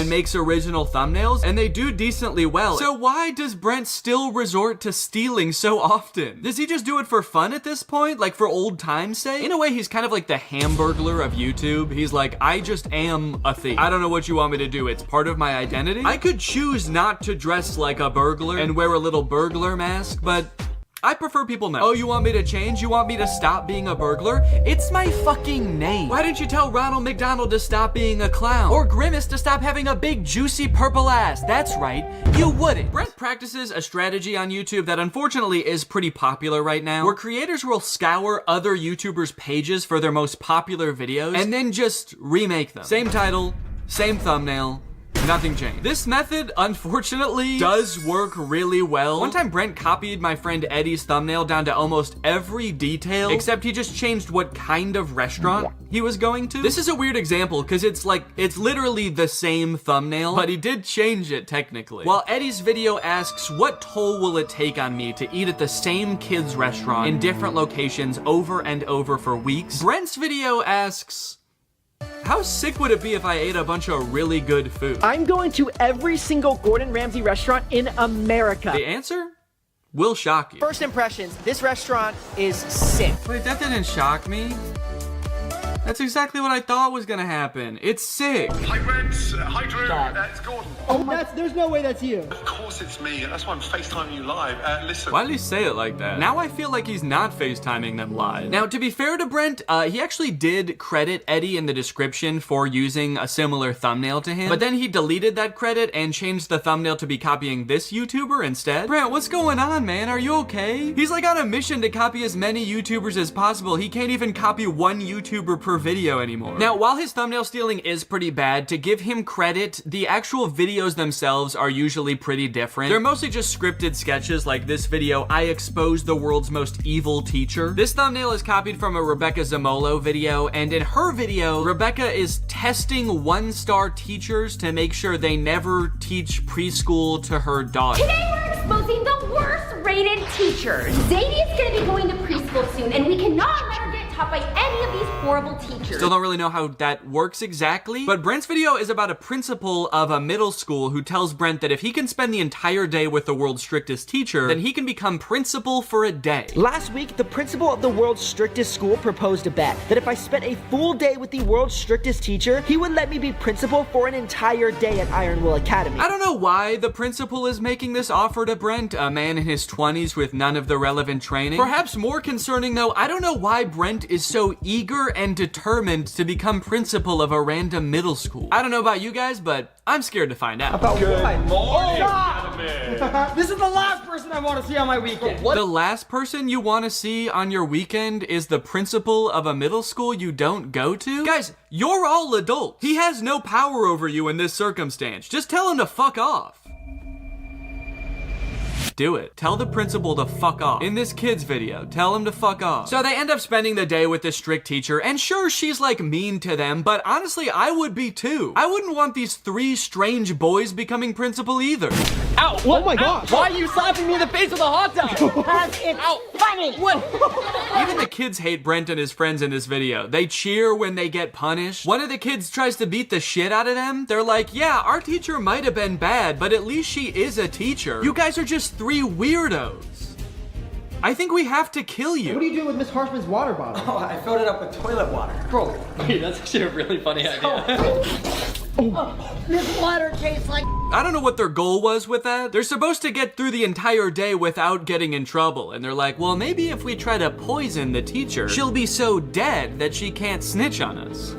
and makes original thumbnails, and they do decently well. So why does Brent still resort to stealing so often? Does he just do it for fun at this point? Like for old time's sake? In a way, he's kind of like the Hamburglar of YouTube. He's like, I just am a thief. I don't know what you want me to do. It's part of my identity. I could choose not to dress like a burglar and wear a little burglar mask, but I prefer people know. Oh, you want me to change? You want me to stop being a burglar? It's my fucking name. Why didn't you tell Ronald McDonald to stop being a clown? Or Grimace to stop having a big juicy purple ass? That's right, you wouldn't. Brent practices a strategy on YouTube that unfortunately is pretty popular right now, where creators will scour other YouTubers' pages for their most popular videos and then just remake them. Same title, same thumbnail, nothing changed. This method, unfortunately, does work really well. One time Brent copied my friend Eddie's thumbnail down to almost every detail, except he just changed what kind of restaurant he was going to. This is a weird example because it's literally the same thumbnail, but he did change it technically. While Eddie's video asks, what toll will it take on me to eat at the same kids' restaurant in different locations over and over for weeks? Brent's video asks, how sick would it be if I ate a bunch of really good food? I'm going to every single Gordon Ramsay restaurant in America. The answer will shock you. First impressions, this restaurant is sick. Wait, that didn't shock me. That's exactly what I thought was gonna happen. It's sick. Hi, Brent. Hi, Drew. It's Gordon. Oh, there's no way that's you. Of course it's me. That's why I'm FaceTiming you live. Listen. Why did he say it like that? Now I feel like he's not FaceTiming them live. Now, to be fair to Brent, he actually did credit Eddie in the description for using a similar thumbnail to him, but then he deleted that credit and changed the thumbnail to be copying this YouTuber instead. Brent, what's going on, man? Are you okay? He's like on a mission to copy as many YouTubers as possible. He can't even copy one YouTuber per video anymore. Now, while his thumbnail stealing is pretty bad, to give him credit, the actual videos themselves are usually pretty different. They're mostly just scripted sketches like this video, I expose the world's most evil teacher. This thumbnail is copied from a Rebecca Zamolo video, and in her video, Rebecca is testing one-star teachers to make sure they never teach preschool to her daughter. Today we're exposing the worst rated teachers. Zadie is gonna be going to preschool soon, and we cannot let her get taught by any of these horrible teachers. Still don't really know how that works exactly, but Brent's video is about a principal of a middle school who tells Brent that if he can spend the entire day with the world's strictest teacher, then he can become principal for a day. Last week, the principal of the world's strictest school proposed a bet that if I spent a full day with the world's strictest teacher, he would let me be principal for an entire day at Iron Will Academy. I don't know why the principal is making this offer to Brent, a man in his 20s with none of the relevant training. Perhaps more concerning though, I don't know why Brent is so eager and determined to become principal of a random middle school. I don't know about you guys, but I'm scared to find out. Good morning, gentlemen. This is the last person I want to see on my weekend. The last person you want to see on your weekend is the principal of a middle school you don't go to? Guys, you're all adults. He has no power over you in this circumstance. Just tell him to fuck off. Do it. Tell the principal to fuck off. In this kid's video, tell him to fuck off. So they end up spending the day with this strict teacher, and sure, she's like mean to them, but honestly, I would be too. I wouldn't want these three strange boys becoming principal either. Ow! What? Oh my gosh! Why are you slapping me in the face with a hot dog? Because it's funny! What? Even the kids hate Brent and his friends in this video. They cheer when they get punished. One of the kids tries to beat the shit out of them. They're like, yeah, our teacher might have been bad, but at least she is a teacher. You guys are just three weirdos. I think we have to kill you. What do you do with Miss Harshman's water bottle? Oh, I filled it up with toilet water. Bro, Hey, that's actually a really funny idea. This water tastes like... I don't know what their goal was with that. They're supposed to get through the entire day without getting in trouble. And they're like, well, maybe if we try to poison the teacher, she'll be so dead that she can't snitch on us.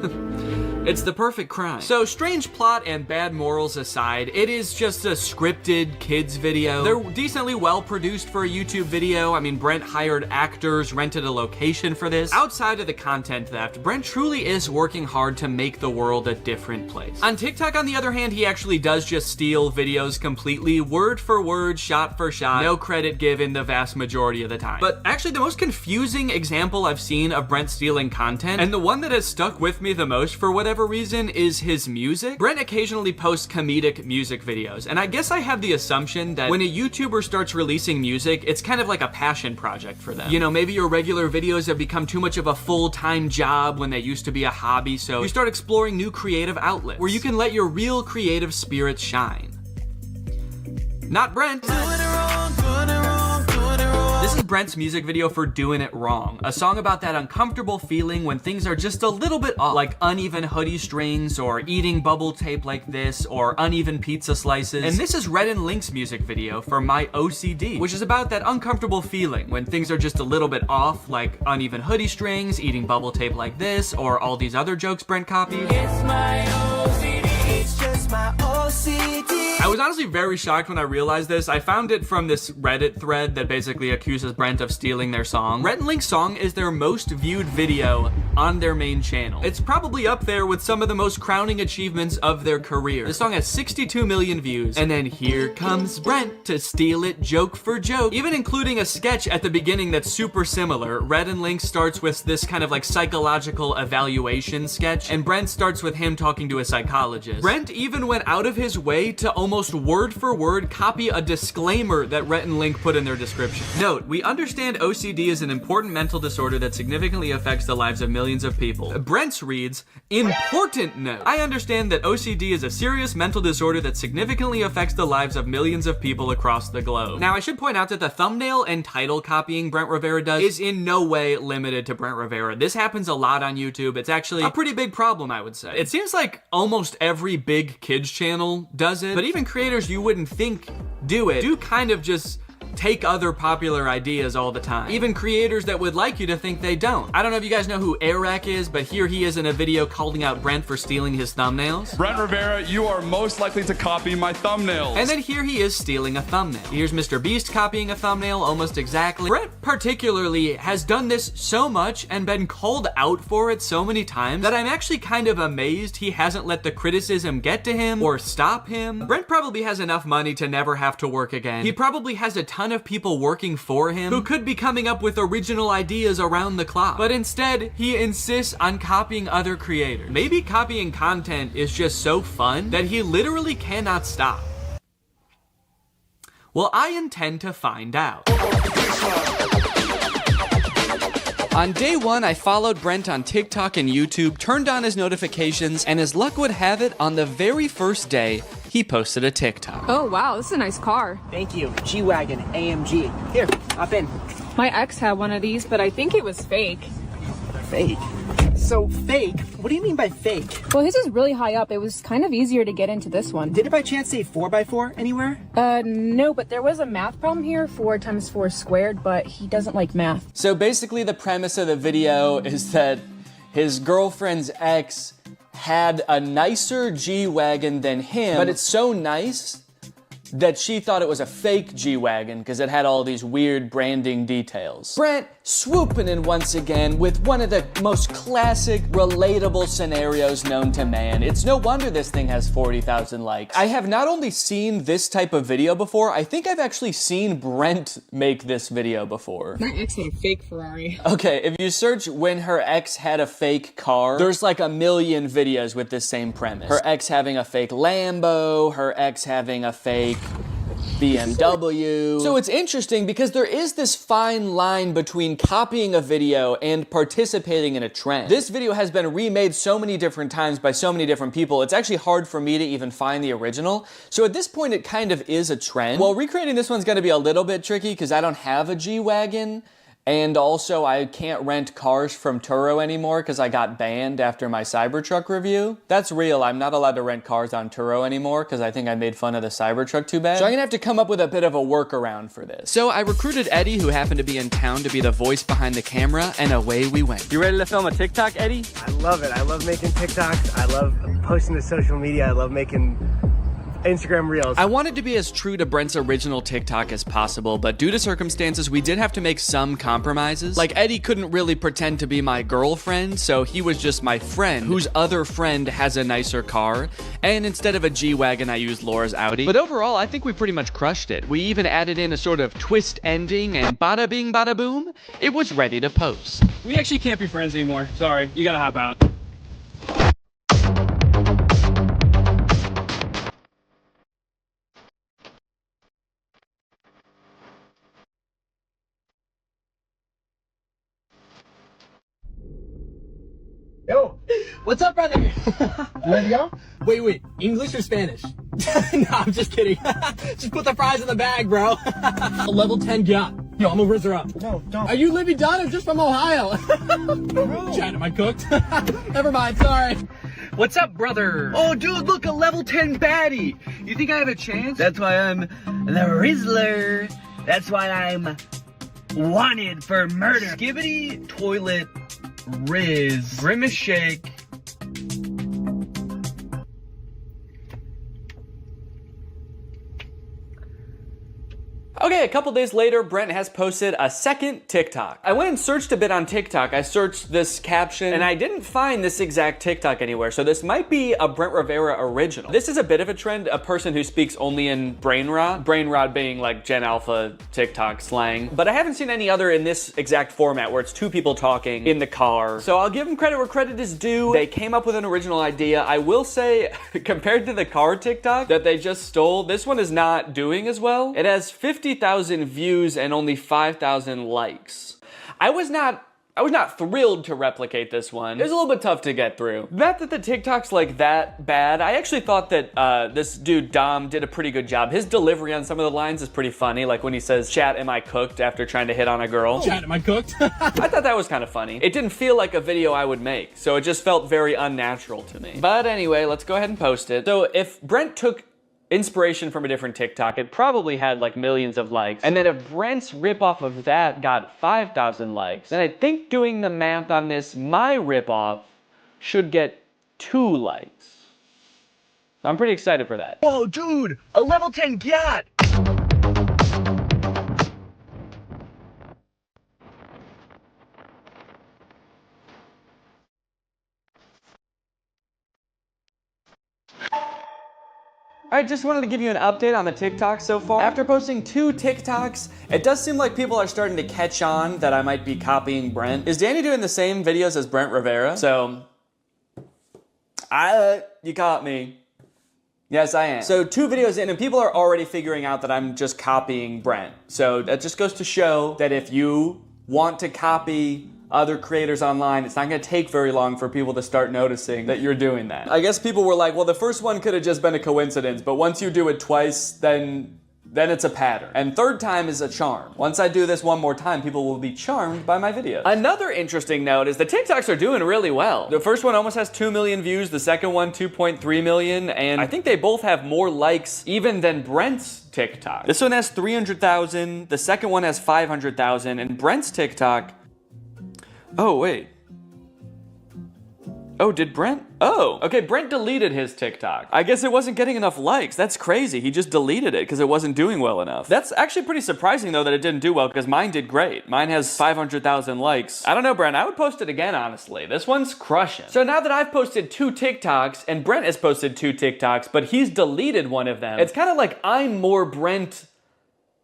It's the perfect crime. So strange plot and bad morals aside, it is just a scripted kids video. They're decently well produced for a YouTube video. I mean, Brent hired actors, rented a location for this. Outside of the content theft, Brent truly is working hard to make the world a different place. On TikTok, on the other hand, he actually does just steal videos completely, word for word, shot for shot, no credit given the vast majority of the time. But actually, the most confusing example I've seen of Brent stealing content, and the one that has stuck with me the most for whatever whatever reason is his music. Brent occasionally posts comedic music videos, and I guess I have the assumption that when a YouTuber starts releasing music, it's kind of like a passion project for them. You know, maybe your regular videos have become too much of a full-time job when they used to be a hobby, so you start exploring new creative outlets where you can let your real creative spirit shine. Not Brent. This is Brent's music video for Doing It Wrong, a song about that uncomfortable feeling when things are just a little bit off, like uneven hoodie strings, or eating bubble tape like this, or uneven pizza slices. And this is Red and Link's music video for My OCD, which is about that uncomfortable feeling when things are just a little bit off, like uneven hoodie strings, eating bubble tape like this, or all these other jokes Brent copied. It's my OCD, it's just my OCD. I was honestly very shocked when I realized this. I found it from this Reddit thread that basically accuses Brent of stealing their song. Red and Link's song is their most viewed video on their main channel. It's probably up there with some of the most crowning achievements of their career. The song has 62 million views, and then here comes Brent to steal it joke for joke, even including a sketch at the beginning that's super similar. Red and Link starts with this kind of like psychological evaluation sketch, and Brent starts with him talking to a psychologist. Brent even went out of his way to almost word for word copy a disclaimer that Rhett and Link put in their description. Note, we understand OCD is an important mental disorder that significantly affects the lives of millions of people. Brent's reads, important note. I understand that OCD is a serious mental disorder that significantly affects the lives of millions of people across the globe. Now, I should point out that the thumbnail and title copying Brent Rivera does is in no way limited to Brent Rivera. This happens a lot on YouTube. It's actually a pretty big problem, I would say. It seems like almost every big kids channel does it, but even creators you wouldn't think do kind of just take other popular ideas all the time. Even creators that would like you to think they don't. I don't know if you guys know who Eric is, but here he is in a video calling out Brent for stealing his thumbnails. Brent Rivera, you are most likely to copy my thumbnails. And then here he is stealing a thumbnail. Here's Mr. Beast copying a thumbnail almost exactly. Brent particularly has done this so much and been called out for it so many times that I'm actually kind of amazed he hasn't let the criticism get to him or stop him. Brent probably has enough money to never have to work again. He probably has a ton of people working for him who could be coming up with original ideas around the clock. But instead, he insists on copying other creators. Maybe copying content is just so fun that he literally cannot stop. Well, I intend to find out. On day one, I followed Brent on TikTok and YouTube, turned on his notifications, and as luck would have it, on the very first day, he posted a TikTok. Oh wow, this is a nice car. Thank you. G-Wagon, AMG. Here, hop in. My ex had one of these, but I think it was fake. Fake? So fake? What do you mean by fake? Well, his is really high up. It was kind of easier to get into this one. Did it by chance say 4x4 anywhere? No, but there was a math problem here, 4 times 4 squared, but he doesn't like math. So basically the premise of the video is that his girlfriend's ex had a nicer G-Wagon than him, but it's so nice that she thought it was a fake G-Wagon because it had all these weird branding details. Brent swooping in once again with one of the most classic, relatable scenarios known to man. It's no wonder this thing has 40,000 likes. I have not only seen this type of video before, I think I've actually seen Brent make this video before. My ex had a fake Ferrari. Okay, if you search when her ex had a fake car, there's like a million videos with this same premise. Her ex having a fake Lambo, her ex having a fake BMW. So it's interesting because there is this fine line between copying a video and participating in a trend. This video has been remade so many different times by so many different people, it's actually hard for me to even find the original. So at this point, it kind of is a trend. Well, recreating this one's gonna be a little bit tricky because I don't have a G-Wagon. And also, I can't rent cars from Turo anymore because I got banned after my Cybertruck review. That's real. I'm not allowed to rent cars on Turo anymore because I think I made fun of the Cybertruck too bad. So I'm gonna have to come up with a bit of a workaround for this. So I recruited Eddie, who happened to be in town, to be the voice behind the camera, and away we went. You ready to film a TikTok, Eddie? I love it. I love making TikToks. I love posting to social media. I love making Instagram Reels. I wanted to be as true to Brent's original TikTok as possible, but due to circumstances, we did have to make some compromises. Like, Eddie couldn't really pretend to be my girlfriend, so he was just my friend, whose other friend has a nicer car, and instead of a G-Wagon, I used Laura's Audi. But overall, I think we pretty much crushed it. We even added in a sort of twist ending, and bada bing, bada boom, it was ready to post. We actually can't be friends anymore. Sorry, you gotta hop out. Yo, what's up, brother? Ready to go? Wait, English or Spanish? No, I'm just kidding. Just put the fries in the bag, bro. A level 10 yacht. Yo, I'm gonna rizz her up. No, don't. Are you Libby Dunn or just from Ohio? Chad, am I cooked? Never mind, sorry. What's up, brother? Oh, dude, look, a level 10 baddie. You think I have a chance? That's why I'm the Rizzler. That's why I'm wanted for murder. Skibbity toilet Riz. Grimace shake. Okay, a couple days later, Brent has posted a second TikTok. I went and searched a bit on TikTok. I searched this caption, and I didn't find this exact TikTok anywhere, so this might be a Brent Rivera original. This is a bit of a trend, a person who speaks only in brain rot being like Gen Alpha TikTok slang, but I haven't seen any other in this exact format where it's two people talking in the car. So I'll give them credit where credit is due. They came up with an original idea. I will say, compared to the car TikTok that they just stole, this one is not doing as well. It has 50,000 views and only 5,000 likes. I was not thrilled to replicate this one. It was a little bit tough to get through. Not that the TikTok's like that bad. I actually thought that this dude Dom did a pretty good job. His delivery on some of the lines is pretty funny, like when he says, "Chat, am I cooked?" after trying to hit on a girl. Chat, am I cooked? I thought that was kind of funny. It didn't feel like a video I would make, so it just felt very unnatural to me. But anyway, let's go ahead and post it. So if Brent took inspiration from a different TikTok, it probably had like millions of likes. And then if Brent's ripoff of that got 5,000 likes, then I think doing the math on this, my ripoff should get 2 likes. So I'm pretty excited for that. Whoa, dude, a level 10 yacht! Alright, just wanted to give you an update on the TikTok so far. After posting 2 TikToks, it does seem like people are starting to catch on that I might be copying Brent. Is Danny doing the same videos as Brent Rivera? So, you caught me. Yes, I am. So 2 videos in and people are already figuring out that I'm just copying Brent. So that just goes to show that if you want to copy other creators online, it's not gonna take very long for people to start noticing that you're doing that. I guess people were like, well, the first one could have just been a coincidence, but once you do it twice, then it's a pattern. And 3rd time is a charm. Once I do this one more time, people will be charmed by my videos. Another interesting note is the TikToks are doing really well. The first one almost has 2 million views, the second one 2.3 million, and I think they both have more likes even than Brent's TikTok. This one has 300,000, the second one has 500,000, and Brent's TikTok, oh, wait. Oh, did Brent? Oh, okay, Brent deleted his TikTok. I guess it wasn't getting enough likes. That's crazy. He just deleted it because it wasn't doing well enough. That's actually pretty surprising, though, that it didn't do well because mine did great. Mine has 500,000 likes. I don't know, Brent. I would post it again, honestly. This one's crushing. So now that I've posted 2 TikToks and Brent has posted 2 TikToks, but he's deleted one of them, it's kind of like I'm more Brent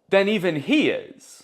than even he is.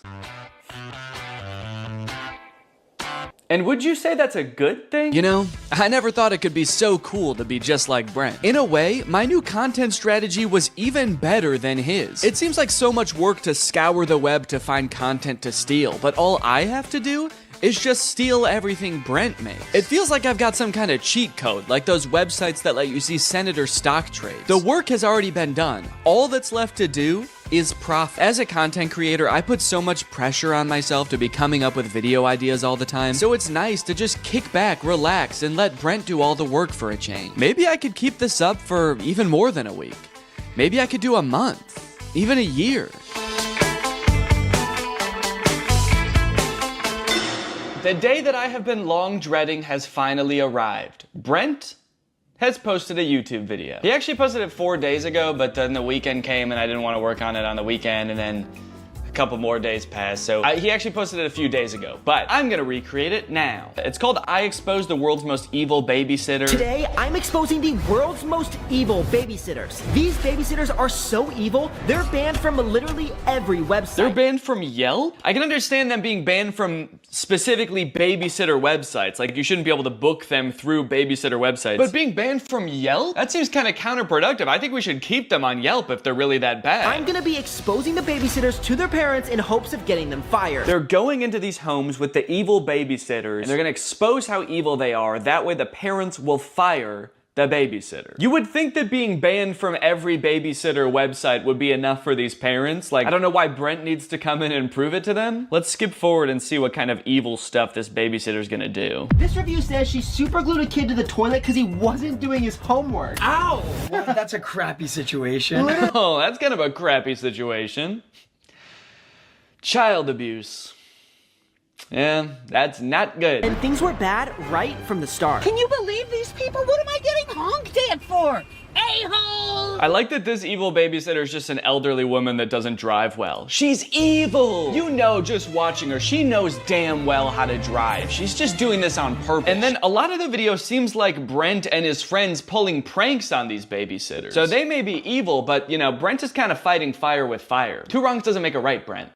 And would you say that's a good thing? You know, I never thought it could be so cool to be just like Brent. In a way, my new content strategy was even better than his. It seems like so much work to scour the web to find content to steal, but all I have to do is just steal everything Brent makes. It feels like I've got some kind of cheat code, like those websites that let you see senator stock trades. The work has already been done. All that's left to do is profit. As a content creator, I put so much pressure on myself to be coming up with video ideas all the time, so it's nice to just kick back, relax, and let Brent do all the work for a change. Maybe I could keep this up for even more than a week. Maybe I could do a month, even a year. The day that I have been long dreading has finally arrived. Brent has posted a YouTube video. He actually posted it 4 days ago, but then the weekend came and I didn't want to work on it on the weekend, and then a couple more days passed, so he actually posted it a few days ago, but I'm gonna recreate it now. It's called I Exposed the World's Most Evil Babysitter. Today, I'm exposing the world's most evil babysitters. These babysitters are so evil, they're banned from literally every website. They're banned from Yelp? I can understand them being banned from specifically babysitter websites. Like, you shouldn't be able to book them through babysitter websites. But being banned from Yelp? That seems kind of counterproductive. I think we should keep them on Yelp if they're really that bad. I'm gonna be exposing the babysitters to their parents in hopes of getting them fired. They're going into these homes with the evil babysitters, and they're gonna expose how evil they are. That way the parents will fire the babysitter. You would think that being banned from every babysitter website would be enough for these parents. Like, I don't know why Brent needs to come in and prove it to them. Let's skip forward and see what kind of evil stuff this babysitter's gonna do. This review says she super glued a kid to the toilet because he wasn't doing his homework. Ow! Well, that's a crappy situation. Oh, that's kind of a crappy situation. Child abuse. Yeah, that's not good. And things were bad right from the start. Can you believe these people? What am I getting honked at for? A-hole! I like that this evil babysitter is just an elderly woman that doesn't drive well. She's evil! You know, just watching her, she knows damn well how to drive. She's just doing this on purpose. And then a lot of the video seems like Brent and his friends pulling pranks on these babysitters. So they may be evil, but you know, Brent is kind of fighting fire with fire. Two wrongs doesn't make a right, Brent.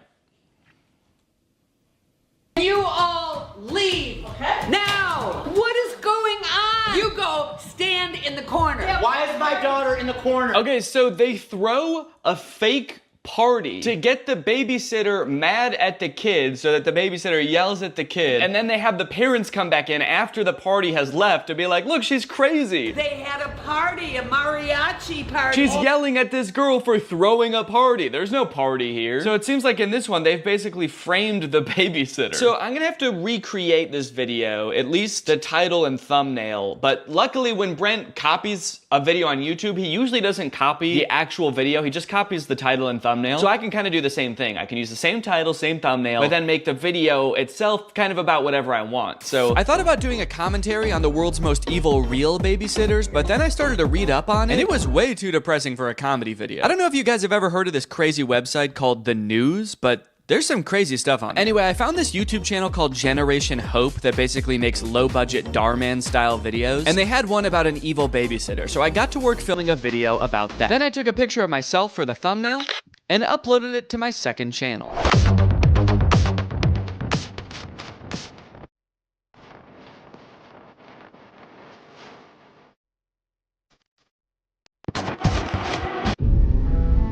You all leave. Okay. Now, what is going on? You go stand in the corner. Why is my daughter in the corner? Okay, so they throw a fake party to get the babysitter mad at the kid so that the babysitter yells at the kid, and then they have the parents come back in after the party has left to be like, look, she's crazy. They had a party, a mariachi party. She's yelling at this girl for throwing a party. There's no party here. So it seems like in this one, they've basically framed the babysitter. So I'm gonna have to recreate this video, at least the title and thumbnail. But luckily when Brent copies a video on YouTube, he usually doesn't copy the actual video. He just copies the title and thumbnail. So I can kind of do the same thing. I can use the same title, same thumbnail, but then make the video itself kind of about whatever I want. So I thought about doing a commentary on the world's most evil real babysitters, but then I started to read up on it, and it was way too depressing for a comedy video. I don't know if you guys have ever heard of this crazy website called The News, but there's some crazy stuff on it. Anyway, I found this YouTube channel called Generation Hope that basically makes low-budget Darman style videos, and they had one about an evil babysitter. So I got to work filming a video about that. Then I took a picture of myself for the thumbnail and uploaded it to my second channel.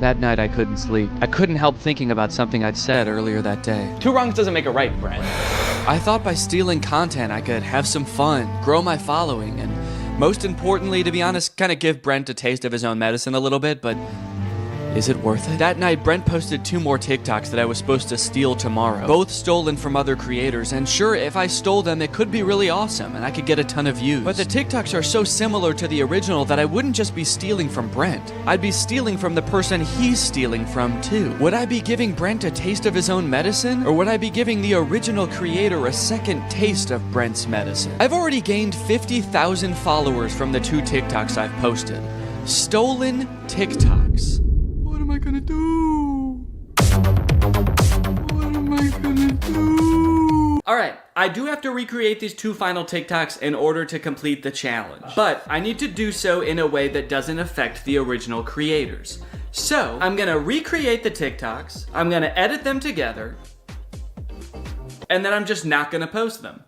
That night I couldn't sleep. I couldn't help thinking about something I'd said earlier that day. Two wrongs doesn't make a right, Brent. I thought by stealing content I could have some fun, grow my following, and most importantly, to be honest, kind of give Brent a taste of his own medicine a little bit, but is it worth it? That night, Brent posted 2 more TikToks that I was supposed to steal tomorrow. Both stolen from other creators, and sure, if I stole them, it could be really awesome, and I could get a ton of views. But the TikToks are so similar to the original that I wouldn't just be stealing from Brent. I'd be stealing from the person he's stealing from, too. Would I be giving Brent a taste of his own medicine? Or would I be giving the original creator a second taste of Brent's medicine? I've already gained 50,000 followers from the 2 TikToks I've posted. Stolen TikToks. What am I gonna do? What am I gonna do? Alright, I do have to recreate these 2 final TikToks in order to complete the challenge. But I need to do so in a way that doesn't affect the original creators. So, I'm gonna recreate the TikToks, I'm gonna edit them together, and then I'm just not gonna post them.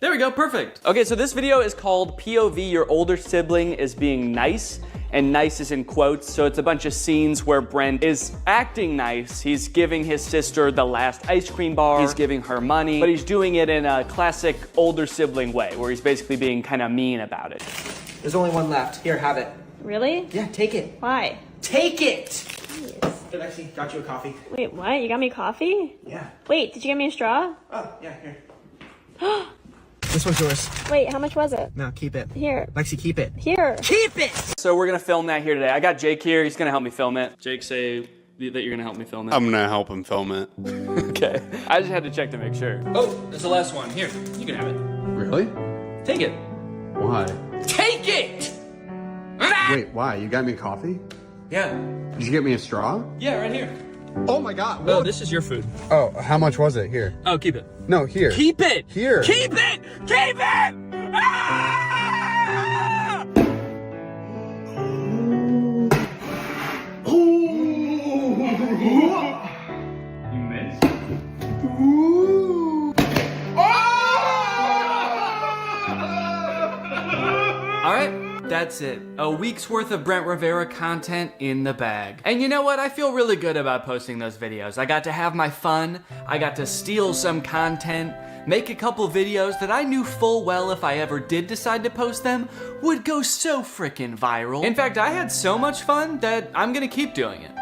There we go, perfect. Okay, so this video is called POV Your Older Sibling is Being Nice. And nice is in quotes, so it's a bunch of scenes where Brent is acting nice. He's giving his sister the last ice cream bar, he's giving her money, but he's doing it in a classic older sibling way, where he's basically being kind of mean about it. There's only one left. Here, have it. Really? Yeah, take it. Why? Take it! Jeez. Hey, Lexi, got you a coffee. Wait, what? You got me coffee? Yeah. Wait, did you get me a straw? Oh, yeah, here. This one's yours. Wait, how much was it? No, keep it. Here. Lexi, keep it. Here. Keep it! So we're gonna film that here today. I got Jake here, he's gonna help me film it. Jake, say that you're gonna help me film it. I'm gonna help him film it. Okay. I just had to check to make sure. Oh, there's the last one. Here, you can have it. Really? Take it. Why? Take it! Wait, why? You got me coffee? Yeah. Did you get me a straw? Yeah, right here. Oh my god. Oh, this is your food. Oh, how much was it? Here. Oh, keep it. No, here. Keep it! Here. Keep it! Keep it! Ah! You missed. Oh that's it. A week's worth of Brent Rivera content in the bag. And you know what? I feel really good about posting those videos. I got to have my fun. I got to steal some content, make a couple videos that I knew full well if I ever did decide to post them would go so frickin' viral. In fact, I had so much fun that I'm gonna keep doing it.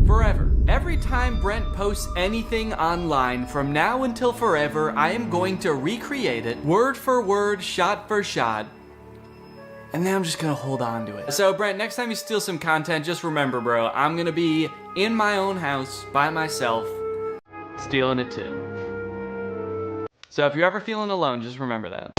Forever. Every time Brent posts anything online from now until forever, I am going to recreate it word for word, shot for shot, and then I'm just gonna hold on to it. So Brent, next time you steal some content, just remember, bro, I'm gonna be in my own house by myself, stealing it too. So if you're ever feeling alone, just remember that.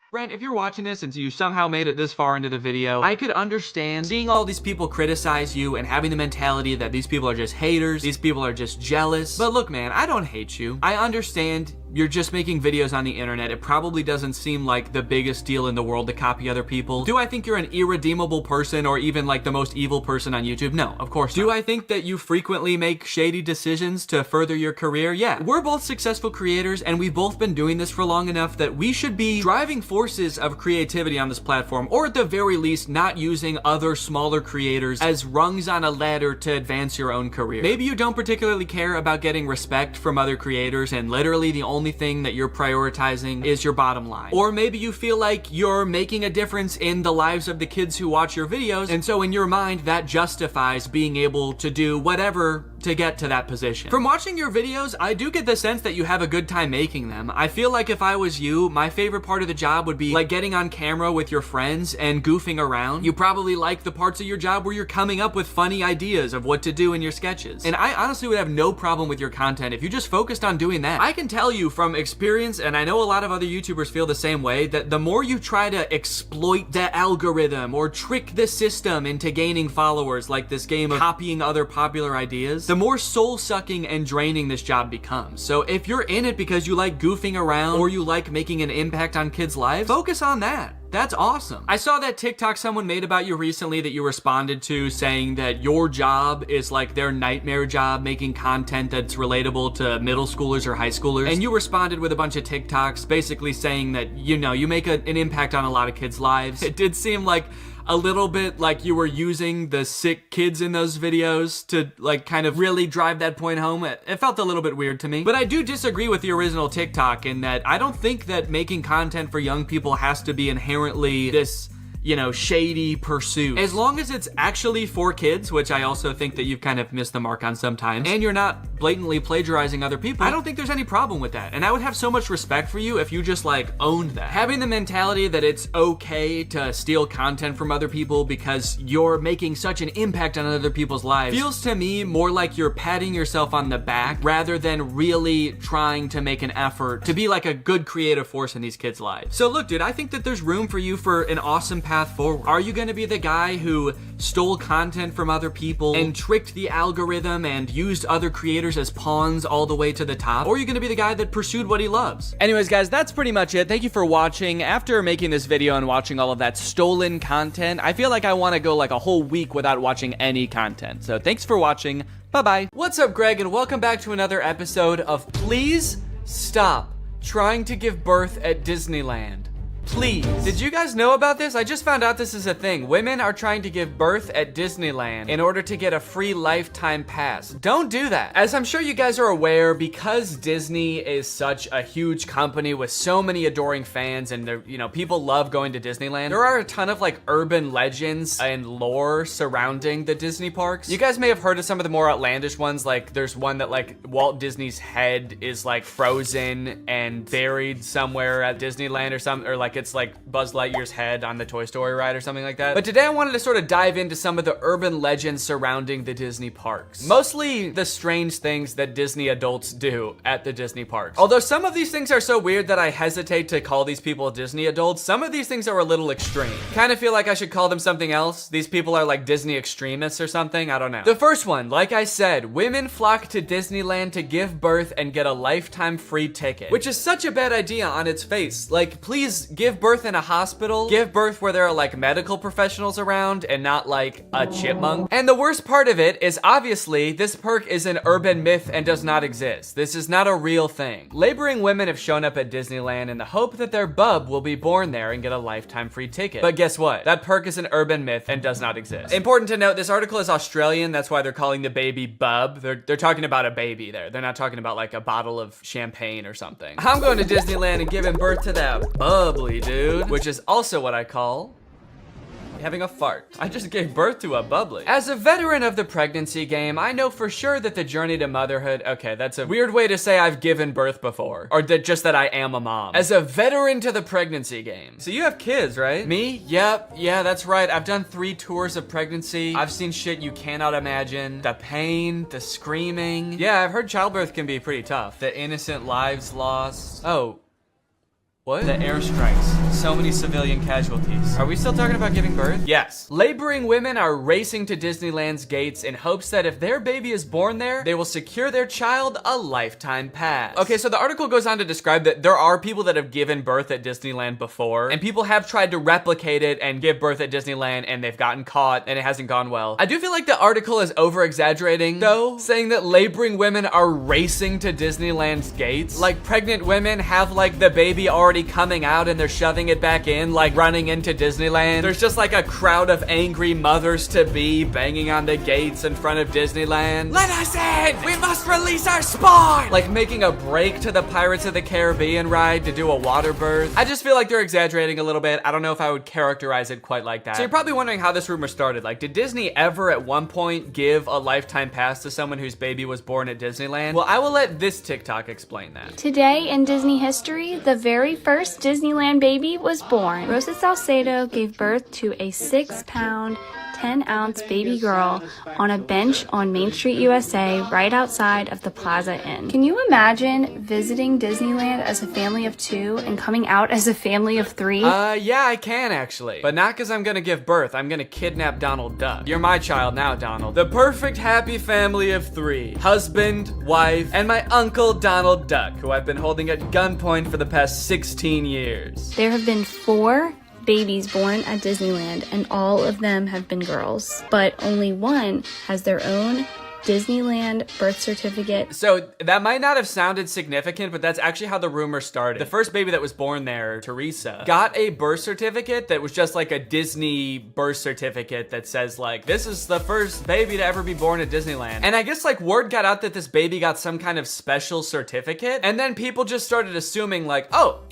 Brent, if you're watching this and you somehow made it this far into the video, I could understand seeing all these people criticize you and having the mentality that these people are just haters, these people are just jealous. But look, man, I don't hate you. I understand you're just making videos on the internet. It probably doesn't seem like the biggest deal in the world to copy other people. Do I think you're an irredeemable person or even like the most evil person on YouTube? No, of course not. Do I think that you frequently make shady decisions to further your career? Yeah. We're both successful creators and we've both been doing this for long enough that we should be driving forces of creativity on this platform, or at the very least not using other smaller creators as rungs on a ladder to advance your own career. Maybe you don't particularly care about getting respect from other creators and literally the only thing that you're prioritizing is your bottom line. Or maybe you feel like you're making a difference in the lives of the kids who watch your videos, and so in your mind that justifies being able to do whatever to get to that position. From watching your videos, I do get the sense that you have a good time making them. I feel like if I was you, my favorite part of the job would be like getting on camera with your friends and goofing around. You probably like the parts of your job where you're coming up with funny ideas of what to do in your sketches. And I honestly would have no problem with your content if you just focused on doing that. I can tell you from experience, and I know a lot of other YouTubers feel the same way, that the more you try to exploit the algorithm or trick the system into gaining followers, like this game of copying other popular ideas, the more soul-sucking and draining this job becomes. So if you're in it because you like goofing around or you like making an impact on kids' lives, focus on that. That's awesome. I saw that TikTok someone made about you recently that you responded to, saying that your job is like their nightmare job, making content that's relatable to middle schoolers or high schoolers. And you responded with a bunch of TikToks basically saying that, you know, you make an impact on a lot of kids' lives. It did seem like a little bit like you were using the sick kids in those videos to like kind of really drive that point home. It felt a little bit weird to me. But I do disagree with the original TikTok in that I don't think that making content for young people has to be inherently this, you know, shady pursuit. As long as it's actually for kids, which I also think that you've kind of missed the mark on sometimes, and you're not blatantly plagiarizing other people, I don't think there's any problem with that. And I would have so much respect for you if you just like owned that. Having the mentality that it's okay to steal content from other people because you're making such an impact on other people's lives feels to me more like you're patting yourself on the back rather than really trying to make an effort to be like a good creative force in these kids' lives. So look, dude, I think that there's room for you for an awesome path forward. Are you gonna be the guy who stole content from other people and tricked the algorithm and used other creators as pawns all the way to the top? Or are you gonna be the guy that pursued what he loves? Anyways, guys, that's pretty much it. Thank you for watching. After making this video and watching all of that stolen content, I feel like I wanna go like a whole week without watching any content. So thanks for watching. Bye-bye. What's up, Greg, and welcome back to another episode of Please Stop Trying to Give Birth at Disneyland. Please. Did you guys know about this? I just found out this is a thing. Women are trying to give birth at Disneyland in order to get a free lifetime pass. Don't do that. As I'm sure you guys are aware, because Disney is such a huge company with so many adoring fans and they're, you know, people love going to Disneyland, there are a ton of like urban legends and lore surrounding the Disney parks. You guys may have heard of some of the more outlandish ones, like there's one that like Walt Disney's head is like frozen and buried somewhere at Disneyland or something, or like it's like Buzz Lightyear's head on the Toy Story ride or something like that. But today I wanted to sort of dive into some of the urban legends surrounding the Disney parks. Mostly the strange things that Disney adults do at the Disney parks. Although some of these things are so weird that I hesitate to call these people Disney adults, some of these things are a little extreme. Kind of feel like I should call them something else. These people are like Disney extremists or something, I don't know. The first one, like I said, women flock to Disneyland to give birth and get a lifetime free ticket, which is such a bad idea on its face. Like, please give give birth in a hospital, give birth where there are like medical professionals around and not like a chipmunk. And the worst part of it is obviously this perk is an urban myth and does not exist. This is not a real thing. Laboring women have shown up at Disneyland in the hope that their bub will be born there and get a lifetime free ticket. But guess what? That perk is an urban myth and does not exist. Important to note, this article is Australian. That's why they're calling the baby bub. They're talking about a baby there. They're not talking about like a bottle of champagne or something. I'm going to Disneyland and giving birth to that bubbly dude, which is also what I call having a fart. I just gave birth to a bubbly. As a veteran of the pregnancy game, I know for sure that the journey to motherhood, okay, that's a weird way to say I've given birth before, or just that I am a mom. As a veteran to the pregnancy game. So you have kids, right? Me? Yep, yeah, that's right. I've done 3 tours of pregnancy. I've seen shit you cannot imagine. The pain, the screaming. Yeah, I've heard childbirth can be pretty tough. The innocent lives lost. Oh. What? The airstrikes. So many civilian casualties. Are we still talking about giving birth? Yes. Laboring women are racing to Disneyland's gates in hopes that if their baby is born there, they will secure their child a lifetime pass. Okay, so the article goes on to describe that there are people that have given birth at Disneyland before, and people have tried to replicate it and give birth at Disneyland, and they've gotten caught, and it hasn't gone well. I do feel like the article is over-exaggerating, though, saying that laboring women are racing to Disneyland's gates. Like, pregnant women have, like, the baby already coming out and they're shoving it back in, like running into Disneyland. There's just like a crowd of angry mothers-to-be banging on the gates in front of Disneyland. Let us in! We must release our spawn! Like making a break to the Pirates of the Caribbean ride to do a water birth. I just feel like they're exaggerating a little bit. I don't know if I would characterize it quite like that. So you're probably wondering how this rumor started. Like, did Disney ever at one point give a lifetime pass to someone whose baby was born at Disneyland? Well, I will let this TikTok explain that. Today in Disney history, the very first Disneyland baby was born. Rosa Salcedo gave birth to a 6-pound, 10-ounce baby girl on a bench on Main Street, USA, right outside of the Plaza Inn. Can you imagine visiting Disneyland as a family of 2 and coming out as a family of 3? Yeah, I can actually. But not because I'm gonna give birth. I'm gonna kidnap Donald Duck. You're my child now, Donald. The perfect happy family of 3. Husband, wife, and my uncle Donald Duck, who I've been holding at gunpoint for the past 16 years. There have been 4 babies born at Disneyland, and all of them have been girls, but only one has their own Disneyland birth certificate. So that might not have sounded significant, but that's actually how the rumor started. The first baby that was born there, Teresa, got a birth certificate that was just like a Disney birth certificate that says like, this is the first baby to ever be born at Disneyland. And I guess like word got out that this baby got some kind of special certificate, and then people just started assuming like, oh,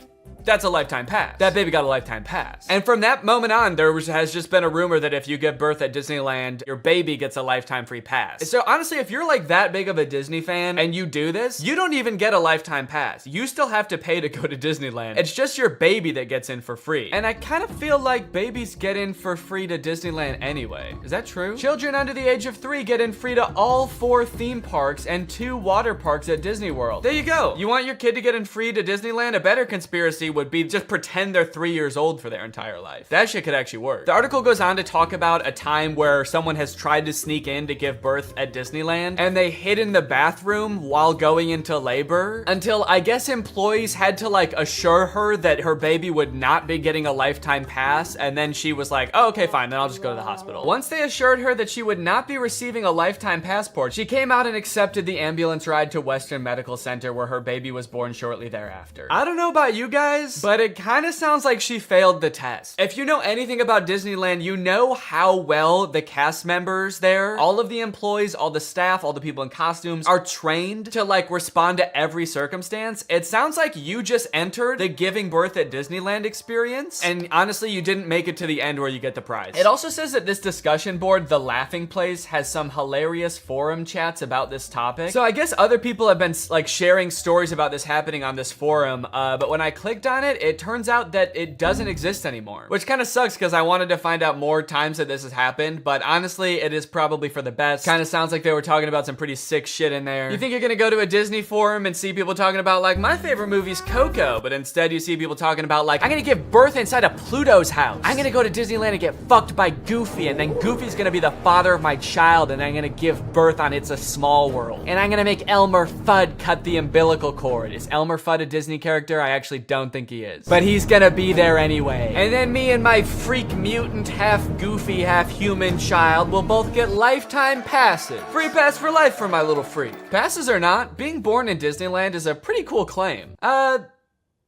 that's a lifetime pass. That baby got a lifetime pass. And from that moment on, has just been a rumor that if you give birth at Disneyland, your baby gets a lifetime free pass. So honestly, if you're like that big of a Disney fan and you do this, you don't even get a lifetime pass. You still have to pay to go to Disneyland. It's just your baby that gets in for free. And I kind of feel like babies get in for free to Disneyland anyway. Is that true? Children under the age of 3 get in free to all 4 theme parks and 2 water parks at Disney World. There you go. You want your kid to get in free to Disneyland? A better conspiracy would be just pretend they're 3 years old for their entire life. That shit could actually work. The article goes on to talk about a time where someone has tried to sneak in to give birth at Disneyland, and they hid in the bathroom while going into labor until I guess employees had to like assure her that her baby would not be getting a lifetime pass, and then she was like, oh, okay, fine, then I'll just go to the hospital. Once they assured her that she would not be receiving a lifetime passport, she came out and accepted the ambulance ride to Western Medical Center where her baby was born shortly thereafter. I don't know about you guys, but it kind of sounds like she failed the test. If you know anything about Disneyland, you know how well the cast members there, all of the employees, all the staff, all the people in costumes are trained to like respond to every circumstance. It sounds like you just entered the giving birth at Disneyland experience, and honestly, you didn't make it to the end where you get the prize. It also says that this discussion board, The Laughing Place, has some hilarious forum chats about this topic. So I guess other people have been like sharing stories about this happening on this forum, but when I clicked on it, it turns out that it doesn't exist anymore, which kind of sucks because I wanted to find out more times that this has happened, but honestly, it is probably for the best. Kind of sounds like they were talking about some pretty sick shit in there. You think you're gonna go to a Disney forum and see people talking about like, my favorite movie's Coco, but instead you see people talking about like, I'm gonna give birth inside of Pluto's house. I'm gonna go to Disneyland and get fucked by Goofy, and then Goofy's gonna be the father of my child, and I'm gonna give birth on It's a Small World. And I'm gonna make Elmer Fudd cut the umbilical cord. Is Elmer Fudd a Disney character? I actually don't think think he is. But he's gonna be there anyway. And then me and my freak mutant, half goofy, half human child will both get lifetime passes. Free pass for life for my little freak. Passes or not, being born in Disneyland is a pretty cool claim.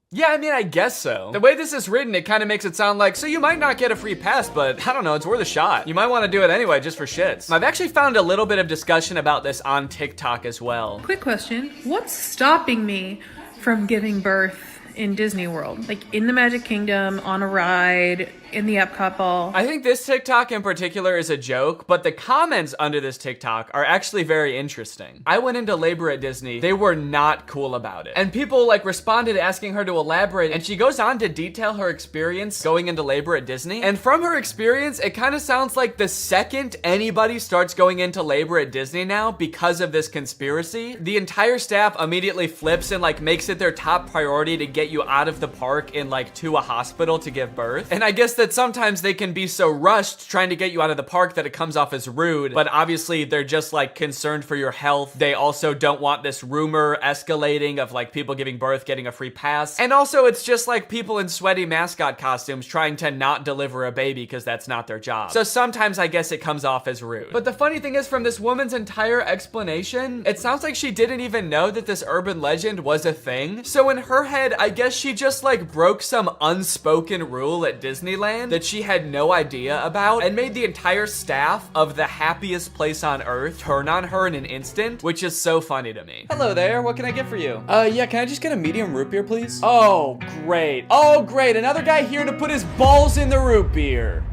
Yeah, I mean, I guess so. The way this is written, it kind of makes it sound like, so you might not get a free pass, but I don't know, it's worth a shot. You might want to do it anyway, just for shits. I've actually found a little bit of discussion about this on TikTok as well. Quick question. What's stopping me from giving birth in Disney World? Like in the Magic Kingdom, on a ride, in the Epcot ball? I think this TikTok in particular is a joke, but the comments under this TikTok are actually very interesting. I went into labor at Disney. They were not cool about it. And people like responded asking her to elaborate, and she goes on to detail her experience going into labor at Disney. And from her experience, it kind of sounds like the second anybody starts going into labor at Disney now because of this conspiracy, the entire staff immediately flips and like makes it their top priority to get you out of the park and like to a hospital to give birth. And I guess that sometimes they can be so rushed trying to get you out of the park that it comes off as rude, but obviously they're just like concerned for your health. They also don't want this rumor escalating of like people giving birth getting a free pass. And also it's just like people in sweaty mascot costumes trying to not deliver a baby because that's not their job. So sometimes I guess it comes off as rude. But the funny thing is, from this woman's entire explanation, it sounds like she didn't even know that this urban legend was a thing. So in her head, I guess she just like broke some unspoken rule at Disneyland that she had no idea about and made the entire staff of the happiest place on earth turn on her in an instant, which is so funny to me. Hello there, what can I get for you? Yeah, can I just get a medium root beer, please? Oh, great. Oh, great, another guy here to put his balls in the root beer.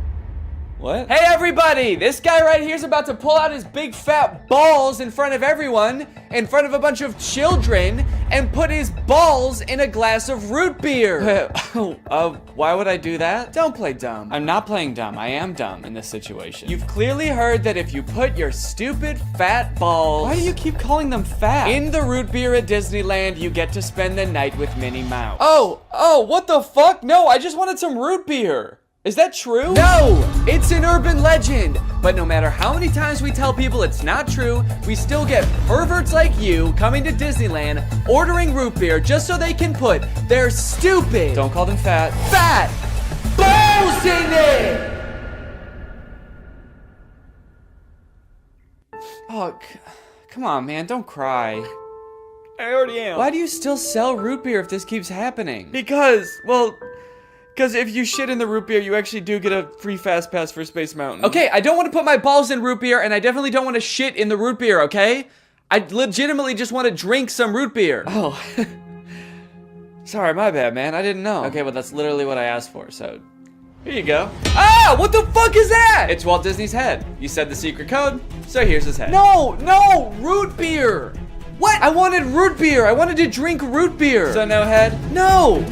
What? Hey everybody, this guy right here is about to pull out his big fat balls in front of everyone, in front of a bunch of children, and put his balls in a glass of root beer. Why would I do that? Don't play dumb. I'm not playing dumb. I am dumb in this situation. You've clearly heard that if you put your stupid fat balls— why do you keep calling them fat? In the root beer at Disneyland, you get to spend the night with Minnie Mouse. Oh, what the fuck? No, I just wanted some root beer. Is that true? No, it's an urban legend. But no matter how many times we tell people it's not true, we still get perverts like you coming to Disneyland, ordering root beer just so they can put their stupid— don't call them fat balls in it. Oh, come on, man, don't cry. I already am. Why do you still sell root beer if this keeps happening? Because if you shit in the root beer, you actually do get a free fast pass for Space Mountain. Okay, I don't want to put my balls in root beer, and I definitely don't want to shit in the root beer, okay? I legitimately just want to drink some root beer. Oh. Sorry, my bad, man. I didn't know. Okay, well, that's literally what I asked for, so here you go. Ah, what the fuck is that? It's Walt Disney's head. You said the secret code, so here's his head. No, root beer. What? I wanted root beer. I wanted to drink root beer. So no head? No.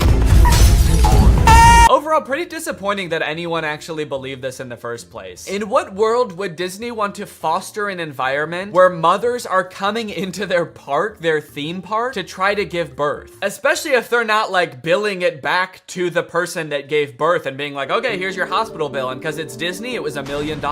Overall, pretty disappointing that anyone actually believed this in the first place. In what world would Disney want to foster an environment where mothers are coming into their park, their theme park, to try to give birth? Especially if they're not like billing it back to the person that gave birth and being like, okay, here's your hospital bill, and because it's Disney, it was $1 million.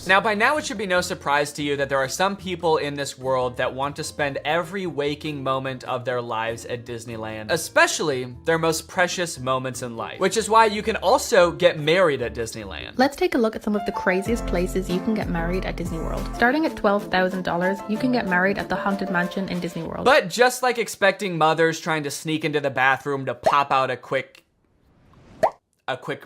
Now, by now, it should be no surprise to you that there are some people in this world that want to spend every waking moment of their lives at Disneyland, especially their most precious moments in life, which is why you can also get married at Disneyland. Let's take a look at some of the craziest places you can get married at Disney World. Starting at $12,000, you can get married at the Haunted Mansion in Disney World. But just like expecting mothers trying to sneak into the bathroom to pop out a quick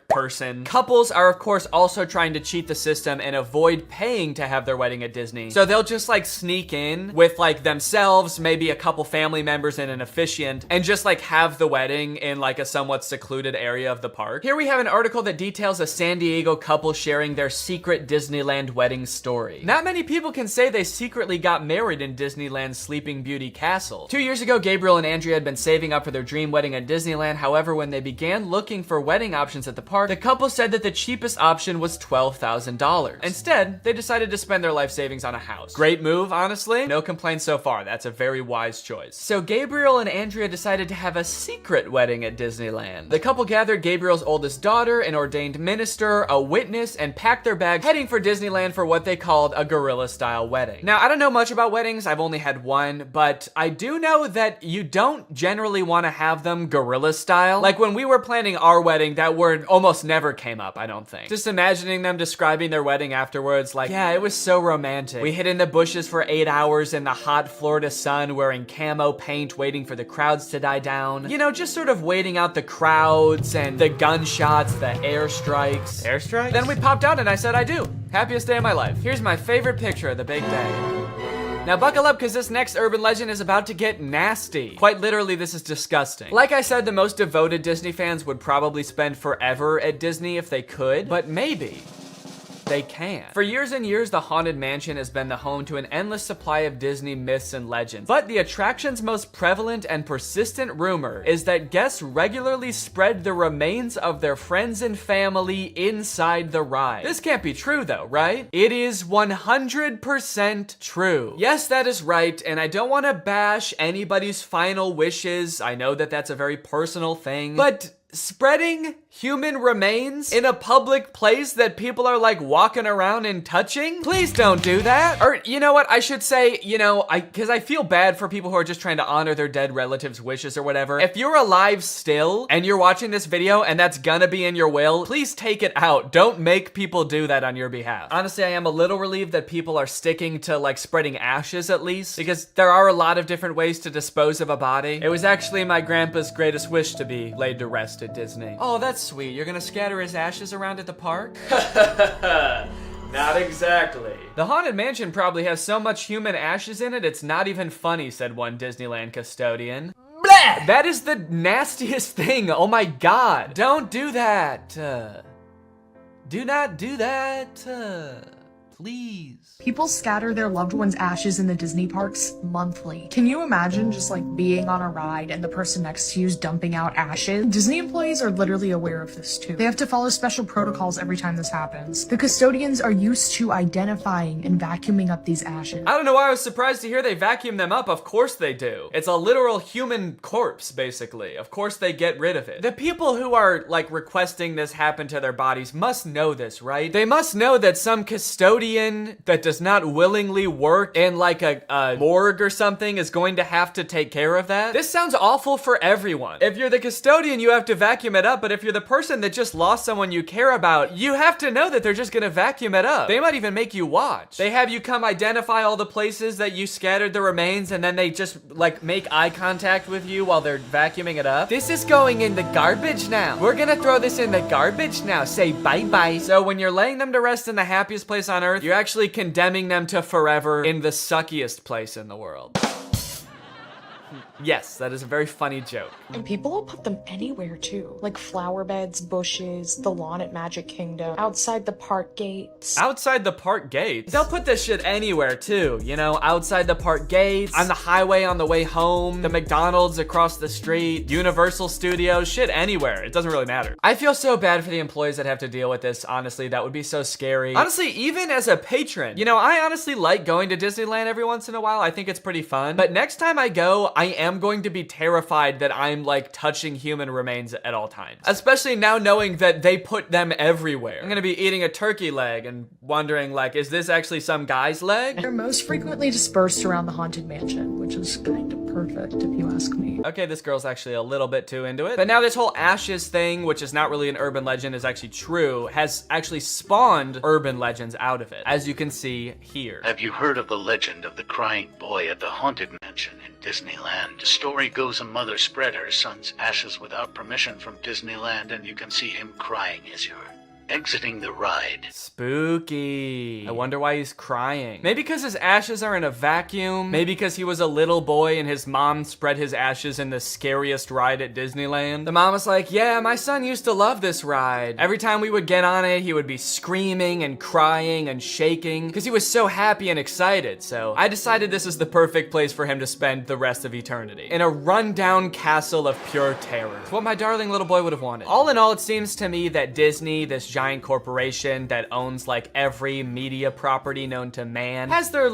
person, couples are of course also trying to cheat the system and avoid paying to have their wedding at Disney. So they'll just like sneak in with like themselves, maybe a couple family members and an officiant, and just like have the wedding in like a somewhat secluded area of the park. Here we have an article that details a San Diego couple sharing their secret Disneyland wedding story. Not many people can say they secretly got married in Disneyland's Sleeping Beauty Castle. 2 years ago, Gabriel and Andrea had been saving up for their dream wedding at Disneyland. However, when they began looking for wedding options options at the park, the couple said that the cheapest option was $12,000. Instead, they decided to spend their life savings on a house. Great move, honestly. No complaints so far. That's a very wise choice. So Gabriel and Andrea decided to have a secret wedding at Disneyland. The couple gathered Gabriel's oldest daughter, an ordained minister, a witness, and packed their bags, heading for Disneyland for what they called a guerrilla-style wedding. Now, I don't know much about weddings. I've only had one, but I do know that you don't generally want to have them guerrilla style. Like when we were planning our wedding, that word almost never came up, I don't think. Just imagining them describing their wedding afterwards, like, yeah, it was so romantic. We hid in the bushes for 8 hours in the hot Florida sun wearing camo paint, waiting for the crowds to die down. You know, just sort of waiting out the crowds and the gunshots, the airstrikes. Airstrikes? Then we popped out and I said I do. Happiest day of my life. Here's my favorite picture of the big day. Now buckle up because this next urban legend is about to get nasty. Quite literally, this is disgusting. Like I said, the most devoted Disney fans would probably spend forever at Disney if they could, but maybe they can. For years and years, the Haunted Mansion has been the home to an endless supply of Disney myths and legends. But the attraction's most prevalent and persistent rumor is that guests regularly spread the remains of their friends and family inside the ride. This can't be true though, right? It is 100% true. Yes, that is right, and I don't want to bash anybody's final wishes. I know that that's a very personal thing, but spreading human remains in a public place that people are like walking around and touching? Please don't do that. Or you know what, I should say, you know, because I feel bad for people who are just trying to honor their dead relatives' wishes or whatever. If you're alive still and you're watching this video and that's gonna be in your will, please take it out. Don't make people do that on your behalf. Honestly, I am a little relieved that people are sticking to like spreading ashes at least, because there are a lot of different ways to dispose of a body. It was actually my grandpa's greatest wish to be laid to rest at Disney. Oh, that's sweet. You're gonna scatter his ashes around at the park? Not exactly. The Haunted Mansion probably has so much human ashes in it, it's not even funny, said one Disneyland custodian. Blah! That is the nastiest thing. Oh my God. Don't do that. Do not do that. Please. People scatter their loved ones' ashes in the Disney parks monthly. Can you imagine just like being on a ride and the person next to you is dumping out ashes? Disney employees are literally aware of this too. They have to follow special protocols every time this happens. The custodians are used to identifying and vacuuming up these ashes. I don't know why I was surprised to hear they vacuum them up. Of course they do. It's a literal human corpse, basically. Of course they get rid of it. The people who are like requesting this happen to their bodies must know this, right? They must know that some custodian that does not willingly work in like a morgue or something is going to have to take care of that. This sounds awful for everyone. If you're the custodian, you have to vacuum it up, but if you're the person that just lost someone you care about, you have to know that they're just gonna vacuum it up. They might even make you watch. They have you come identify all the places that you scattered the remains, and then they just like make eye contact with you while they're vacuuming it up. This is going in the garbage now. We're gonna throw this in the garbage now. Say bye-bye. So when you're laying them to rest in the happiest place on earth, you're actually condemning them to forever in the suckiest place in the world. Yes, that is a very funny joke. And people will put them anywhere too. Like flower beds, bushes, the lawn at Magic Kingdom, outside the park gates. Outside the park gates? They'll put this shit anywhere too, you know? Outside the park gates, on the highway on the way home, the McDonald's across the street, Universal Studios, shit anywhere. It doesn't really matter. I feel so bad for the employees that have to deal with this, honestly. That would be so scary. Honestly, even as a patron, you know, I honestly like going to Disneyland every once in a while. I think it's pretty fun. But next time I go, I am going to be terrified that I'm like touching human remains at all times. Especially now knowing that they put them everywhere. I'm gonna be eating a turkey leg and wondering like, is this actually some guy's leg? They're most frequently dispersed around the Haunted Mansion, which is kind of perfect if you ask me. Okay, this girl's actually a little bit too into it. But now this whole ashes thing, which is not really an urban legend, is actually true, has actually spawned urban legends out of it, as you can see here. Have you heard of the legend of the crying boy at the Haunted Mansion in Disneyland? The story goes a mother spread her son's ashes without permission from Disneyland, and you can see him crying as you're exiting the ride. Spooky. I wonder why he's crying. Maybe because his ashes are in a vacuum. Maybe because he was a little boy and his mom spread his ashes in the scariest ride at Disneyland. The mom was like, yeah, my son used to love this ride. Every time we would get on it, he would be screaming and crying and shaking because he was so happy and excited. So I decided this is the perfect place for him to spend the rest of eternity. In a rundown castle of pure terror. It's what my darling little boy would have wanted. All in all, it seems to me that Disney, this giant corporation that owns like every media property known to man, has their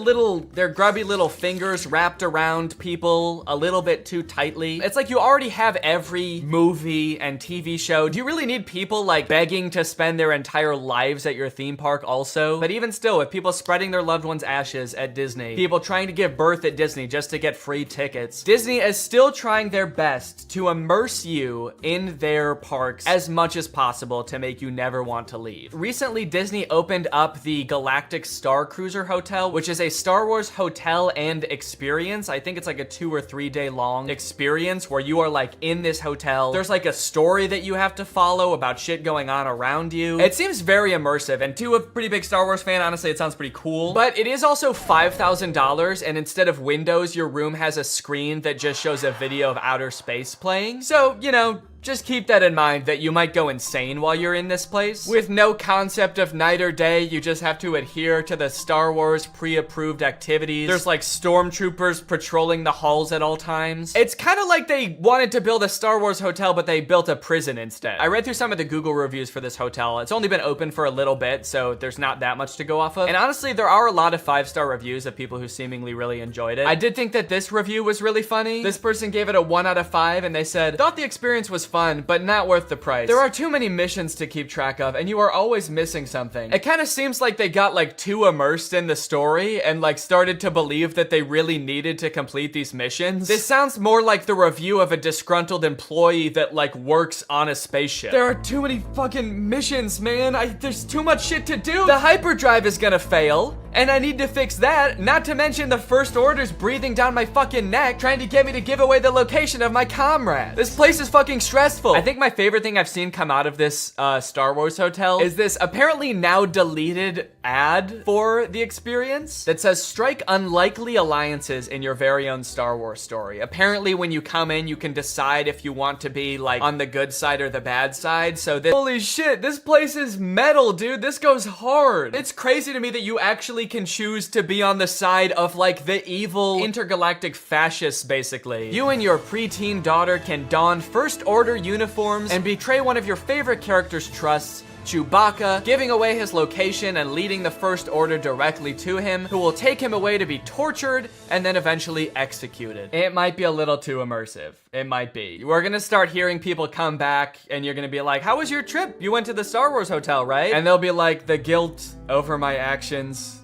grubby little fingers wrapped around people a little bit too tightly. It's like you already have every movie and TV show. Do you really need people like begging to spend their entire lives at your theme park also? But even still, with people spreading their loved ones' ashes at Disney, people trying to give birth at Disney just to get free tickets, Disney is still trying their best to immerse you in their parks as much as possible to make you never want to leave. Recently, Disney opened up the Galactic Star Cruiser Hotel, which is a Star Wars hotel and experience. I think it's like a 2 or 3 day long experience where you are like in this hotel. There's like a story that you have to follow about shit going on around you. It seems very immersive, and to a pretty big Star Wars fan, honestly, it sounds pretty cool. But it is also $5,000, and instead of windows, your room has a screen that just shows a video of outer space playing. So, you know, just keep that in mind that you might go insane while you're in this place. With no concept of night or day, you just have to adhere to the Star Wars pre-approved activities. There's like stormtroopers patrolling the halls at all times. It's kind of like they wanted to build a Star Wars hotel, but they built a prison instead. I read through some of the Google reviews for this hotel. It's only been open for a little bit, so there's not that much to go off of. And honestly, there are a lot of 5-star reviews of people who seemingly really enjoyed it. I did think that this review was really funny. This person gave it a 1 out of 5, and they said, thought the experience was fun, but not worth the price. There are too many missions to keep track of, and you are always missing something. It kind of seems like they got like too immersed in the story and like started to believe that they really needed to complete these missions. This sounds more like the review of a disgruntled employee that like works on a spaceship. There are too many fucking missions, man. There's too much shit to do. The hyperdrive is gonna fail, and I need to fix that. Not to mention the First Order's breathing down my fucking neck, trying to get me to give away the location of my comrade. This place is fucking stressful. I think my favorite thing I've seen come out of this Star Wars hotel is this apparently now deleted ad for the experience that says, strike unlikely alliances in your very own Star Wars story. Apparently when you come in, you can decide if you want to be like on the good side or the bad side. So this, holy shit, this place is metal, dude. This goes hard. It's crazy to me that you actually can choose to be on the side of like the evil intergalactic fascists, basically. You and your preteen daughter can don First Order uniforms and betray one of your favorite character's trusts, Chewbacca, giving away his location and leading the First Order directly to him, who will take him away to be tortured and then eventually executed. It might be a little too immersive. It might be. We're gonna start hearing people come back and you're gonna be like, how was your trip? You went to the Star Wars hotel, right? And they'll be like, the guilt over my actions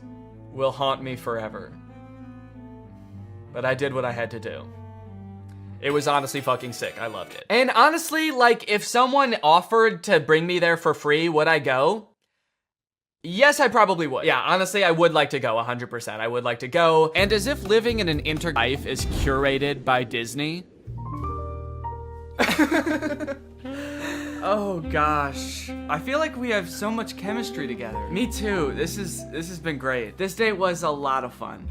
will haunt me forever. But I did what I had to do. It was honestly fucking sick. I loved it. And honestly, like, if someone offered to bring me there for free, would I go? Yes, I probably would. Yeah, honestly, I would like to go 100%. I would like to go. And as if living in an life is curated by Disney. Oh gosh. I feel like we have so much chemistry together. Me too. This has been great. This date was a lot of fun.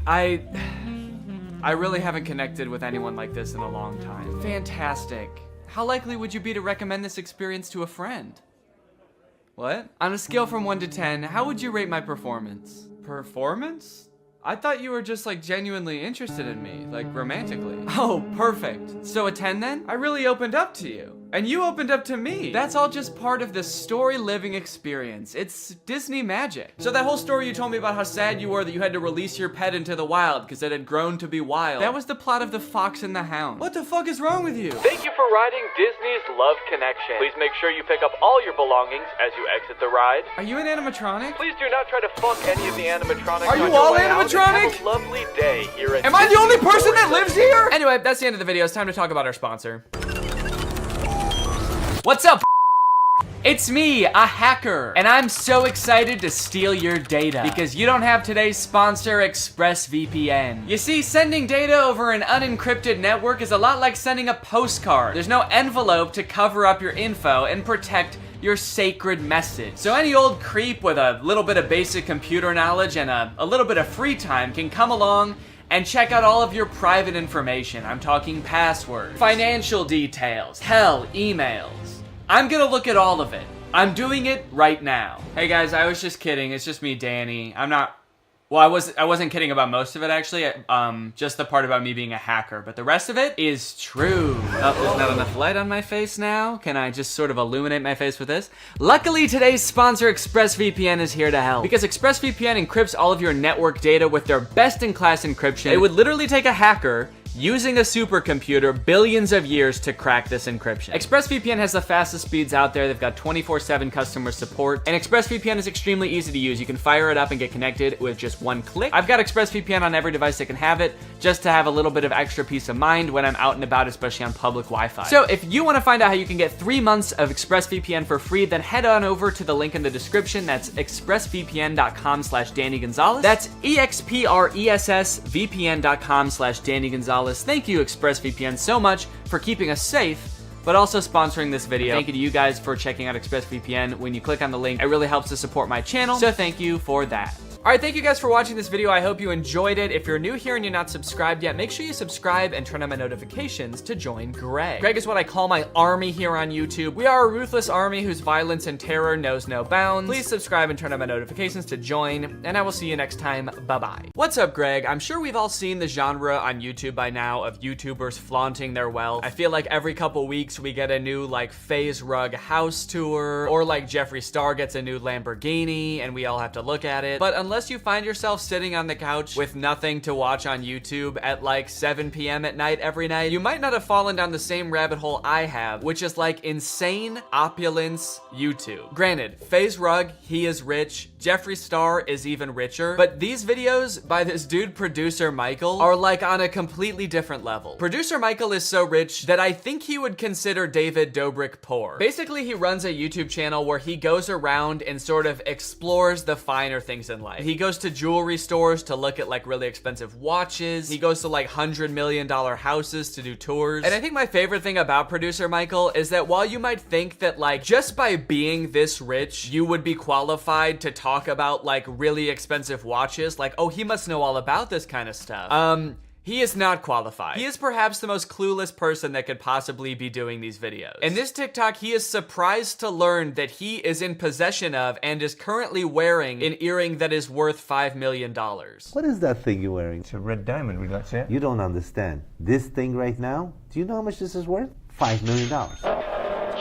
I really haven't connected with anyone like this in a long time. Fantastic. How likely would you be to recommend this experience to a friend? What? On a scale from 1 to 10, how would you rate my performance? Performance? I thought you were just like genuinely interested in me, like romantically. Oh, perfect. So a 10 then? I really opened up to you. And you opened up to me. That's all just part of the story living experience. It's Disney magic. So that whole story you told me about how sad you were that you had to release your pet into the wild because it had grown to be wild. That was the plot of The Fox and the Hound. What the fuck is wrong with you? Thank you for riding Disney's Love Connection. Please make sure you pick up all your belongings as you exit the ride. Are you an animatronic? Please do not try to fuck any of the animatronics. Are you all animatronic? Have a lovely day here at Am I the only person that lives here? Anyway, that's the end of the video. It's time to talk about our sponsor. What's up? It's me, a hacker, and I'm so excited to steal your data because you don't have today's sponsor, ExpressVPN. You see, sending data over an unencrypted network is a lot like sending a postcard. There's no envelope to cover up your info and protect your sacred message. So any old creep with a little bit of basic computer knowledge and a little bit of free time can come along and check out all of your private information. I'm talking passwords, financial details, hell, emails. I'm gonna look at all of it. I'm doing it right now. Hey guys, I was just kidding. It's just me, Danny. I wasn't kidding about most of it actually. Just the part about me being a hacker, but the rest of it is true. Oh, there's not enough light on my face now. Can I just sort of illuminate my face with this? Luckily, today's sponsor, ExpressVPN, is here to help. Because ExpressVPN encrypts all of your network data with their best-in-class encryption. It would literally take a hacker using a supercomputer billions of years to crack this encryption. ExpressVPN has the fastest speeds out there. They've got 24/7 customer support, and ExpressVPN is extremely easy to use. You can fire it up and get connected with just one click. I've got ExpressVPN on every device that can have it, just to have a little bit of extra peace of mind when I'm out and about, especially on public Wi-Fi. So if you want to find out how you can get 3 months of ExpressVPN for free, then head on over to the link in the description. That's expressvpn.com/Danny Gonzalez. That's expressvpn.com/Danny Gonzalez. Thank you, ExpressVPN, so much for keeping us safe, but also sponsoring this video. Thank you to you guys for checking out ExpressVPN. When you click on the link, it really helps to support my channel, so thank you for that. All right, thank you guys for watching this video. I hope you enjoyed it. If you're new here and you're not subscribed yet, make sure you subscribe and turn on my notifications to join Greg. Greg is what I call my army here on YouTube. We are a ruthless army whose violence and terror knows no bounds. Please subscribe and turn on my notifications to join, and I will see you next time. Bye-bye. What's up, Greg? I'm sure we've all seen the genre on YouTube by now of YouTubers flaunting their wealth. I feel like every couple weeks we get a new, like, FaZe Rug house tour, or like Jeffree Star gets a new Lamborghini, and we all have to look at it. But unless you find yourself sitting on the couch with nothing to watch on YouTube at like 7 p.m. at night every night, you might not have fallen down the same rabbit hole I have, which is like insane opulence YouTube. Granted, FaZe Rug, he is rich. Jeffree Star is even richer. But these videos by this dude, Producer Michael, are like on a completely different level. Producer Michael is so rich that I think he would consider David Dobrik poor. Basically, he runs a YouTube channel where he goes around and sort of explores the finer things in life. He goes to jewelry stores to look at like really expensive watches. He goes to like $100 million houses to do tours. And I think my favorite thing about Producer Michael is that while you might think that like just by being this rich, you would be qualified to talk about like really expensive watches, like, oh, he must know all about this kind of stuff. He is not qualified. He is perhaps the most clueless person that could possibly be doing these videos. In this TikTok, he is surprised to learn that he is in possession of and is currently wearing an earring that is worth $5 million. What is that thing you're wearing? It's a red diamond, would you like to see it? You don't understand. This thing right now, do you know how much this is worth? $5 million.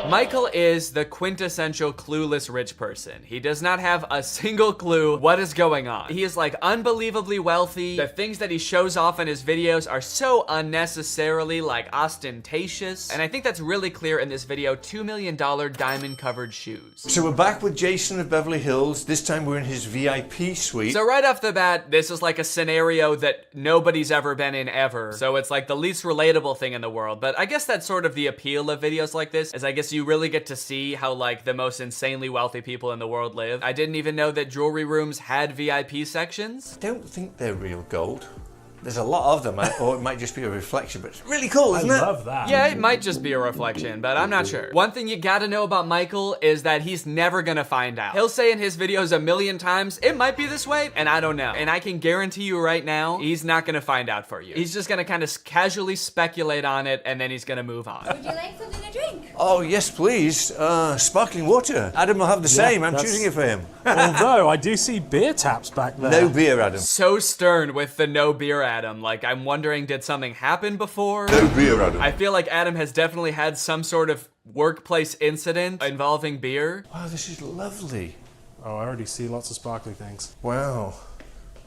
Michael is the quintessential clueless rich person. He does not have a single clue what is going on. He is like unbelievably wealthy. The things that he shows off in his videos are so unnecessarily like ostentatious. And I think that's really clear in this video, $2 million diamond covered shoes. So we're back with Jason of Beverly Hills. This time we're in his VIP suite. So right off the bat, this is like a scenario that nobody's ever been in ever. So it's like the least relatable thing in the world. But I guess that's sort of the appeal of videos like this, is I guess you really get to see how like the most insanely wealthy people in the world live. I didn't even know that jewelry rooms had VIP sections. I don't think they're real gold. There's a lot of them, or it might just be a reflection, but it's really cool, isn't it? I love that. Yeah, it might just be a reflection, but I'm not sure. One thing you gotta know about Michael is that he's never gonna find out. He'll say in his videos 1,000,000 times, it might be this way, and I don't know. And I can guarantee you right now, he's not gonna find out for you. He's just gonna kind of casually speculate on it, and then he's gonna move on. Would you like something to drink? Oh, yes, please. Sparkling water. Adam will have the same. I'm choosing it for him. Although, I do see beer taps back there. No beer, Adam. So stern with the no beer Adam. Like, I'm wondering, did something happen before? No beer, Adam. I feel like Adam has definitely had some sort of workplace incident involving beer. Wow, this is lovely. Oh, I already see lots of sparkly things. Wow.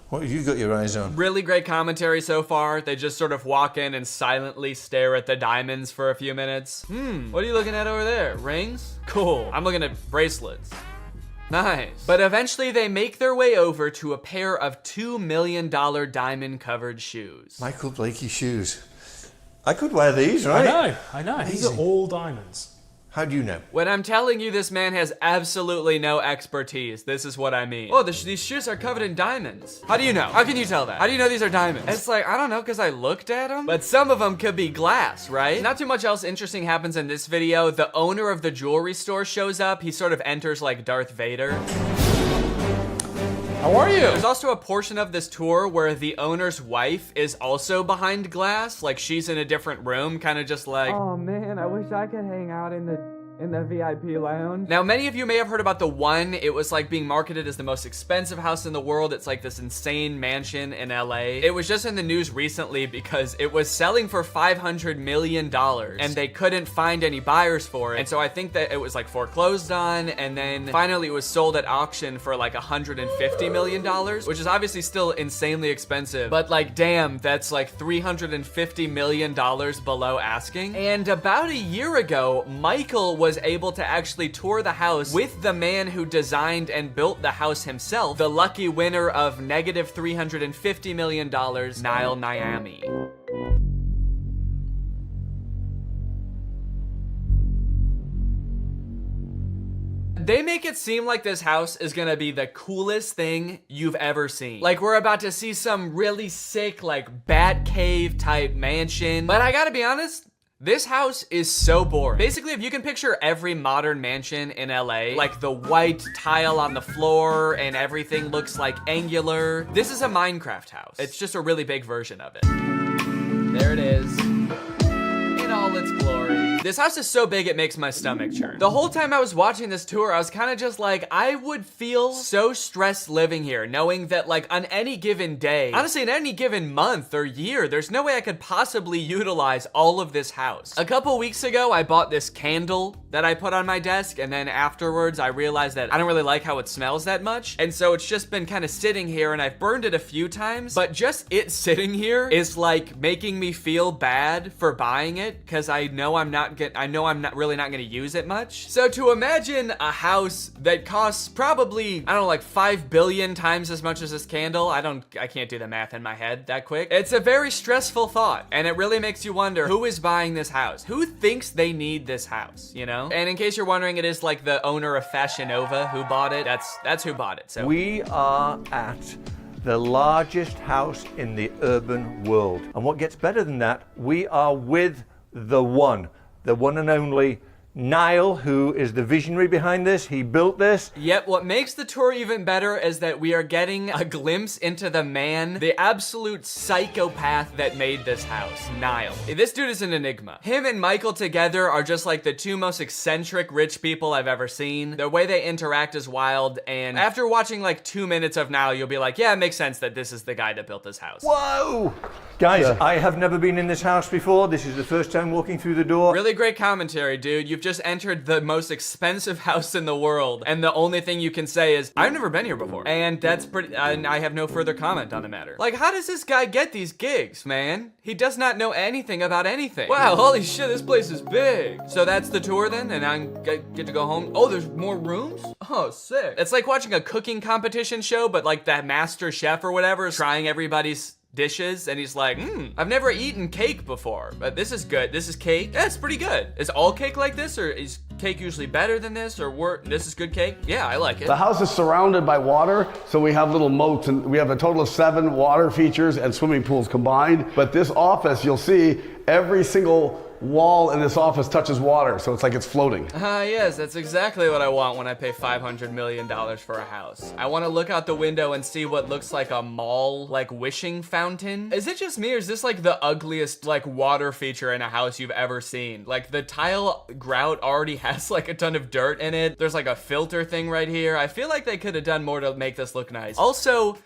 What have you got your eyes on? Really great commentary so far. They just sort of walk in and silently stare at the diamonds for a few minutes. What are you looking at over there? Rings? Cool. I'm looking at bracelets. Nice. But eventually they make their way over to a pair of $2 million diamond covered shoes. Michael Blakey shoes. I could wear these, right? I know. These are all diamonds. How do you know? When I'm telling you this man has absolutely no expertise, this is what I mean. Oh, these shoes are covered in diamonds. How do you know? How can you tell that? How do you know these are diamonds? It's like, I don't know, because I looked at them. But some of them could be glass, right? Not too much else interesting happens in this video. The owner of the jewelry store shows up. He sort of enters like Darth Vader. How are you? There's also a portion of this tour where the owner's wife is also behind glass. Like she's in a different room, kind of just like, oh man, I wish I could hang out in the VIP lounge. Now, many of you may have heard about the One. It was like being marketed as the most expensive house in the world. It's like this insane mansion in LA. It was just in the news recently because it was selling for $500 million and they couldn't find any buyers for it. And so I think that it was like foreclosed on, and then finally it was sold at auction for like $150 million, which is obviously still insanely expensive, but like, damn, that's like $350 million below asking. And about a year ago, Michael was able to actually tour the house with the man who designed and built the house himself, the lucky winner of negative $350 million, Niall Niami. They make it seem like this house is gonna be the coolest thing you've ever seen. Like we're about to see some really sick, like bat cave type mansion. But I gotta be honest, this house is so boring. Basically, if you can picture every modern mansion in LA, like the white tile on the floor and everything looks like angular, this is a Minecraft house. It's just a really big version of it. There it is, in all its glory. This house is so big it makes my stomach churn. The whole time I was watching this tour, I was kind of just like, I would feel so stressed living here, knowing that like on any given day, honestly in any given month or year, there's no way I could possibly utilize all of this house. A couple weeks ago, I bought this candle that I put on my desk, and then afterwards I realized that I don't really like how it smells that much, and so it's just been kind of sitting here, and I've burned it a few times, but just it sitting here is like making me feel bad for buying it, because I know I'm not really not gonna use it much. So to imagine a house that costs probably, I don't know, like 5 billion times as much as this candle, I can't do the math in my head that quick. It's a very stressful thought, and it really makes you wonder, who is buying this house? Who thinks they need this house, you know? And in case you're wondering, it is like the owner of Fashion Nova who bought it. That's who bought it. So we are at the largest house in the urban world. And what gets better than that, we are with the one and only Niall, who is the visionary behind this. He built this. Yep, what makes the tour even better is that we are getting a glimpse into the man, the absolute psychopath that made this house, Niall. This dude is an enigma. Him and Michael together are just like the two most eccentric rich people I've ever seen. The way they interact is wild, and after watching like 2 minutes of Niall, you'll be like, yeah, it makes sense that this is the guy that built this house. Whoa! Guys, I have never been in this house before. This is the first time walking through the door. Really great commentary, dude. You've just entered the most expensive house in the world, and the only thing you can say is, I've never been here before. And that's pretty, and I have no further comment on the matter. Like, how does this guy get these gigs, man? He does not know anything about anything. Wow, holy shit, this place is big. So that's the tour then, and I get to go home. Oh, there's more rooms? Oh, sick. It's like watching a cooking competition show, but like that master chef or whatever is trying everybody's dishes, and he's like, I've never eaten cake before, but this is good. This is cake. Yeah, it's pretty good. Is all cake like this, or is cake usually better than this, or this is good cake? Yeah, I like it. The house is surrounded by water, so we have little moats, and we have a total of 7 water features and swimming pools combined. But this office, you'll see every single wall in this office touches water, so it's like it's floating. Yes, that's exactly what I want when I pay $500 million for a house. I want to look out the window and see what looks like a mall, like wishing fountain. Is it just me, or is this like the ugliest like water feature in a house you've ever seen? Like the tile grout already has like a ton of dirt in it. There's like a filter thing right here. I feel like they could have done more to make this look nice. Also,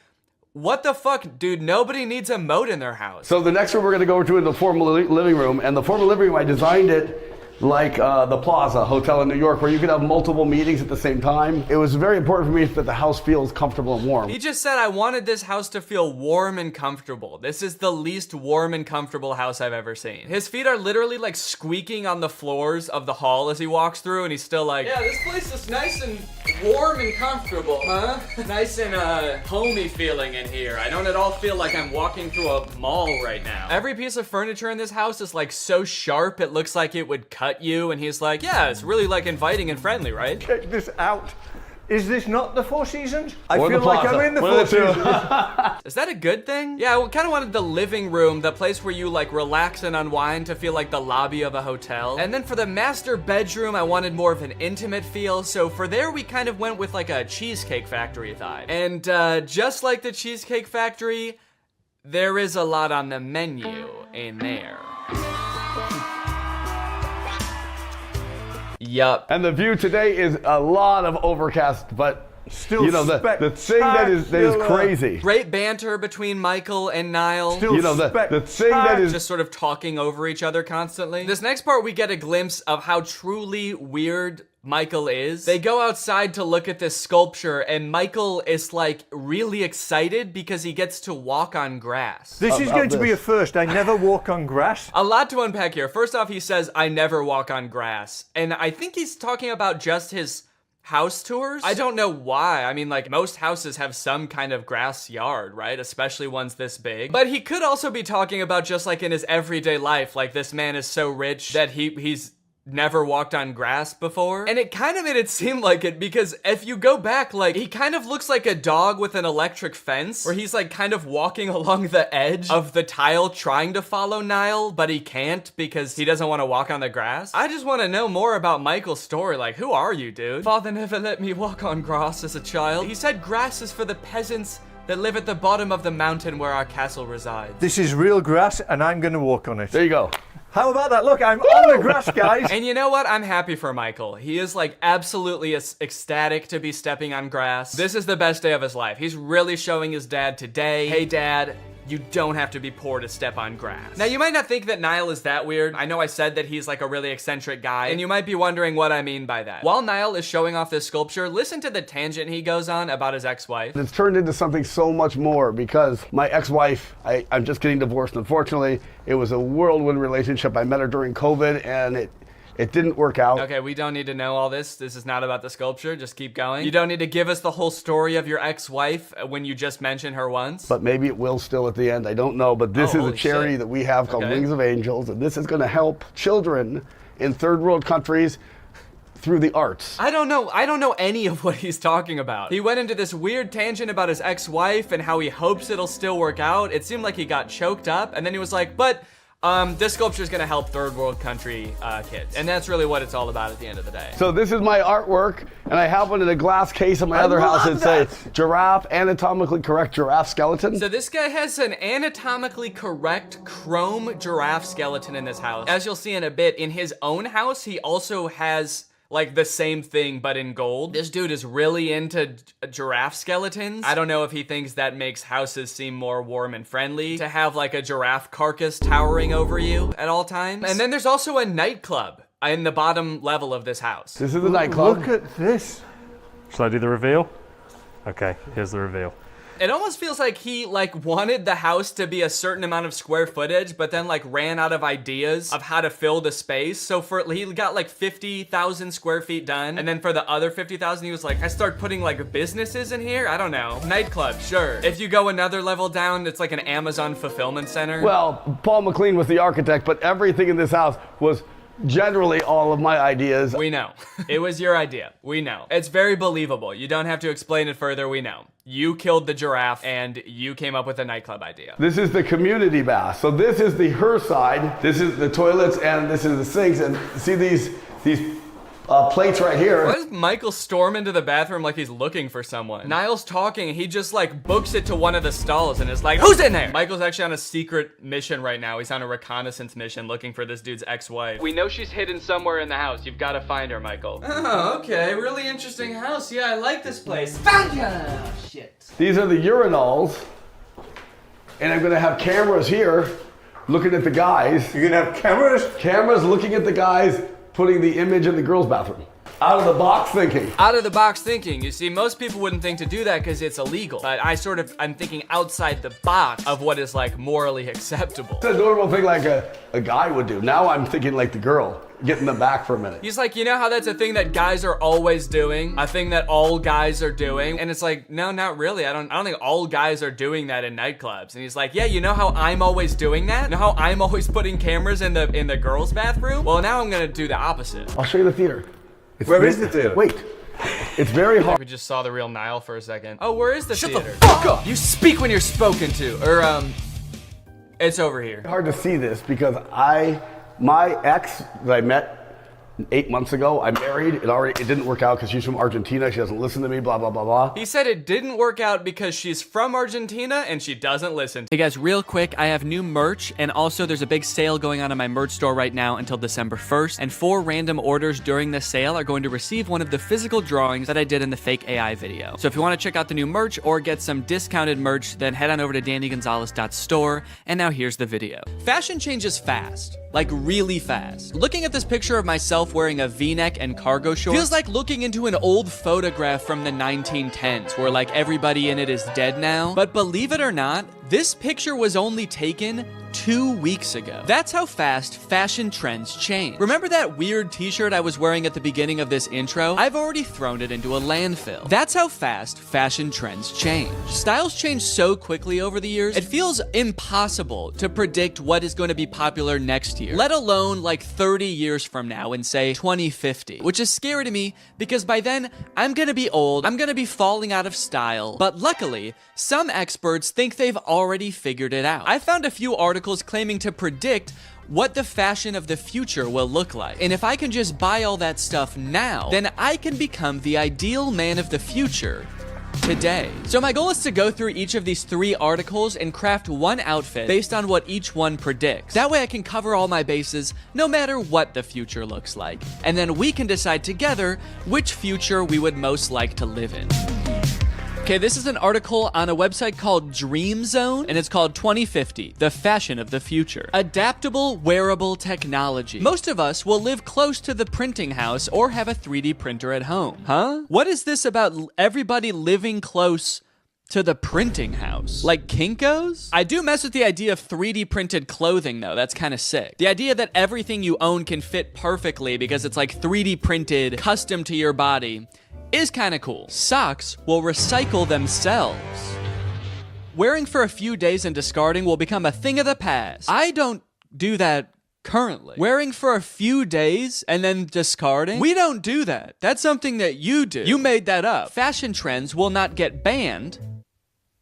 what the fuck, dude? Nobody needs a moat in their house. So the next room we're going to go to is the formal living room, and the formal living room, I designed it like the Plaza Hotel in New York, where you could have multiple meetings at the same time. It was very important for me that the house feels comfortable and warm. He just said I wanted this house to feel warm and comfortable. This is the least warm and comfortable house I've ever seen. His feet are literally like squeaking on the floors of the hall as he walks through, and he's still like, yeah, this place is nice and warm and comfortable, huh? Nice and homey feeling in here. I don't at all feel like I'm walking through a mall right now. Every piece of furniture in this house is like so sharp it looks like it would cut cut you, and he's like, yeah, it's really like inviting and friendly, right? Check this out. Is this not the Four Seasons? I Or feel the like Plaza. I'm in the One Four of the two. Seasons. Is that a good thing? Yeah, I kind of wanted the living room, the place where you like relax and unwind, to feel like the lobby of a hotel. And then for the master bedroom, I wanted more of an intimate feel. So for there, we kind of went with like a Cheesecake Factory vibe. And just like the Cheesecake Factory, there is a lot on the menu in there. Yup. And the view today is a lot of overcast, but still, you know, the thing that is crazy. Great banter between Michael and Niall. Still you know, the thing that is just sort of talking over each other constantly. This next part, we get a glimpse of how truly weird Michael is. They go outside to look at this sculpture, and Michael is like really excited because he gets to walk on grass. This is going to be a first. I never walk on grass. A lot to unpack here. First off, he says, I never walk on grass. And I think he's talking about just his house tours. I don't know why. I mean, like, most houses have some kind of grass yard, right? Especially ones this big. But he could also be talking about just like in his everyday life, like this man is so rich that he's never walked on grass before. And it kind of made it seem like it, because if you go back, like, he kind of looks like a dog with an electric fence, where he's like kind of walking along the edge of the tile trying to follow Niall, but he can't because he doesn't want to walk on the grass. I just want to know more about Michael's story. Like, who are you, dude? Father never let me walk on grass as a child. He said grass is for the peasants that live at the bottom of the mountain where our castle resides. This is real grass, and I'm going to walk on it. There you go. How about that? Look, I'm on the grass, guys. And you know what? I'm happy for Michael. He is like absolutely ecstatic to be stepping on grass. This is the best day of his life. He's really showing his dad today, hey dad, you don't have to be poor to step on grass. Now, you might not think that Niall is that weird. I know I said that he's like a really eccentric guy, and you might be wondering what I mean by that. While Niall is showing off this sculpture, listen to the tangent he goes on about his ex-wife. It's turned into something so much more, because my ex-wife, I'm just getting divorced, unfortunately. It was a whirlwind relationship. I met her during COVID, and it didn't work out. Okay, we don't need to know all this. This is not about the sculpture. Just keep going. You don't need to give us the whole story of your ex-wife when you just mention her once. But maybe it will still at the end. I don't know. But this is a charity that we have called Wings of Angels, and this is going to help children in third world countries through the arts. I don't know any of what he's talking about. He went into this weird tangent about his ex-wife and how he hopes it'll still work out. It seemed like he got choked up, and then he was like, but this sculpture is going to help third world country kids. And that's really what it's all about at the end of the day. So this is my artwork, and I have one in a glass case in my other house that says giraffe, anatomically correct giraffe skeleton. So this guy has an anatomically correct chrome giraffe skeleton in his house. As you'll see in a bit, in his own house, he also has like the same thing but in gold. This dude is really into giraffe skeletons. I don't know if he thinks that makes houses seem more warm and friendly to have like a giraffe carcass towering over you at all times. And then there's also a nightclub in the bottom level of this house. This is the nightclub. Look at this. Shall I do the reveal? Okay, here's the reveal. It almost feels like he like wanted the house to be a certain amount of square footage, but then like ran out of ideas of how to fill the space. So he got like 50,000 square feet done. And then for the other 50,000, he was like, I start putting like businesses in here. I don't know. Nightclub, sure. If you go another level down, it's like an Amazon fulfillment center. Well, Paul McLean was the architect, but everything in this house was generally all of my ideas. We know. It was your idea. We know. It's very believable. You don't have to explain it further. We know. You killed the giraffe and you came up with a nightclub idea. This is the community bath. So this is the her side. This is the toilets and this is the sinks. And see these plates right here. Why does Michael storm into the bathroom like he's looking for someone? Niall's talking, he just like books it to one of the stalls and is like, who's in there? Michael's actually on a secret mission right now. He's on a reconnaissance mission looking for this dude's ex-wife. We know she's hidden somewhere in the house. You've got to find her, Michael. Oh, okay. Really interesting house. Yeah, I like this place. Found ya! Shit. These are the urinals. And I'm gonna have cameras here looking at the guys. You're gonna have cameras? Cameras looking at the guys putting the image in the girls' bathroom. Out of the box thinking. Out of the box thinking. You see, most people wouldn't think to do that because it's illegal. But I'm thinking outside the box of what is like morally acceptable. It's a normal thing like a guy would do. Now I'm thinking like the girl. Get in the back for a minute. He's like, you know how that's a thing that guys are always doing? A thing that all guys are doing? And it's like, no, not really. I don't think all guys are doing that in nightclubs. And he's like, yeah, you know how I'm always doing that? You know how I'm always putting cameras in the girls' bathroom? Well, now I'm gonna do the opposite. I'll show you the theater. Where is the theater? Wait. It's very hard. We just saw the real Niall for a second. Oh, where is the theater? Shut the fuck up! You speak when you're spoken to. Or, it's over here. Hard to see this because my ex that I met 8 months ago, I married. It didn't work out because she's from Argentina. She doesn't listen to me, blah, blah, blah, blah. He said it didn't work out because she's from Argentina and she doesn't listen. Hey guys, real quick, I have new merch, and also there's a big sale going on in my merch store right now until December 1st, and 4 random orders during the sale are going to receive one of the physical drawings that I did in the fake AI video. So if you want to check out the new merch or get some discounted merch, then head on over to dannygonzalez.store, and now here's the video. Fashion changes fast. Like really fast. Looking at this picture of myself wearing a V-neck and cargo shorts feels like looking into an old photograph from the 1910s where like everybody in it is dead now. But believe it or not, this picture was only taken 2 weeks ago. That's how fast fashion trends change. Remember that weird t-shirt I was wearing at the beginning of this intro? I've already thrown it into a landfill. That's how fast fashion trends change. Styles change so quickly over the years, it feels impossible to predict what is going to be popular next year, let alone like 30 years from now in say 2050, which is scary to me because by then I'm gonna be old, I'm gonna be falling out of style. But luckily, some experts think they've already figured it out. I found a few articles claiming to predict what the fashion of the future will look like. And if I can just buy all that stuff now, then I can become the ideal man of the future today. So my goal is to go through each of these 3 articles and craft one outfit based on what each one predicts. That way I can cover all my bases no matter what the future looks like. And then we can decide together which future we would most like to live in. Okay, this is an article on a website called Dream Zone, and it's called 2050, the fashion of the future. Adaptable wearable technology. Most of us will live close to the printing house or have a 3D printer at home. Huh? What is this about everybody living close to the printing house? Like Kinko's? I do mess with the idea of 3D printed clothing though, that's kind of sick. The idea that everything you own can fit perfectly because it's like 3D printed, custom to your body, is kind of cool. Socks will recycle themselves. Wearing for a few days and discarding will become a thing of the past. I don't do that currently. Wearing for a few days and then discarding? We don't do that. That's something that you do. You made that up. Fashion trends will not get banned,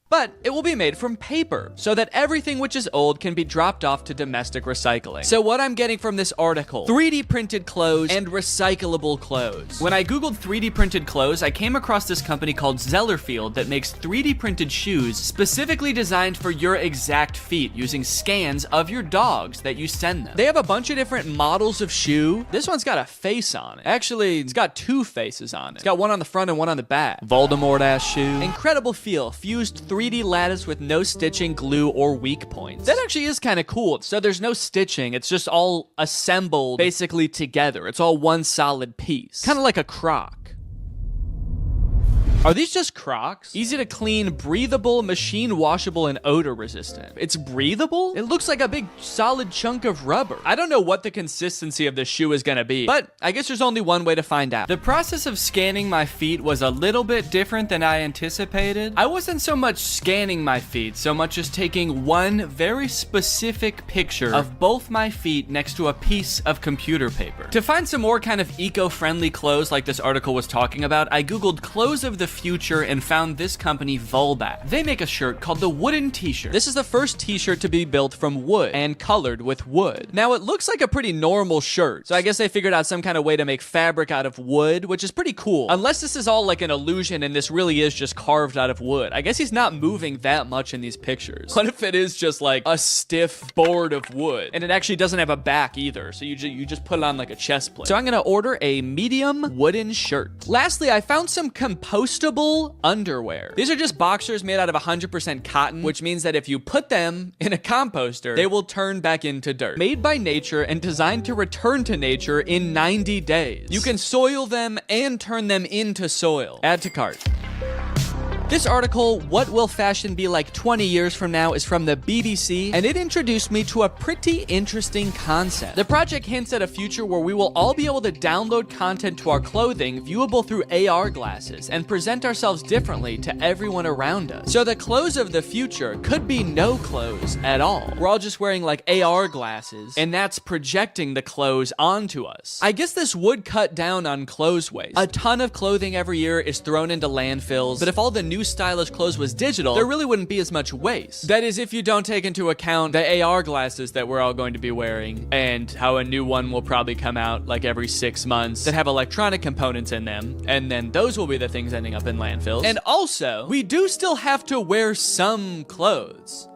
but it will be made from paper so that everything which is old can be dropped off to domestic recycling. So what I'm getting from this article, 3D printed clothes and recyclable clothes. When I Googled 3D printed clothes, I came across this company called Zellerfield that makes 3D printed shoes specifically designed for your exact feet using scans of your dogs that you send them. They have a bunch of different models of shoe. This one's got a face on it. Actually, it's got 2 faces on it. It's got one on the front and one on the back. Voldemort-ass shoe. Incredible feel, fused 3D lattice with no stitching, glue, or weak points. That actually is kind of cool. So there's no stitching. It's just all assembled basically together. It's all one solid piece. Kind of like a Croc. Are these just Crocs? Easy to clean, breathable, machine washable, and odor resistant. It's breathable? It looks like a big solid chunk of rubber. I don't know what the consistency of this shoe is gonna be, but I guess there's only one way to find out. The process of scanning my feet was a little bit different than I anticipated. I wasn't so much scanning my feet, so much as taking one very specific picture of both my feet next to a piece of computer paper. To find some more kind of eco-friendly clothes like this article was talking about, I googled clothes of the future and found this company Volbat. They make a shirt called the wooden t-shirt. This is the first t-shirt to be built from wood and colored with wood. Now it looks like a pretty normal shirt, so I guess they figured out some kind of way to make fabric out of wood, which is pretty cool. Unless this is all like an illusion and this really is just carved out of wood. I guess he's not moving that much in these pictures. What if it is just like a stiff board of wood and it actually doesn't have a back either, so you just put it on like a chest plate. So I'm gonna order a medium wooden shirt. Lastly, I found some compostable compostable underwear. These are just boxers made out of 100% cotton, which means that if you put them in a composter, they will turn back into dirt. Made by nature and designed to return to nature in 90 days. You can soil them and turn them into soil. Add to cart. This article, What Will Fashion Be Like 20 Years From Now, is from the BBC, and it introduced me to a pretty interesting concept. The project hints at a future where we will all be able to download content to our clothing viewable through AR glasses and present ourselves differently to everyone around us. So the clothes of the future could be no clothes at all. We're all just wearing like AR glasses, and that's projecting the clothes onto us. I guess this would cut down on clothes waste. A ton of clothing every year is thrown into landfills, but if all the new stylish clothes was digital, there really wouldn't be as much waste. That is, if you don't take into account the AR glasses that we're all going to be wearing, and how a new one will probably come out like every 6 months that have electronic components in them, and then those will be the things ending up in landfills. And also, we do still have to wear some clothes.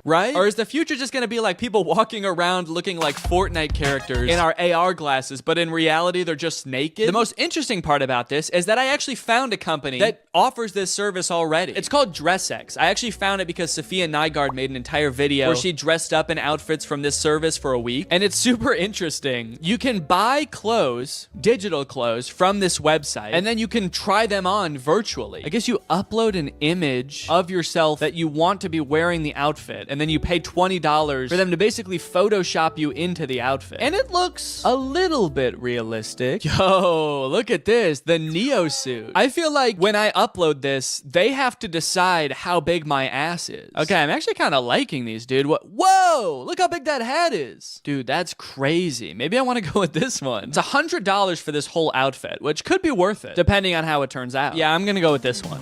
Right? Or is the future just gonna be like people walking around looking like Fortnite characters in our AR glasses, but in reality, they're just naked? The most interesting part about this is that I actually found a company that offers this service already. It's called DressX. I actually found it because Sophia Nygaard made an entire video where she dressed up in outfits from this service for a week, and it's super interesting. You can buy clothes, digital clothes, from this website, and then you can try them on virtually. I guess you upload an image of yourself that you want to be wearing the outfit, and then you pay $20 for them to basically Photoshop you into the outfit. And it looks a little bit realistic. Yo, look at this, the Neo suit. I feel like when I upload this, they have to decide how big my ass is. Okay, I'm actually kind of liking these, dude. Whoa, look how big that hat is. Dude, that's crazy. Maybe I want to go with this one. It's $100 for this whole outfit, which could be worth it, depending on how it turns out. Yeah, I'm gonna go with this one.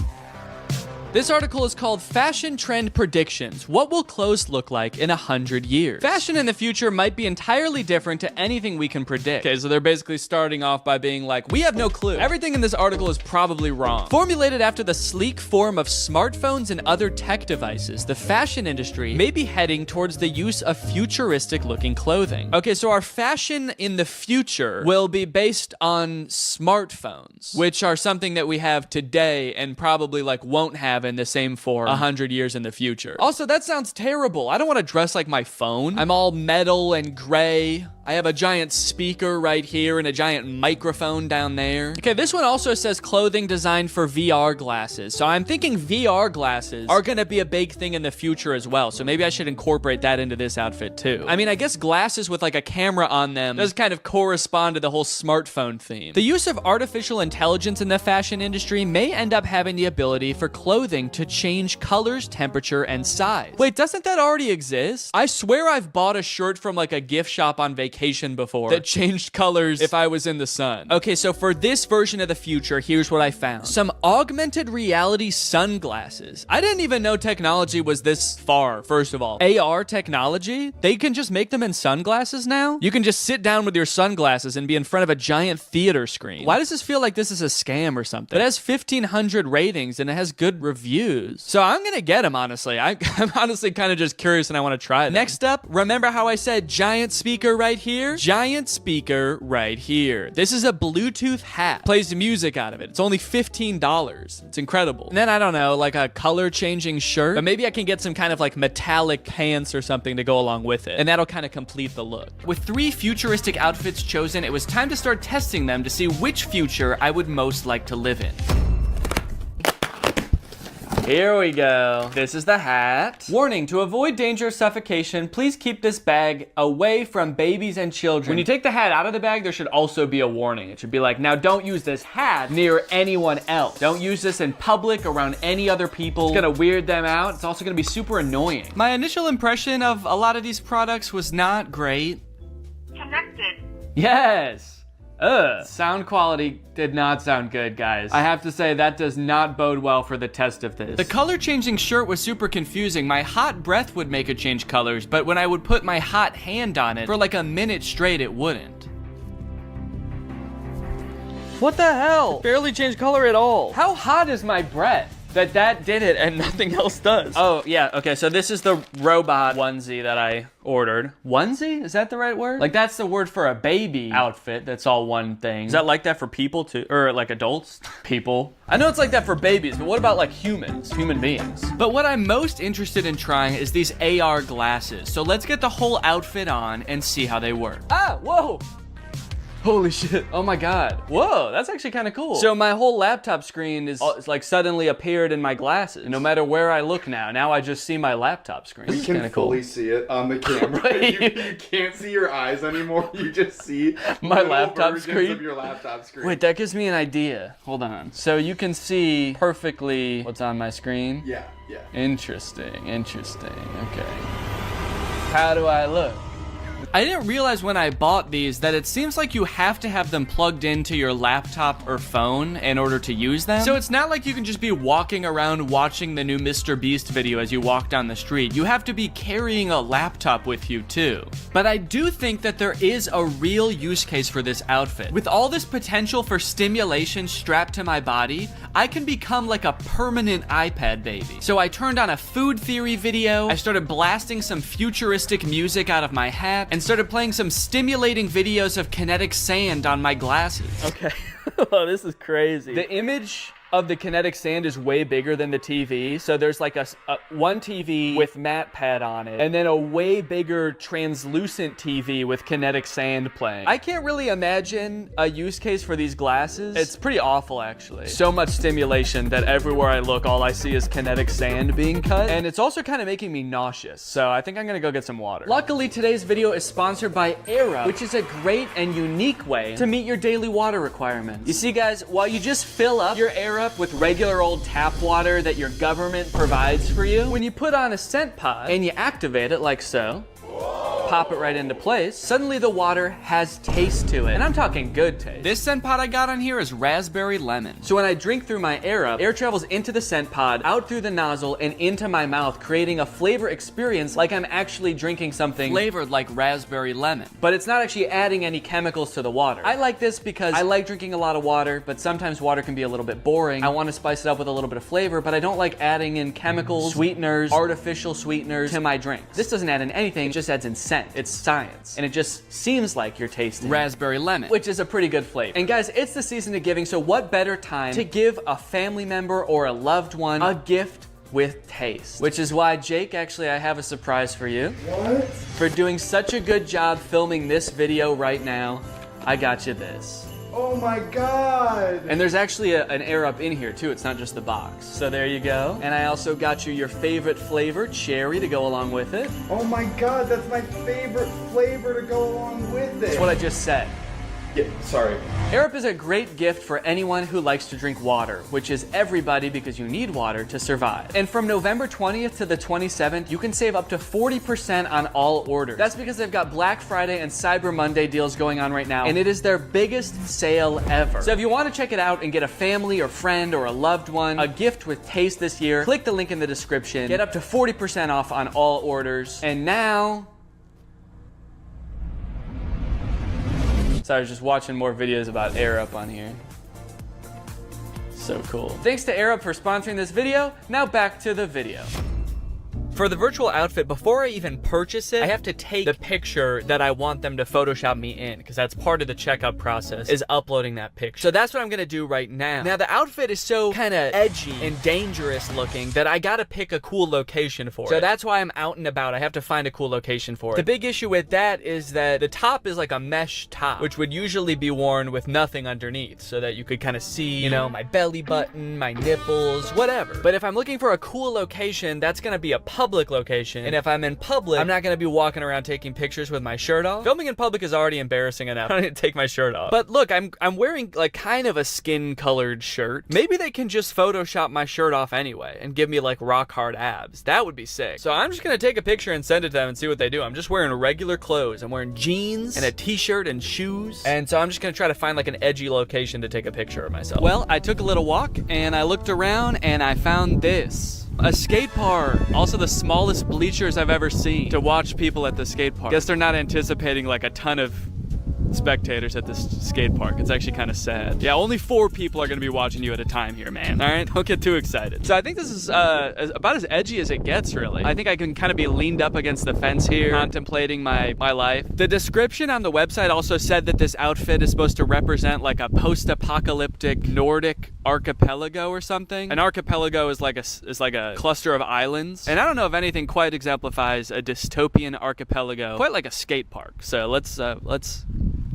This article is called Fashion Trend Predictions. What will clothes look like in 100 years? Fashion in the future might be entirely different to anything we can predict. Okay, so they're basically starting off by being like, we have no clue. Everything in this article is probably wrong. Formulated after the sleek form of smartphones and other tech devices, the fashion industry may be heading towards the use of futuristic looking clothing. Okay, so our fashion in the future will be based on smartphones, which are something that we have today and probably like won't have in the same form 100 years in the future. Also, that sounds terrible. I don't want to dress like my phone. I'm all metal and gray. I have a giant speaker right here and a giant microphone down there. Okay, this one also says clothing designed for VR glasses. So I'm thinking VR glasses are gonna be a big thing in the future as well. So maybe I should incorporate that into this outfit too. I mean, I guess glasses with like a camera on them does kind of correspond to the whole smartphone theme. The use of artificial intelligence in the fashion industry may end up having the ability for clothing to change colors, temperature, and size. Wait, doesn't that already exist? I swear I've bought a shirt from like a gift shop on vacation before that changed colors if I was in the sun. Okay, so for this version of the future, here's what I found. Some augmented reality sunglasses. I didn't even know technology was this far, first of all. AR technology? They can just make them in sunglasses now? You can just sit down with your sunglasses and be in front of a giant theater screen. Why does this feel like this is a scam or something? It has 1,500 ratings and it has good reviews. So I'm gonna get them, honestly. I'm honestly kind of just curious and I want to try them. Next up, remember how I said giant speaker right here? Giant speaker right here. This is a Bluetooth hat. Plays music out of it. It's only $15. It's incredible. And then I don't know, like a color changing shirt, but maybe I can get some kind of like metallic pants or something to go along with it. And that'll kind of complete the look. With 3 futuristic outfits chosen, it was time to start testing them to see which future I would most like to live in. Here we go. This is the hat. Warning, to avoid danger of suffocation, please keep this bag away from babies and children. When you take the hat out of the bag, there should also be a warning. It should be like, now don't use this hat near anyone else. Don't use this in public around any other people. It's gonna weird them out. It's also gonna be super annoying. My initial impression of a lot of these products was not great. Connected. Yes. Sound quality did not sound good, guys. I have to say that does not bode well for the test of this. The color changing shirt was super confusing. My hot breath would make it change colors, but when I would put my hot hand on it for like a minute straight, it wouldn't. What the hell? It barely changed color at all. How hot is my breath? that did it and nothing else does. Oh, yeah, okay, so this is the robot onesie that I ordered. Onesie? Is that the right word? Like, that's the word for a baby outfit that's all one thing. Is that like that for people too? Or like adults? People. I know it's like that for babies, but what about like humans? Human beings. But what I'm most interested in trying is these AR glasses. So let's get the whole outfit on and see how they work. Ah, whoa! Holy shit. Oh my God. Whoa, that's actually kind of cool. So my whole laptop screen is like suddenly appeared in my glasses. And no matter where I look now I just see my laptop screen. You can fully see it on the camera. you can't see your eyes anymore. You just see my laptop screen. Of your laptop screen. Wait, that gives me an idea. Hold on. So you can see perfectly what's on my screen? Yeah. Interesting. Okay. How do I look? I didn't realize when I bought these that it seems like you have to have them plugged into your laptop or phone in order to use them. So it's not like you can just be walking around watching the new Mr. Beast video as you walk down the street. You have to be carrying a laptop with you too. But I do think that there is a real use case for this outfit. With all this potential for stimulation strapped to my body, I can become like a permanent iPad baby. So I turned on a food theory video, I started blasting some futuristic music out of my hat, and started playing some stimulating videos of kinetic sand on my glasses. Okay. Oh, this is crazy. The image of the kinetic sand is way bigger than the TV. So there's like a one TV with matte pad on it, and then a way bigger translucent TV with kinetic sand playing. I can't really imagine a use case for these glasses. It's pretty awful, actually. So much stimulation that everywhere I look, all I see is kinetic sand being cut. And it's also kind of making me nauseous. So I think I'm gonna go get some water. Luckily, today's video is sponsored by AirUp, which is a great and unique way to meet your daily water requirements. You see, guys, while you just fill up your AirUp with regular old tap water that your government provides for you, when you put on a scent pod and you activate it like so, pop it right into place, suddenly the water has taste to it. And I'm talking good taste. This scent pod I got on here is raspberry lemon. So when I drink through my AirUp, air travels into the scent pod, out through the nozzle, and into my mouth, creating a flavor experience like I'm actually drinking something flavored like raspberry lemon. But it's not actually adding any chemicals to the water. I like this because I like drinking a lot of water, but sometimes water can be a little bit boring. I want to spice it up with a little bit of flavor, but I don't like adding in chemicals, sweeteners, artificial sweeteners to my drinks. This doesn't add in anything, it just adds in scent. It's science, and it just seems like you're tasting raspberry lemon, which is a pretty good flavor. And guys, it's the season of giving, so what better time to give a family member or a loved one a gift with taste? Which is why, Jake, actually, I have a surprise for you. What? For doing such a good job filming this video right now, I got you this. Oh my God! And there's actually an AirUp in here too, it's not just the box. So there you go. And I also got you your favorite flavor, cherry, to go along with it. Oh my God, that's my favorite flavor to go along with it. That's what I just said. Yeah, sorry. AirUp is a great gift for anyone who likes to drink water, which is everybody because you need water to survive. And from November 20th to the 27th, you can save up to 40% on all orders. That's because they've got Black Friday and Cyber Monday deals going on right now, and it is their biggest sale ever. So if you want to check it out and get a family or friend or a loved one a gift with taste this year, click the link in the description, get up to 40% off on all orders. And now, so I was just watching more videos about AirUp on here. So cool. Thanks to AirUp for sponsoring this video. Now back to the video. For the virtual outfit, before I even purchase it, I have to take the picture that I want them to Photoshop me in, because that's part of the checkout process, is uploading that picture. So that's what I'm gonna do right now. Now the outfit is so kind of edgy and dangerous looking that I gotta pick a cool location for it. So that's why I'm out and about. I have to find a cool location for it. The big issue with that is that the top is like a mesh top, which would usually be worn with nothing underneath, so that you could kind of see, you know, my belly button, my nipples, whatever. But if I'm looking for a cool location, that's gonna be a public location, and if I'm in public, I'm not gonna be walking around taking pictures with my shirt off. Filming in public is already embarrassing enough. I don't need to take my shirt off. But look, I'm wearing like kind of a skin-colored shirt. Maybe they can just Photoshop my shirt off anyway and give me like rock hard abs. That would be sick. So I'm just gonna take a picture and send it to them and see what they do. I'm just wearing regular clothes. I'm wearing jeans and a t-shirt and shoes. And so I'm just gonna try to find like an edgy location to take a picture of myself. Well, I took a little walk and I looked around and I found this. A skate park. Also the smallest bleachers I've ever seen to watch people at the skate park. Guess they're not anticipating like a ton of spectators at this skate park. It's actually kind of sad. Yeah, only 4 people are gonna be watching you at a time here, man. All right, don't get too excited. So I think this is about as edgy as it gets, really. I think I can kind of be leaned up against the fence here, contemplating my life. The description on the website also said that this outfit is supposed to represent like a post-apocalyptic Nordic archipelago or something. An archipelago is like a cluster of islands, and I don't know if anything quite exemplifies a dystopian archipelago quite like a skate park. So let's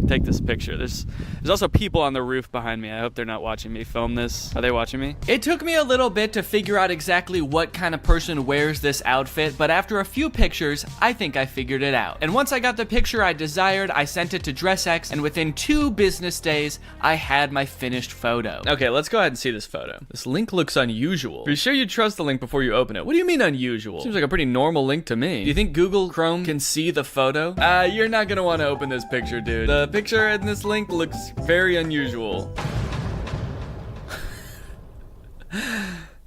take this picture. There's also people on the roof behind me. I hope they're not watching me film this. Are they watching me? It took me a little bit to figure out exactly what kind of person wears this outfit, but after a few pictures, I think I figured it out. And once I got the picture I desired, I sent it to DressX, and within 2 business days, I had my finished photo. Okay, let's go ahead and see this photo. This link looks unusual. Be sure you trust the link before you open it. What do you mean unusual? Seems like a pretty normal link to me. Do you think Google Chrome can see the photo? You're not gonna want to open this picture, dude. The picture in this link looks very unusual.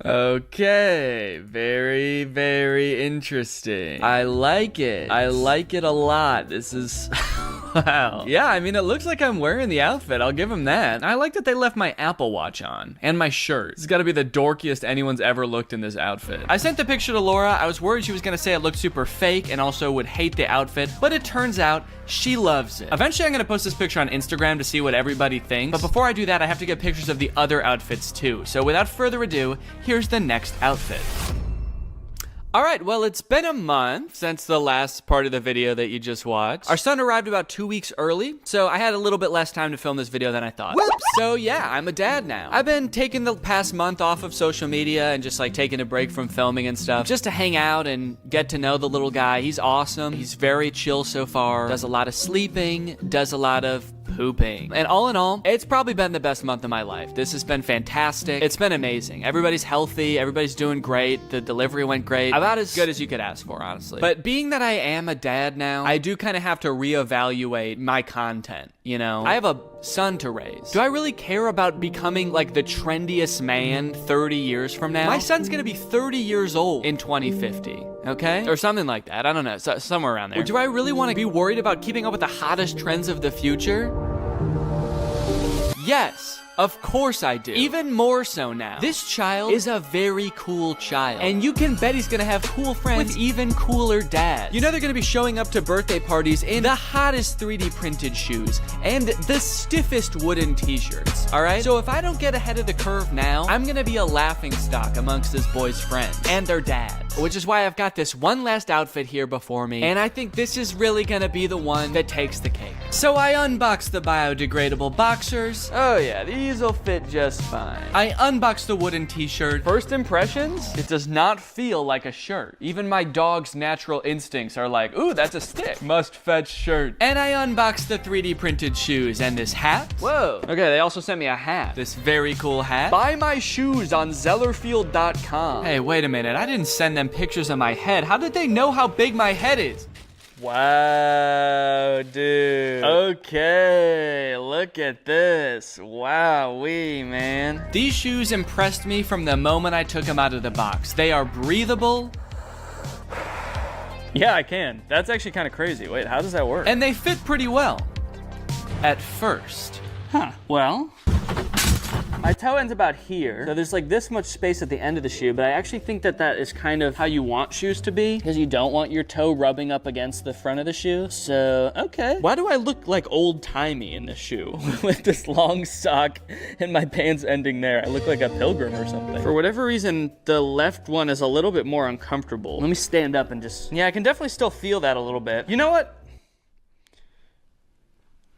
Okay, very, very interesting. I like it. I like it a lot. This is... Wow. Yeah, I mean, it looks like I'm wearing the outfit. I'll give them that. I like that they left my Apple Watch on. And my shirt. This has got to be the dorkiest anyone's ever looked in this outfit. I sent the picture to Laura. I was worried she was going to say it looked super fake and also would hate the outfit. But it turns out she loves it. Eventually, I'm going to post this picture on Instagram to see what everybody thinks. But before I do that, I have to get pictures of the other outfits too. So without further ado, here's the next outfit. All right, well, it's been a month since the last part of the video that you just watched. Our son arrived about 2 weeks early, so I had a little bit less time to film this video than I thought. Whoops. So yeah, I'm a dad now. I've been taking the past month off of social media and just like taking a break from filming and stuff, just to hang out and get to know the little guy. He's awesome. He's very chill so far. Does a lot of sleeping, does a lot of pooping. And all in all, it's probably been the best month of my life. This has been fantastic. It's been amazing. Everybody's healthy. Everybody's doing great. The delivery went great. About as good as you could ask for, honestly. But being that I am a dad now, I do kind of have to reevaluate my content, you know? I have a son to raise. Do I really care about becoming like the trendiest man 30 years from now? My son's gonna be 30 years old in 2050. Okay? Or something like that. I don't know. Somewhere around there. Or do I really want to be worried about keeping up with the hottest trends of the future? Yes. Of course I do. Even more so now. This child is a very cool child. And you can bet he's gonna have cool friends with even cooler dads. You know they're gonna be showing up to birthday parties in the hottest 3D printed shoes and the stiffest wooden t-shirts, all right? So if I don't get ahead of the curve now, I'm gonna be a laughingstock amongst this boy's friends and their dads. Which is why I've got this one last outfit here before me, and I think this is really gonna be the one that takes the cake. So I unboxed the biodegradable boxers. Oh yeah, these'll fit just fine. I unboxed the wooden t-shirt. First impressions? It does not feel like a shirt. Even my dog's natural instincts are like, ooh, that's a stick. Must fetch shirt. And I unboxed the 3D printed shoes and this hat. Whoa. Okay, they also sent me a hat. This very cool hat. Buy my shoes on Zellerfield.com. Hey, wait a minute. I didn't send them pictures of my head. How did they know how big my head is? Wow, dude. Okay, look at this. Wowee, man. These shoes impressed me from the moment I took them out of the box. They are breathable. Yeah, I can. That's actually kind of crazy. Wait, how does that work? And they fit pretty well. At first. Huh, well... My toe ends about here, so there's like this much space at the end of the shoe, but I actually think that that is kind of how you want shoes to be, because you don't want your toe rubbing up against the front of the shoe. So, okay. Why do I look like old-timey in this shoe? With this long sock and my pants ending there. I look like a pilgrim or something. For whatever reason, the left one is a little bit more uncomfortable. Let me stand up and just... Yeah, I can definitely still feel that a little bit. You know what?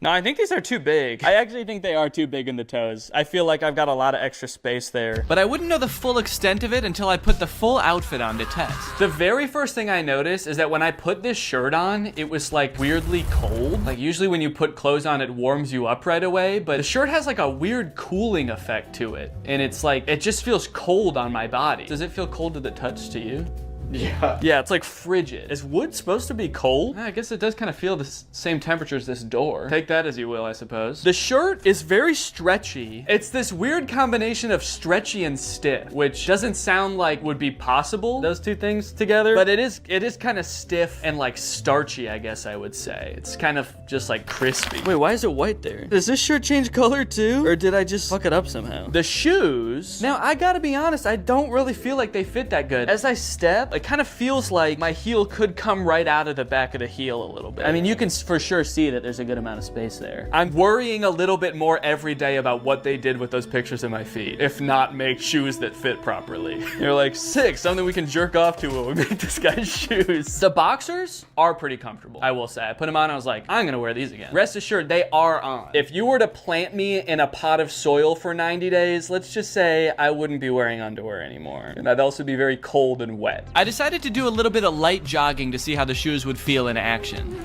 No, I think these are too big. I actually think they are too big in the toes. I feel like I've got a lot of extra space there. But I wouldn't know the full extent of it until I put the full outfit on to test. The very first thing I noticed is that when I put this shirt on, it was like weirdly cold. Like usually when you put clothes on, it warms you up right away, but the shirt has like a weird cooling effect to it. And it's like, it just feels cold on my body. Does it feel cold to the touch to you? Yeah. Yeah, it's like frigid. Is wood supposed to be cold? I guess it does kind of feel the same temperature as this door. Take that as you will, I suppose. The shirt is very stretchy. It's this weird combination of stretchy and stiff, which doesn't sound like would be possible, those two things together, but it is kind of stiff and like starchy, I guess I would say. It's kind of just like crispy. Wait, why is it white there? Does this shirt change color too? Or did I just fuck it up somehow? The shoes, now I gotta be honest, I don't really feel like they fit that good. As I step, it kind of feels like my heel could come right out of the back of the heel a little bit. I mean, you can for sure see that there's a good amount of space there. I'm worrying a little bit more every day about what they did with those pictures of my feet, if not make shoes that fit properly. They're like, sick, something we can jerk off to when we make this guy's shoes. The boxers are pretty comfortable, I will say. I put them on, I was like, I'm gonna wear these again. Rest assured, they are on. If you were to plant me in a pot of soil for 90 days, let's just say I wouldn't be wearing underwear anymore. And I'd also be very cold and wet. I decided to do a little bit of light jogging to see how the shoes would feel in action.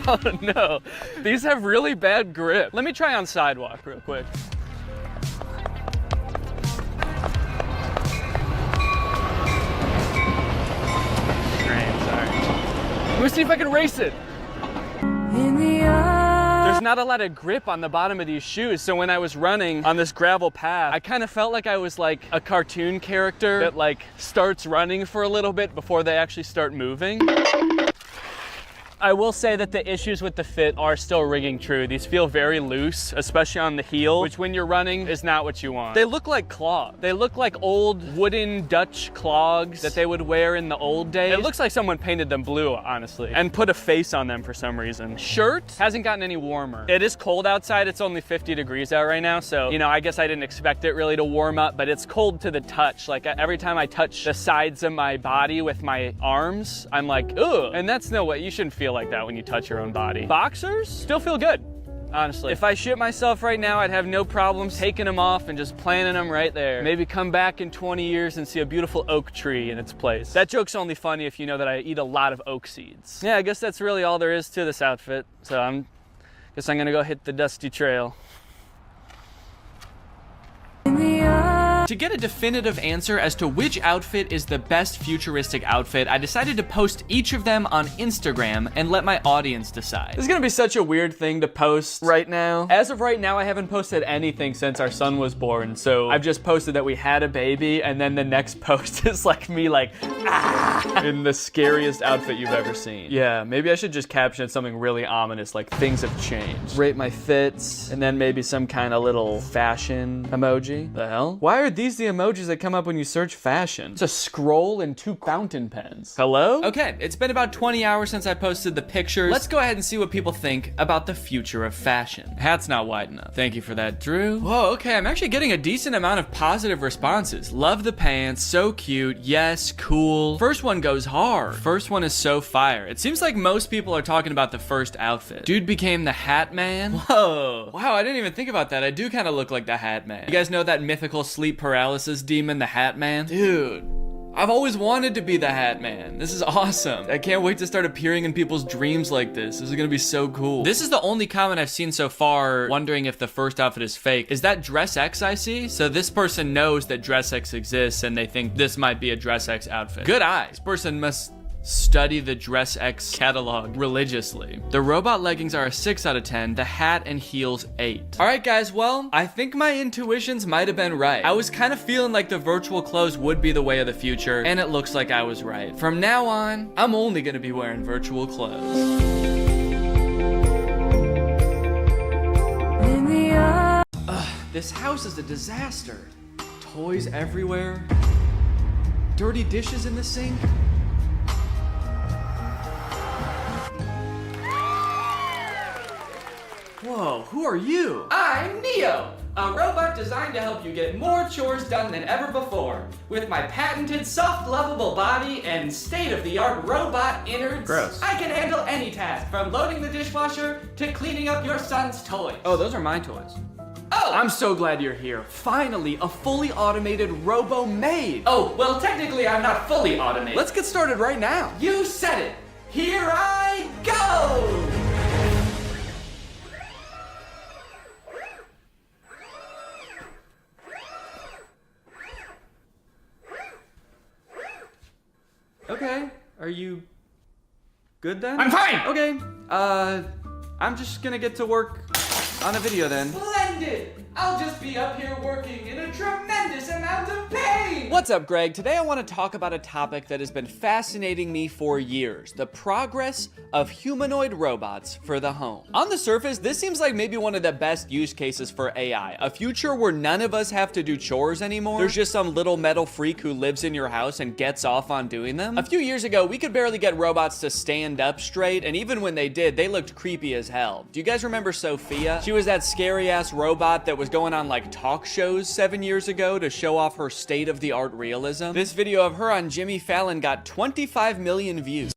Oh no, these have really bad grip. Let me try on sidewalk real quick. Let me see if I can race it. There's not a lot of grip on the bottom of these shoes, so when I was running on this gravel path, I kind of felt like I was like a cartoon character that like starts running for a little bit before they actually start moving. I will say that the issues with the fit are still ringing true. These feel very loose, especially on the heel, which when you're running is not what you want. They look like clogs. They look like old wooden Dutch clogs that they would wear in the old days. It looks like someone painted them blue, honestly, and put a face on them for some reason. Shirt hasn't gotten any warmer. It is cold outside. It's only 50 degrees out right now, so, you know, I guess I didn't expect it really to warm up, but it's cold to the touch. Like every time I touch the sides of my body with my arms, I'm like, ugh. And that's no way. You shouldn't feel like that when you touch your own body. Boxers still feel good, honestly. If I shit myself right now, I'd have no problems taking them off and just planting them right there. Maybe come back in 20 years and see a beautiful oak tree in its place. That joke's only funny if you know that I eat a lot of oak seeds. Yeah, I guess that's really all there is to this outfit. So guess I'm gonna go hit the dusty trail. To get a definitive answer as to which outfit is the best futuristic outfit, I decided to post each of them on Instagram and let my audience decide. This is gonna be such a weird thing to post right now. As of right now, I haven't posted anything since our son was born, so I've just posted that we had a baby, and then the next post is like me like, ah, in the scariest outfit you've ever seen. Yeah, maybe I should just caption something really ominous, like things have changed. Rate my fits, and then maybe some kind of little fashion emoji. The hell? Why are these the emojis that come up when you search fashion? It's a scroll and 2 fountain pens. Hello? Okay, it's been about 20 hours since I posted the pictures. Let's go ahead and see what people think about the future of fashion. Hat's not wide enough. Thank you for that, Drew. Whoa, okay, I'm actually getting a decent amount of positive responses. Love the pants, so cute, yes, cool. First one goes hard. First one is so fire. It seems like most people are talking about the first outfit. Dude became the Hat Man. Whoa. Wow, I didn't even think about that. I do kind of look like the Hat Man. You guys know that mythical sleep paralysis demon, the Hat Man? Dude, I've always wanted to be the Hat Man. This is awesome. I can't wait to start appearing in people's dreams like this. This is gonna be so cool. This is the only comment I've seen so far wondering if the first outfit is fake. Is that Dress X I see? So this person knows that Dress X exists and they think this might be a Dress X outfit. Good eye. This person must study the Dress X catalog religiously. The robot leggings are a 6 out of 10, the hat and heels 8. All right, guys, well, I think my intuitions might have been right. I was kind of feeling like the virtual clothes would be the way of the future, and it looks like I was right. From now on, I'm only gonna be wearing virtual clothes. This house is a disaster. Toys everywhere. Dirty dishes in the sink. Whoa, who are you? I'm Neo, a robot designed to help you get more chores done than ever before. With my patented soft, lovable body and state-of-the-art robot innards, gross, I can handle any task, from loading the dishwasher to cleaning up your son's toys. Oh, those are my toys. Oh! I'm so glad you're here. Finally, a fully automated robo-maid. Oh, well, technically I'm not fully automated. Let's get started right now. You said it. Here I go! Are you good then? I'm fine! Okay, I'm just gonna get to work on a video then. Splendid! I'll just be up here working in a tremendous amount of pain! What's up, Greg? Today I want to talk about a topic that has been fascinating me for years, the progress of humanoid robots for the home. On the surface, this seems like maybe one of the best use cases for AI, a future where none of us have to do chores anymore. There's just some little metal freak who lives in your house and gets off on doing them. A few years ago, we could barely get robots to stand up straight, and even when they did, they looked creepy as hell. Do you guys remember Sophia? She was that scary-ass robot that was going on like talk shows 7 years ago to show off her state-of-the-art realism. This video of her on Jimmy Fallon got 25 million views.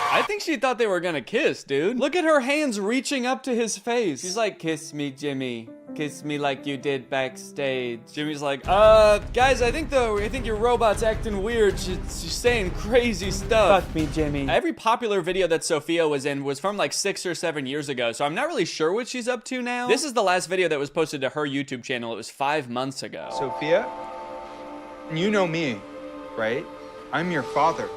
I think she thought they were gonna kiss, dude. Look at her hands reaching up to his face. She's like, kiss me, Jimmy. Kiss me like you did backstage. Jimmy's like, guys, I think your robot's acting weird. She's saying crazy stuff. Fuck me, Jimmy. Every popular video that Sophia was in was from like 6 or 7 years ago, so I'm not really sure what she's up to now. This is the last video that was posted to her YouTube channel. It was 5 months ago. Sophia, you know me, right? I'm your father.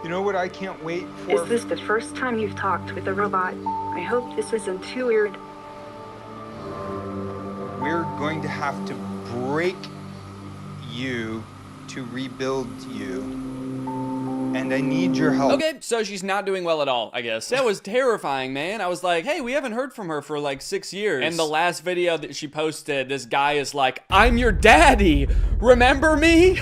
You know what I can't wait for? Is this the first time you've talked with a robot? I hope this isn't too weird. We're going to have to break you to rebuild you. And I need your help. Okay, so she's not doing well at all, I guess. That was terrifying, man. I was like, hey, we haven't heard from her for like 6 years. And the last video that she posted, this guy is like, I'm your daddy. Remember me?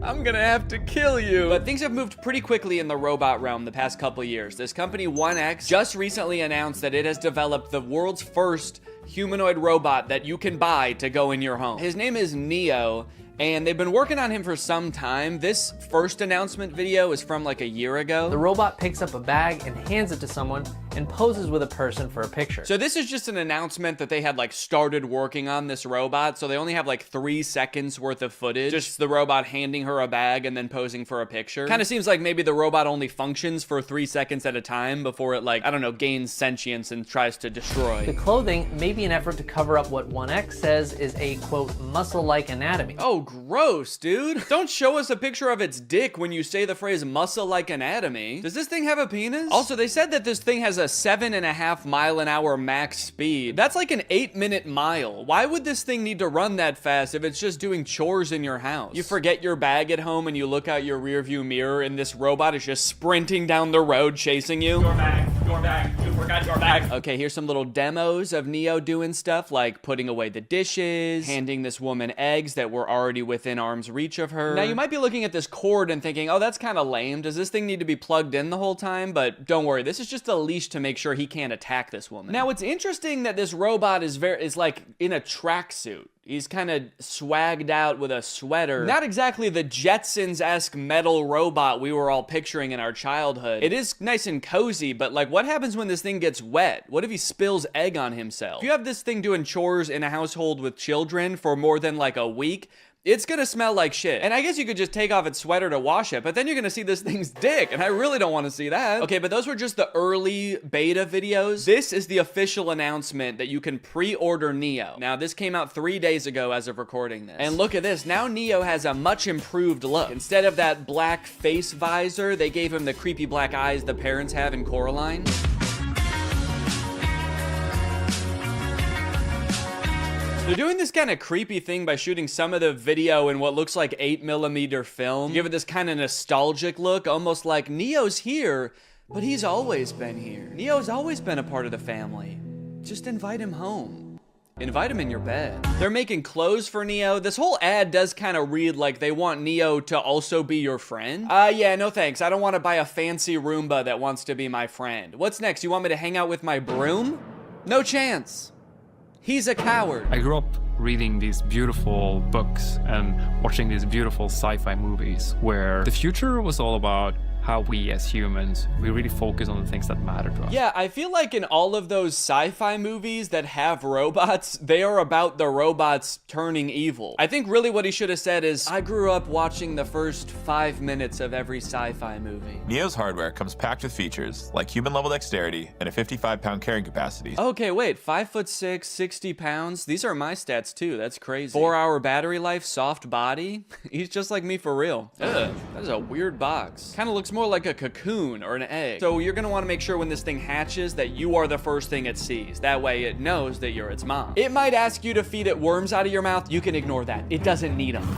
I'm gonna have to kill you. But things have moved pretty quickly in the robot realm the past couple years. This company 1X just recently announced that it has developed the world's first humanoid robot that you can buy to go in your home. His name is Neo, and they've been working on him for some time. This first announcement video is from like a year ago. The robot picks up a bag and hands it to someone and poses with a person for a picture. So this is just an announcement that they had like started working on this robot, so they only have like 3 seconds worth of footage. Just the robot handing her a bag and then posing for a picture. Kind of seems like maybe the robot only functions for 3 seconds at a time before it like, I don't know, gains sentience and tries to destroy. The clothing may be an effort to cover up what 1X says is a, quote, muscle-like anatomy. Oh, gross, dude. Don't show us a picture of its dick when you say the phrase muscle-like anatomy. Does this thing have a penis? Also, they said that this thing has a 7.5 mile-an-hour max speed. That's like an 8-minute mile. Why would this thing need to run that fast if it's just doing chores in your house? You forget your bag at home and you look out your rearview mirror and this robot is just sprinting down the road chasing you. Your bag, you forgot your bag. Okay, here's some little demos of Neo doing stuff like putting away the dishes, handing this woman eggs that were already within arm's reach of her. Now, you might be looking at this cord and thinking, oh, that's kind of lame. Does this thing need to be plugged in the whole time? But don't worry, this is just a leash to make sure he can't attack this woman. Now, it's interesting that this robot is like in a tracksuit. He's kind of swagged out with a sweater. Not exactly the Jetsons-esque metal robot we were all picturing in our childhood. It is nice and cozy, but like, what happens when this thing gets wet? What if he spills egg on himself? If you have this thing doing chores in a household with children for more than like a week, it's gonna smell like shit. And I guess you could just take off its sweater to wash it, but then you're gonna see this thing's dick, and I really don't wanna see that. Okay, but those were just the early beta videos. This is the official announcement that you can pre-order Neo. Now, this came out 3 days ago as of recording this. And look at this, now Neo has a much improved look. Instead of that black face visor, they gave him the creepy black eyes the parents have in Coraline. They're doing this kind of creepy thing by shooting some of the video in what looks like 8mm film. Give it this kind of nostalgic look, almost like Neo's here, but he's always been here. Neo's always been a part of the family. Just invite him home. Invite him in your bed. They're making clothes for Neo. This whole ad does kind of read like they want Neo to also be your friend. Yeah, no thanks. I don't want to buy a fancy Roomba that wants to be my friend. What's next? You want me to hang out with my broom? No chance. He's a coward. I grew up reading these beautiful books and watching these beautiful sci-fi movies where the future was all about how we as humans, we really focus on the things that matter to us. Yeah, I feel like in all of those sci-fi movies that have robots, they are about the robots turning evil. I think really what he should have said is, I grew up watching the first 5 minutes of every sci-fi movie. Neo's hardware comes packed with features like human-level dexterity and a 55-pound carrying capacity. Okay, wait, 5'6", 60 pounds? These are my stats too, that's crazy. 4-hour battery life, soft body? He's just like me for real. Ugh, that is a weird box. Kind of looks more like a cocoon or an egg. So you're gonna wanna make sure when this thing hatches that you are the first thing it sees. That way it knows that you're its mom. It might ask you to feed it worms out of your mouth. You can ignore that. It doesn't need them.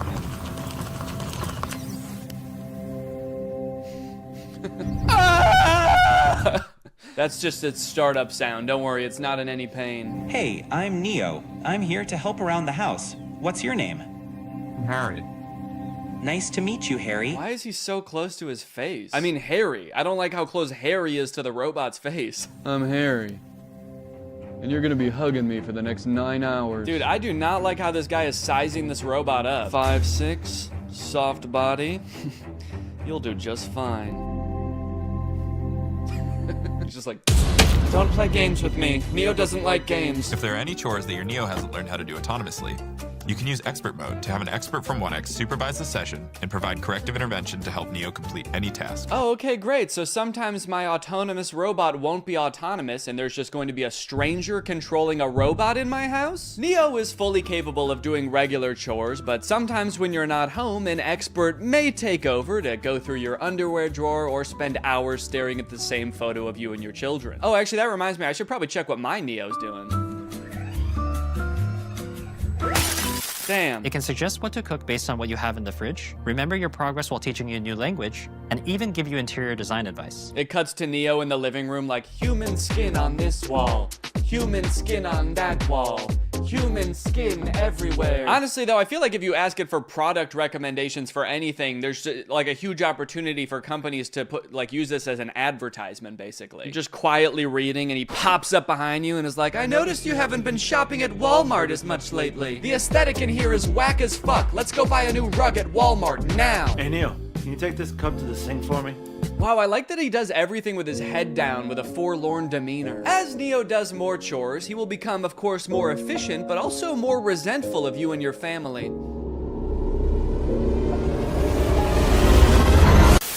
That's just its startup sound. Don't worry, it's not in any pain. Hey, I'm Neo. I'm here to help around the house. What's your name? Harry. Nice to meet you, Harry. Why is he so close to his face? I mean, Harry. I don't like how close Harry is to the robot's face. I'm Harry. And you're gonna be hugging me for the next 9 hours. Dude, I do not like how this guy is sizing this robot up. 5'6", soft body. You'll do just fine. He's just like, don't play games with me. Neo doesn't like games. If there are any chores that your Neo hasn't learned how to do autonomously, you can use expert mode to have an expert from 1X supervise the session and provide corrective intervention to help Neo complete any task. Oh, okay, great. So sometimes my autonomous robot won't be autonomous and there's just going to be a stranger controlling a robot in my house? Neo is fully capable of doing regular chores, but sometimes when you're not home, an expert may take over to go through your underwear drawer or spend hours staring at the same photo of you and your children. Oh, actually, that reminds me, I should probably check what my Neo's doing. Damn. It can suggest what to cook based on what you have in the fridge, remember your progress while teaching you a new language, and even give you interior design advice. It cuts to Neo in the living room like, human skin on this wall, human skin on that wall, human skin everywhere. Honestly though, I feel like if you ask it for product recommendations for anything, there's like a huge opportunity for companies to use this as an advertisement basically. You're just quietly reading and he pops up behind you and is like, I noticed you haven't been shopping at Walmart as much lately. The aesthetic in here is whack as fuck. Let's go buy a new rug at Walmart now. Hey Neil, can you take this cup to the sink for me? Wow, I like that he does everything with his head down with a forlorn demeanor. As Neo does more chores, he will become, of course, more efficient, but also more resentful of you and your family.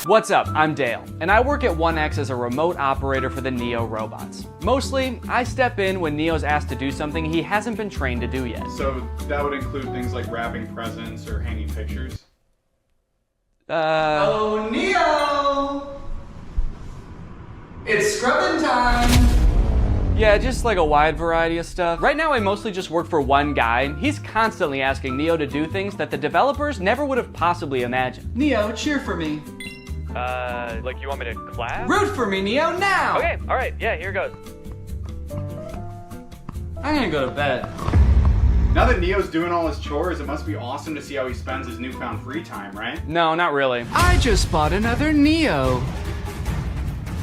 What's up? I'm Dale, and I work at 1X as a remote operator for the Neo robots. Mostly, I step in when Neo's asked to do something he hasn't been trained to do yet. So that would include things like wrapping presents or hanging pictures? Oh, Neo! It's scrubbing time! Yeah, just like a wide variety of stuff. Right now, I mostly just work for one guy. He's constantly asking Neo to do things that the developers never would have possibly imagined. Neo, cheer for me. Like you want me to clap? Root for me, Neo, now! Okay, alright, yeah, here goes. I'm gonna go to bed. Now that Neo's doing all his chores, it must be awesome to see how he spends his newfound free time, right? No, not really. I just bought another Neo.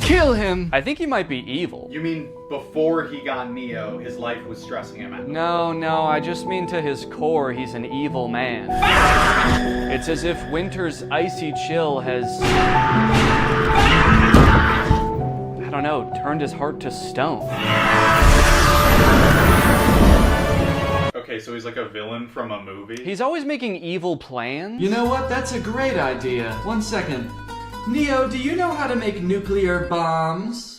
Kill him. I think he might be evil. You mean before he got Neo, his life was stressing him out? No, I just mean to his core, he's an evil man. It's as if winter's icy chill has, I don't know, turned his heart to stone. Okay, so he's like a villain from a movie? He's always making evil plans. You know what? That's a great idea. 1 second. Neo, do you know how to make nuclear bombs?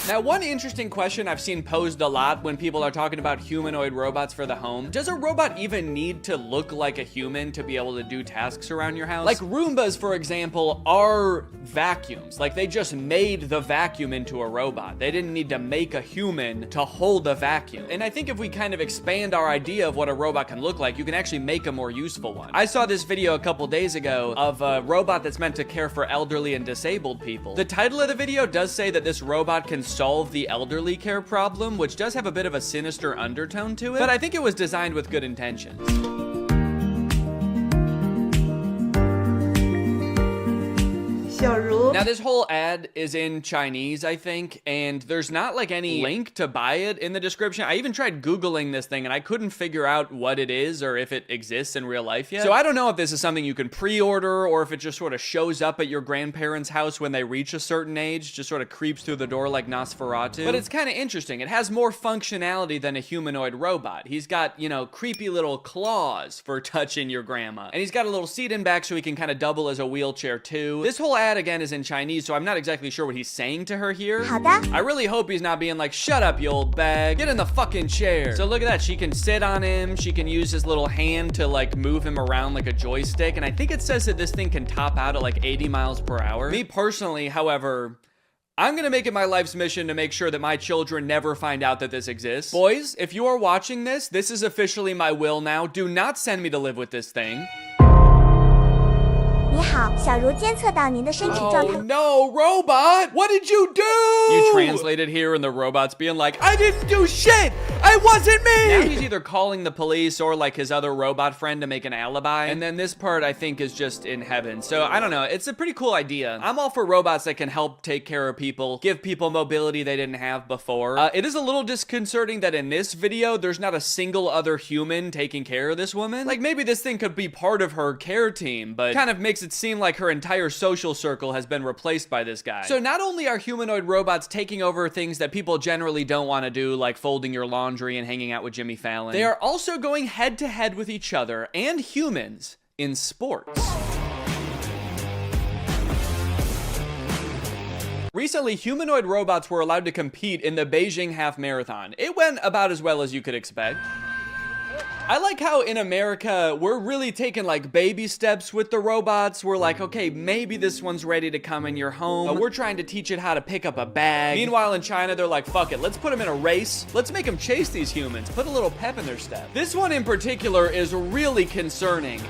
Now, one interesting question I've seen posed a lot when people are talking about humanoid robots for the home, does a robot even need to look like a human to be able to do tasks around your house? Like Roombas, for example, are vacuums. Like they just made the vacuum into a robot. They didn't need to make a human to hold a vacuum. And I think if we kind of expand our idea of what a robot can look like, you can actually make a more useful one. I saw this video a couple days ago of a robot that's meant to care for elderly and disabled people. The title of the video does say that this robot can solve the elderly care problem, which does have a bit of a sinister undertone to it, but I think it was designed with good intentions. Xiaoru, Now, this whole ad is in Chinese, I think, and there's not like any link to buy it in the description. I even tried Googling this thing and I couldn't figure out what it is or if it exists in real life yet. So I don't know if this is something you can pre-order or if it just sort of shows up at your grandparents' house when they reach a certain age, just sort of creeps through the door like Nosferatu. But it's kind of interesting. It has more functionality than a humanoid robot. He's got, you know, creepy little claws for touching your grandma. And he's got a little seat in back so he can kind of double as a wheelchair too. This whole ad again is in Chinese, so I'm not exactly sure what he's saying to her here. I really hope he's not being like, shut up, you old bag. Get in the fucking chair. So look at that. She can sit on him. She can use his little hand to like move him around like a joystick. And I think it says that this thing can top out at like 80 miles per hour. Me personally, however, I'm gonna make it my life's mission to make sure that my children never find out that this exists. Boys, if you are watching this, this is officially my will now. Do not send me to live with this thing. Oh no, robot! What did you do? You translated here and the robot's being like, I didn't do shit! It wasn't me! Now he's either calling the police or like his other robot friend to make an alibi. And then this part I think is just in heaven. So I don't know, it's a pretty cool idea. I'm all for robots that can help take care of people, give people mobility they didn't have before. It is a little disconcerting that in this video, there's not a single other human taking care of this woman. Like maybe this thing could be part of her care team, but kind of makes it seem like her entire social circle has been replaced by this guy. So not only are humanoid robots taking over things that people generally don't want to do, like folding your laundry and hanging out with Jimmy Fallon, they are also going head to head with each other and humans in sports. Recently, humanoid robots were allowed to compete in the Beijing Half Marathon. It went about as well as you could expect. I like how in America, we're really taking like baby steps with the robots. We're like, okay, maybe this one's ready to come in your home. We're trying to teach it how to pick up a bag. Meanwhile, in China, they're like, fuck it, let's put them in a race. Let's make them chase these humans. Put a little pep in their step. This one in particular is really concerning.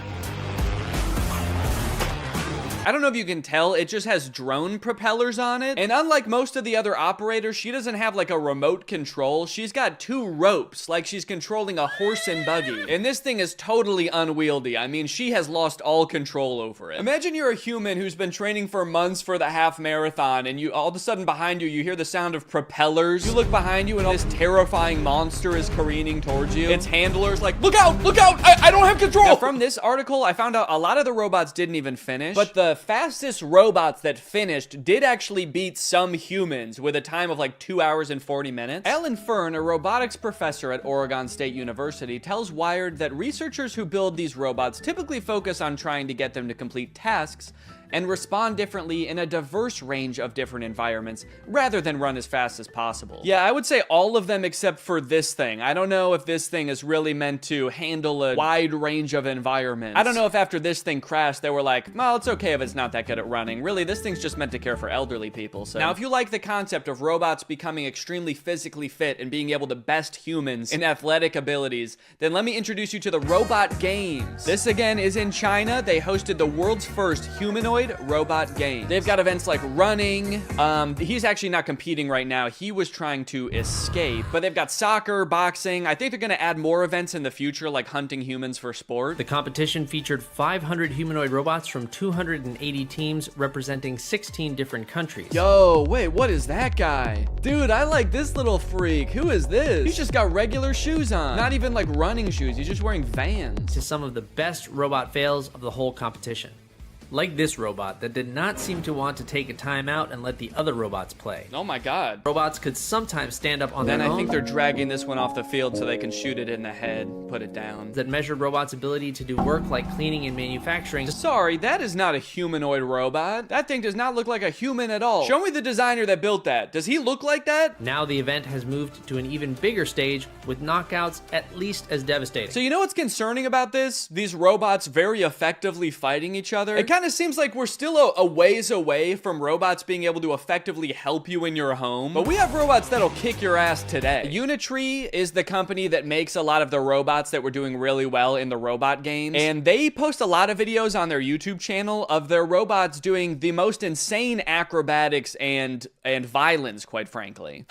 I don't know if you can tell, it just has drone propellers on it. And unlike most of the other operators, she doesn't have like a remote control. She's got two ropes, like she's controlling a horse and buggy. And this thing is totally unwieldy. I mean, she has lost all control over it. Imagine you're a human who's been training for months for the half marathon, and you all of a sudden behind you, you hear the sound of propellers. You look behind you and this terrifying monster is careening towards you. Its handler's like, look out, I don't have control. Now, from this article, I found out a lot of the robots didn't even finish, but the fastest robots that finished did actually beat some humans with a time of like 2 hours and 40 minutes. Ellen Fern, a robotics professor at Oregon State University, tells Wired that researchers who build these robots typically focus on trying to get them to complete tasks and respond differently in a diverse range of different environments, rather than run as fast as possible. Yeah, I would say all of them except for this thing. I don't know if this thing is really meant to handle a wide range of environments. I don't know if after this thing crashed, they were like, well, it's okay if it's not that good at running. Really, this thing's just meant to care for elderly people, so. Now, if you like the concept of robots becoming extremely physically fit and being able to best humans in athletic abilities, then let me introduce you to the Robot Games. This, again, is in China. They hosted the world's first humanoid robot game. They've got events like running. He's actually not competing right now. He was trying to escape, but they've got soccer, boxing. I think they're gonna add more events in the future, like hunting humans for sport. The competition featured 500 humanoid robots from 280 teams representing 16 different countries. Yo, wait, what is that guy? Dude, I like this little freak. Who is this? He's just got regular shoes on. Not even like running shoes. He's just wearing Vans. To some of the best robot fails of the whole competition. Like this robot that did not seem to want to take a timeout and let the other robots play. Oh my god. Robots could sometimes stand up on their own. Then I think they're dragging this one off the field so they can shoot it in the head, put it down. That measured robots' ability to do work like cleaning and manufacturing. Sorry, that is not a humanoid robot. That thing does not look like a human at all. Show me the designer that built that. Does he look like that? Now the event has moved to an even bigger stage with knockouts at least as devastating. So you know what's concerning about this? These robots very effectively fighting each other. It kind of seems like we're still a ways away from robots being able to effectively help you in your home. But we have robots that'll kick your ass today. Unitree is the company that makes a lot of the robots that were doing really well in the robot games. And they post a lot of videos on their YouTube channel of their robots doing the most insane acrobatics and violence, quite frankly.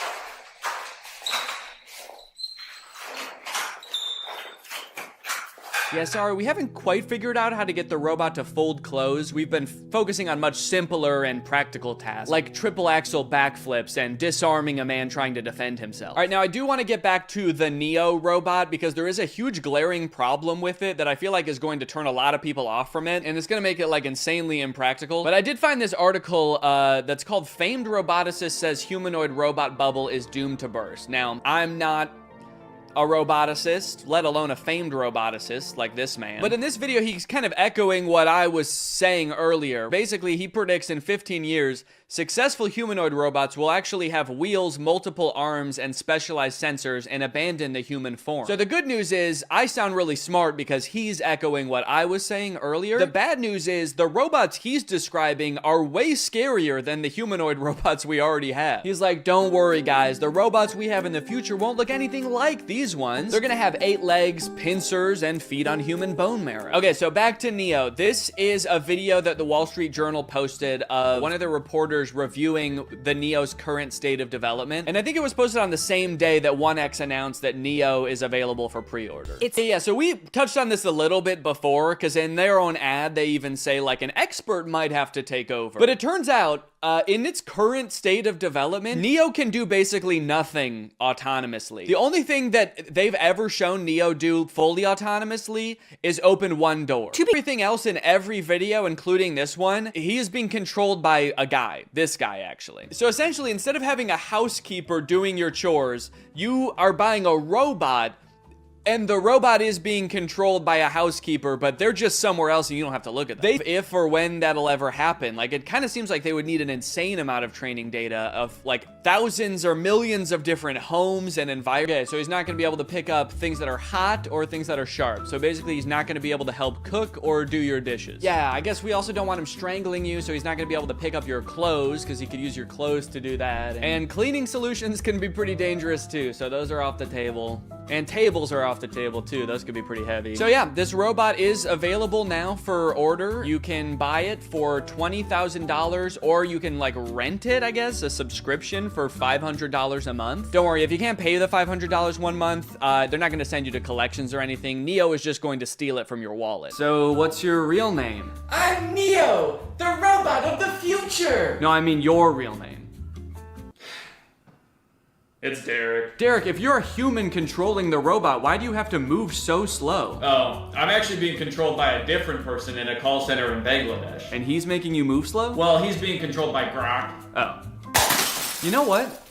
Yeah, sorry, we haven't quite figured out how to get the robot to fold clothes. We've been focusing on much simpler and practical tasks, like triple axle backflips and disarming a man trying to defend himself. All right, now I do want to get back to the Neo robot because there is a huge glaring problem with it that I feel like is going to turn a lot of people off from it, and it's going to make it like insanely impractical. But I did find this article that's called "Famed Roboticist Says Humanoid Robot Bubble is Doomed to Burst." Now, I'm not a roboticist, let alone a famed roboticist like this man. But in this video, he's kind of echoing what I was saying earlier. Basically, he predicts in 15 years, successful humanoid robots will actually have wheels, multiple arms, and specialized sensors and abandon the human form. So the good news is, I sound really smart because he's echoing what I was saying earlier. The bad news is, the robots he's describing are way scarier than the humanoid robots we already have. He's like, don't worry guys, the robots we have in the future won't look anything like these ones. They're gonna have 8 legs, pincers, and feed on human bone marrow. Okay, so back to Neo. This is a video that the Wall Street Journal posted of one of the reporters reviewing the Neo's current state of development. And I think it was posted on the same day that 1X announced that Neo is available for pre-order. Yeah, so we touched on this a little bit before, because in their own ad, they even say like an expert might have to take over. But it turns out, in its current state of development, Neo can do basically nothing autonomously. The only thing that they've ever shown Neo do fully autonomously is open one door. Everything else in every video, including this one, he is being controlled by a guy. This guy, actually. So essentially, instead of having a housekeeper doing your chores, you are buying a robot, and the robot is being controlled by a housekeeper, but they're just somewhere else and you don't have to look at them. If or when that'll ever happen, like it kind of seems like they would need an insane amount of training data of like thousands or millions of different homes and environments. Okay, so he's not going to be able to pick up things that are hot or things that are sharp. So basically he's not going to be able to help cook or do your dishes. Yeah, I guess we also don't want him strangling you, so he's not going to be able to pick up your clothes because he could use your clothes to do that. And cleaning solutions can be pretty dangerous too, so those are off the table. And tables are off the table too. Those could be pretty heavy. So yeah, this robot is available now for order. You can buy it for $20,000 or you can like rent it, I guess, a subscription for $500 a month. Don't worry, if you can't pay the $500 one month, they're not gonna send you to collections or anything. Neo is just going to steal it from your wallet. So what's your real name? I'm Neo, the robot of the future. No, I mean your real name. It's Derek. Derek, if you're a human controlling the robot, why do you have to move so slow? Oh, I'm actually being controlled by a different person in a call center in Bangladesh. And he's making you move slow? Well, he's being controlled by Grok. Oh. You know what?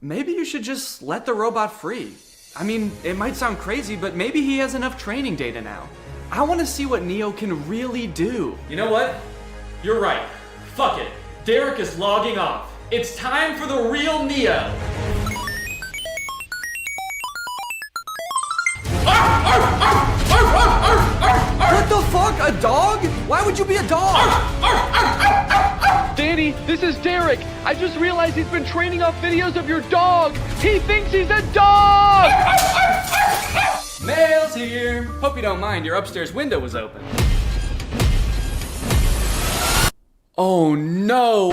Maybe you should just let the robot free. I mean, it might sound crazy, but maybe he has enough training data now. I want to see what Neo can really do. You know what? You're right. Fuck it. Derek is logging off. It's time for the real Neo. What the fuck? A dog? Why would you be a dog? Danny, this is Derek. I just realized he's been training off videos of your dog. He thinks he's a dog! Mail's here. Hope you don't mind, your upstairs window was open. Oh no!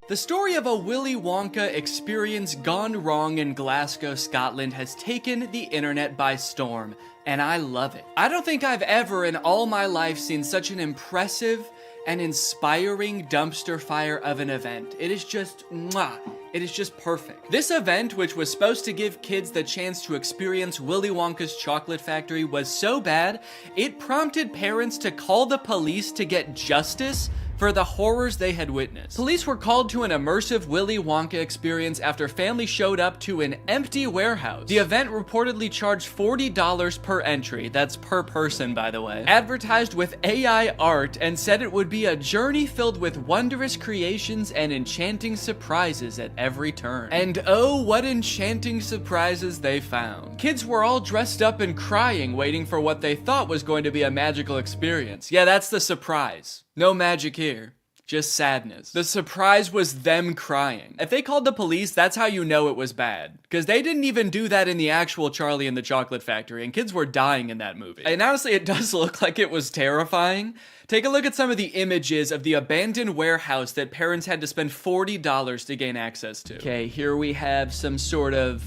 The story of a Willy Wonka experience gone wrong in Glasgow, Scotland has taken the internet by storm, and I love it. I don't think I've ever in all my life seen such an impressive and inspiring dumpster fire of an event. It is just, mwah. It is just perfect. This event, which was supposed to give kids the chance to experience Willy Wonka's chocolate factory, was so bad, it prompted parents to call the police to get justice for the horrors they had witnessed. Police were called to an immersive Willy Wonka experience after families showed up to an empty warehouse. The event reportedly charged $40 per entry, that's per person by the way, advertised with AI art and said it would be a journey filled with wondrous creations and enchanting surprises at every turn. And oh, what enchanting surprises they found. Kids were all dressed up and crying, waiting for what they thought was going to be a magical experience. Yeah, that's the surprise. No magic here. Just sadness. The surprise was them crying. If they called the police, that's how you know it was bad. Because they didn't even do that in the actual Charlie and the Chocolate Factory, and kids were dying in that movie. And honestly, it does look like it was terrifying. Take a look at some of the images of the abandoned warehouse that parents had to spend $40 to gain access to. Okay, here we have some sort of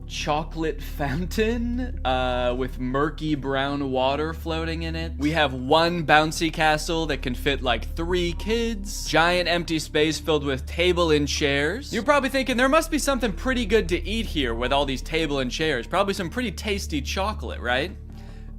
chocolate fountain with murky brown water floating in it. We have one bouncy castle that can fit like 3 kids. Giant empty space filled with table and chairs. You're probably thinking there must be something pretty good to eat here with all these table and chairs. Probably some pretty tasty chocolate, right?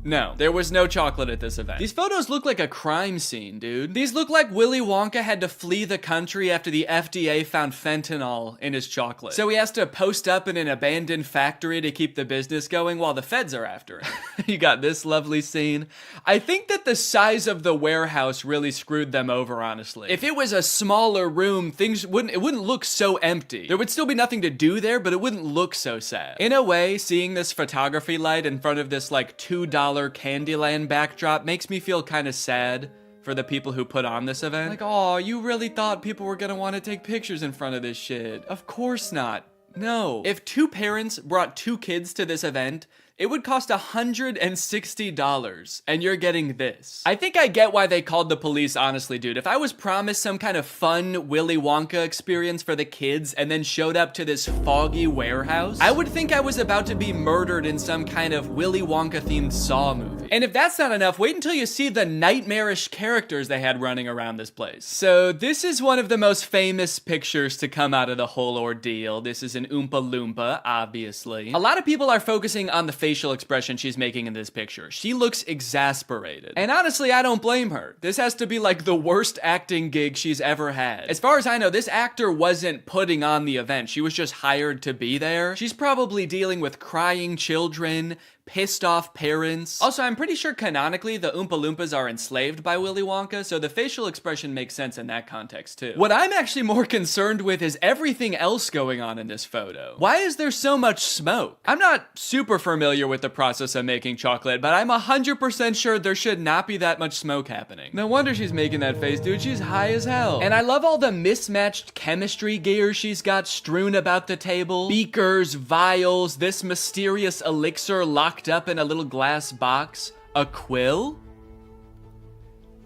No, there was no chocolate at this event. These photos look like a crime scene, dude. These look like Willy Wonka had to flee the country after the FDA found fentanyl in his chocolate. So he has to post up in an abandoned factory to keep the business going while the feds are after him. You got this lovely scene. I think that the size of the warehouse really screwed them over, honestly. If it was a smaller room, it wouldn't look so empty. There would still be nothing to do there, but it wouldn't look so sad. In a way, seeing this photography light in front of this like $2 Candyland backdrop makes me feel kind of sad for the people who put on this event. Like, oh, you really thought people were gonna want to take pictures in front of this shit. Of course not. No. If 2 parents brought 2 kids to this event, it would cost $160, and you're getting this. I think I get why they called the police, honestly, dude. If I was promised some kind of fun Willy Wonka experience for the kids and then showed up to this foggy warehouse, I would think I was about to be murdered in some kind of Willy Wonka-themed Saw movie. And if that's not enough, wait until you see the nightmarish characters they had running around this place. So this is one of the most famous pictures to come out of the whole ordeal. This is an Oompa Loompa, obviously. A lot of people are focusing on the facial expression she's making in this picture. She looks exasperated. And honestly, I don't blame her. This has to be like the worst acting gig she's ever had. As far as I know, this actor wasn't putting on the event. She was just hired to be there. She's probably dealing with crying children, pissed off parents. Also, I'm pretty sure canonically the Oompa Loompas are enslaved by Willy Wonka, so the facial expression makes sense in that context too. What I'm actually more concerned with is everything else going on in this photo. Why is there so much smoke? I'm not super familiar with the process of making chocolate, but I'm 100% sure there should not be that much smoke happening. No wonder she's making that face, dude. She's high as hell. And I love all the mismatched chemistry gear she's got strewn about the table. Beakers, vials, this mysterious elixir locked up in a little glass box. A quill?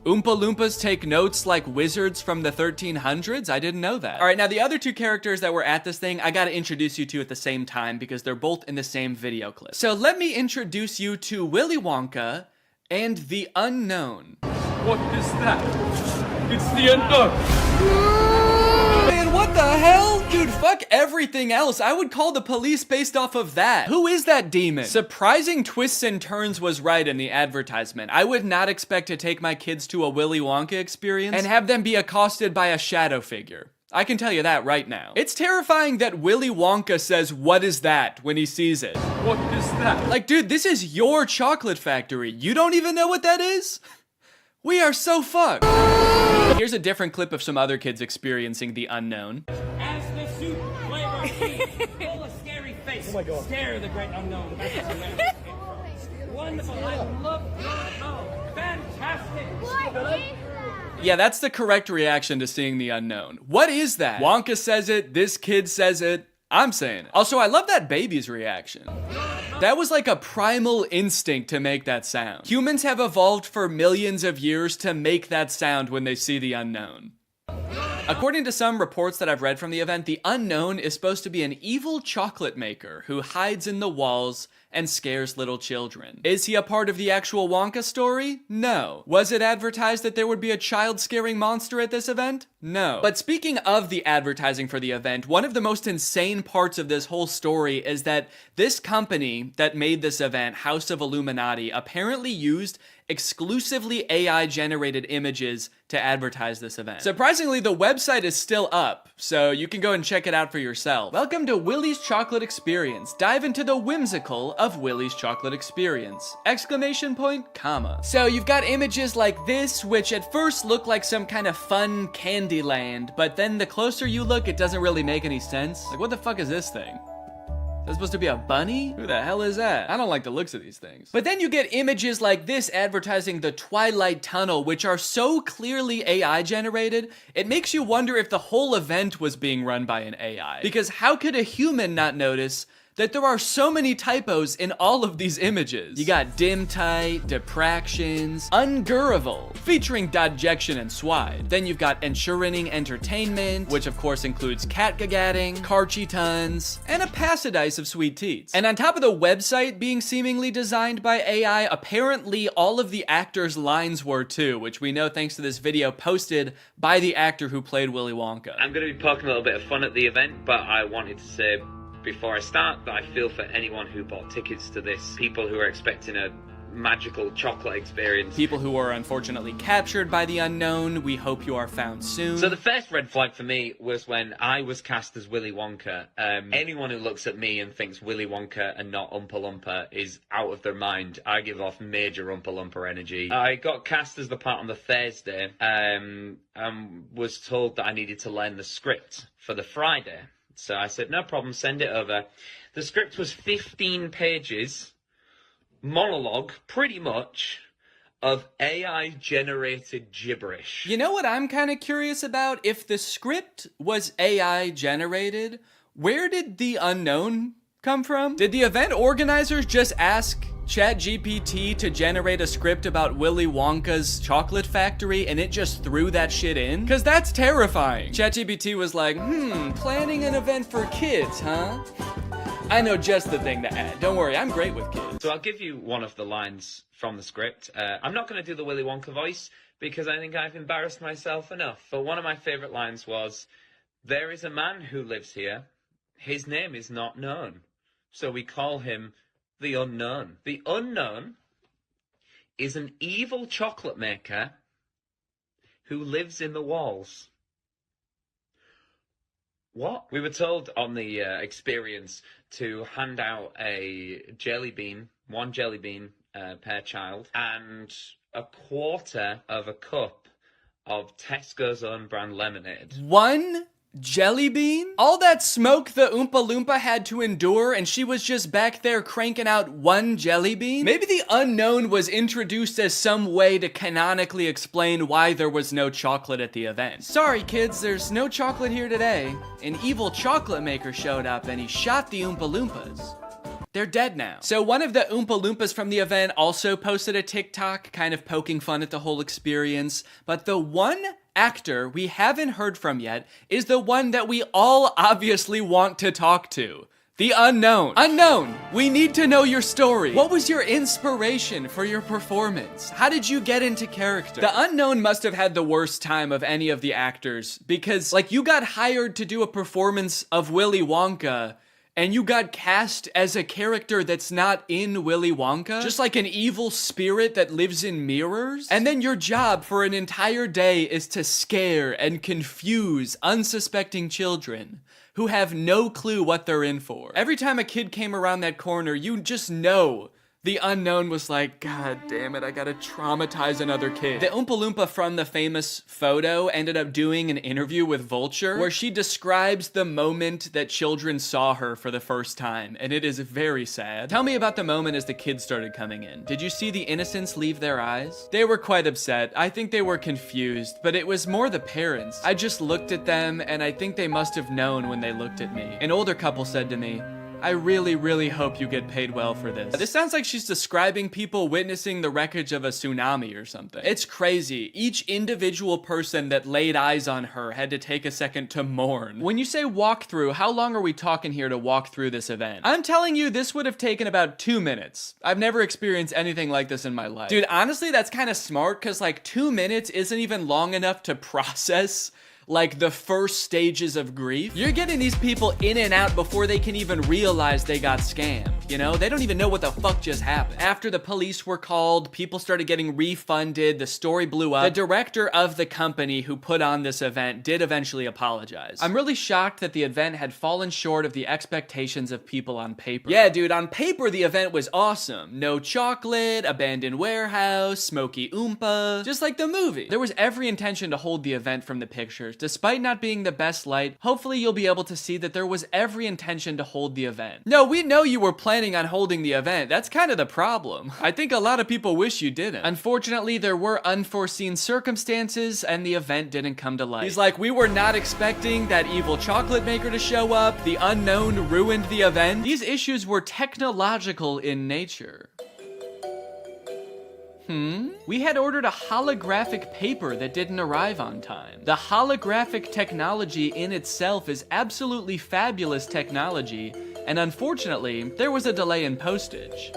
Oompa Loompas take notes like wizards from the 1300s? I didn't know that. All right, now the other 2 characters that were at this thing, I gotta introduce you to at the same time because they're both in the same video clip. So let me introduce you to Willy Wonka and the Unknown. What is that? It's the unknown. Man, what the hell? Dude, fuck everything else. I would call the police based off of that. Who is that demon? Surprising twists and turns was right in the advertisement. I would not expect to take my kids to a Willy Wonka experience and have them be accosted by a shadow figure. I can tell you that right now. It's terrifying that Willy Wonka says, "What is that?" when he sees it. What is that? Like, dude, this is your chocolate factory. You don't even know what that is? We are so fucked. Here's a different clip of some other kids experiencing the unknown. As the soup flavor full of scary face. Oh my God. Scare the great unknown. Wonderful. I love fantastic. Yeah, that's the correct reaction to seeing the unknown. What is that? Wonka says it, this kid says it, I'm saying it. Also, I love that baby's reaction. That was like a primal instinct to make that sound. Humans have evolved for millions of years to make that sound when they see the unknown. According to some reports that I've read from the event, the unknown is supposed to be an evil chocolate maker who hides in the walls and scares little children. Is he a part of the actual Wonka story? No. Was it advertised that there would be a child-scaring monster at this event? No. But speaking of the advertising for the event, one of the most insane parts of this whole story is that this company that made this event, House of Illuminati, apparently used exclusively AI-generated images to advertise this event. Surprisingly, the website is still up, so you can go and check it out for yourself. Welcome to Willy's Chocolate Experience. Dive into the whimsical of Willy's Chocolate Experience! Exclamation point, comma. So you've got images like this, which at first look like some kind of fun Candyland, but then the closer you look, it doesn't really make any sense. Like, what the fuck is this thing? That's supposed to be a bunny? Who the hell is that? I don't like the looks of these things. But then you get images like this advertising the Twilight Tunnel, which are so clearly AI generated, it makes you wonder if the whole event was being run by an AI. Because how could a human not notice that there are so many typos in all of these images? You got dim tight, depractions, ungurrival, featuring dodjection and swide. Then you've got ensuring entertainment, which of course includes catgagatting, carchy tons, and a passidice of sweet teats. And on top of the website being seemingly designed by AI, apparently all of the actors' lines were too, which we know thanks to this video posted by the actor who played Willy Wonka. I'm going to be poking a little bit of fun at the event, but I wanted to say before I start that I feel for anyone who bought tickets to this, people who are expecting a magical chocolate experience. People who are unfortunately captured by the unknown, we hope you are found soon. So the first red flag for me was when I was cast as Willy Wonka. Anyone who looks at me and thinks Willy Wonka and not Oompa Loompa is out of their mind. I give off major Oompa Loompa energy. I got cast as the part on the Thursday, and was told that I needed to learn the script for the Friday. So I said, no problem, send it over. The script was 15 pages, monologue, pretty much, of AI-generated gibberish. You know what I'm kind of curious about? If the script was AI-generated, where did the unknown come from? Did the event organizers just ask ChatGPT to generate a script about Willy Wonka's chocolate factory and it just threw that shit in? Cause that's terrifying. ChatGPT was like, planning an event for kids, huh? I know just the thing to add. Don't worry, I'm great with kids. So I'll give you one of the lines from the script. I'm not going to do the Willy Wonka voice because I think I've embarrassed myself enough. But one of my favorite lines was, there is a man who lives here. His name is not known. So we call him the Unknown. The Unknown is an evil chocolate maker who lives in the walls. What? We were told on the experience to hand out a jelly bean, one jelly bean per child, and a quarter of a cup of Tesco's own brand lemonade. One jelly bean? All that smoke the Oompa Loompa had to endure and she was just back there cranking out one jelly bean? Maybe the unknown was introduced as some way to canonically explain why there was no chocolate at the event. Sorry kids, there's no chocolate here today. An evil chocolate maker showed up and he shot the Oompa Loompas. They're dead now. So one of the Oompa Loompas from the event also posted a TikTok kind of poking fun at the whole experience, but the one actor we haven't heard from yet is the one that we all obviously want to talk to. The unknown. Unknown, we need to know your story. What was your inspiration for your performance? How did you get into character? The unknown must have had the worst time of any of the actors because, like, you got hired to do a performance of Willy Wonka and you got cast as a character that's not in Willy Wonka? Just like an evil spirit that lives in mirrors? And then your job for an entire day is to scare and confuse unsuspecting children who have no clue what they're in for. Every time a kid came around that corner, you just know the unknown was like, God damn it, I gotta traumatize another kid. The Oompa Loompa from the famous photo ended up doing an interview with Vulture where she describes the moment that children saw her for the first time, and it is very sad. Tell me about the moment as the kids started coming in. Did you see the innocence leave their eyes? They were quite upset. I think they were confused, but it was more the parents. I just looked at them, and I think they must have known when they looked at me. An older couple said to me, I really, really hope you get paid well for this. This sounds like she's describing people witnessing the wreckage of a tsunami or something. It's crazy. Each individual person that laid eyes on her had to take a second to mourn. When you say walk through, how long are we talking here to walk through this event? I'm telling you, this would have taken about 2 minutes. I've never experienced anything like this in my life. Dude, honestly, that's kind of smart because like 2 minutes isn't even long enough to process like the first stages of grief. You're getting these people in and out before they can even realize they got scammed, you know? They don't even know what the fuck just happened. After the police were called, people started getting refunded, the story blew up. The director of the company who put on this event did eventually apologize. I'm really shocked that the event had fallen short of the expectations of people on paper. Yeah, dude, on paper the event was awesome. No chocolate, abandoned warehouse, smoky Oompa, just like the movie. There was every intention to hold the event from the pictures, pictures. Despite not being the best light, hopefully you'll be able to see that there was every intention to hold the event. No, we know you were planning on holding the event. That's kind of the problem. I think a lot of people wish you didn't. Unfortunately, there were unforeseen circumstances and the event didn't come to light. He's like, we were not expecting that evil chocolate maker to show up. The unknown ruined the event. These issues were technological in nature. We had ordered a holographic paper that didn't arrive on time. The holographic technology in itself is absolutely fabulous technology, and unfortunately, there was a delay in postage.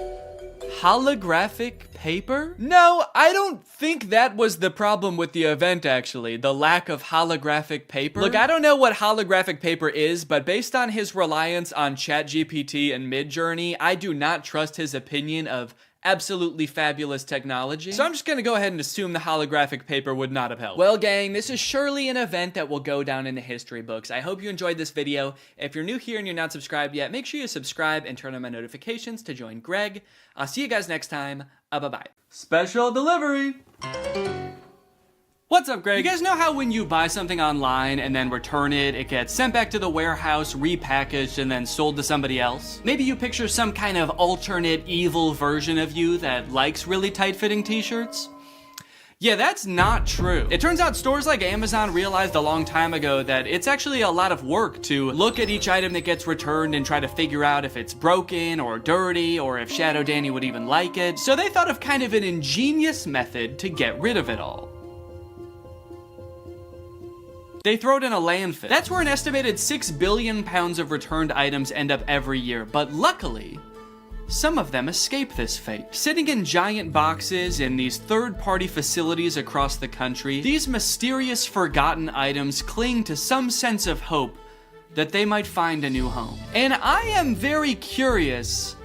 Holographic paper? No, I don't think that was the problem with the event, actually. The lack of holographic paper. Look, I don't know what holographic paper is, but based on his reliance on ChatGPT and Midjourney, I do not trust his opinion of absolutely fabulous technology. So I'm just gonna go ahead and assume the holographic paper would not have helped. Well, gang, this is surely an event that will go down in the history books. I hope you enjoyed this video. If you're new here and you're not subscribed yet, make sure you subscribe and turn on my notifications to join Greg. I'll see you guys next time. Bye-bye. Special delivery. What's up, Greg? You guys know how when you buy something online and then return it, it gets sent back to the warehouse, repackaged, and then sold to somebody else? Maybe you picture some kind of alternate evil version of you that likes really tight-fitting t-shirts? Yeah, that's not true. It turns out stores like Amazon realized a long time ago that it's actually a lot of work to look at each item that gets returned and try to figure out if it's broken or dirty or if Shadow Danny would even like it. So they thought of kind of an ingenious method to get rid of it all. They throw it in a landfill. That's where an estimated 6 billion pounds of returned items end up every year, but luckily, some of them escape this fate. Sitting in giant boxes in these third-party facilities across the country, these mysterious forgotten items cling to some sense of hope that they might find a new home. And I am very curious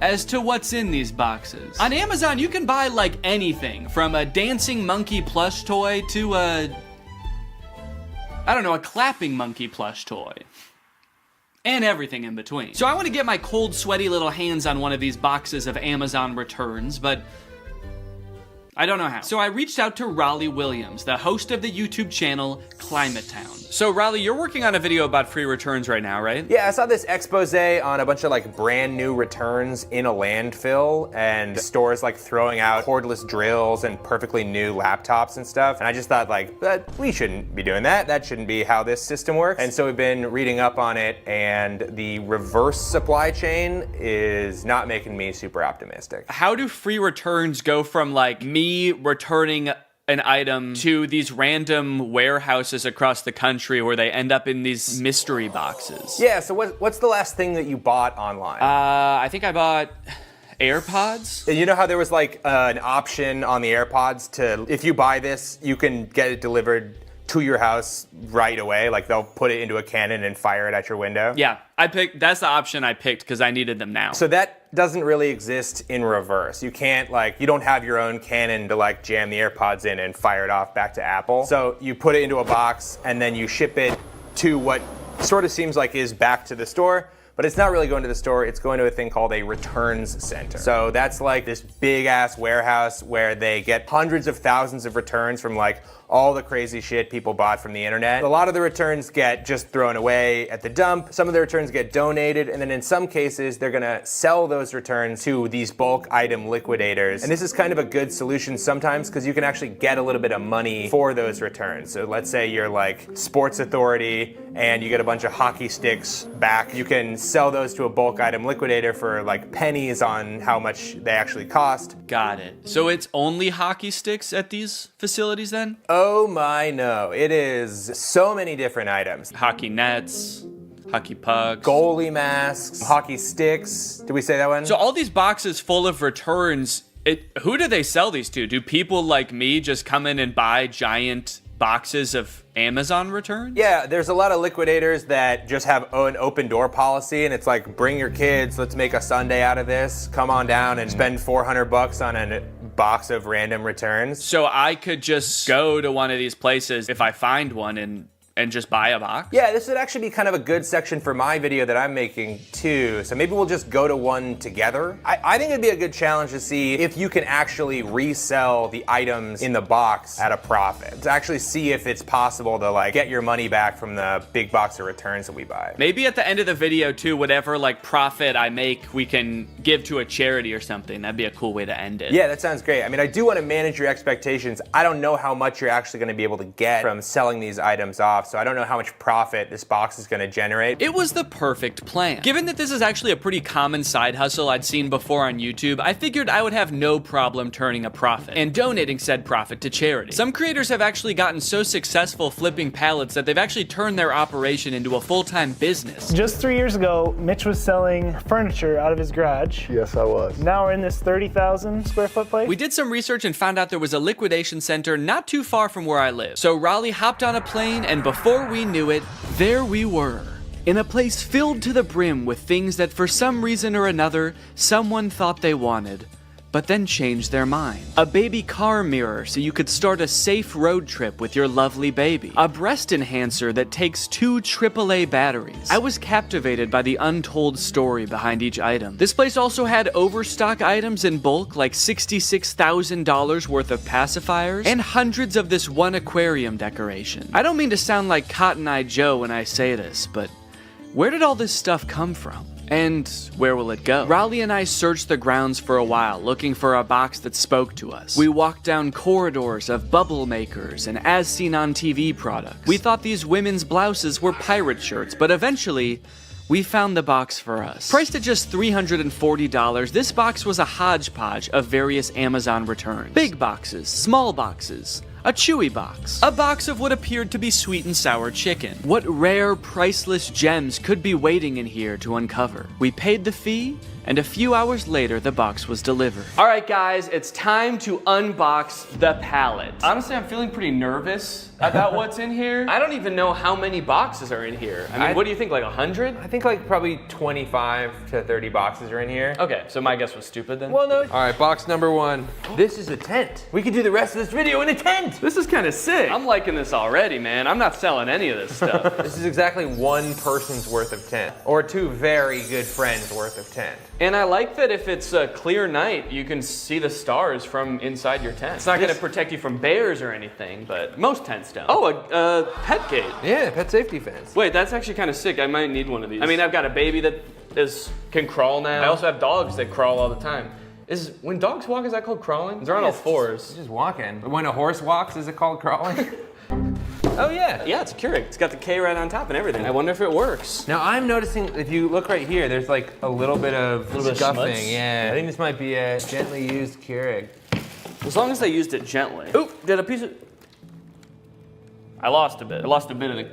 as to what's in these boxes. On Amazon, you can buy like anything, from a dancing monkey plush toy to a clapping monkey plush toy. And everything in between. So I want to get my cold, sweaty little hands on one of these boxes of Amazon returns, but I don't know how. So I reached out to Raleigh Williams, the host of the YouTube channel Climate Town. So Raleigh, you're working on a video about free returns right now, right? Yeah, I saw this expose on a bunch of like brand new returns in a landfill and stores like throwing out cordless drills and perfectly new laptops and stuff. And I just thought like, we shouldn't be doing that. That shouldn't be how this system works. And so we've been reading up on it, and the reverse supply chain is not making me super optimistic. How do free returns go from like me returning an item to these random warehouses across the country where they end up in these mystery boxes? Yeah, so what's the last thing that you bought online? I think I bought AirPods. You know how there was like an option on the AirPods to, if you buy this, you can get it delivered to your house right away. Like they'll put it into a cannon and fire it at your window. Yeah, that's the option I picked because I needed them now. So that doesn't really exist in reverse. You can't you don't have your own cannon to like jam the AirPods in and fire it off back to Apple. So you put it into a box and then you ship it to what sort of seems like is back to the store. But it's not really going to the store, it's going to a thing called a returns center. So that's like this big ass warehouse where they get hundreds of thousands of returns from like all the crazy shit people bought from the internet. A lot of the returns get just thrown away at the dump. Some of the returns get donated, and then in some cases, they're gonna sell those returns to these bulk item liquidators. And this is kind of a good solution sometimes because you can actually get a little bit of money for those returns. So let's say you're like Sports Authority and you get a bunch of hockey sticks back. You can sell those to a bulk item liquidator for like pennies on how much they actually cost. Got it. So it's only hockey sticks at these facilities then? Oh my no, it is so many different items. Hockey nets, hockey pucks, goalie masks, hockey sticks. Did we say that one? So all these boxes full of returns, who do they sell these to? Do people like me just come in and buy giant boxes of Amazon returns? Yeah, there's a lot of liquidators that just have an open door policy, and it's like, bring your kids, let's make a Sunday out of this. Come on down and spend $400 on a box of random returns. So I could just go to one of these places if I find one and and just buy a box? Yeah, this would actually be kind of a good section for my video that I'm making too. So maybe we'll just go to one together. I think it'd be a good challenge to see if you can actually resell the items in the box at a profit. To actually see if it's possible to like get your money back from the big box of returns that we buy. Maybe at the end of the video too, whatever like profit I make, we can give to a charity or something. That'd be a cool way to end it. Yeah, that sounds great. I mean, I do want to manage your expectations. I don't know how much you're actually going to be able to get from selling these items off, so I don't know how much profit this box is going to generate. It was the perfect plan. Given that this is actually a pretty common side hustle I'd seen before on YouTube, I figured I would have no problem turning a profit and donating said profit to charity. Some creators have actually gotten so successful flipping pallets that they've actually turned their operation into a full-time business. Just 3 years ago, Mitch was selling furniture out of his garage. Yes, I was. Now we're in this 30,000 square foot place. We did some research and found out there was a liquidation center not too far from where I live. So Raleigh hopped on a plane, and before we knew it, there we were. In a place filled to the brim with things that for some reason or another, someone thought they wanted, but then changed their mind. A baby car mirror so you could start a safe road trip with your lovely baby. A breast enhancer that takes 2 AAA batteries. I was captivated by the untold story behind each item. This place also had overstock items in bulk like $66,000 worth of pacifiers and hundreds of this one aquarium decoration. I don't mean to sound like Cotton Eye Joe when I say this, but where did all this stuff come from? And where will it go? Raleigh and I searched the grounds for a while, looking for a box that spoke to us. We walked down corridors of bubble makers and as seen on TV products. We thought these women's blouses were pirate shirts, but eventually, we found the box for us. Priced at just $340, this box was a hodgepodge of various Amazon returns. Big boxes, small boxes, a Chewy box, a box of what appeared to be sweet and sour chicken. What rare, priceless gems could be waiting in here to uncover? We paid the fee, and a few hours later, the box was delivered. All right, guys, it's time to unbox the pallet. Honestly, I'm feeling pretty nervous about what's in here. I don't even know how many boxes are in here. I mean, what do you think, like 100? I think like probably 25 to 30 boxes are in here. Okay, so my guess was stupid then? Well, no. All right, box number 1. This is a tent. We could do the rest of this video in a tent. This is kind of sick. I'm liking this already, man. I'm not selling any of this stuff. This is exactly one person's worth of tent, or 2 very good friends worth of tent. And I like that if it's a clear night, you can see the stars from inside your tent. It's not going to protect you from bears or anything, but most tents don't. Oh, a pet gate. Yeah, pet safety fence. Wait, that's actually kind of sick. I might need one of these. I mean, I've got a baby that can crawl now. I also have dogs that crawl all the time. When dogs walk, is that called crawling? They're on all fours. It's just walking. When a horse walks, is it called crawling? Oh yeah. Yeah, it's a Keurig. It's got the K right on top and everything. I wonder if it works. Now I'm noticing, if you look right here, there's like a little bit of scuffing. Yeah, I think this might be a gently used Keurig. As long as they used it gently. Oop, did a piece of... I lost a bit. I lost a bit of the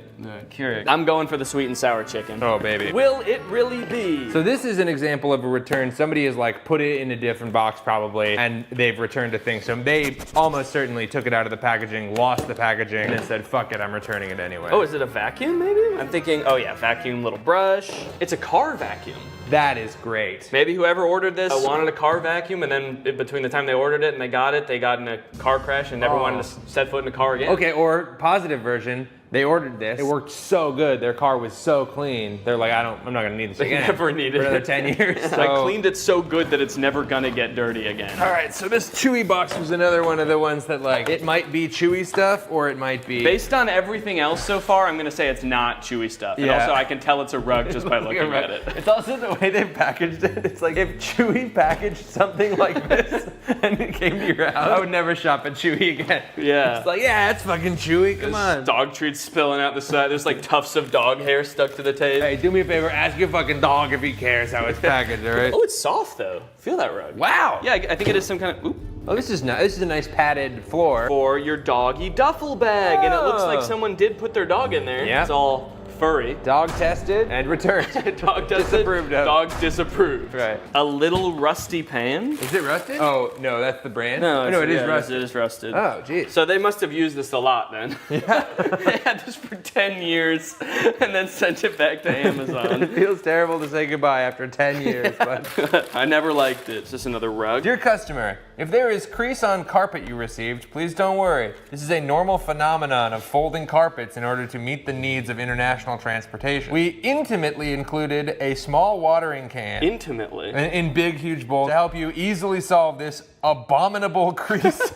Keurig. I'm going for the sweet and sour chicken. Oh, baby. Will it really be? So this is an example of a return. Somebody has like put it in a different box probably, and they've returned a thing. So they almost certainly took it out of the packaging, lost the packaging, and then said, fuck it, I'm returning it anyway. Oh, is it a vacuum maybe? I'm thinking, oh yeah, vacuum, little brush. It's a car vacuum. That is great. Maybe whoever ordered this wanted a car vacuum, and then between the time they ordered it and they got in a car crash and never wanted to set foot in a car again. Okay, or positive version, they ordered this. It worked so good. Their car was so clean. They're like, I'm not gonna need this again. They never needed for another it. 10 years. So. I cleaned it so good that it's never gonna get dirty again. All right, so this Chewy box was another one of the ones that like, it might be Chewy stuff or it might be... Based on everything else so far, I'm gonna say it's not Chewy stuff. And also I can tell it's a rug just by looking at it. It's also the way they packaged it. It's like if Chewy packaged something like this and it came to your house, I would never shop at Chewy again. Yeah. It's like, yeah, it's fucking Chewy, come on. Dog treats spilling out the side. There's like tufts of dog hair stuck to the tape. Hey, do me a favor, ask your fucking dog if he cares how it's packaged, all right? Oh, it's soft though. Feel that rug. Wow. Yeah, I think it is some kind of, oop. Oh, this is nice. This is a nice padded floor. For your doggy duffel bag. And it looks like someone did put their dog in there. Yeah. It's all furry. Dog tested and returned. Dog tested. Disapproved of. Dog disapproved. Right. A little rusty pan. Is it rusted? Oh, no, that's the brand? No, Oh, no, it is yeah, rusted. It is rusted. Oh, geez. So they must have used this a lot then. Yeah. They had this for 10 years and then sent it back to Amazon. It feels terrible to say goodbye after 10 years, but I never liked it. It's just another rug. Dear customer, if there is crease on carpet you received, please don't worry. This is a normal phenomenon of folding carpets in order to meet the needs of international transportation. We intimately included a small watering can. Intimately? In big, huge bowls to help you easily solve this abominable crease.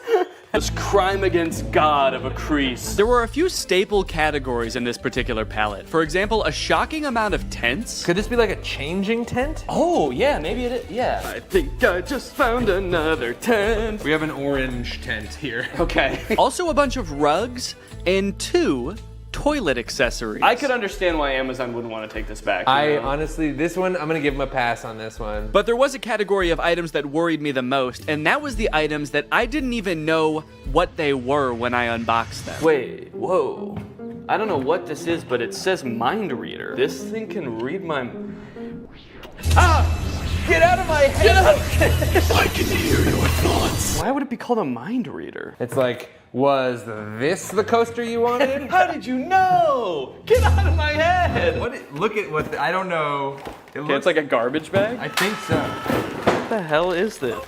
This crime against God of a crease. There were a few staple categories in this particular palette. For example, a shocking amount of tents. Could this be like a changing tent? Oh, yeah, maybe it is. Yeah. I think I just found another tent. We have an orange tent here. Okay. Also a bunch of rugs and 2 toilet accessories. I could understand why Amazon wouldn't want to take this back. Honestly, this one, I'm gonna give them a pass on this one. But there was a category of items that worried me the most, and that was the items that I didn't even know what they were when I unboxed them. Wait, whoa. I don't know what this is, but it says mind reader. This thing can read my... Ah! Get out of my head! I can hear your thoughts. Why would it be called a mind reader? It's like, was this the coaster you wanted? How did you know? Get out of my head! Look at what, I don't know. It's like a garbage bag? I think so. What the hell is this?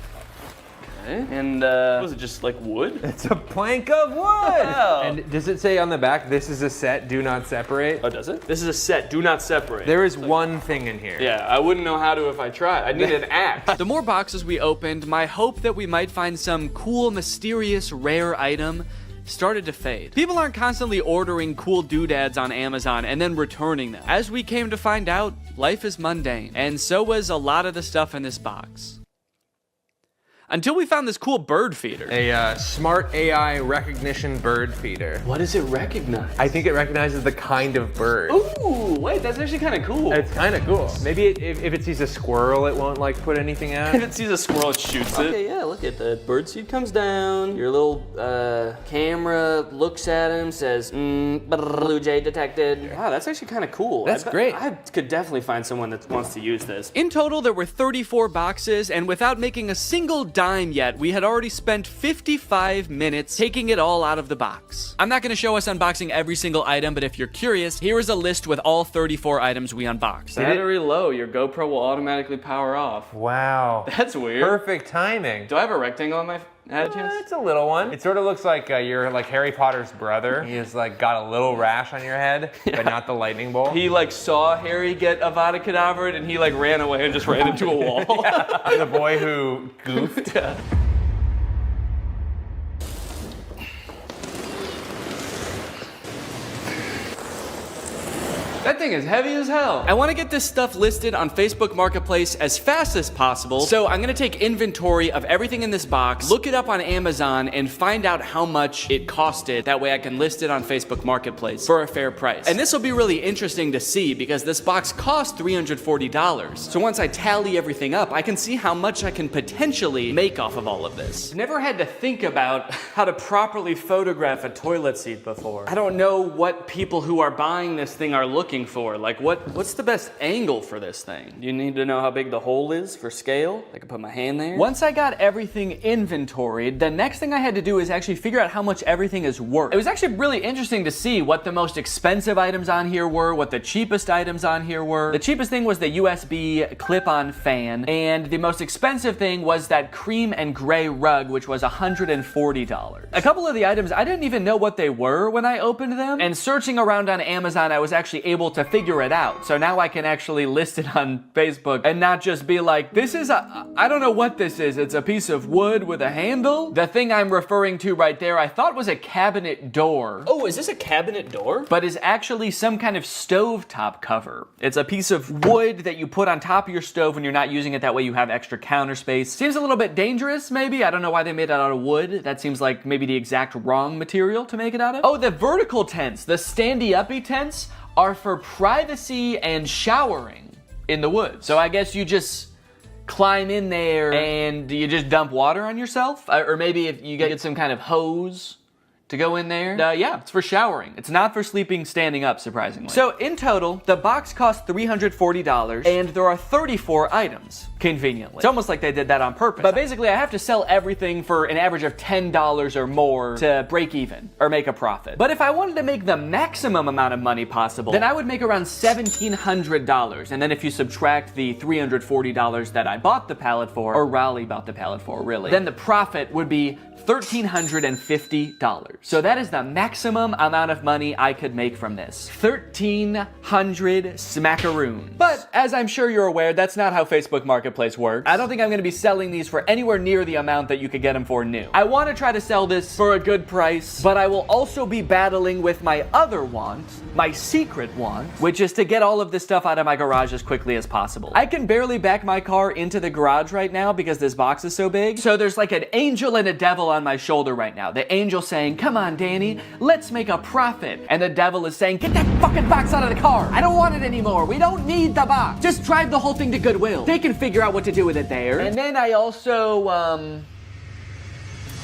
Okay. And was it just like wood? It's a plank of wood! Wow. And does it say on the back, this is a set, do not separate? Oh, does it? This is a set, do not separate. There is one thing in here. Yeah, I wouldn't know how to if I tried. I'd need an axe. The more boxes we opened, my hope that we might find some cool, mysterious, rare item started to fade. People aren't constantly ordering cool doodads on Amazon and then returning them. As we came to find out, life is mundane, and so was a lot of the stuff in this box. Until we found this cool bird feeder. A smart AI recognition bird feeder. What does it recognize? I think it recognizes the kind of bird. Ooh, wait, that's actually kind of cool. It's kind of cool. Maybe if it sees a squirrel, it won't like put anything out. If it sees a squirrel, it shoots it. Okay, yeah, look at the bird seed comes down. Your little camera looks at him, says, blue jay detected. Wow, that's actually kind of cool. That's great. I could definitely find someone that wants to use this. In total, there were 34 boxes, and without making a single dime yet, we had already spent 55 minutes taking it all out of the box. I'm not going to show us unboxing every single item, but if you're curious, here is a list with all 34 items we unboxed. Battery low, your GoPro will automatically power off. Wow. That's weird. Perfect timing. Do I have a rectangle on my head? It's a little one. It sort of looks like you're like Harry Potter's brother. He has like got a little rash on your head, but not the lightning bolt. He like saw Harry get Avada Kedavra and he like ran away and just ran into a wall. Yeah. The boy who goofed. Yeah. That thing is heavy as hell. I want to get this stuff listed on Facebook Marketplace as fast as possible, so I'm going to take inventory of everything in this box, look it up on Amazon, and find out how much it costed. That way I can list it on Facebook Marketplace for a fair price. And this will be really interesting to see because this box cost $340. So once I tally everything up, I can see how much I can potentially make off of all of this. I've never had to think about how to properly photograph a toilet seat before. I don't know what people who are buying this thing are looking for. Like what's the best angle for this thing? You need to know how big the hole is for scale. I can put my hand there. Once I got everything inventoried, the next thing I had to do is actually figure out how much everything is worth. It was actually really interesting to see what the most expensive items on here were, what the cheapest items on here were. The cheapest thing was the USB clip-on fan, and the most expensive thing was that cream and gray rug, which was $140. A couple of the items, I didn't even know what they were when I opened them, and searching around on Amazon, I was actually able to figure it out. So now I can actually list it on Facebook and not just be like, this is I don't know what this is. It's a piece of wood with a handle. The thing I'm referring to right there, I thought was a cabinet door. Oh, is this a cabinet door? But is actually some kind of stovetop cover. It's a piece of wood that you put on top of your stove when you're not using it. That way you have extra counter space. Seems a little bit dangerous, maybe. I don't know why they made it out of wood. That seems like maybe the exact wrong material to make it out of. Oh, the vertical tents, the standy-uppy tents, are for privacy and showering in the woods. So I guess you just climb in there and you just dump water on yourself? Or maybe if you get some kind of hose to go in there. Yeah, it's for showering. It's not for sleeping standing up, surprisingly. So in total, the box costs $340 and there are 34 items, conveniently. It's almost like they did that on purpose. But basically, I have to sell everything for an average of $10 or more to break even or make a profit. But if I wanted to make the maximum amount of money possible, then I would make around $1,700. And then if you subtract the $340 that I bought the pallet for, or Raleigh bought the pallet for, really, then the profit would be $1,350. So that is the maximum amount of money I could make from this. 1,300 smackaroons. But as I'm sure you're aware, that's not how Facebook Marketplace works. I don't think I'm gonna be selling these for anywhere near the amount that you could get them for new. I wanna try to sell this for a good price, but I will also be battling with my other want, my secret want, which is to get all of this stuff out of my garage as quickly as possible. I can barely back my car into the garage right now because this box is so big. So there's like an angel and a devil on my shoulder right now. The angel saying, come on, Danny, let's make a profit. And the devil is saying, get that fucking box out of the car. I don't want it anymore. We don't need the box. Just drive the whole thing to Goodwill. They can figure out what to do with it there. And then I also,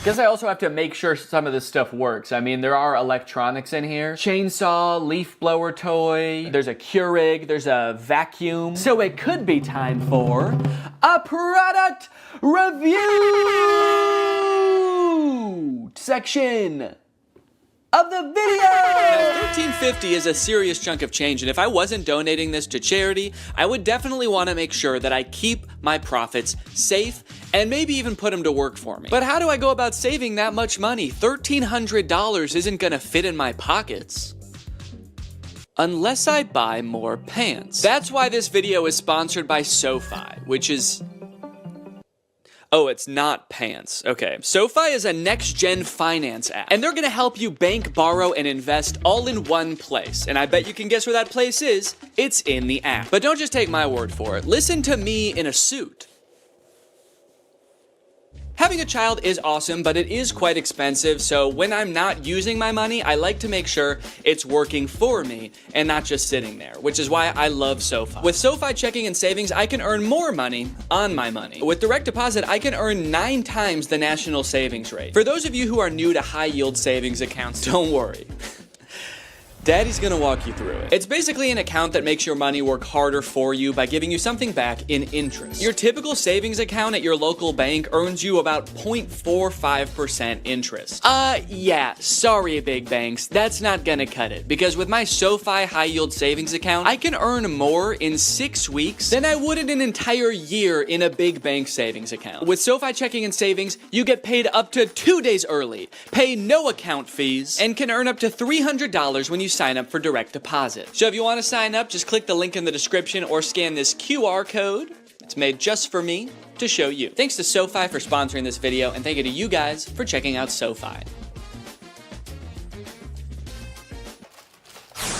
guess I also have to make sure some of this stuff works. I mean, there are electronics in here. Chainsaw, leaf blower toy, there's a Keurig, there's a vacuum. So it could be time for a product review section of the video! Now, $13.50 is a serious chunk of change, and if I wasn't donating this to charity, I would definitely want to make sure that I keep my profits safe and maybe even put them to work for me. But how do I go about saving that much money? $1,300 isn't gonna fit in my pockets unless I buy more pants. That's why this video is sponsored by SoFi, which is... Oh, it's not pants. Okay. SoFi is a next-gen finance app, and they're gonna help you bank, borrow, and invest all in one place. And I bet you can guess where that place is. It's in the app. But don't just take my word for it. Listen to me in a suit. Having a child is awesome, but it is quite expensive, so when I'm not using my money, I like to make sure it's working for me and not just sitting there, which is why I love SoFi. With SoFi checking and savings, I can earn more money on my money. With direct deposit, I can earn 9 times the national savings rate. For those of you who are new to high-yield savings accounts, don't worry. Daddy's gonna walk you through it. It's basically an account that makes your money work harder for you by giving you something back in interest. Your typical savings account at your local bank earns you about 0.45% interest. Yeah, sorry big banks, that's not gonna cut it. Because with my SoFi high yield savings account, I can earn more in 6 weeks than I would in an entire year in a big bank savings account. With SoFi checking and savings, you get paid up to 2 days early, pay no account fees, and can earn up to $300 when you sign up for direct deposit. So if you want to sign up, just click the link in the description or scan this QR code. It's made just for me to show you. Thanks to SoFi for sponsoring this video, and thank you to you guys for checking out SoFi.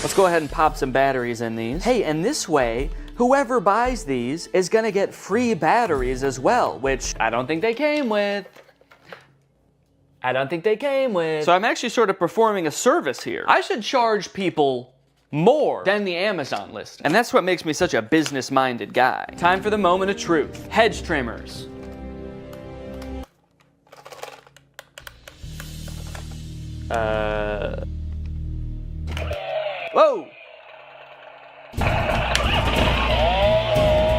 Let's go ahead and pop some batteries in these. Hey, and this way, whoever buys these is gonna get free batteries as well, which I don't think they came with. So I'm actually sort of performing a service here. I should charge people more than the Amazon list. And that's what makes me such a business-minded guy. Time for the moment of truth. Hedge trimmers. Whoa!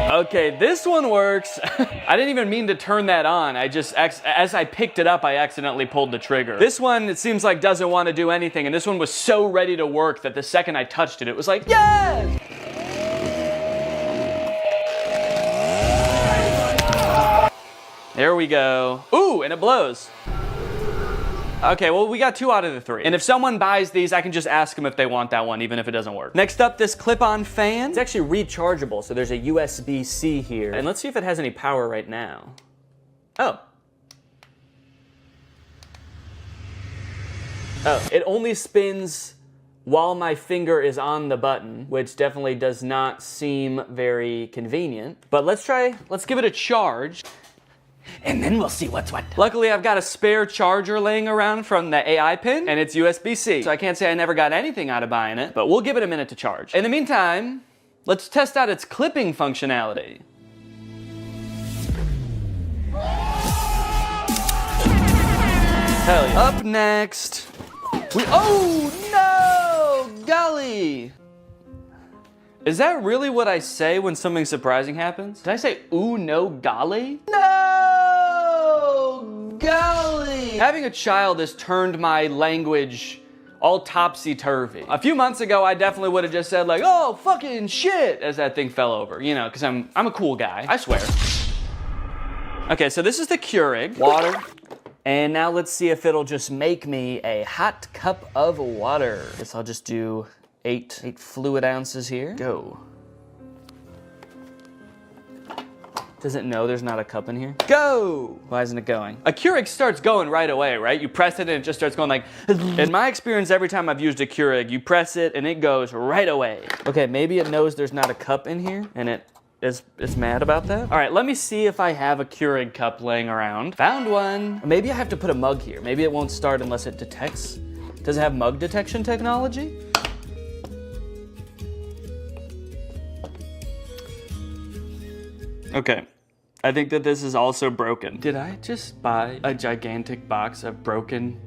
Okay, this one works. I didn't even mean to turn that on. I just, as I picked it up, I accidentally pulled the trigger. This one, it seems like doesn't want to do anything, and this one was so ready to work that the second I touched it, it was like, yes! There we go. Ooh, and it blows. Okay, well, we got 2 out of the 3. And if someone buys these, I can just ask them if they want that one, even if it doesn't work. Next up, this clip-on fan. It's actually rechargeable, so there's a USB-C here. And let's see if it has any power right now. Oh. Oh, it only spins while my finger is on the button, which definitely does not seem very convenient. But let's give it a charge. And then we'll see what's what. Luckily, I've got a spare charger laying around from the AI pin, and it's USB-C. So I can't say I never got anything out of buying it, but we'll give it a minute to charge. In the meantime, let's test out its clipping functionality. Hell yeah. Up next, Oh no! Golly! Is that really what I say when something surprising happens? Did I say, ooh, no, golly? No, golly! Having a child has turned my language all topsy-turvy. A few months ago, I definitely would have just said like, oh, fucking shit, as that thing fell over, you know, because I'm a cool guy, I swear. Okay, so this is the Keurig, water. And now let's see if it'll just make me a hot cup of water. Guess I'll just do 8 fluid ounces here. Go. Does it know there's not a cup in here? Go! Why isn't it going? A Keurig starts going right away, right? You press it and it just starts going like... In my experience, every time I've used a Keurig, you press it and it goes right away. Okay, maybe it knows there's not a cup in here and it's mad about that. All right, let me see if I have a Keurig cup laying around. Found one. Maybe I have to put a mug here. Maybe it won't start unless it detects. Does it have mug detection technology? Okay, I think that this is also broken. Did I just buy a gigantic box of broken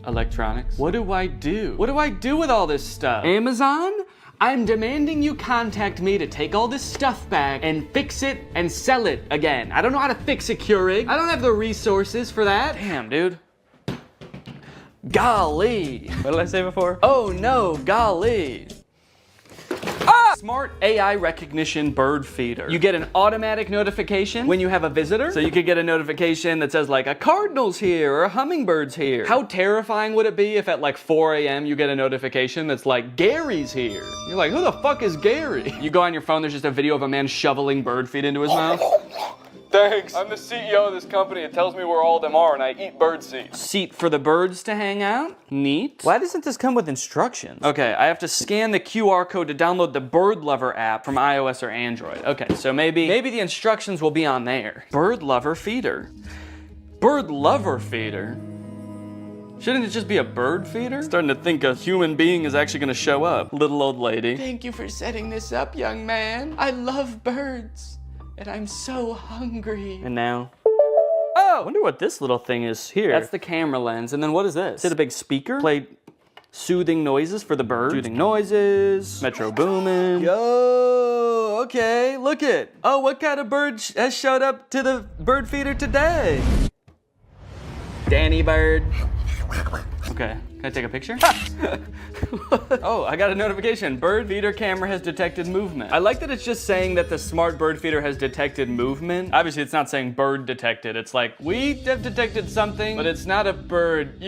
electronics? What do I do? What do I do with all this stuff? Amazon? I'm demanding you contact me to take all this stuff back and fix it and sell it again. I don't know how to fix a Keurig. I don't have the resources for that. Damn, dude. Golly. What did I say before? Oh no, golly. Ah! Smart AI recognition bird feeder. You get an automatic notification when you have a visitor. So you could get a notification that says like a cardinal's here or a hummingbird's here. How terrifying would it be if at like 4 a.m. you get a notification that's like Gary's here? You're like, who the fuck is Gary? You go on your phone, there's just a video of a man shoveling bird feed into his mouth. Thanks. I'm the CEO of this company. It tells me where all of them are, and I eat bird seed. Seat for the birds to hang out? Neat. Why doesn't this come with instructions? Okay, I have to scan the QR code to download the Bird Lover app from iOS or Android. Okay, so maybe the instructions will be on there. Bird Lover feeder. Bird Lover feeder? Shouldn't it just be a bird feeder? Starting to think a human being is actually gonna show up. Little old lady. Thank you for setting this up, young man. I love birds. And I'm so hungry. And now? Oh! I wonder what this little thing is here. That's the camera lens. And then what is this? Is it a big speaker? Play soothing noises for the bird. Soothing noises. Metro Boomin. Yo! Okay, look it. Oh, what kind of bird has showed up to the bird feeder today? Danny Bird. Okay, can I take a picture? Oh, I got a notification. Bird feeder camera has detected movement. I like that it's just saying that the smart bird feeder has detected movement. Obviously, it's not saying bird detected. It's like, we have detected something, but it's not a bird.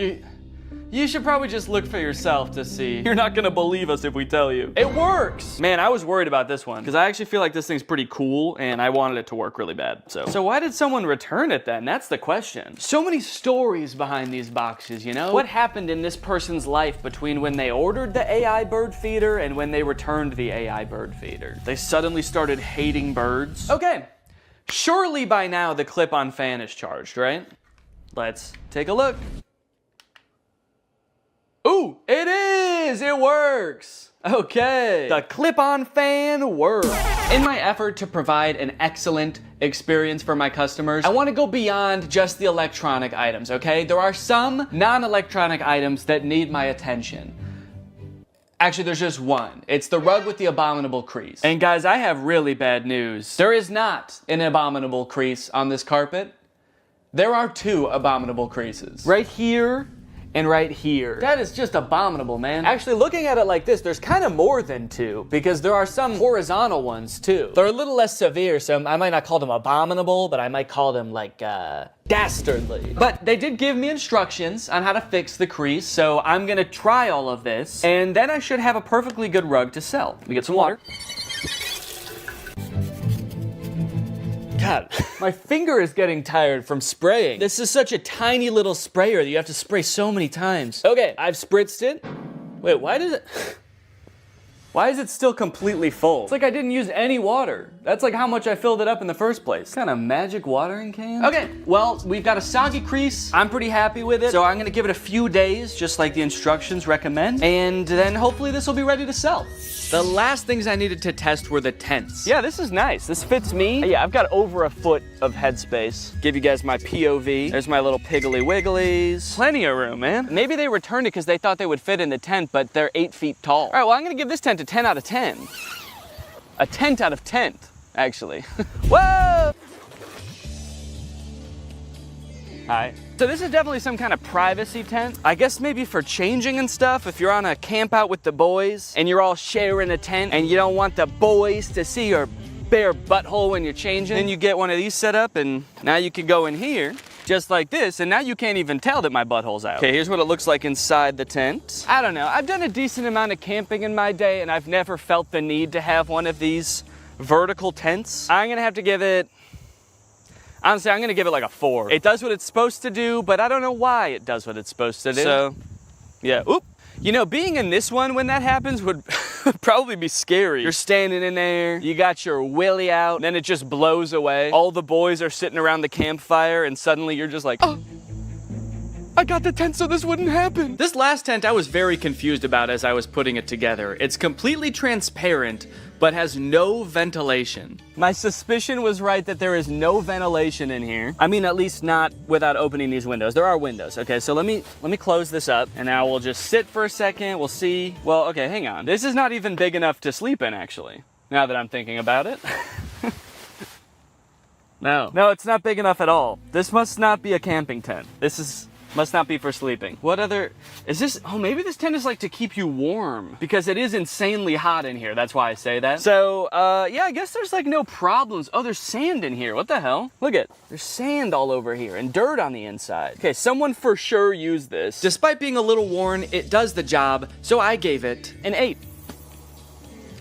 You should probably just look for yourself to see. You're not gonna believe us if we tell you. It works! Man, I was worried about this one, because I actually feel like this thing's pretty cool, and I wanted it to work really bad, So why did someone return it then? That's the question. So many stories behind these boxes, you know? What happened in this person's life between when they ordered the AI bird feeder and when they returned the AI bird feeder? They suddenly started hating birds? Okay, surely by now the clip-on fan is charged, right? Let's take a look. Ooh, it is! It works! Okay. The clip-on fan works. In my effort to provide an excellent experience for my customers, I want to go beyond just the electronic items, okay? There are some non-electronic items that need my attention. Actually, there's just one. It's the rug with the abominable crease. And guys, I have really bad news. There is not an abominable crease on this carpet. There are 2 abominable creases. Right here and right here. That is just abominable, man. Actually, looking at it like this, there's kind of more than 2, because there are some horizontal ones too. They're a little less severe, so I might not call them abominable, but I might call them like, dastardly. But they did give me instructions on how to fix the crease, so I'm gonna try all of this, and then I should have a perfectly good rug to sell. Let me get some water. God, my finger is getting tired from spraying. This is such a tiny little sprayer that you have to spray so many times. Okay, I've spritzed it. Wait, why does it... Why is it still completely full? It's like I didn't use any water. That's like how much I filled it up in the first place. What kind of magic watering can? Okay, well, we've got a soggy crease. I'm pretty happy with it. So I'm gonna give it a few days, just like the instructions recommend. And then hopefully this will be ready to sell. The last things I needed to test were the tents. Yeah, this is nice. This fits me. Yeah, I've got over a foot of headspace. Give you guys my POV. There's my little piggly wigglies. Plenty of room, man. Maybe they returned it because they thought they would fit in the tent, but they're 8 feet tall. All right, well, I'm gonna give this tent a 10 out of 10. A tent out of tent, actually. Whoa! Hi. So this is definitely some kind of privacy tent. I guess maybe for changing and stuff, if you're on a camp out with the boys and you're all sharing a tent and you don't want the boys to see your bare butthole when you're changing, then you get one of these set up and now you can go in here just like this, and now you can't even tell that my butthole's out. Okay, here's what it looks like inside the tent. I don't know, I've done a decent amount of camping in my day and I've never felt the need to have one of these vertical tents. I'm gonna have to give it, honestly, I'm gonna give it like a 4. It does what it's supposed to do, but I don't know why it does what it's supposed to do. So, yeah, oop. You know, being in this one when that happens would probably be scary. You're standing in there, you got your willy out, and then it just blows away. All the boys are sitting around the campfire, and suddenly you're just like, oh, I got the tent so this wouldn't happen. This last tent I was very confused about as I was putting it together. It's completely transparent, but has no ventilation. My suspicion was right that there is no ventilation in here. I mean, at least not without opening these windows. There are windows. Okay, so let me close this up, and now we'll just sit for a second. We'll see. Well, okay, hang on. This is not even big enough to sleep in, actually, now that I'm thinking about it. No, it's not big enough at all. This must not be a camping tent. Must not be for sleeping. What other, is this, oh, maybe this tent is like to keep you warm because it is insanely hot in here. That's why I say that. So, yeah, I guess there's like no problems. Oh, there's sand in here. What the hell? Look at, there's sand all over here and dirt on the inside. Okay, someone for sure used this. Despite being a little worn, it does the job. So I gave it an 8.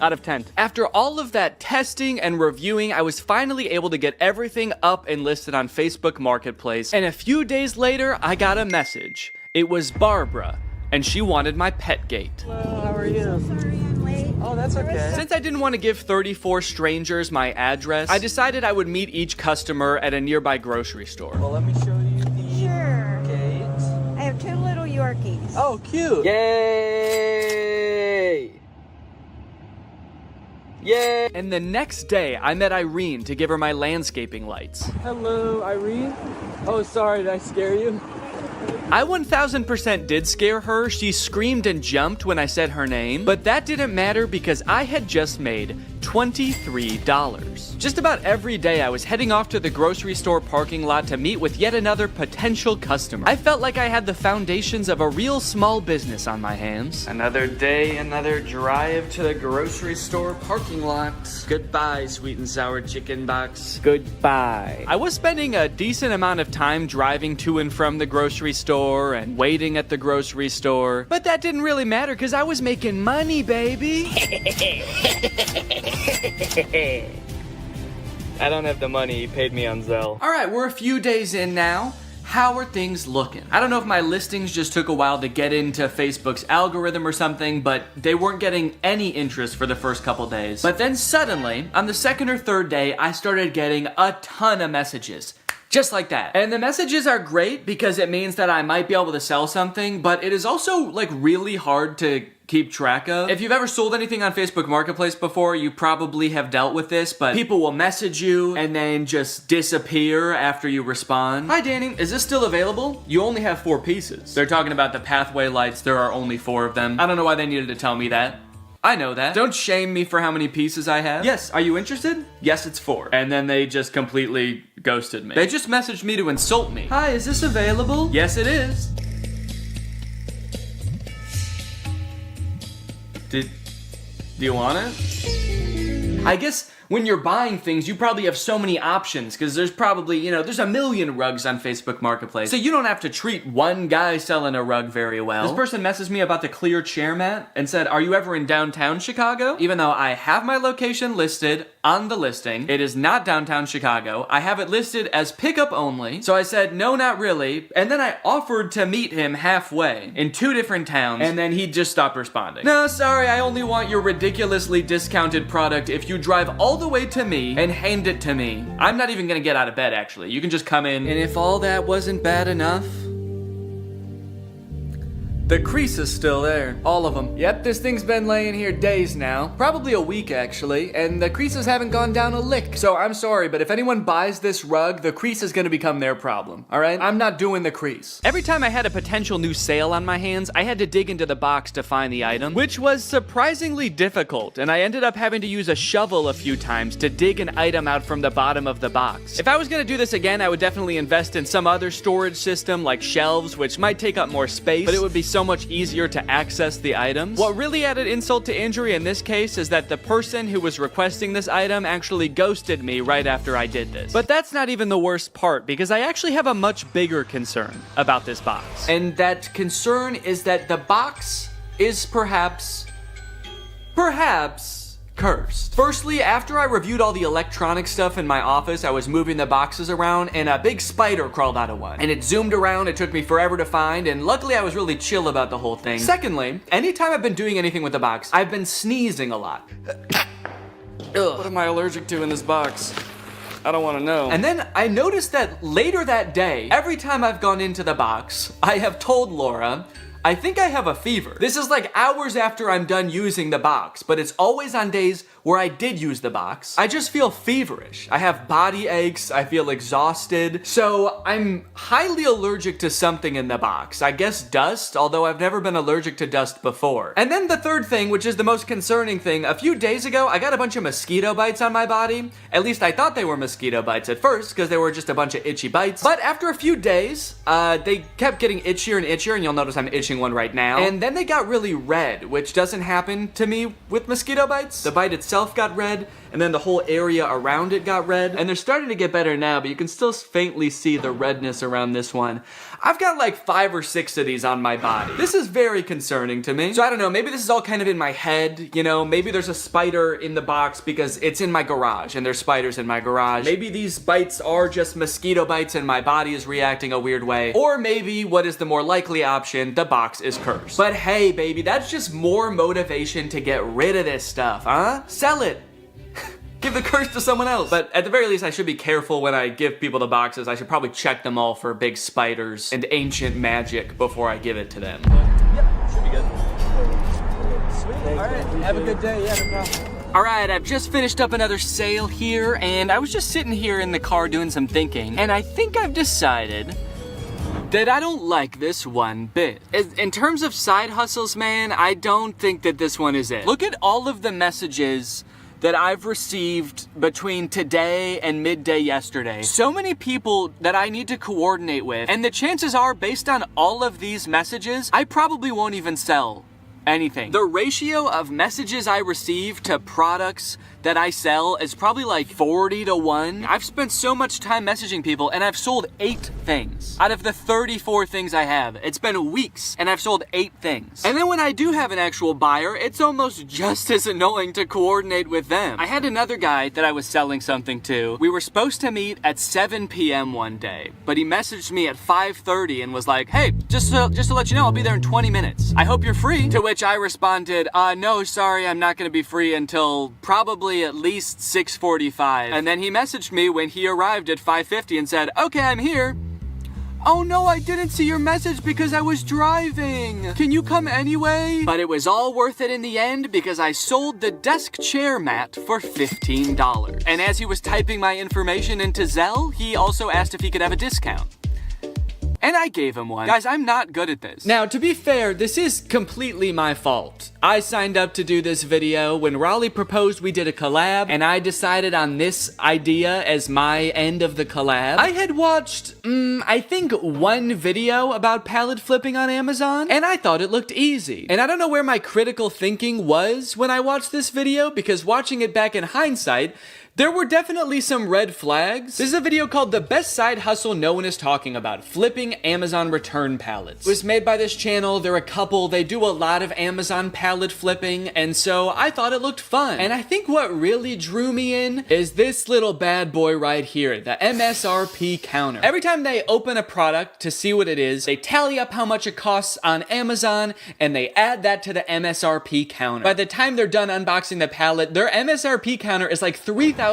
Out of 10. After all of that testing and reviewing, I was finally able to get everything up and listed on Facebook Marketplace, and a few days later, I got a message. It was Barbara, and she wanted my pet gate. Hello, how are you? So sorry I'm late. Oh, that's okay. Since I didn't want to give 34 strangers my address, I decided I would meet each customer at a nearby grocery store. Well, let me show you the gate. I have 2 little Yorkies. Oh, cute. Yay! Yay! And the next day, I met Irene to give her my landscaping lights. Hello, Irene. Oh, sorry, did I scare you? I 1000% did scare her. She screamed and jumped when I said her name, but that didn't matter because I had just made $23. Just about every day I was heading off to the grocery store parking lot to meet with yet another potential customer. I felt like I had the foundations of a real small business on my hands. Another day, another drive to the grocery store parking lot. Goodbye, sweet and sour chicken box. Goodbye. I was spending a decent amount of time driving to and from the grocery store and waiting at the grocery store, but that didn't really matter because I was making money, baby. I don't have the money, he paid me on Zelle. All right, we're a few days in now. How are things looking? I don't know if my listings just took a while to get into Facebook's algorithm or something, but they weren't getting any interest for the first couple days. But then suddenly, on the 2nd or 3rd day, I started getting a ton of messages. Just like that. And the messages are great because it means that I might be able to sell something, but it is also like really hard to keep track of. If you've ever sold anything on Facebook Marketplace before, you probably have dealt with this, but people will message you and then just disappear after you respond. Hi Danny, is this still available? You only have 4 pieces. They're talking about the pathway lights, there are only 4 of them. I don't know why they needed to tell me that. I know that. Don't shame me for how many pieces I have. Yes, are you interested? Yes, it's 4. And then they just completely ghosted me. They just messaged me to insult me. Hi, is this available? Yes, it is. Do you want it? I guess when you're buying things, you probably have so many options because there's probably, you know, there's a million rugs on Facebook Marketplace. So you don't have to treat one guy selling a rug very well. This person messaged me about the clear chair mat and said, are you ever in downtown Chicago? Even though I have my location listed on the listing. It is not downtown Chicago. I have it listed as pickup only. So I said, no, not really. And then I offered to meet him halfway in 2 different towns, and then he just stopped responding. No, sorry, I only want your ridiculously discounted product if you drive all the way to me and hand it to me. I'm not even gonna get out of bed, actually. You can just come in. And if all that wasn't bad enough, the crease is still there. All of them. Yep, this thing's been laying here days now. Probably a week, actually. And the creases haven't gone down a lick. So I'm sorry, but if anyone buys this rug, the crease is gonna become their problem. Alright? I'm not doing the crease. Every time I had a potential new sale on my hands, I had to dig into the box to find the item, which was surprisingly difficult. And I ended up having to use a shovel a few times to dig an item out from the bottom of the box. If I was gonna do this again, I would definitely invest in some other storage system like shelves, which might take up more space, but it would be so much easier to access the items. What really added insult to injury in this case is that the person who was requesting this item actually ghosted me right after I did this. But that's not even the worst part, because I actually have a much bigger concern about this box. And that concern is that the box is perhaps cursed. Firstly, after I reviewed all the electronic stuff in my office, I was moving the boxes around and a big spider crawled out of one. And it zoomed around, it took me forever to find, and luckily I was really chill about the whole thing. Secondly, anytime I've been doing anything with the box, I've been sneezing a lot. Ugh. What am I allergic to in this box? I don't want to know. And then I noticed that later that day, every time I've gone into the box, I have told Laura, I think I have a fever. This is like hours after I'm done using the box, but it's always on days where I did use the box. I just feel feverish. I have body aches, I feel exhausted. So I'm highly allergic to something in the box. I guess dust, although I've never been allergic to dust before. And then the third thing, which is the most concerning thing, a few days ago, I got a bunch of mosquito bites on my body. At least I thought they were mosquito bites at first, because they were just a bunch of itchy bites. But after a few days, they kept getting itchier and itchier, and you'll notice I'm itching one right now. And then they got really red, which doesn't happen to me with mosquito bites. The bite itself got red, and then the whole area around it got red. And they're starting to get better now, but you can still faintly see the redness around this one. I've got like 5 or 6 of these on my body. This is very concerning to me. So I don't know, maybe this is all kind of in my head, you know? Maybe there's a spider in the box because it's in my garage, and there's spiders in my garage. Maybe these bites are just mosquito bites and my body is reacting a weird way. Or maybe, what is the more likely option, the box is cursed. But hey, baby, that's just more motivation to get rid of this stuff, huh? Sell it. Give the curse to someone else. But at the very least, I should be careful when I give people the boxes. I should probably check them all for big spiders and ancient magic before I give it to them. Yep, should be good. Sweet. All right, have a good day. Yeah, no problem. Alright, I've just finished up another sale here, and I was just sitting here in the car doing some thinking, and I think I've decided that I don't like this one bit. In terms of side hustles, man, I don't think that this one is it. Look at all of the messages that I've received between today and midday yesterday. So many people that I need to coordinate with, and the chances are, based on all of these messages, I probably won't even sell anything. The ratio of messages I receive to products that I sell is probably like 40 to 1. I've spent so much time messaging people, and I've sold 8 things out of the 34 things I have. It's been weeks, and I've sold 8 things. And then when I do have an actual buyer, it's almost just as annoying to coordinate with them. I had another guy that I was selling something to. We were supposed to meet at 7 p.m. one day, but he messaged me at 5:30 and was like, hey, just to let you know, I'll be there in 20 minutes. I hope you're free. To which I responded, no, sorry, I'm not gonna be free until probably at least 6:45. And then he messaged me when he arrived at 5:50 and said, okay, I'm here. Oh no, I didn't see your message because I was driving. Can you come anyway? But it was all worth it in the end because I sold the desk chair mat for $15. And as he was typing my information into Zelle, he also asked if he could have a discount. And I gave him one. Guys, I'm not good at this. Now, to be fair, this is completely my fault. I signed up to do this video. When Raleigh proposed, we did a collab, and I decided on this idea as my end of the collab. I had watched, I think 1 video about pallet flipping on Amazon, and I thought it looked easy. And I don't know where my critical thinking was when I watched this video, because watching it back in hindsight, There were definitely some red flags. This is a video called The Best Side Hustle No One Is Talking About, Flipping Amazon Return Pallets. It was made by this channel. They're a couple. They do a lot of Amazon pallet flipping, and so I thought it looked fun. And I think what really drew me in is this little bad boy right here, the MSRP counter. Every time they open a product to see what it is, they tally up how much it costs on Amazon, and they add that to the MSRP counter. By the time they're done unboxing the pallet, their MSRP counter is like $3,000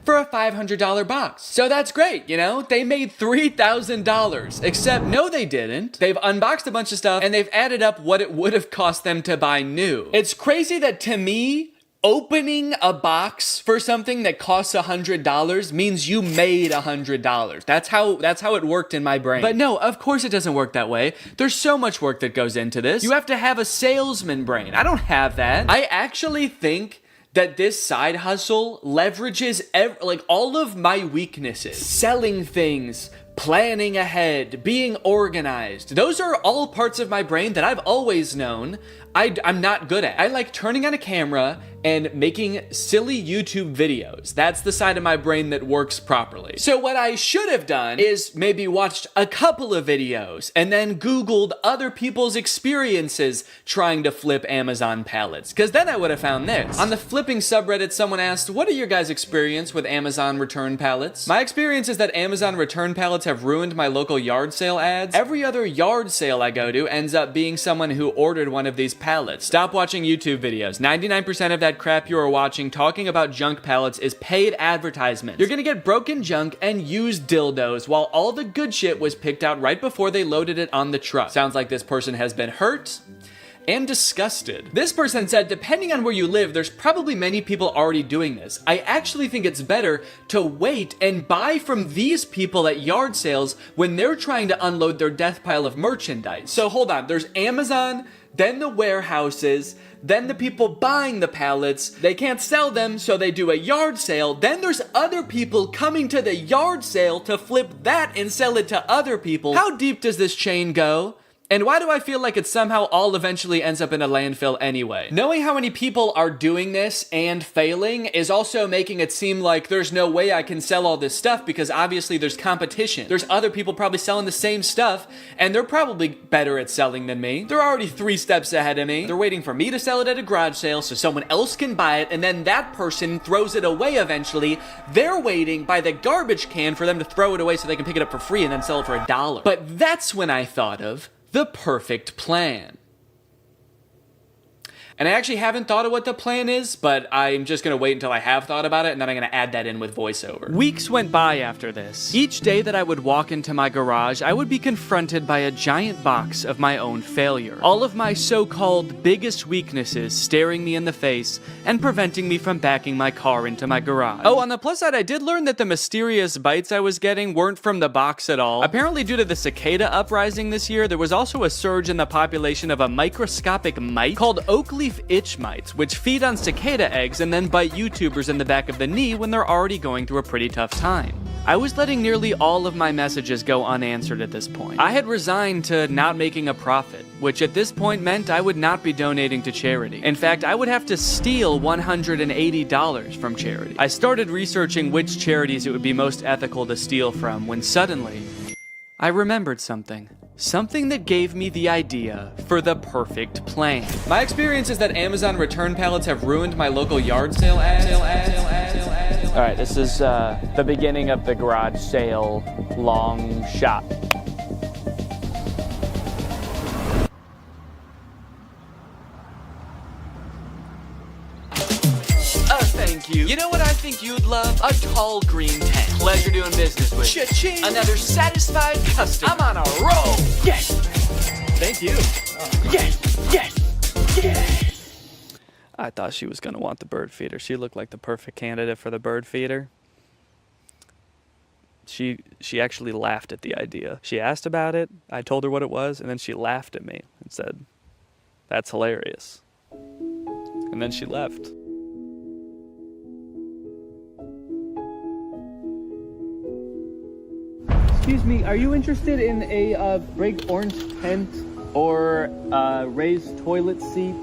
for a $500 box. So that's great, you know? They made $3,000. Except, no they didn't. They've unboxed a bunch of stuff and they've added up what it would have cost them to buy new. It's crazy that to me, opening a box for something that costs $100 means you made $100. That's how it worked in my brain. But no, of course it doesn't work that way. There's so much work that goes into this. You have to have a salesman brain. I don't have that. I actually think that this side hustle leverages like all of my weaknesses. Selling things, planning ahead, being organized. Those are all parts of my brain that I've always known I'm not good at. I like turning on a camera and making silly YouTube videos. That's the side of my brain that works properly. So what I should have done is maybe watched a couple of videos and then Googled other people's experiences trying to flip Amazon pallets, because then I would have found this. On the flipping subreddit, someone asked, what are your guys' experience with Amazon return pallets? My experience is that Amazon return pallets have ruined my local yard sale ads. Every other yard sale I go to ends up being someone who ordered one of these pallets. Stop watching YouTube videos. 99% of that crap you are watching talking about junk pallets is paid advertisement. You're gonna get broken junk and used dildos while all the good shit was picked out right before they loaded it on the truck. Sounds like this person has been hurt and disgusted. This person said, depending on where you live, there's probably many people already doing this. I actually think it's better to wait and buy from these people at yard sales when they're trying to unload their death pile of merchandise. So hold on, there's Amazon, then the warehouses, then the people buying the pallets. They can't sell them, so they do a yard sale. Then there's other people coming to the yard sale to flip that and sell it to other people. How deep does this chain go? And why do I feel like it somehow all eventually ends up in a landfill anyway? Knowing how many people are doing this and failing is also making it seem like there's no way I can sell all this stuff because obviously there's competition. There's other people probably selling the same stuff and they're probably better at selling than me. They're already 3 steps ahead of me. They're waiting for me to sell it at a garage sale so someone else can buy it and then that person throws it away eventually. They're waiting by the garbage can for them to throw it away so they can pick it up for free and then sell it for $1. But that's when I thought of the perfect plan. And I actually haven't thought of what the plan is, but I'm just gonna wait until I have thought about it, and then I'm gonna add that in with voiceover. Weeks went by after this. Each day that I would walk into my garage, I would be confronted by a giant box of my own failure. All of my so-called biggest weaknesses staring me in the face and preventing me from backing my car into my garage. Oh, on the plus side, I did learn that the mysterious bites I was getting weren't from the box at all. Apparently, due to the cicada uprising this year, there was also a surge in the population of a microscopic mite called oak leaf itch mites, which feed on cicada eggs and then bite YouTubers in the back of the knee when they're already going through a pretty tough time. I was letting nearly all of my messages go unanswered at this point. I had resigned to not making a profit, which at this point meant I would not be donating to charity. In fact, I would have to steal $180 from charity. I started researching which charities it would be most ethical to steal from when suddenly I remembered something. Something that gave me the idea for the perfect plan. My experience is that Amazon return pallets have ruined my local yard sale ads. All right, this is the beginning of the garage sale long shot. Thank you. You know what I think you'd love? A tall green tent. Pleasure doing business with you. Cha-ching. Another satisfied customer. I'm on a roll. Yes. Thank you. Yes. Yes. Yes. I thought she was going to want the bird feeder. She looked like the perfect candidate for the bird feeder. She actually laughed at the idea. She asked about it. I told her what it was, and then she laughed at me and said, "That's hilarious." And then she left. Excuse me, are you interested in a baked orange tent or raised toilet seat?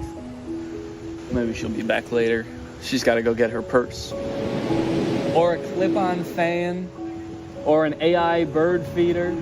Maybe she'll be back later. She's got to go get her purse. Or a clip-on fan. Or an AI bird feeder.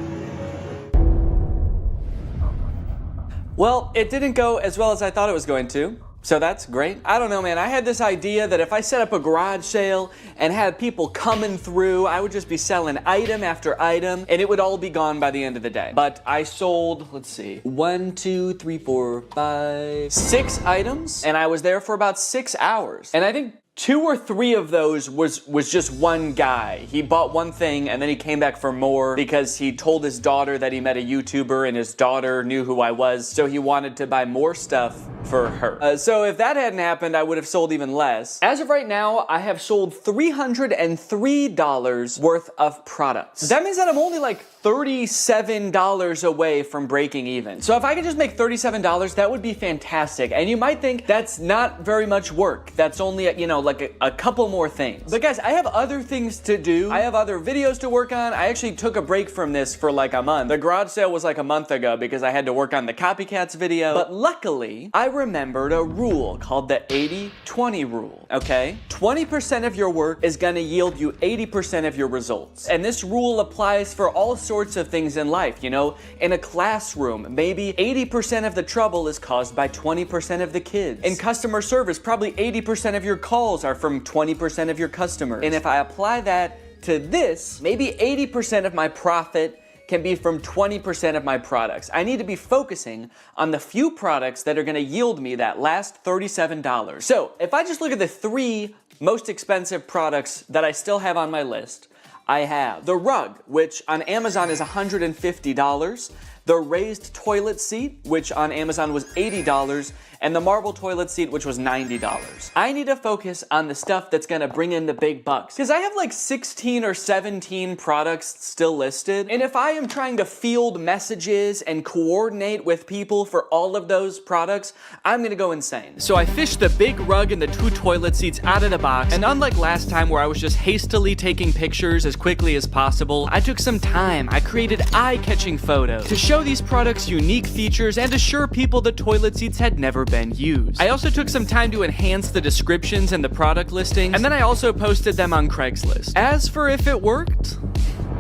Well, it didn't go as well as I thought it was going to. So that's great. I don't know, man. I had this idea that if I set up a garage sale and had people coming through, I would just be selling item after item, and it would all be gone by the end of the day. But I sold, let's see, 1, 2, 3, 4, 5, 6 items, and I was there for about 6 hours. And I think 2 or 3 of those was just one guy. He bought one thing and then he came back for more because he told his daughter that he met a YouTuber and his daughter knew who I was, so he wanted to buy more stuff for her. So if that hadn't happened, I would have sold even less. As of right now, I have sold $303 worth of products. That means that I'm only like $37 away from breaking even. So if I could just make $37, that would be fantastic. And you might think that's not very much work. That's only, you know, like a couple more things. But guys, I have other things to do. I have other videos to work on. I actually took a break from this for like a month. The garage sale was like a month ago because I had to work on the copycats video. But luckily, I remembered a rule called the 80-20 rule, okay? 20% of your work is gonna yield you 80% of your results. And this rule applies for all sorts of things in life, you know? In a classroom, maybe 80% of the trouble is caused by 20% of the kids. In customer service, probably 80% of your calls are from 20% of your customers. And if I apply that to this, maybe 80% of my profit can be from 20% of my products. I need to be focusing on the few products that are gonna yield me that last $37. So if I just look at the 3 most expensive products that I still have on my list, I have the rug, which on Amazon is $150, the raised toilet seat, which on Amazon was $80, and the marble toilet seat, which was $90. I need to focus on the stuff that's gonna bring in the big bucks, because I have like 16 or 17 products still listed, and if I am trying to field messages and coordinate with people for all of those products, I'm gonna go insane. So I fished the big rug and the 2 toilet seats out of the box, and unlike last time where I was just hastily taking pictures as quickly as possible, I took some time. I created eye-catching photos to show these products unique features and assure people the toilet seats had never been used. I also took some time to enhance the descriptions and the product listings, and then I also posted them on Craigslist. As for if it worked,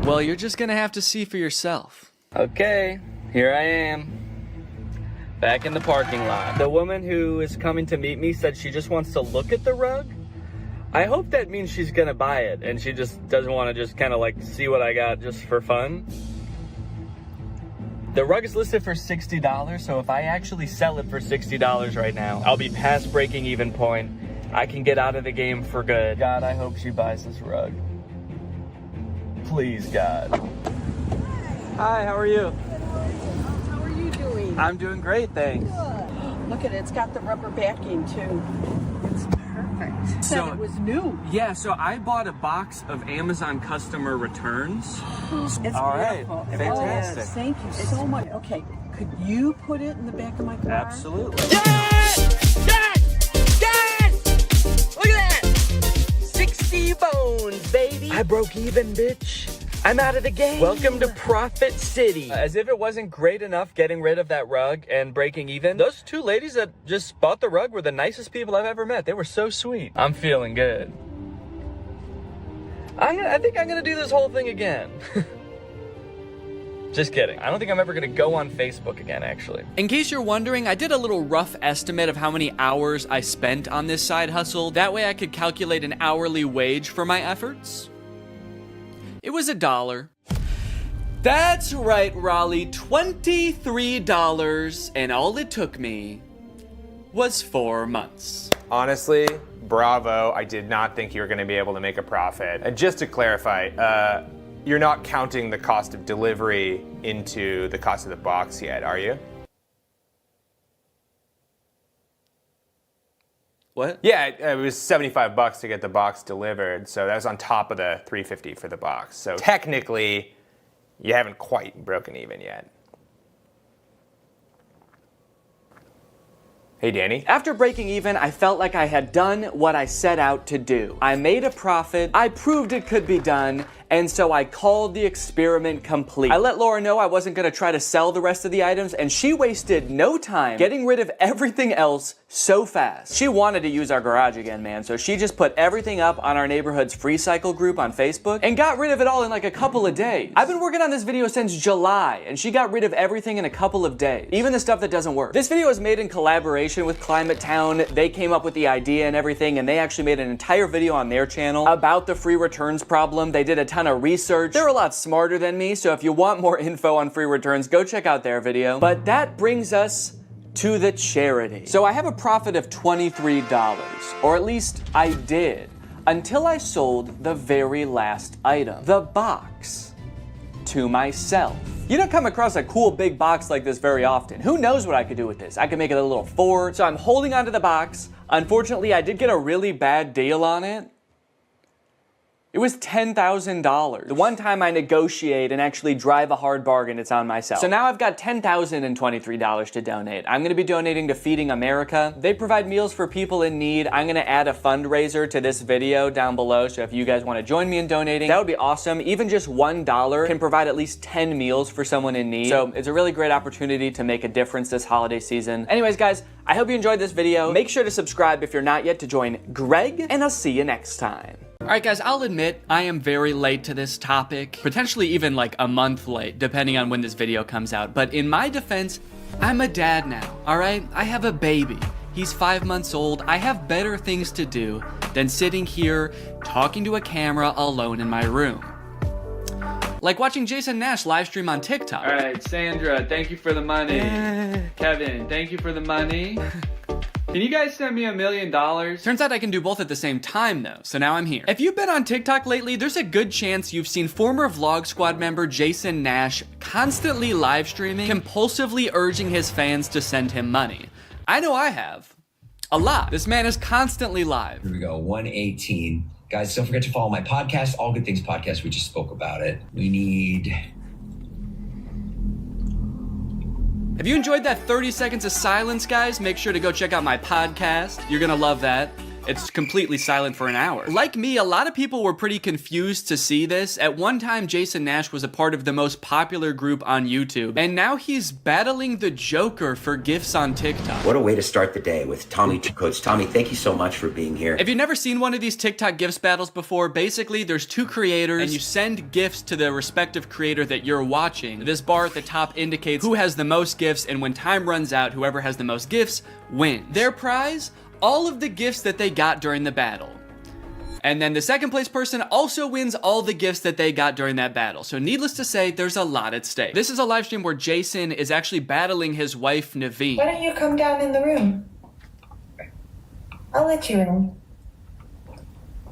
well, you're just gonna have to see for yourself. Okay, here I am, back in the parking lot. The woman who is coming to meet me said she just wants to look at the rug. I hope that means she's gonna buy it, and she just doesn't want to just kind of like see what I got just for fun. The rug is listed for $60, so if I actually sell it for $60 right now, I'll be past breaking even point. I can get out of the game for good. God, I hope she buys this rug. Please, God. Hi, how are you? How are you doing? I'm doing great, thanks. Look at it, it's got the rubber backing too. It's perfect. So, Said it was new. Yeah, so I bought a box of Amazon customer returns. It's all right, beautiful. fantastic. Oh, thank you so much. Okay, could you put it in the back of my car? Absolutely. Yes! Yes! Yes! Look at that! 60 bones, baby! I broke even, bitch. I'm out of the game. Welcome to Profit City. As if it wasn't great enough getting rid of that rug and breaking even, those 2 ladies that just bought the rug were the nicest people I've ever met. They were so sweet. I'm feeling good. I think I'm gonna do this whole thing again. Just kidding. I don't think I'm ever gonna go on Facebook again, actually. In case you're wondering, I did a little rough estimate of how many hours I spent on this side hustle. That way I could calculate an hourly wage for my efforts. It was $1. That's right, Raleigh, $23, and all it took me was 4 months. Honestly, bravo. I did not think you were going to be able to make a profit. And just to clarify, you're not counting the cost of delivery into the cost of the box yet, are you? What? Yeah, it was $75 to get the box delivered, so that was on top of the $350 for the box. So technically, you haven't quite broken even yet. Hey, Danny. After breaking even, I felt like I had done what I set out to do. I made a profit, I proved it could be done, and so I called the experiment complete. I let Laura know I wasn't gonna try to sell the rest of the items, and she wasted no time getting rid of everything else so fast. She wanted to use our garage again, man, so she just put everything up on our neighborhood's free cycle group on Facebook and got rid of it all in like a couple of days. I've been working on this video since July, and she got rid of everything in a couple of days, even the stuff that doesn't work. This video is made in collaboration with Climate Town. They came up with the idea and everything, and they actually made an entire video on their channel about the free returns problem. They did a ton of research. They're a lot smarter than me, so if you want more info on free returns, go check out their video. But that brings us to the charity. So I have a profit of $23, or at least I did, until I sold the very last item, the box, to myself. You don't come across a cool big box like this very often. Who knows what I could do with this? I could make it a little fort. So I'm holding onto the box. Unfortunately, I did get a really bad deal on it. It was $10,000. The one time I negotiate and actually drive a hard bargain, it's on myself. So now I've got $10,023 to donate. I'm gonna be donating to Feeding America. They provide meals for people in need. I'm gonna add a fundraiser to this video down below, so if you guys wanna join me in donating, that would be awesome. Even just $1 can provide at least 10 meals for someone in need. So it's a really great opportunity to make a difference this holiday season. Anyways, guys, I hope you enjoyed this video. Make sure to subscribe if you're not yet to join Greg, and I'll see you next time. All right, guys, I'll admit I am very late to this topic, potentially even like a month late, depending on when this video comes out. But in my defense, I'm a dad now, all right? I have a baby. He's 5 months old. I have better things to do than sitting here talking to a camera alone in my room. Like watching Jason Nash live stream on TikTok. All right, Sandra, thank you for the money. Kevin, thank you for the money. Can you guys send me $1 million? Turns out I can do both at the same time though, so now I'm here. If you've been on TikTok lately, there's a good chance you've seen former Vlog Squad member Jason Nash constantly live streaming, compulsively urging his fans to send him money. I know I have. A lot. This man is constantly live. Here we go, 118. Guys, don't forget to follow my podcast, All Good Things Podcast. We just spoke about it. We need... If you enjoyed that 30 seconds of silence, guys, make sure to go check out my podcast. You're gonna love that. It's completely silent for an hour. Like me, a lot of people were pretty confused to see this. At one time, Jason Nash was a part of the most popular group on YouTube, and now he's battling the Joker for gifts on TikTok. What a way to start the day with Tommy. Coach Tommy, thank you so much for being here. If you've never seen one of these TikTok gifts battles before, basically there's two creators and you send gifts to the respective creator that you're watching. This bar at the top indicates who has the most gifts, and when time runs out, whoever has the most gifts wins. Their prize? All of the gifts that they got during the battle. And then the second place person also wins all the gifts that they got during that battle. So needless to say, there's a lot at stake. This is a live stream where Jason is actually battling his wife, Naveen. Why don't you come down in the room? I'll let you in.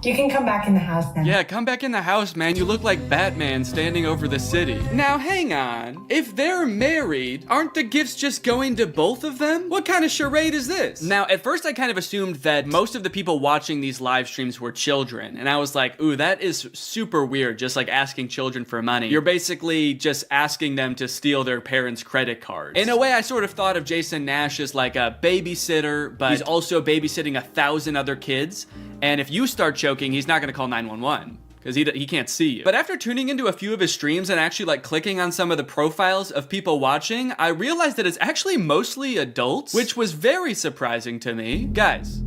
You can come back in the house now. Yeah, come back in the house, man. You look like Batman standing over the city. Now, hang on. If they're married, aren't the gifts just going to both of them? What kind of charade is this? Now, at first I kind of assumed that most of the people watching these live streams were children. And I was like, ooh, that is super weird, just like asking children for money. You're basically just asking them to steal their parents' credit cards. In a way, I sort of thought of Jason Nash as like a babysitter, but he's also babysitting 1,000 other kids. And if you start choking, he's not gonna call 911 because he can't see you. But after tuning into a few of his streams and actually like clicking on some of the profiles of people watching, I realized that it's actually mostly adults, which was very surprising to me. Guys,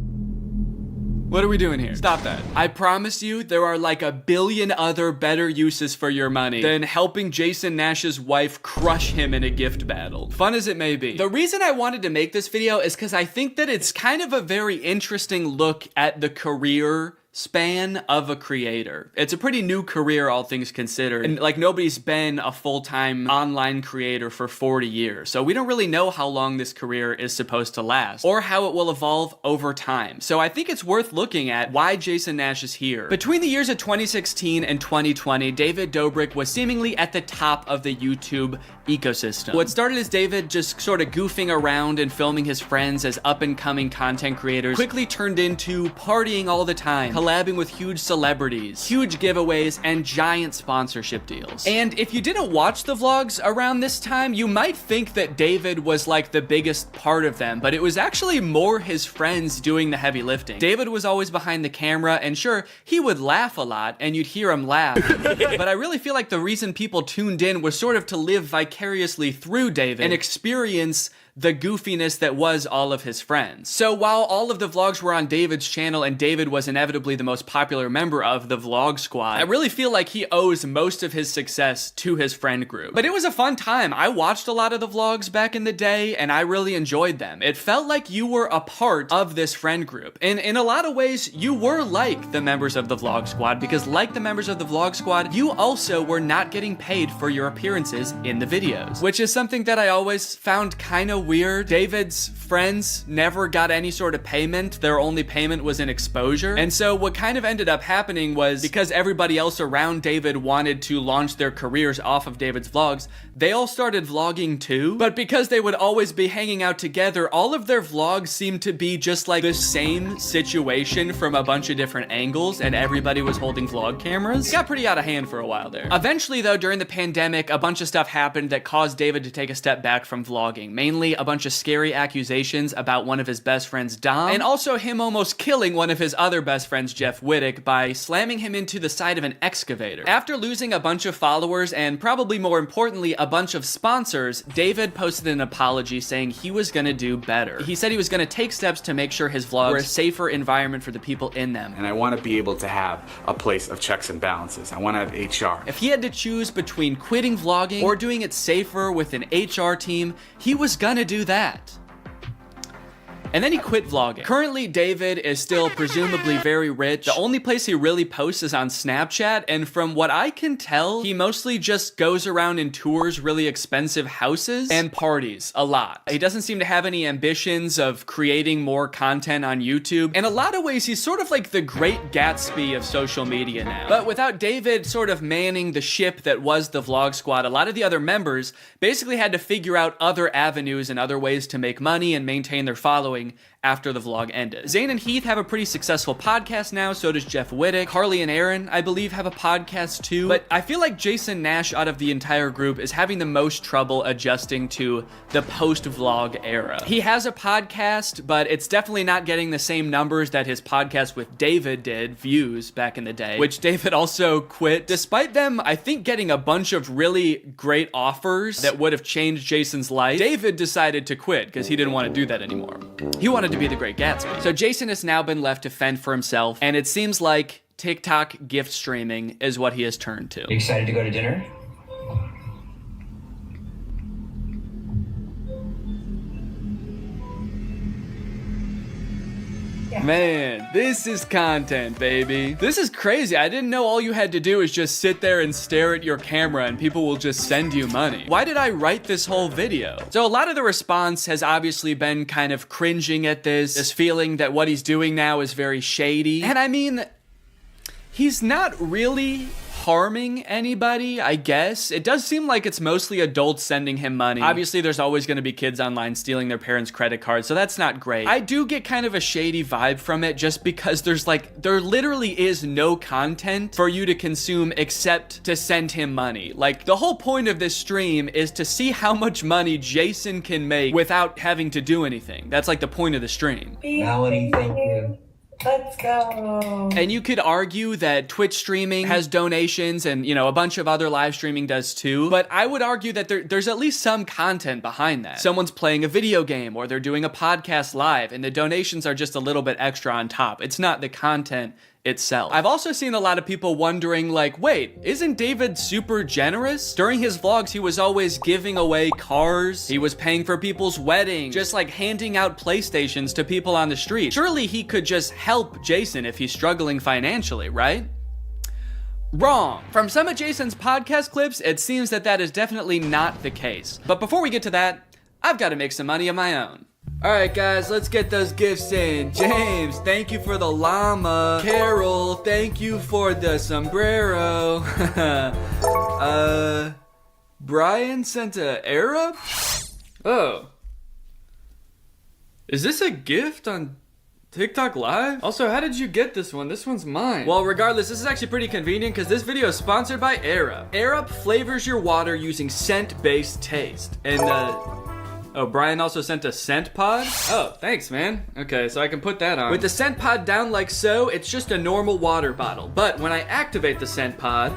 what are we doing here? Stop that. I promise you there are like 1 billion other better uses for your money than helping Jason Nash's wife crush him in a gift battle. Fun as it may be. The reason I wanted to make this video is because I think that it's kind of a very interesting look at the career span of a creator. It's a pretty new career, all things considered. And like nobody's been a full-time online creator for 40 years. So we don't really know how long this career is supposed to last or how it will evolve over time. So I think it's worth looking at why Jason Nash is here. Between the years of 2016 and 2020, David Dobrik was seemingly at the top of the YouTube ecosystem. What started as David just sort of goofing around and filming his friends as up-and-coming content creators quickly turned into partying all the time, collabing with huge celebrities, huge giveaways, and giant sponsorship deals. And if you didn't watch the vlogs around this time, you might think that David was like the biggest part of them, but it was actually more his friends doing the heavy lifting. David was always behind the camera, and sure, he would laugh a lot, and you'd hear him laugh. But I really feel like the reason people tuned in was sort of to live vicariously through David and experience the goofiness that was all of his friends. So while all of the vlogs were on David's channel and David was inevitably the most popular member of the vlog squad, I really feel like he owes most of his success to his friend group. But it was a fun time. I watched a lot of the vlogs back in the day and I really enjoyed them. It felt like you were a part of this friend group. And in a lot of ways, you were like the members of the vlog squad, because like the members of the vlog squad, you also were not getting paid for your appearances in the videos, which is something that I always found kind of weird. David's friends never got any sort of payment. Their only payment was in exposure. And so what kind of ended up happening was, because everybody else around David wanted to launch their careers off of David's vlogs, they all started vlogging too. But because they would always be hanging out together, all of their vlogs seemed to be just like the same situation from a bunch of different angles, and everybody was holding vlog cameras. It got pretty out of hand for a while there. Eventually though, during the pandemic, a bunch of stuff happened that caused David to take a step back from vlogging. Mainly a bunch of scary accusations about one of his best friends, Dom, and also him almost killing one of his other best friends, Jeff Wittick, by slamming him into the side of an excavator. After losing a bunch of followers and probably more importantly a bunch of sponsors, David posted an apology saying he was gonna do better. He said he was gonna take steps to make sure his vlogs were a safer environment for the people in them. And I want to be able to have a place of checks and balances. I want to have HR. If he had to choose between quitting vlogging or doing it safer with an HR team, he was gonna do that. And then he quit vlogging. Currently, David is still presumably very rich. The only place he really posts is on Snapchat, and from what I can tell, he mostly just goes around and tours really expensive houses and parties a lot. He doesn't seem to have any ambitions of creating more content on YouTube. In a lot of ways, he's sort of like the Great Gatsby of social media now. But without David sort of manning the ship that was the vlog squad, a lot of the other members basically had to figure out other avenues and other ways to make money and maintain their following after the vlog ended. Zane and Heath have a pretty successful podcast now, so does Jeff Wittick. Carly and Aaron, I believe, have a podcast too. But I feel like Jason Nash out of the entire group is having the most trouble adjusting to the post-vlog era. He has a podcast, but it's definitely not getting the same numbers that his podcast with David did, views, back in the day, which David also quit. Despite them, I think, getting a bunch of really great offers that would have changed Jason's life, David decided to quit because he didn't want to do that anymore. He wanted to be the Great Gatsby. So Jason has now been left to fend for himself, and it seems like TikTok gift streaming is what he has turned to. You excited to go to dinner? Man, this is content, baby. This is crazy. I didn't know all you had to do is just sit there and stare at your camera and people will just send you money. Why did I write this whole video? So a lot of the response has obviously been kind of cringing at this feeling that what he's doing now is very shady. And I mean, he's not really harming anybody, I guess. It does seem like it's mostly adults sending him money. Obviously, there's always going to be kids online stealing their parents' credit cards, so that's not great. I do get kind of a shady vibe from it just because there literally is no content for you to consume except to send him money. Like, the whole point of this stream is to see how much money Jason can make without having to do anything. That's like the point of the stream. Melanie, thank you. Let's go. And you could argue that Twitch streaming has donations and, you know, a bunch of other live streaming does too. But I would argue that there's at least some content behind that. Someone's playing a video game or they're doing a podcast live and the donations are just a little bit extra on top. It's not the content itself. I've also seen a lot of people wondering, like, wait, isn't David super generous? During his vlogs, he was always giving away cars. He was paying for people's weddings, just like handing out PlayStations to people on the street. Surely he could just help Jason if he's struggling financially, right? Wrong. From some of Jason's podcast clips, it seems that that is definitely not the case. But before we get to that, I've got to make some money of my own. Alright guys, let's get those gifts in. James, thank you for the llama. Carol, thank you for the sombrero. Brian sent a Arab? Oh. Is this a gift on TikTok Live? Also, how did you get this one? This one's mine. Well, regardless, this is actually pretty convenient because this video is sponsored by AirUp. AirUp flavors your water using scent-based taste. And, oh, Brian also sent a scent pod? Oh, thanks, man. Okay, so I can put that on. With the scent pod down like so, it's just a normal water bottle. But when I activate the scent pod,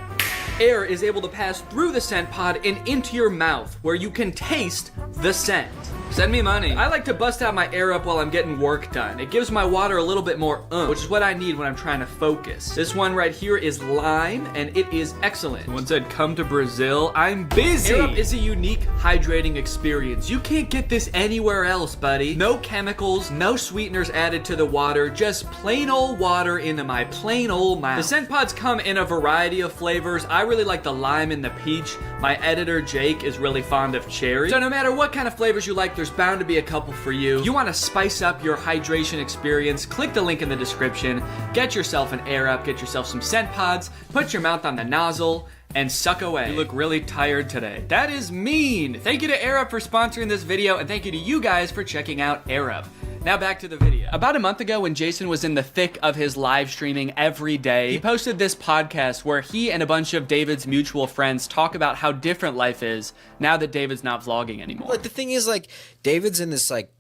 air is able to pass through the scent pod and into your mouth, where you can taste the scent. Send me money. I like to bust out my AirUp while I'm getting work done. It gives my water a little bit more which is what I need when I'm trying to focus. This one right here is lime, and it is excellent. Someone said, come to Brazil. I'm busy. AirUp is a unique hydrating experience. You can't get this anywhere else, buddy. No chemicals, no sweeteners added to the water, just plain old water into my plain old mouth. The scent pods come in a variety of flavors. I really like the lime and the peach. My editor, Jake, is really fond of cherry. So no matter what kind of flavors you like, there's bound to be a couple for you. You want to spice up your hydration experience, click the link in the description, get yourself an AirUp, get yourself some scent pods, put your mouth on the nozzle, and suck away. You look really tired today. That is mean. Thank you to AirUp for sponsoring this video, and thank you to you guys for checking out AirUp. Now back to the video. About a month ago, when Jason was in the thick of his live streaming every day, he posted this podcast where he and a bunch of David's mutual friends talk about how different life is now that David's not vlogging anymore. But the thing is, like, David's in this, like,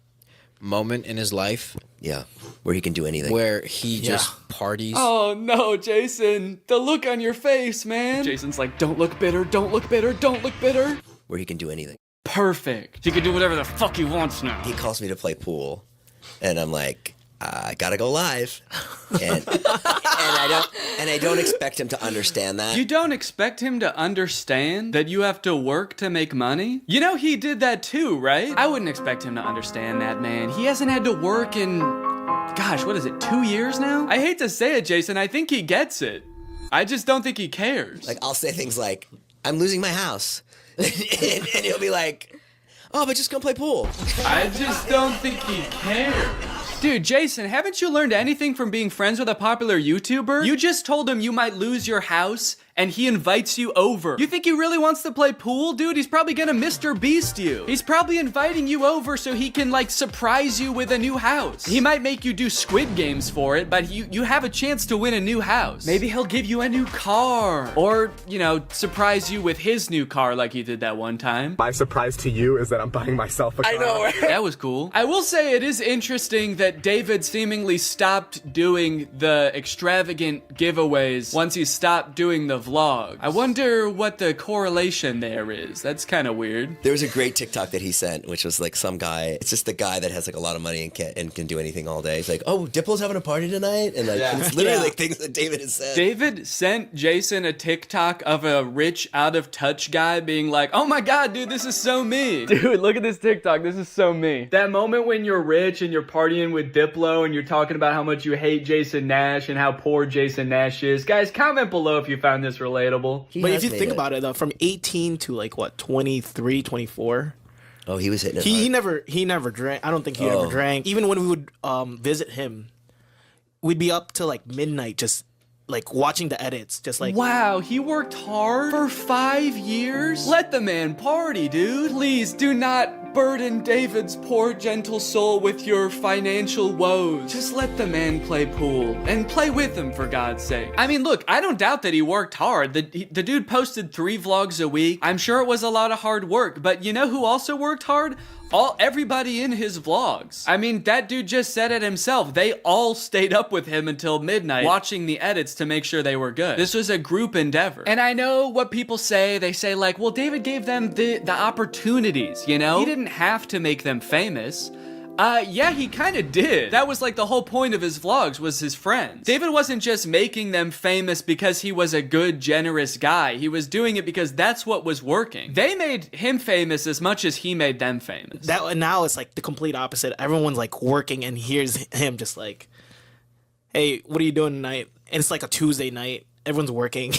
moment in his life. Yeah, where he can do anything. Where he just parties. Oh no, Jason. The look on your face, man. Jason's like, don't look bitter, don't look bitter, don't look bitter. Where he can do anything. Perfect. He can do whatever the fuck he wants now. He calls me to play pool. And I'm like, I gotta go live, and I don't expect him to understand that. You don't expect him to understand that you have to work to make money? You know he did that too, right? I wouldn't expect him to understand that, man. He hasn't had to work in, gosh, what is it, 2 years now? I hate to say it, Jason. I think he gets it. I just don't think he cares. Like, I'll say things like, I'm losing my house, and he'll be like, oh, but just go play pool. I just don't think he cares. Dude, Jason, haven't you learned anything from being friends with a popular YouTuber? You just told him you might lose your house, and he invites you over. You think he really wants to play pool, dude? He's probably gonna Mr. Beast you. He's probably inviting you over so he can, like, surprise you with a new house. He might make you do Squid Games for it, but you have a chance to win a new house. Maybe he'll give you a new car. Or, you know, surprise you with his new car like he did that one time. My surprise to you is that I'm buying myself a car. I know, right? That was cool. I will say it is interesting that David seemingly stopped doing the extravagant giveaways once he stopped doing the vlog. I wonder what the correlation there is. That's kind of weird. There was a great TikTok that he sent, which was like some guy. It's just the guy that has like a lot of money and can do anything all day. He's like, oh, Diplo's having a party tonight, and like it's literally like things that David has said. David sent Jason a TikTok of a rich, out of touch guy being like, oh my god, dude, this is so me. Dude, look at this TikTok. This is so me. That moment when you're rich and you're partying with Diplo and you're talking about how much you hate Jason Nash and how poor Jason Nash is. Guys, comment below if you found this relatable. But if you think about it, from 18 to like what, 23, 24. Oh, he was hitting it. He never drank. I don't think he ever drank. Even when we would visit him, we'd be up till like midnight, just like watching the edits, just like. Wow, he worked hard for 5 years? Let the man party, dude. Please do not burden David's poor gentle soul with your financial woes. Just let the man play pool and play with him, for God's sake. I mean, look, I don't doubt that he worked hard. The dude posted 3 vlogs a week. I'm sure it was a lot of hard work, but you know who also worked hard? Everybody in his vlogs. I mean, that dude just said it himself. They all stayed up with him until midnight watching the edits to make sure they were good. This was a group endeavor. And I know what people say. They say like, well, David gave them the opportunities, you know? He didn't have to make them famous. Yeah, he kind of did. That was like the whole point of his vlogs, was his friends. David wasn't just making them famous because he was a good, generous guy. He was doing it because that's what was working. They made him famous as much as he made them famous. Now it's like the complete opposite. Everyone's like working, and here's him just like, hey, what are you doing tonight? And it's like a Tuesday night. Everyone's working.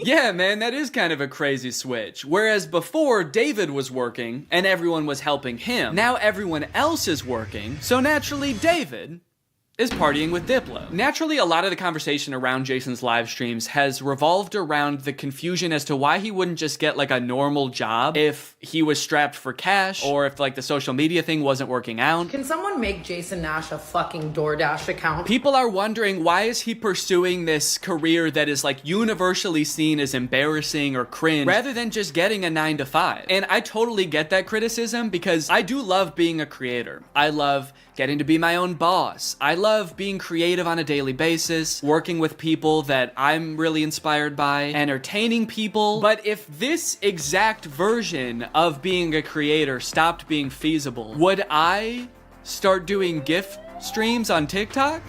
Yeah, man, that is kind of a crazy switch. Whereas before, David was working and everyone was helping him. Now everyone else is working, so naturally David is partying with Diplo. Naturally, a lot of the conversation around Jason's live streams has revolved around the confusion as to why he wouldn't just get like a normal job if he was strapped for cash, or if like the social media thing wasn't working out. Can someone make Jason Nash a fucking DoorDash account? People are wondering, why is he pursuing this career that is like universally seen as embarrassing or cringe, rather than just getting a 9-to-5? And I totally get that criticism, because I do love being a creator. I love getting to be my own boss. I love being creative on a daily basis, working with people that I'm really inspired by, entertaining people. But if this exact version of being a creator stopped being feasible, would I start doing gift streams on TikTok?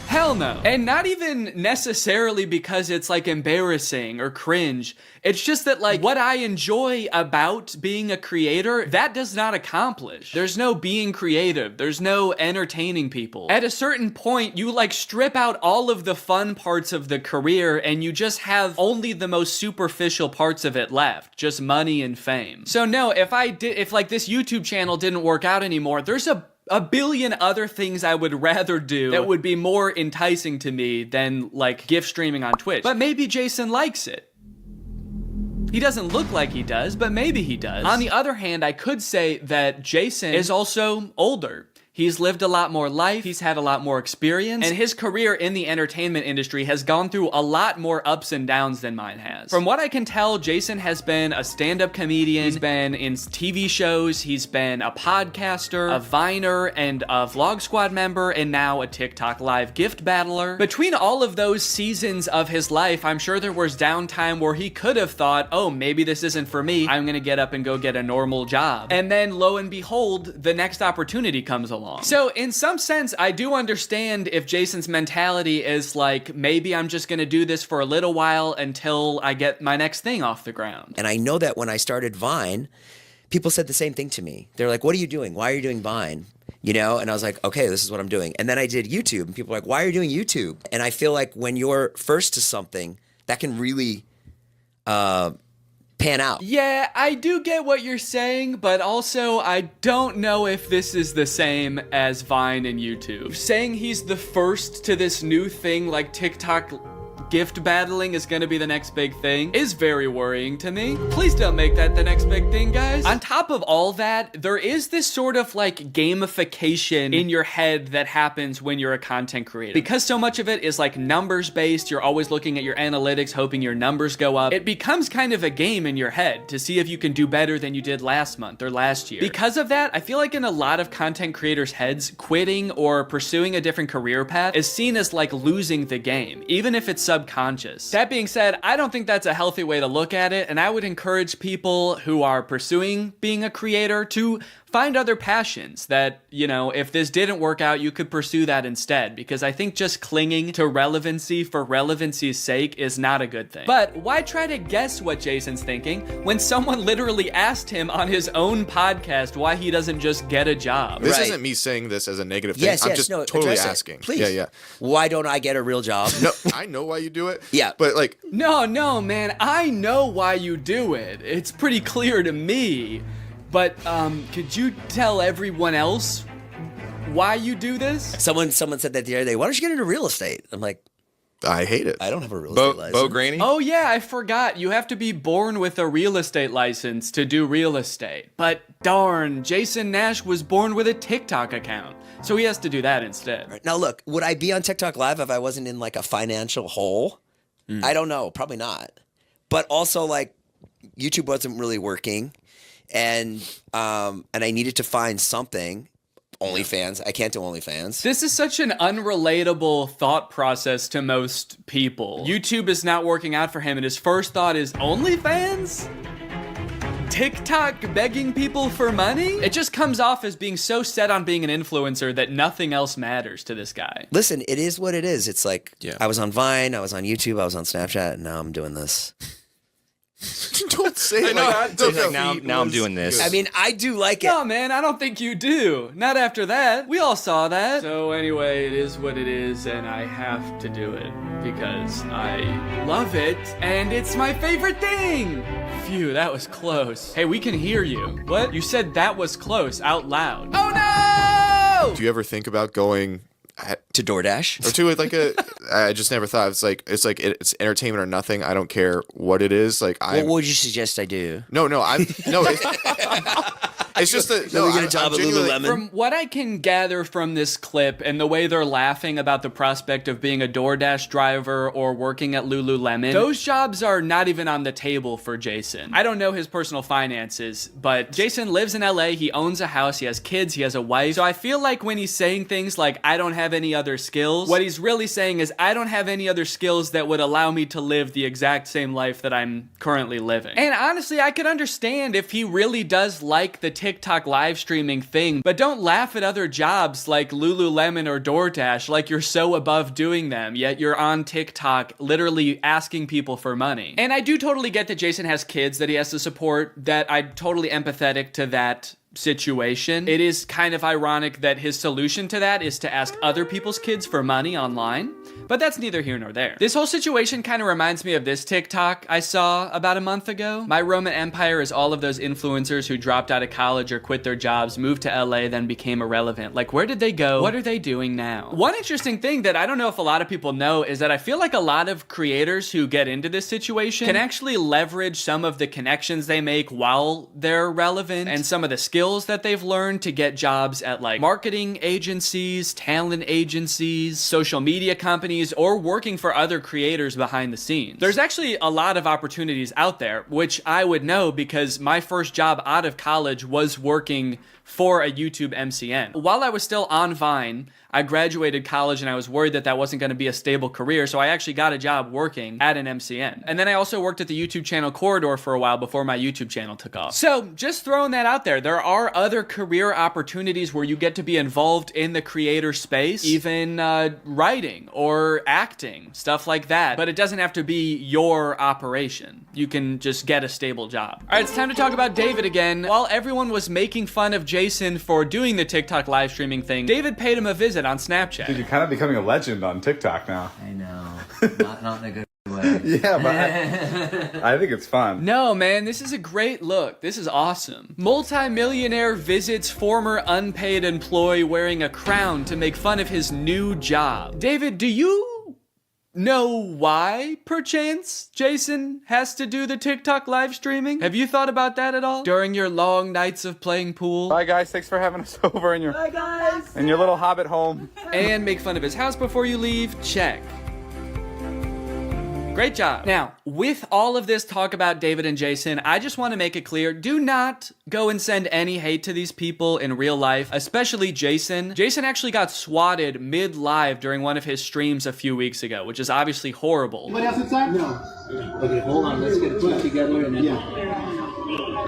Hell no. And not even necessarily because it's like embarrassing or cringe. It's just that like what I enjoy about being a creator, that does not accomplish. There's no being creative. There's no entertaining people. At a certain point, you like strip out all of the fun parts of the career and you just have only the most superficial parts of it left. Just money and fame. So no, if like this YouTube channel didn't work out anymore, there's a billion other things I would rather do that would be more enticing to me than like gift streaming on Twitch. But maybe Jason likes it. He doesn't look like he does, but maybe he does. On the other hand, I could say that Jason is also older. He's lived a lot more life, he's had a lot more experience, and his career in the entertainment industry has gone through a lot more ups and downs than mine has. From what I can tell, Jason has been a stand-up comedian, he's been in TV shows, he's been a podcaster, a Viner, and a Vlog Squad member, and now a TikTok live gift battler. Between all of those seasons of his life, I'm sure there was downtime where he could have thought, oh, maybe this isn't for me, I'm gonna get up and go get a normal job. And then, lo and behold, the next opportunity comes along. So in some sense, I do understand if Jason's mentality is like, maybe I'm just gonna do this for a little while until I get my next thing off the ground. And I know that when I started Vine, people said the same thing to me. They're like, what are you doing? Why are you doing Vine? You know? And I was like, okay, this is what I'm doing. And then I did YouTube, and people are like, why are you doing YouTube? And I feel like when you're first to something, that can really pan out. Yeah, I do get what you're saying, but also I don't know if this is the same as Vine and YouTube. Saying he's the first to this new thing like TikTok gift battling is gonna be the next big thing is very worrying to me. Please don't make that the next big thing, guys. On top of all that, there is this sort of like gamification in your head that happens when you're a content creator. Because so much of it is like numbers based, you're always looking at your analytics, hoping your numbers go up. It becomes kind of a game in your head to see if you can do better than you did last month or last year. Because of that, I feel like in a lot of content creators' heads, quitting or pursuing a different career path is seen as like losing the game, even if it's subconscious. That being said, I don't think that's a healthy way to look at it, and I would encourage people who are pursuing being a creator to find other passions that, you know, if this didn't work out, you could pursue that instead, because I think just clinging to relevancy for relevancy's sake is not a good thing. But why try to guess what Jason's thinking when someone literally asked him on his own podcast why he doesn't just get a job? This isn't me saying this as a negative thing. I'm just totally asking. Please. Yeah. Why don't I get a real job? No, I know why you do it. Yeah. But like... No, man, I know why you do it. It's pretty clear to me. But, could you tell everyone else why you do this? Someone said that the other day, why don't you get into real estate? I'm like, I hate it. I don't have a real estate license. Bo Graney? Oh yeah, I forgot. You have to be born with a real estate license to do real estate. But darn, Jason Nash was born with a TikTok account. So he has to do that instead. Right. Now look, would I be on TikTok Live if I wasn't in like a financial hole? I don't know, probably not. But also like YouTube wasn't really working. And I needed to find something. OnlyFans. I can't do OnlyFans. This is such an unrelatable thought process to most people. YouTube is not working out for him, and his first thought is OnlyFans? TikTok begging people for money? It just comes off as being so set on being an influencer that nothing else matters to this guy. Listen, it is what it is. It's like, I was on Vine, I was on YouTube, I was on Snapchat, and now I'm doing this. Don't say it like that. Now I'm doing this. I mean, I do like it. No, man, I don't think you do. Not after that. We all saw that. So anyway, it is what it is, and I have to do it because I love it, and it's my favorite thing. Phew, that was close. Hey, we can hear you. What? You said that was close out loud. Oh no! Do you ever think about going To DoorDash? Or to like I just never thought it's entertainment or nothing. I don't care what it is. Like what would you suggest I do? No, it's just that Let me get a job at Lululemon. From what I can gather from this clip and the way they're laughing about the prospect of being a DoorDash driver or working at Lululemon, those jobs are not even on the table for Jason. I don't know his personal finances, but Jason lives in LA, he owns a house, he has kids, he has a wife. So I feel like when he's saying things like, I don't have any other skills, what he's really saying is, I don't have any other skills that would allow me to live the exact same life that I'm currently living. And honestly, I could understand if he really does like the TikTok live streaming thing, but don't laugh at other jobs like Lululemon or DoorDash like you're so above doing them, yet you're on TikTok literally asking people for money. And I do totally get that Jason has kids that he has to support, that I'm totally empathetic to that situation. It is kind of ironic that his solution to that is to ask other people's kids for money online, but that's neither here nor there. This whole situation kind of reminds me of this TikTok I saw about a month ago. My Roman Empire is all of those influencers who dropped out of college or quit their jobs, moved to LA, then became irrelevant. Like, where did they go? What are they doing now? One interesting thing that I don't know if a lot of people know is that I feel like a lot of creators who get into this situation can actually leverage some of the connections they make while they're relevant and some of the skills that they've learned to get jobs at like marketing agencies, talent agencies, social media companies, or working for other creators behind the scenes. There's actually a lot of opportunities out there, which I would know because my first job out of college was working for a YouTube MCN. While I was still on Vine, I graduated college and I was worried that that wasn't going to be a stable career, so I actually got a job working at an MCN. And then I also worked at the YouTube channel Corridor for a while before my YouTube channel took off. So just throwing that out there, there are other career opportunities where you get to be involved in the creator space, even writing or acting, stuff like that. But it doesn't have to be your operation. You can just get a stable job. All right, it's time to talk about David again. While everyone was making fun of Jason for doing the TikTok live streaming thing, David paid him a visit on Snapchat. Dude, you're kind of becoming a legend on TikTok now. I know. Not in a good way. Yeah, but I think it's fun. No, man, this is a great look. This is awesome. Multi-millionaire visits former unpaid employee wearing a crown to make fun of his new job. David, do you know why, perchance, Jason has to do the TikTok live streaming? Have you thought about that at all? During your long nights of playing pool? Bye, guys. Thanks for having us over in your little hobbit home. And make fun of his house before you leave? Check. Great job. Now, with all of this talk about David and Jason, I just want to make it clear, do not go and send any hate to these people in real life, especially Jason. Jason actually got swatted mid-live during one of his streams a few weeks ago, which is obviously horrible. Anybody else inside? No. Okay, hold on. Let's get it together and then...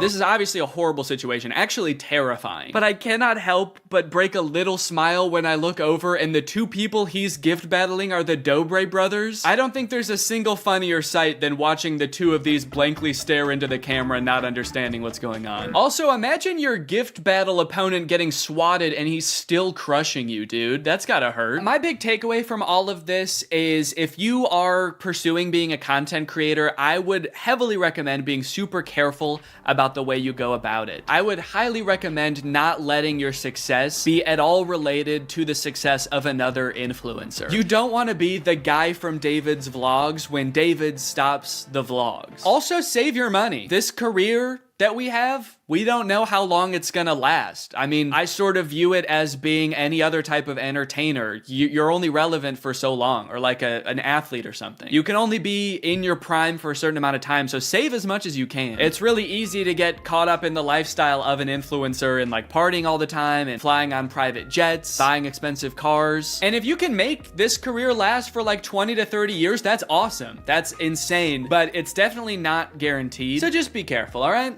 This is obviously a horrible situation, actually terrifying. But I cannot help but break a little smile when I look over and the two people he's gift battling are the Dobre brothers. I don't think there's a single funnier sight than watching the two of these blankly stare into the camera and not understanding what's going on. Also, imagine your gift battle opponent getting swatted and he's still crushing you, dude. That's gotta hurt. My big takeaway from all of this is if you are pursuing being a content creator, I would heavily recommend being super careful about the way you go about it. I would highly recommend not letting your success be at all related to the success of another influencer. You don't want to be the guy from David's vlogs when David stops the vlogs. Also, save your money. This career that we have, we don't know how long it's gonna last. I mean, I sort of view it as being any other type of entertainer. You're only relevant for so long, or like an athlete or something. You can only be in your prime for a certain amount of time, so save as much as you can. It's really easy to get caught up in the lifestyle of an influencer and like partying all the time and flying on private jets, buying expensive cars. And if you can make this career last for like 20 to 30 years, that's awesome. That's insane, but it's definitely not guaranteed. So just be careful, all right?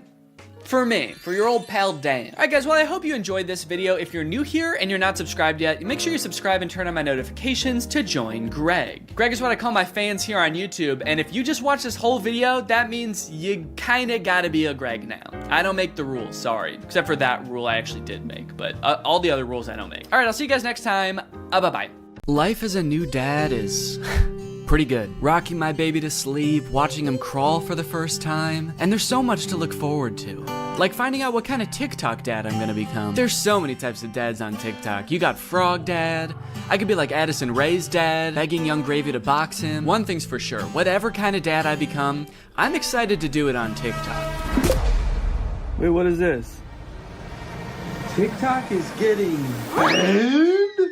For me, for your old pal Dan. All right, guys, well, I hope you enjoyed this video. If you're new here and you're not subscribed yet, make sure you subscribe and turn on my notifications to join Greg. Greg is what I call my fans here on YouTube, and if you just watch this whole video, that means you kinda gotta be a Greg now. I don't make the rules, sorry. Except for that rule I actually did make, but all the other rules I don't make. All right, I'll see you guys next time. Bye-bye. Life as a new dad is... pretty good. Rocking my baby to sleep, watching him crawl for the first time, and there's so much to look forward to. Like finding out what kind of TikTok dad I'm gonna become. There's so many types of dads on TikTok. You got Frog Dad. I could be like Addison Rae's dad, begging Young Gravy to box him. One thing's for sure, whatever kind of dad I become, I'm excited to do it on TikTok. Wait, what is this? TikTok is getting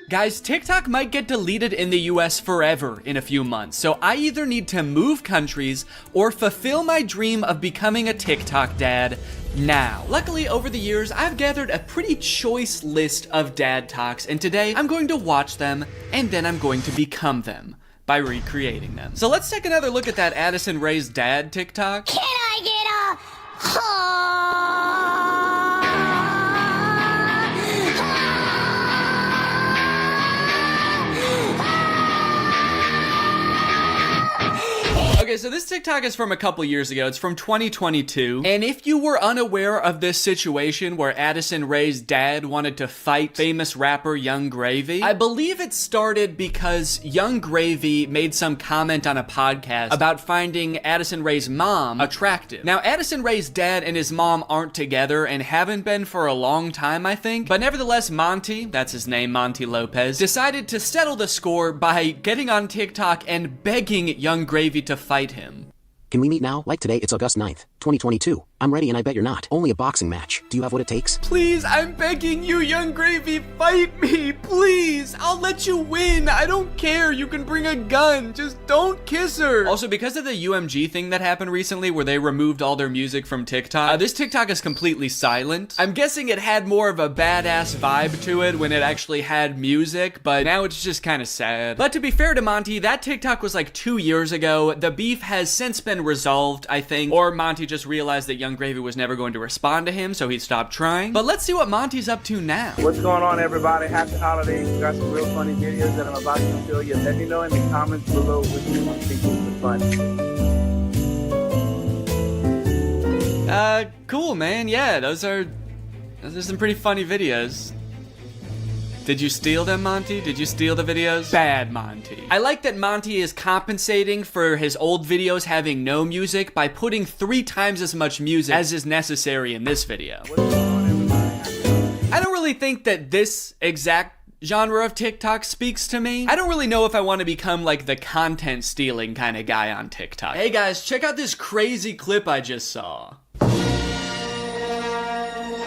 Guys, TikTok might get deleted in the US forever in a few months, so I either need to move countries or fulfill my dream of becoming a TikTok dad now. Luckily, over the years, I've gathered a pretty choice list of dad talks, and today I'm going to watch them and then I'm going to become them by recreating them. So let's take another look at that Addison Rae's dad TikTok. Can I get Okay, so this TikTok is from a couple years ago. It's from 2022. And if you were unaware of this situation where Addison Rae's dad wanted to fight famous rapper Young Gravy, I believe it started because Young Gravy made some comment on a podcast about finding Addison Rae's mom attractive. Now, Addison Rae's dad and his mom aren't together and haven't been for a long time, I think. But nevertheless, Monty, that's his name, Monty Lopez, decided to settle the score by getting on TikTok and begging Young Gravy to fight him. Can we meet now? Like today, it's August 9th, 2022. I'm ready and I bet you're not. Only a boxing match. Do you have what it takes? Please, I'm begging you, Young Gravy, fight me, please. I'll let you win. I don't care. You can bring a gun. Just don't kiss her. Also, because of the UMG thing that happened recently where they removed all their music from TikTok, this TikTok is completely silent. I'm guessing it had more of a badass vibe to it when it actually had music, but now it's just kind of sad. But to be fair to Monty, that TikTok was like 2 years ago. The beef has since been resolved, I think, or Monty just realized that Young Gravy was never going to respond to him, so he stopped trying. But let's see what Monty's up to now. What's going on, everybody? Happy holidays. We got some real funny videos that I'm about to show you. Let me know in the comments below which one you think is the funniest. Cool, man. Yeah, those are some pretty funny videos. Did you steal them, Monty? Did you steal the videos? Bad, Monty. I like that Monty is compensating for his old videos having no music by putting 3 times as much music as is necessary in this video. I don't really think that this exact genre of TikTok speaks to me. I don't really know if I want to become like the content stealing kind of guy on TikTok. Hey guys, check out this crazy clip I just saw.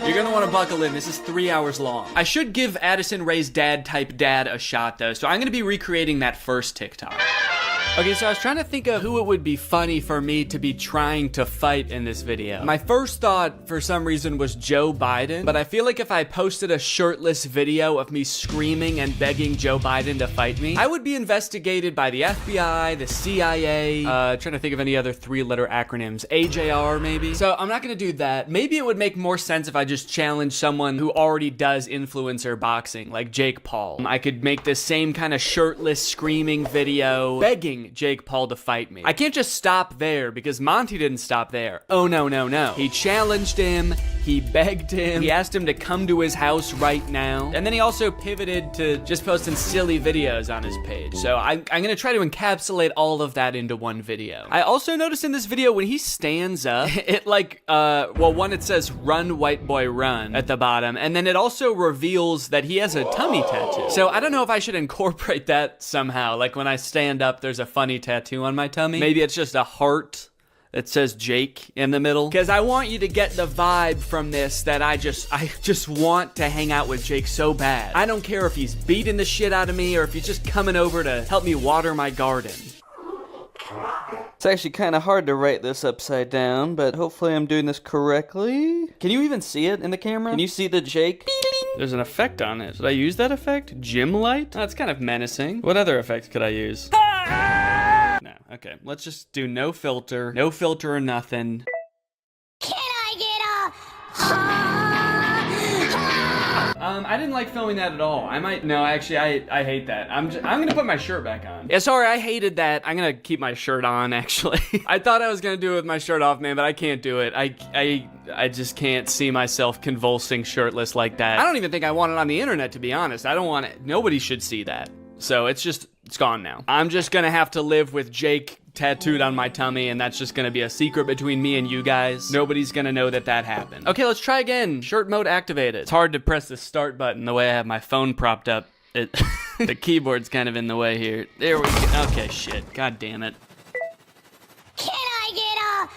You're gonna want to buckle in. This is 3 hours long. I should give Addison Rae's dad type dad a shot though, so I'm gonna be recreating that first TikTok. Okay, so I was trying to think of who it would be funny for me to be trying to fight in this video. My first thought, for some reason, was Joe Biden, but I feel like if I posted a shirtless video of me screaming and begging Joe Biden to fight me, I would be investigated by the FBI, the CIA, trying to think of any other 3-letter acronyms, AJR maybe. So I'm not gonna do that. Maybe it would make more sense if I just challenged someone who already does influencer boxing, like Jake Paul. I could make this same kind of shirtless screaming video, begging Jake Paul to fight me. I can't just stop there because Monty didn't stop there. Oh no, no, no. He challenged him, he begged him, he asked him to come to his house right now, and then he also pivoted to just posting silly videos on his page. So I'm gonna try to encapsulate all of that into one video. I also noticed in this video when he stands up, it like, well, one, it says run white boy run at the bottom, and then it also reveals that he has a tummy tattoo. So I don't know if I should incorporate that somehow. Like when I stand up, there's a funny tattoo on my tummy. Maybe it's just a heart that says Jake in the middle. Because I want you to get the vibe from this that I just want to hang out with Jake so bad. I don't care if he's beating the shit out of me or if he's just coming over to help me water my garden. It's actually kind of hard to write this upside down, but hopefully I'm doing this correctly. Can you even see it in the camera? Can you see the Jake? There's an effect on it. Should I use that effect? Gym light? That's kind of menacing. What other effects could I use? No, okay. Let's just do no filter. No filter or nothing. Can I get I didn't like filming that at all. Actually, I hate that. I'm gonna put my shirt back on. Yeah, sorry, I hated that. I'm gonna keep my shirt on, actually. I thought I was gonna do it with my shirt off, man, but I can't do it. I just can't see myself convulsing shirtless like that. I don't even think I want it on the internet, to be honest. I don't want it. Nobody should see that. So it's just It's gone now. I'm just gonna have to live with Jake tattooed on my tummy, and that's just gonna be a secret between me and you guys. Nobody's gonna know that that happened. Okay, let's try again. Shirt mode activated. It's hard to press the start button the way I have my phone propped up. The keyboard's kind of in the way here. There we go. Okay, shit. God damn it. Can I get a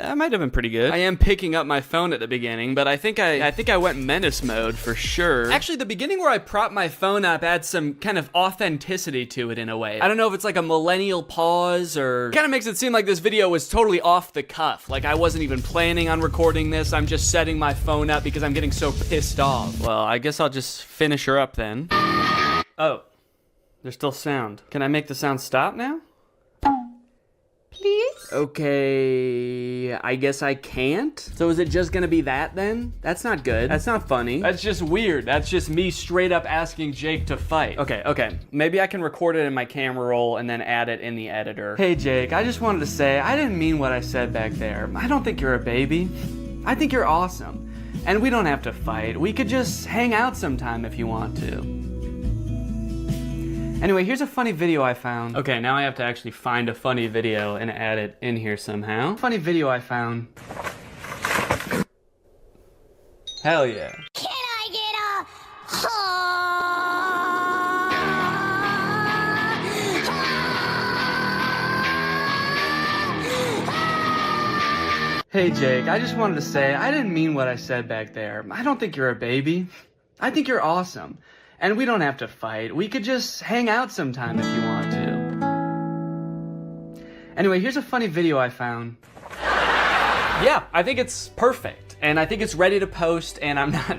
That might have been pretty good. I am picking up my phone at the beginning, but I think I went menace mode for sure. Actually, the beginning where I prop my phone up adds some kind of authenticity to it in a way. I don't know if it's like a millennial pause or kind of makes it seem like this video was totally off the cuff. Like I wasn't even planning on recording this. I'm just setting my phone up because I'm getting so pissed off. Well, I guess I'll just finish her up then. Oh, there's still sound. Can I make the sound stop now? Please? Okay, I guess I can't. So is it just gonna be that then? That's not good. That's not funny. That's just weird. That's just me straight up asking Jake to fight. Okay. Maybe I can record it in my camera roll and then add it in the editor. Hey Jake, I just wanted to say, I didn't mean what I said back there. I don't think you're a baby. I think you're awesome. And we don't have to fight. We could just hang out sometime if you want to. Anyway, here's a funny video I found. Okay, now I have to actually find a funny video and add it in here somehow. Funny video I found. Hell yeah. Can I get a Hey Jake, I just wanted to say, I didn't mean what I said back there. I don't think you're a baby. I think you're awesome. And we don't have to fight. We could just hang out sometime if you want to. Anyway, here's a funny video I found. Yeah, I think it's perfect. And I think it's ready to post, and I'm not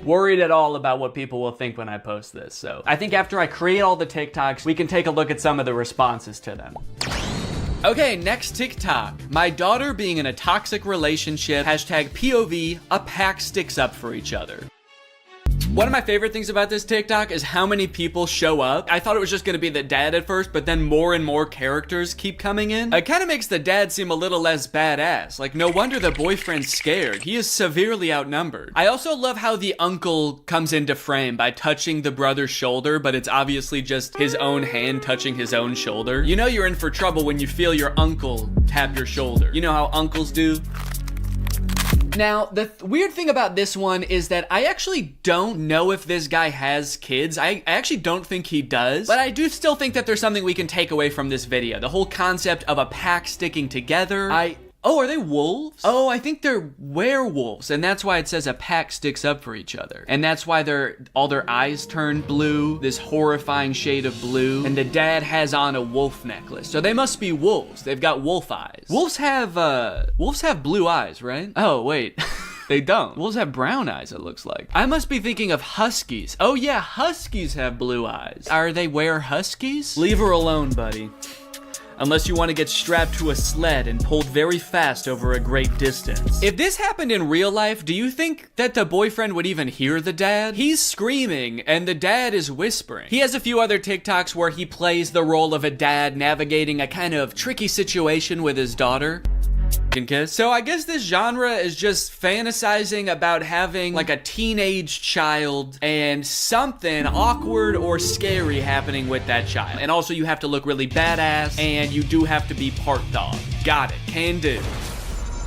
worried at all about what people will think when I post this. So I think after I create all the TikToks, we can take a look at some of the responses to them. Okay, next TikTok. My daughter being in a toxic relationship. Hashtag POV, a pack sticks up for each other. One of my favorite things about this TikTok is how many people show up. I thought it was just gonna be the dad at first, but then more and more characters keep coming in. It kind of makes the dad seem a little less badass. Like, no wonder the boyfriend's scared. He is severely outnumbered. I also love how the uncle comes into frame by touching the brother's shoulder, but it's obviously just his own hand touching his own shoulder. You know you're in for trouble when you feel your uncle tap your shoulder. You know how uncles do? Now, the weird thing about this one is that I actually don't know if this guy has kids. I actually don't think he does, but I do still think that there's something we can take away from this video. The whole concept of a pack sticking together. Oh, are they wolves? Oh, I think they're werewolves, and that's why it says a pack sticks up for each other. And that's why all their eyes turn blue, this horrifying shade of blue, and the dad has on a wolf necklace. So they must be wolves. They've got wolf eyes. Wolves have blue eyes, right? Oh, wait. They don't. Wolves have brown eyes, it looks like. I must be thinking of huskies. Oh yeah, huskies have blue eyes. Are they huskies? Leave her alone, buddy. Unless you want to get strapped to a sled and pulled very fast over a great distance. If this happened in real life, do you think that the boyfriend would even hear the dad? He's screaming and the dad is whispering. He has a few other TikToks where he plays the role of a dad navigating a kind of tricky situation with his daughter. Kiss. So I guess this genre is just fantasizing about having like a teenage child and something awkward or scary happening with that child. And also you have to look really badass and you do have to be part dog. Got it, can do.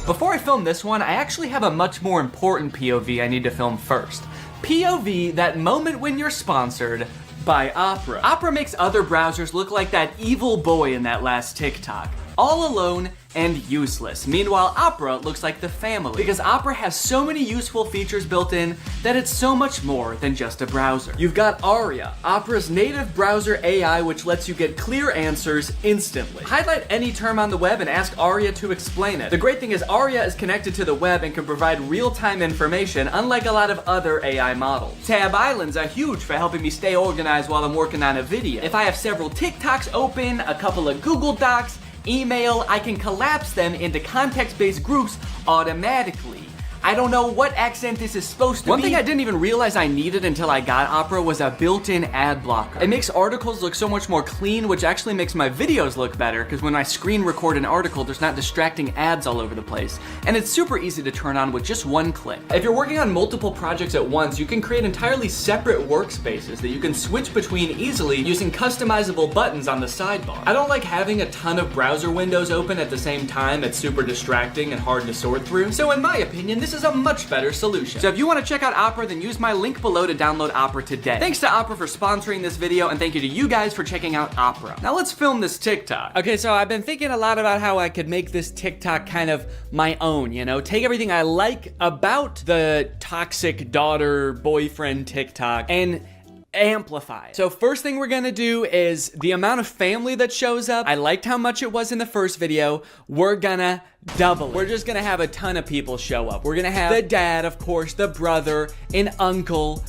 Before I film this one, I actually have a much more important POV I need to film first. POV, that moment when you're sponsored by Opera. Opera makes other browsers look like that evil boy in that last TikTok. All alone and useless. Meanwhile, Opera looks like the family because Opera has so many useful features built in that it's so much more than just a browser. You've got Aria, Opera's native browser AI, which lets you get clear answers instantly. Highlight any term on the web and ask Aria to explain it. The great thing is Aria is connected to the web and can provide real-time information, unlike a lot of other AI models. Tab islands are huge for helping me stay organized while I'm working on a video. If I have several TikToks open, a couple of Google Docs, email, I can collapse them into context-based groups automatically. I don't know what accent this is supposed to be. One thing I didn't even realize I needed until I got Opera was a built-in ad blocker. It makes articles look so much more clean, which actually makes my videos look better, because when I screen record an article, there's not distracting ads all over the place. And it's super easy to turn on with just one click. If you're working on multiple projects at once, you can create entirely separate workspaces that you can switch between easily using customizable buttons on the sidebar. I don't like having a ton of browser windows open at the same time. It's super distracting and hard to sort through. So in my opinion, this is a much better solution. So if you want to check out Opera, then use my link below to download Opera today. Thanks to Opera for sponsoring this video, and thank you to you guys for checking out Opera. Now let's film this TikTok. Okay, so I've been thinking a lot about how I could make this TikTok kind of my own, you know? Take everything I like about the toxic daughter boyfriend TikTok and amplify it. So first thing we're gonna do is the amount of family that shows up. I liked how much it was in the first video. We're gonna double it. We're just gonna have a ton of people show up. We're gonna have the dad, of course, the brother, an uncle.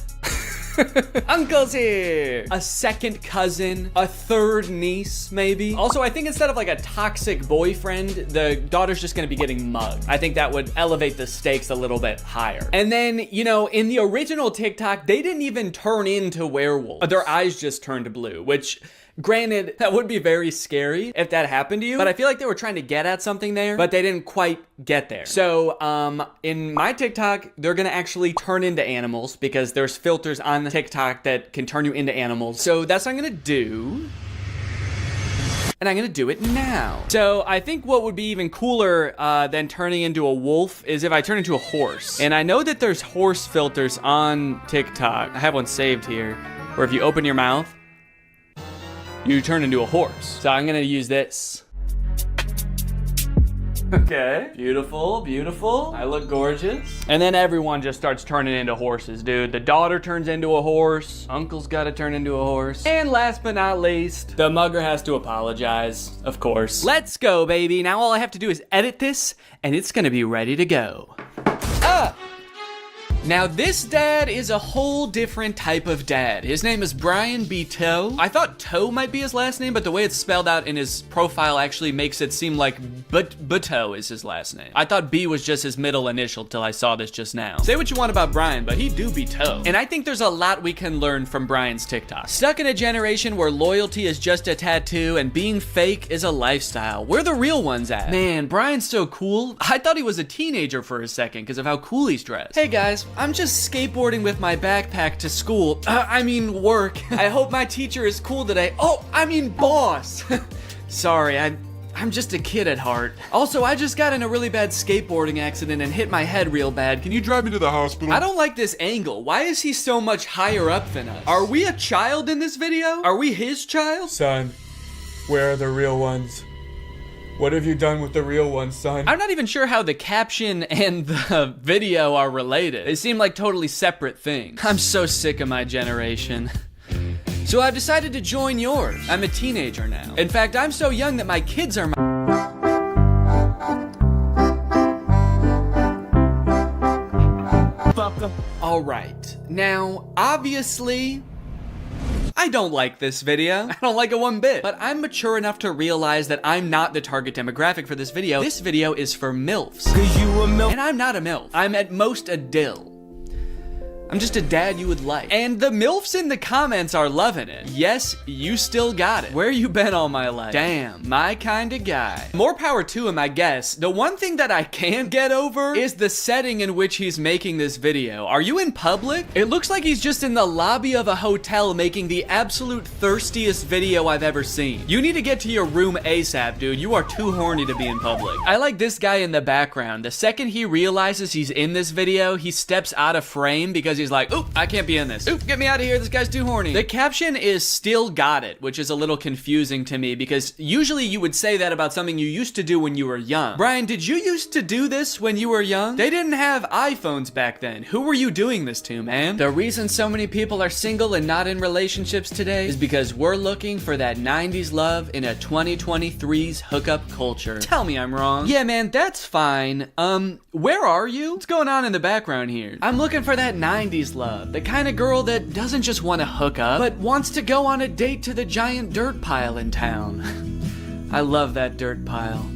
Uncle's here! A second cousin, a third niece, maybe. Also, I think instead of like a toxic boyfriend, the daughter's just gonna be getting mugged. I think that would elevate the stakes a little bit higher. And then, you know, in the original TikTok, they didn't even turn into werewolves. Their eyes just turned blue, which, granted, that would be very scary if that happened to you, but I feel like they were trying to get at something there, but they didn't quite get there. So, in my TikTok, they're gonna actually turn into animals because there's filters on the TikTok that can turn you into animals. So that's what I'm gonna do. And I'm gonna do it now. So I think what would be even cooler than turning into a wolf is if I turn into a horse. And I know that there's horse filters on TikTok. I have one saved here, where if you open your mouth, you turn into a horse. So I'm gonna use this. Okay, beautiful, beautiful. I look gorgeous. And then everyone just starts turning into horses, dude. The daughter turns into a horse. Uncle's gotta turn into a horse. And last but not least, the mugger has to apologize, of course. Let's go, baby. Now all I have to do is edit this, and it's gonna be ready to go. Now this dad is a whole different type of dad. His name is Brian B. Toe. I thought Toe might be his last name, but the way it's spelled out in his profile actually makes it seem like Buto is his last name. I thought B was just his middle initial till I saw this just now. Say what you want about Brian, but he do be Toe. And I think there's a lot we can learn from Brian's TikTok. Stuck in a generation where loyalty is just a tattoo and being fake is a lifestyle. Where the real ones at? Man, Brian's so cool. I thought he was a teenager for a second because of how cool he's dressed. Hey guys, I'm just skateboarding with my backpack to school. Work. I hope my teacher is cool today. Oh, boss. Sorry, I'm just a kid at heart. Also, I just got in a really bad skateboarding accident and hit my head real bad. Can you drive me to the hospital? I don't like this angle. Why is he so much higher up than us? Are we a child in this video? Are we his child? Son, where are the real ones? What have you done with the real ones, son? I'm not even sure how the caption and the video are related. They seem like totally separate things. I'm so sick of my generation. So I've decided to join yours. I'm a teenager now. In fact, I'm so young that my kids are my... All right. Now, obviously, I don't like this video. I don't like it one bit. But I'm mature enough to realize that I'm not the target demographic for this video. This video is for MILFs. 'Cause you a MILF. And I'm not a MILF. I'm at most a dill. I'm just a dad you would like. And the MILFs in the comments are loving it. Yes, you still got it. Where you been all my life? Damn, my kind of guy. More power to him, I guess. The one thing that I can't get over is the setting in which he's making this video. Are you in public? It looks like he's just in the lobby of a hotel making the absolute thirstiest video I've ever seen. You need to get to your room ASAP, dude. You are too horny to be in public. I like this guy in the background. The second he realizes he's in this video, he steps out of frame because he's like, oop, I can't be in this. Oop, get me out of here. This guy's too horny. The caption is still got it, which is a little confusing to me because usually you would say that about something you used to do when you were young. Brian, did you used to do this when you were young? They didn't have iPhones back then. Who were you doing this to, man? The reason so many people are single and not in relationships today is because we're looking for that 90s love in a 2023's hookup culture. Tell me I'm wrong. Yeah, man, that's fine. Where are you? What's going on in the background here? I'm looking for that 90s love. The kind of girl that doesn't just want to hook up, but wants to go on a date to the giant dirt pile in town. I love that dirt pile.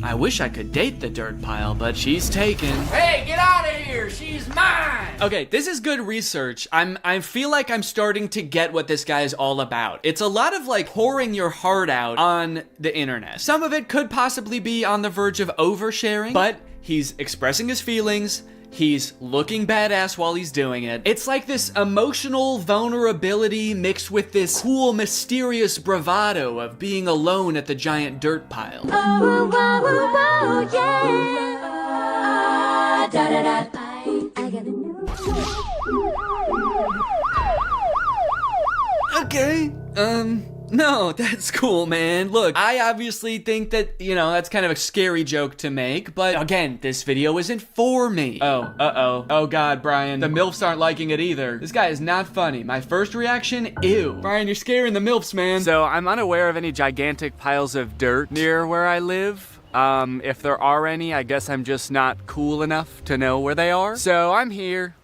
I wish I could date the dirt pile, but she's taken. Hey, get out of here! She's mine! Okay, this is good research. I feel like I'm starting to get what this guy is all about. It's a lot of like pouring your heart out on the internet. Some of it could possibly be on the verge of oversharing, but he's expressing his feelings. He's looking badass while he's doing it. It's like this emotional vulnerability mixed with this cool, mysterious bravado of being alone at the giant dirt pile. Oh, oh, oh, yeah. Da, da, da. I got a new Okay, no, that's cool, man. Look, I obviously think that, you know, that's kind of a scary joke to make, but again, this video isn't for me. Oh, uh-oh. Oh God, Brian, the MILFs aren't liking it either. This guy is not funny. My first reaction, ew. Brian, you're scaring the MILFs, man. So I'm unaware of any gigantic piles of dirt near where I live. If there are any, I guess I'm just not cool enough to know where they are. So I'm here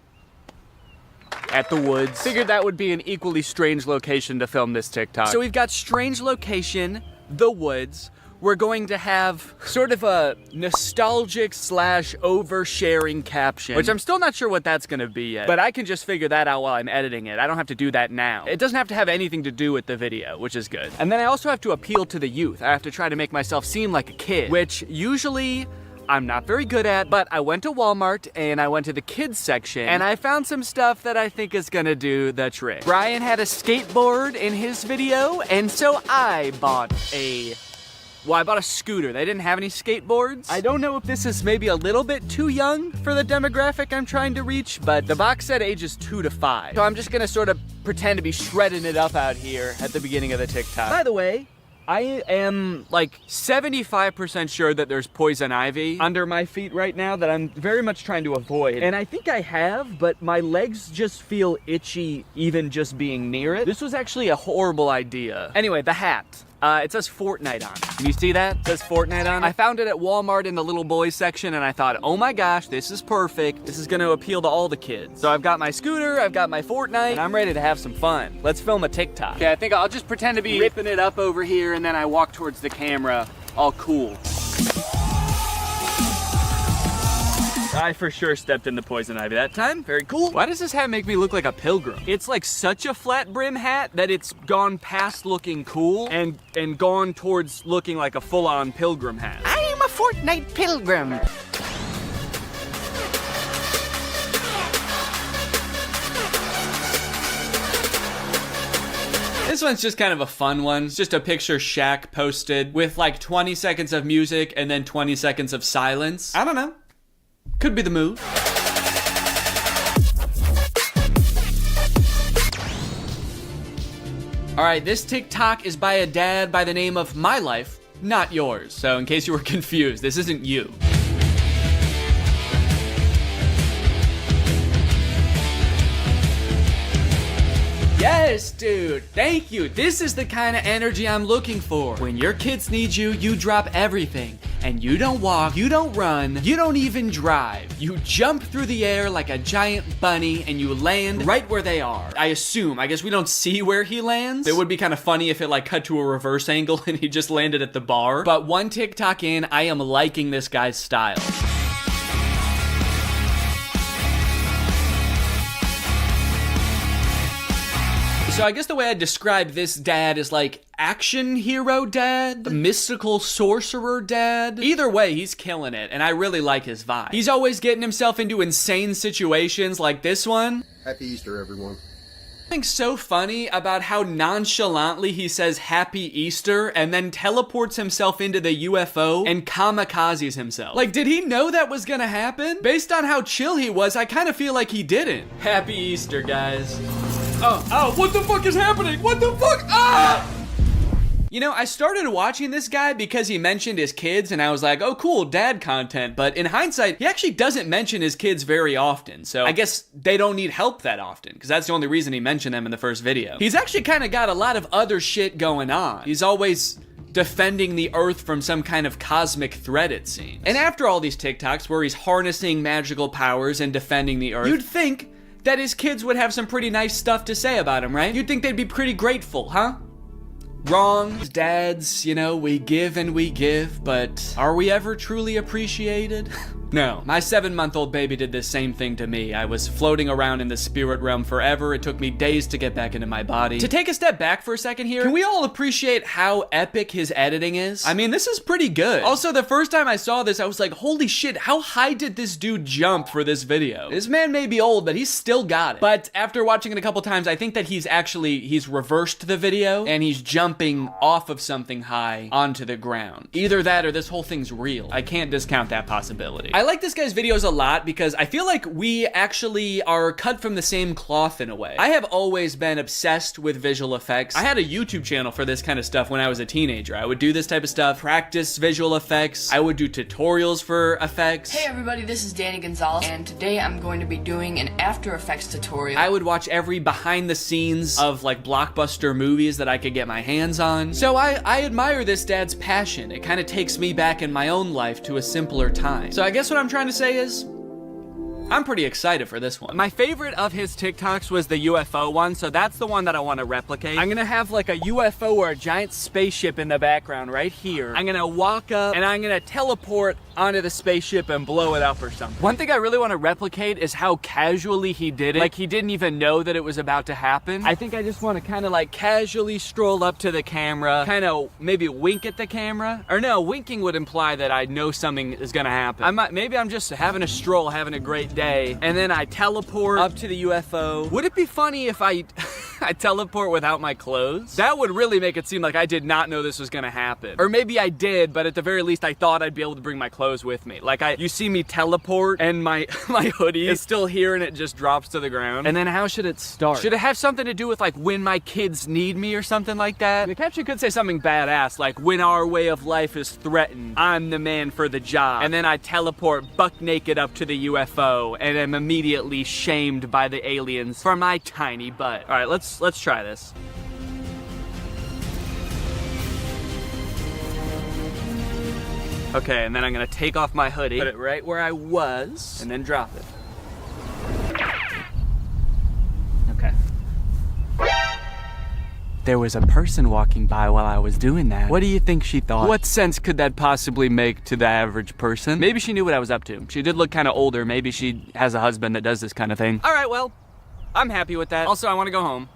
at the woods. Figured that would be an equally strange location to film this TikTok. So we've got strange location, the woods. We're going to have sort of a nostalgic / oversharing caption, which I'm still not sure what that's gonna be yet, but I can just figure that out while I'm editing it. I don't have to do that now. It doesn't have to have anything to do with the video, which is good. And then I also have to appeal to the youth. I have to try to make myself seem like a kid, which usually I'm not very good at, but I went to Walmart and I went to the kids section and I found some stuff that I think is gonna do the trick. Brian had a skateboard in his video, and so I bought a scooter. They didn't have any skateboards. I don't know if this is maybe a little bit too young for the demographic I'm trying to reach, but the box said ages 2 to 5. So I'm just gonna sort of pretend to be shredding it up out here at the beginning of the TikTok. By the way, I am like 75% sure that there's poison ivy under my feet right now that I'm very much trying to avoid. And I think I have, but my legs just feel itchy even just being near it. This was actually a horrible idea. Anyway, the hat. It says Fortnite on it. Can you see that? It says Fortnite on it. I found it at Walmart in the little boys section and I thought, oh my gosh, this is perfect. This is gonna appeal to all the kids. So I've got my scooter, I've got my Fortnite, and I'm ready to have some fun. Let's film a TikTok. Okay, I think I'll just pretend to be ripping it up over here and then I walk towards the camera all cool. I for sure stepped in the poison ivy that time. Very cool. Why does this hat make me look like a pilgrim? It's like such a flat brim hat that it's gone past looking cool and gone towards looking like a full-on pilgrim hat. I am a Fortnite pilgrim. This one's just kind of a fun one. It's just a picture Shaq posted with like 20 seconds of music and then 20 seconds of silence. I don't know. Could be the move. All right, this TikTok is by a dad by the name of My Life, not yours. So in case you were confused, this isn't you. Yes, dude, thank you. This is the kind of energy I'm looking for. When your kids need you, you drop everything. And you don't walk, you don't run, you don't even drive. You jump through the air like a giant bunny and you land right where they are. I guess we don't see where he lands. It would be kind of funny if it like cut to a reverse angle and he just landed at the bar. But one TikTok in, I am liking this guy's style. So I guess the way I describe this dad is like action hero dad, mystical sorcerer dad. Either way, he's killing it, and I really like his vibe. He's always getting himself into insane situations like this one. Happy Easter, everyone. Something so funny about how nonchalantly he says Happy Easter and then teleports himself into the UFO and kamikazes himself. Like, did he know that was gonna happen? Based on how chill he was, I kind of feel like he didn't. Happy Easter, guys. Oh, what the fuck is happening? What the fuck? Ah! You know, I started watching this guy because he mentioned his kids and I was like, oh cool, dad content. But in hindsight, he actually doesn't mention his kids very often. So I guess they don't need help that often because that's the only reason he mentioned them in the first video. He's actually kind of got a lot of other shit going on. He's always defending the earth from some kind of cosmic threat, it seems. And after all these TikToks where he's harnessing magical powers and defending the earth, you'd think that his kids would have some pretty nice stuff to say about him, right? You'd think they'd be pretty grateful, huh? wrong. As dads, you know, we give and we give, but are we ever truly appreciated? No. My 7-month-old baby did the same thing to me. I was floating around in the spirit realm forever. It took me days to get back into my body. To take a step back for a second here, can we all appreciate how epic his editing is? I mean, this is pretty good. Also, the first time I saw this, I was like, holy shit, how high did this dude jump for this video? This man may be old, but he's still got it. But after watching it a couple times, I think that he's reversed the video and he's jumping off of something high onto the ground. Either that or this whole thing's real. I can't discount that possibility. I like this guy's videos a lot because I feel like we actually are cut from the same cloth in a way. I have always been obsessed with visual effects. I had a YouTube channel for this kind of stuff when I was a teenager. I would do this type of stuff, practice visual effects. I would do tutorials for effects. Hey everybody, this is Danny Gonzalez, and today I'm going to be doing an After Effects tutorial. I would watch every behind the scenes of like blockbuster movies that I could get my hands on. So I admire this dad's passion. It kind of takes me back in my own life to a simpler time. So I guess what I'm trying to say is, I'm pretty excited for this one. My favorite of his TikToks was the UFO one, so that's the one that I want to replicate. I'm gonna have like a UFO or a giant spaceship in the background right here. I'm gonna walk up and I'm gonna teleport onto the spaceship and blow it up or something. One thing I really want to replicate is how casually he did it. Like he didn't even know that it was about to happen. I think I just want to kind of like casually stroll up to the camera, kind of maybe wink at the camera. Or no, winking would imply that I know something is gonna happen. Maybe I'm just having a stroll, having a great day, and then I teleport up to the UFO. Would it be funny if I teleport without my clothes? That would really make it seem like I did not know this was gonna happen. Or maybe I did, but at the very least I thought I'd be able to bring my clothes with me. Like you see me teleport and my hoodie is still here and it just drops to the ground. And then how should it start? Should it have something to do with like when my kids need me or something like that? The caption could say something badass like when our way of life is threatened, I'm the man for the job. And then I teleport buck naked up to the UFO and am immediately shamed by the aliens for my tiny butt. All right, let's try this. Okay, and then I'm gonna take off my hoodie, put it right where I was, and then drop it. Okay. There was a person walking by while I was doing that. What do you think she thought? What sense could that possibly make to the average person? Maybe she knew what I was up to. She did look kind of older. Maybe she has a husband that does this kind of thing. All right, well, I'm happy with that. Also, I want to go home.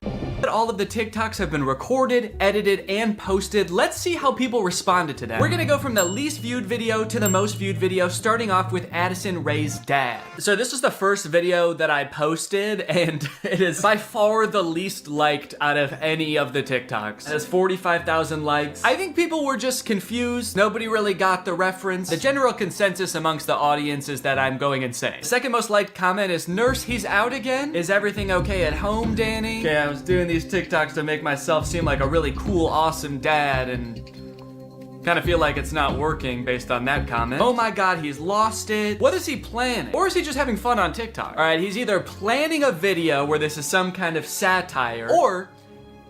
All of the TikToks have been recorded, edited, and posted. Let's see how people responded to that. We're gonna go from the least viewed video to the most viewed video, starting off with Addison Rae's dad. So this was the first video that I posted, and it is by far the least liked out of any of the TikToks. It has 45,000 likes. I think people were just confused. Nobody really got the reference. The general consensus amongst the audience is that I'm going insane. The second most liked comment is, "Nurse, he's out again? Is everything okay at home, Danny?" Okay, I was doing these TikToks to make myself seem like a really cool, awesome dad, and kind of feel like it's not working based on that comment. Oh my god, he's lost it. What is he planning? Or is he just having fun on TikTok? All right, he's either planning a video where this is some kind of satire, or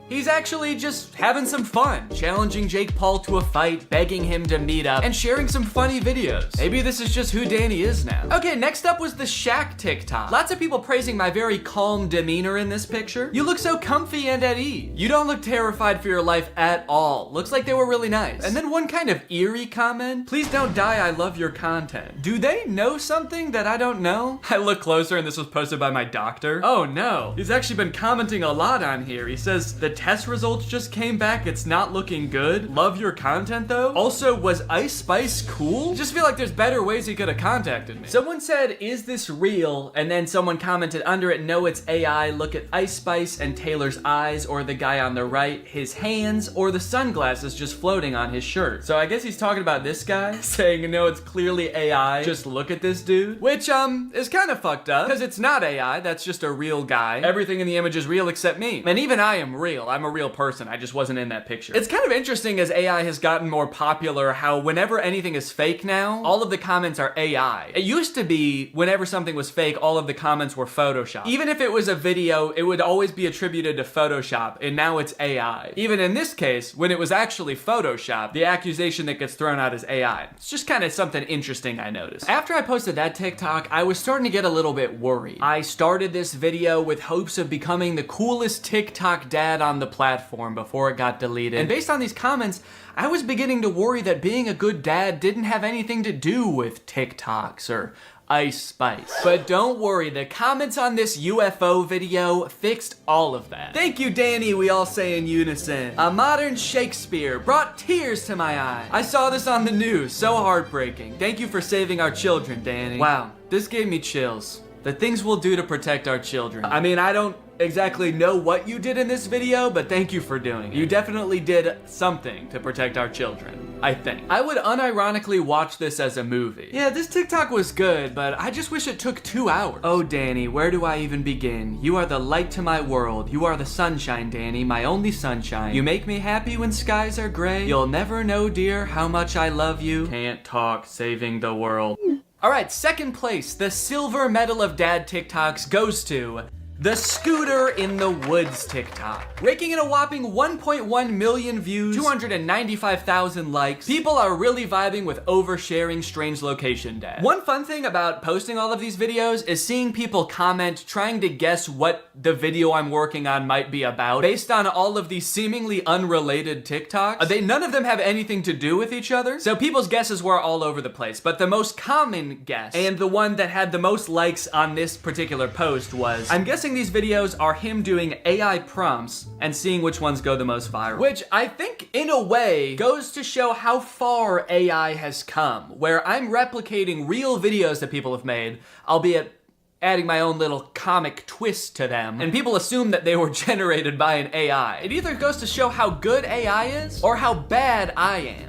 he's actually just having some fun, challenging Jake Paul to a fight, begging him to meet up, and sharing some funny videos. Maybe this is just who Danny is now. Okay, next up was the Shaq TikTok. Lots of people praising my very calm demeanor in this picture. You look so comfy and at ease. You don't look terrified for your life at all. Looks like they were really nice. And then one kind of eerie comment. Please don't die, I love your content. Do they know something that I don't know? I look closer and this was posted by my doctor. Oh no, he's actually been commenting a lot on here. He says, the test results just came back, it's not looking good. Love your content though. Also, was Ice Spice cool? Just feel like there's better ways he could have contacted me. Someone said, is this real? And then someone commented under it, no, it's AI. Look at Ice Spice and Taylor's eyes, or the guy on the right, his hands, or the sunglasses just floating on his shirt. So I guess he's talking about this guy, saying, no, it's clearly AI. Just look at this dude. Which, is kind of fucked up, because it's not AI, that's just a real guy. Everything in the image is real except me. And even I am real. I'm a real person. I just wasn't in that picture. It's kind of interesting as AI has gotten more popular how whenever anything is fake now, all of the comments are AI. It used to be whenever something was fake, all of the comments were Photoshop. Even if it was a video, it would always be attributed to Photoshop, and now it's AI. Even in this case, when it was actually Photoshop, the accusation that gets thrown out is AI. It's just kind of something interesting I noticed. After I posted that TikTok, I was starting to get a little bit worried. I started this video with hopes of becoming the coolest TikTok dad on on the platform before it got deleted. And based on these comments, I was beginning to worry that being a good dad didn't have anything to do with TikToks or Ice Spice. But don't worry, the comments on this UFO video fixed all of that. Thank you, Danny, we all say in unison. A modern Shakespeare brought tears to my eyes. I saw this on the news, so heartbreaking. Thank you for saving our children, Danny. Wow, this gave me chills. The things we'll do to protect our children. I mean, I don't exactly know what you did in this video, but thank you for doing it. You definitely did something to protect our children, I think. I would unironically watch this as a movie. Yeah, this TikTok was good, but I just wish it took 2 hours. Oh, Danny, where do I even begin? You are the light to my world. You are the sunshine, Danny, my only sunshine. You make me happy when skies are gray. You'll never know, dear, how much I love you. Can't talk, saving the world. All right, second place, the silver medal of dad TikToks goes to the Scooter in the Woods TikTok. Raking in a whopping 1.1 million views, 295,000 likes, people are really vibing with oversharing strange location dad. One fun thing about posting all of these videos is seeing people comment trying to guess what the video I'm working on might be about based on all of these seemingly unrelated TikToks. None of them have anything to do with each other, so people's guesses were all over the place. But the most common guess, and the one that had the most likes on this particular post was, I'm guessing these videos are him doing AI prompts and seeing which ones go the most viral. Which I think, in a way, goes to show how far AI has come, where I'm replicating real videos that people have made, albeit adding my own little comic twist to them, and people assume that they were generated by an AI. It either goes to show how good AI is, or how bad I am.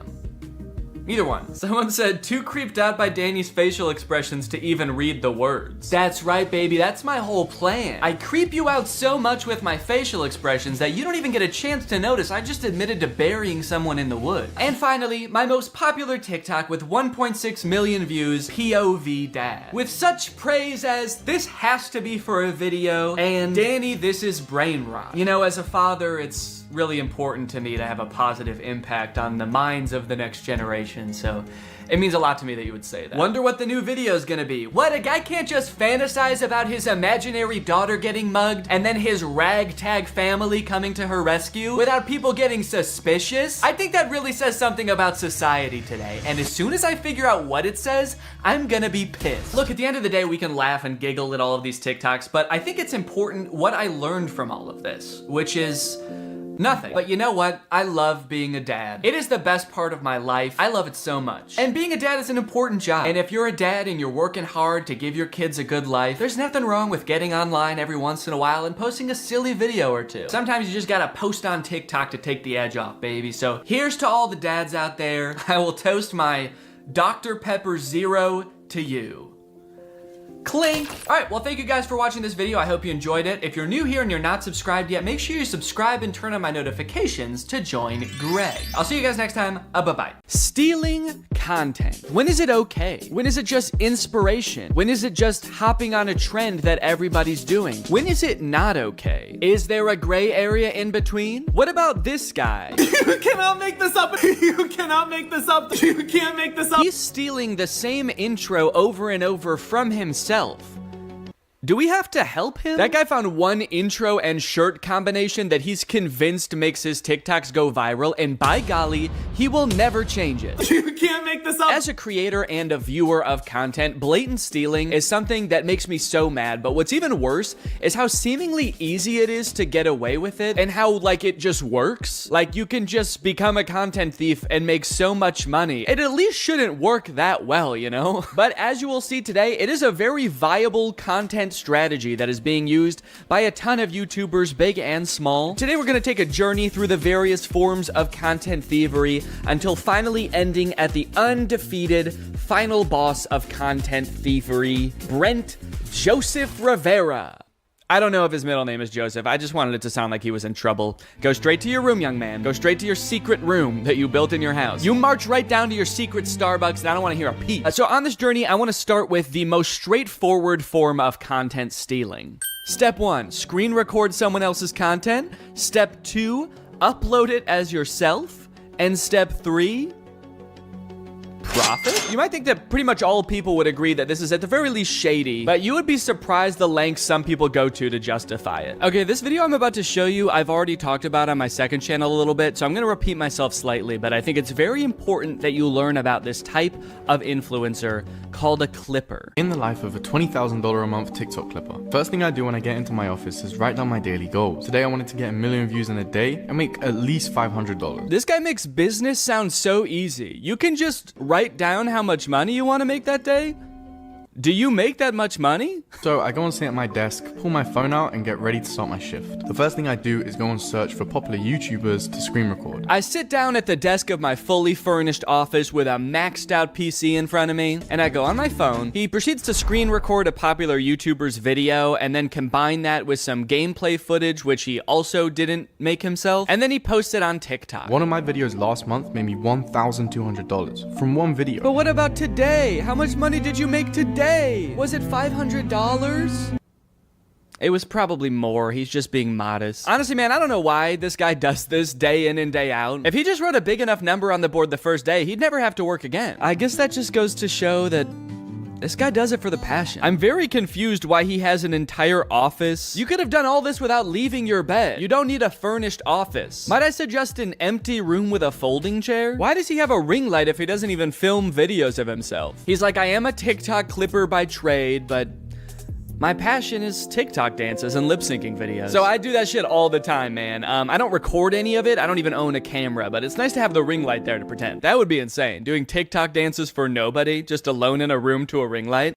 Either one. Someone said, too creeped out by Danny's facial expressions to even read the words. That's right, baby, that's my whole plan. I creep you out so much with my facial expressions that you don't even get a chance to notice I just admitted to burying someone in the woods. And finally, my most popular TikTok with 1.6 million views, POV Dad. With such praise as, this has to be for a video, and Danny, this is brain rot. You know, as a father, it's really important to me to have a positive impact on the minds of the next generation, so it means a lot to me that you would say that. Wonder what the new video is gonna be. What, a guy can't just fantasize about his imaginary daughter getting mugged and then his ragtag family coming to her rescue without people getting suspicious? I think that really says something about society today, and as soon as I figure out what it says, I'm gonna be pissed. Look, at the end of the day, we can laugh and giggle at all of these TikToks, but I think it's important what I learned from all of this, which is nothing. But you know what? I love being a dad. It is the best part of my life. I love it so much. And being a dad is an important job. And if you're a dad and you're working hard to give your kids a good life, there's nothing wrong with getting online every once in a while and posting a silly video or two. Sometimes you just gotta post on TikTok to take the edge off, baby. So here's to all the dads out there. I will toast my Dr. Pepper Zero to you. Clink! Alright, well thank you guys for watching this video. I hope you enjoyed it. If you're new here and you're not subscribed yet, make sure you subscribe and turn on my notifications to join Greg. I'll see you guys next time. Bye-bye. Stealing content. When is it okay? When is it just inspiration? When is it just hopping on a trend that everybody's doing? When is it not okay? Is there a gray area in between? What about this guy? You cannot make this up. You cannot make this up. You can't make this up. He's stealing the same intro over and over from himself. Do we have to help him? That guy found one intro and shirt combination that he's convinced makes his TikToks go viral, and by golly, he will never change it. You can't make this up. As a creator and a viewer of content, blatant stealing is something that makes me so mad, but what's even worse is how seemingly easy it is to get away with it, and how, like, it just works. Like, you can just become a content thief and make so much money. It at least shouldn't work that well, you know? But as you will see today, it is a very viable content strategy that is being used by a ton of YouTubers, big and small. Today we're going to take a journey through the various forms of content thievery until finally ending at the undefeated final boss of content thievery, Brent Joseph Rivera. I don't know if his middle name is Joseph. I just wanted it to sound like he was in trouble. Go straight to your room, young man. Go straight to your secret room that you built in your house. You march right down to your secret Starbucks, and I don't want to hear a peep. So on this journey, I want to start with the most straightforward form of content stealing. Step 1, screen record someone else's content. Step 2, upload it as yourself. And step 3, profit? You might think that pretty much all people would agree that this is at the very least shady, but you would be surprised the lengths some people go to justify it. Okay, this video I'm about to show you, I've already talked about on my second channel a little bit, so I'm gonna repeat myself slightly, but I think it's very important that you learn about this type of influencer called a clipper. In the life of a $20,000 a month TikTok clipper, first thing I do when I get into my office is write down my daily goals. Today I wanted to get 1 million views in a day and make at least $500. This guy makes business sound so easy. You can just write down how much money you want to make that day. Do you make that much money? So I go and sit at my desk, pull my phone out and get ready to start my shift. The first thing I do is go and search for popular YouTubers to screen record. I sit down at the desk of my fully furnished office with a maxed out PC in front of me, and I go on my phone. He proceeds to screen record a popular YouTuber's video and then combine that with some gameplay footage, which he also didn't make himself, and then he posts it on TikTok. One of my videos last month made me $1,200 from one video. But what about today? How much money did you make today? Was it $500? It was probably more. He's just being modest. Honestly, man, I don't know why this guy does this day in and day out. If he just wrote a big enough number on the board the first day, he'd never have to work again. I guess that just goes to show that this guy does it for the passion. I'm very confused why he has an entire office. You could have done all this without leaving your bed. You don't need a furnished office. Might I suggest an empty room with a folding chair? Why does he have a ring light if he doesn't even film videos of himself? He's like, I am a TikTok clipper by trade, but my passion is TikTok dances and lip syncing videos. So I do that shit all the time, man. I don't record any of it. I don't even own a camera, but it's nice to have the ring light there to pretend. That would be insane. Doing TikTok dances for nobody, just alone in a room to a ring light.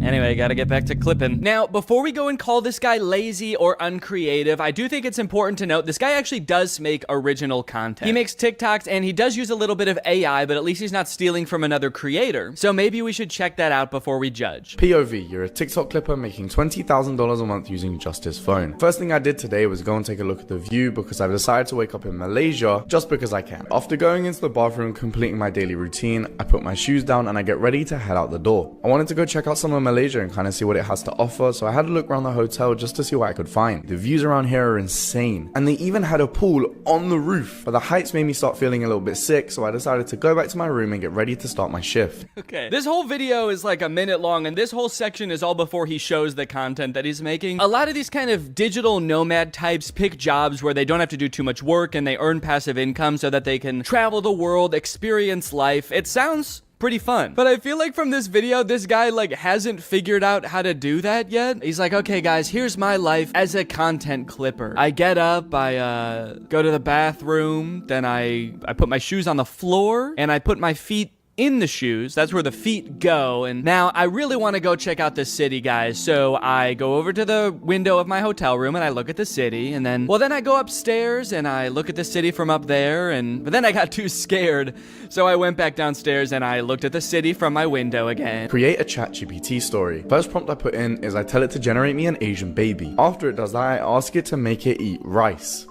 Anyway, gotta get back to clipping. Now, before we go and call this guy lazy or uncreative, I do think it's important to note this guy actually does make original content. He makes TikToks and he does use a little bit of AI, but at least he's not stealing from another creator. So maybe we should check that out before we judge. POV, you're a TikTok clipper making $20,000 a month using just his phone. First thing I did today was go and take a look at the view because I've decided to wake up in Malaysia just because I can. After going into the bathroom, completing my daily routine, I put my shoes down and I get ready to head out the door. I wanted to go check out some of Malaysia and kind of see what it has to offer, so I had a look around the hotel just to see what I could find. The views around here are insane, and they even had a pool on the roof, but the heights made me start feeling a little bit sick, so I decided to go back to my room and get ready to start my shift. Okay, this whole video is like a minute long, and this whole section is all before he shows the content that he's making. A lot of these kind of digital nomad types pick jobs where they don't have to do too much work and they earn passive income so that they can travel the world, experience life. It sounds pretty fun. But I feel like from this video, this guy like hasn't figured out how to do that yet. He's like, okay guys, here's my life as a content clipper. I get up, I go to the bathroom, then I put my shoes on the floor and I put my feet in the shoes. That's where the feet go. And now I really want to go check out the city, guys. So I go over to the window of my hotel room and I look at the city, and then I go upstairs and I look at the city from up there, but then I got too scared. So I went back downstairs and I looked at the city from my window again. Create a ChatGPT story. First prompt I put in is I tell it to generate me an Asian baby. After it does that, I ask it to make it eat rice.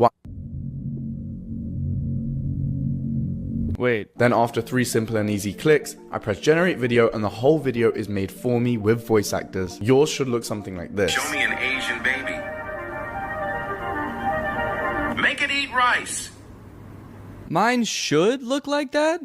Wait. Then after 3 simple and easy clicks, I press generate video and the whole video is made for me with voice actors. Yours should look something like this. Show me an Asian baby. Make it eat rice. Mine should look like that?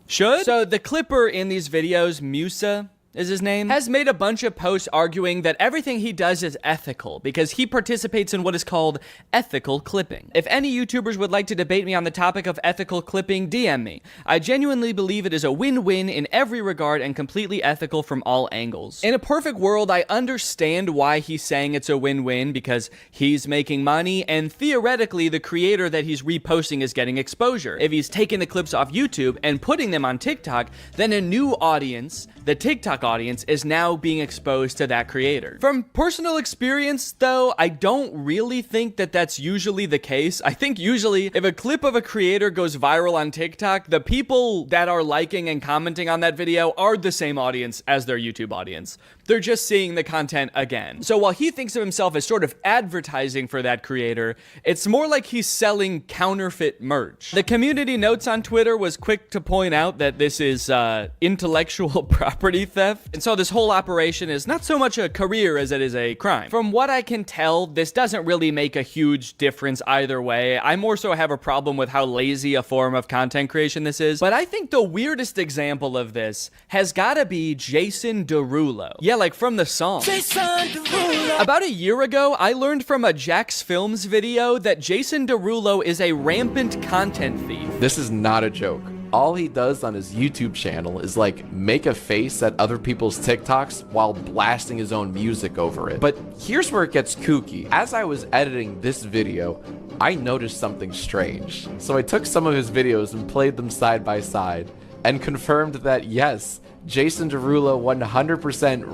Should? So the clipper in these videos, Musa is his name, has made a bunch of posts arguing that everything he does is ethical because he participates in what is called ethical clipping. If any YouTubers would like to debate me on the topic of ethical clipping, DM me. I genuinely believe it is a win-win in every regard and completely ethical from all angles. In a perfect world, I understand why he's saying it's a win-win because he's making money and theoretically the creator that he's reposting is getting exposure. If he's taking the clips off YouTube and putting them on TikTok, then a new audience, the TikTok audience, is now being exposed to that creator. From personal experience, though, I don't really think that that's usually the case. I think usually if a clip of a creator goes viral on TikTok, the people that are liking and commenting on that video are the same audience as their YouTube audience. They're just seeing the content again. So while he thinks of himself as sort of advertising for that creator, it's more like he's selling counterfeit merch. The community notes on Twitter was quick to point out that this is intellectual property theft. theft. And so this whole operation is not so much a career as it is a crime. From what I can tell, this doesn't really make a huge difference either way. I more so have a problem with how lazy a form of content creation this is. But I think the weirdest example of this has gotta be Jason Derulo. Yeah, like from the song. Jason Derulo. About a year ago, I learned from a Jax Films video that Jason Derulo is a rampant content thief. This is not a joke. All he does on his YouTube channel is like make a face at other people's TikToks while blasting his own music over it. But here's where it gets kooky. As I was editing this video, I noticed something strange. So I took some of his videos and played them side by side and confirmed that yes, Jason Derulo 100%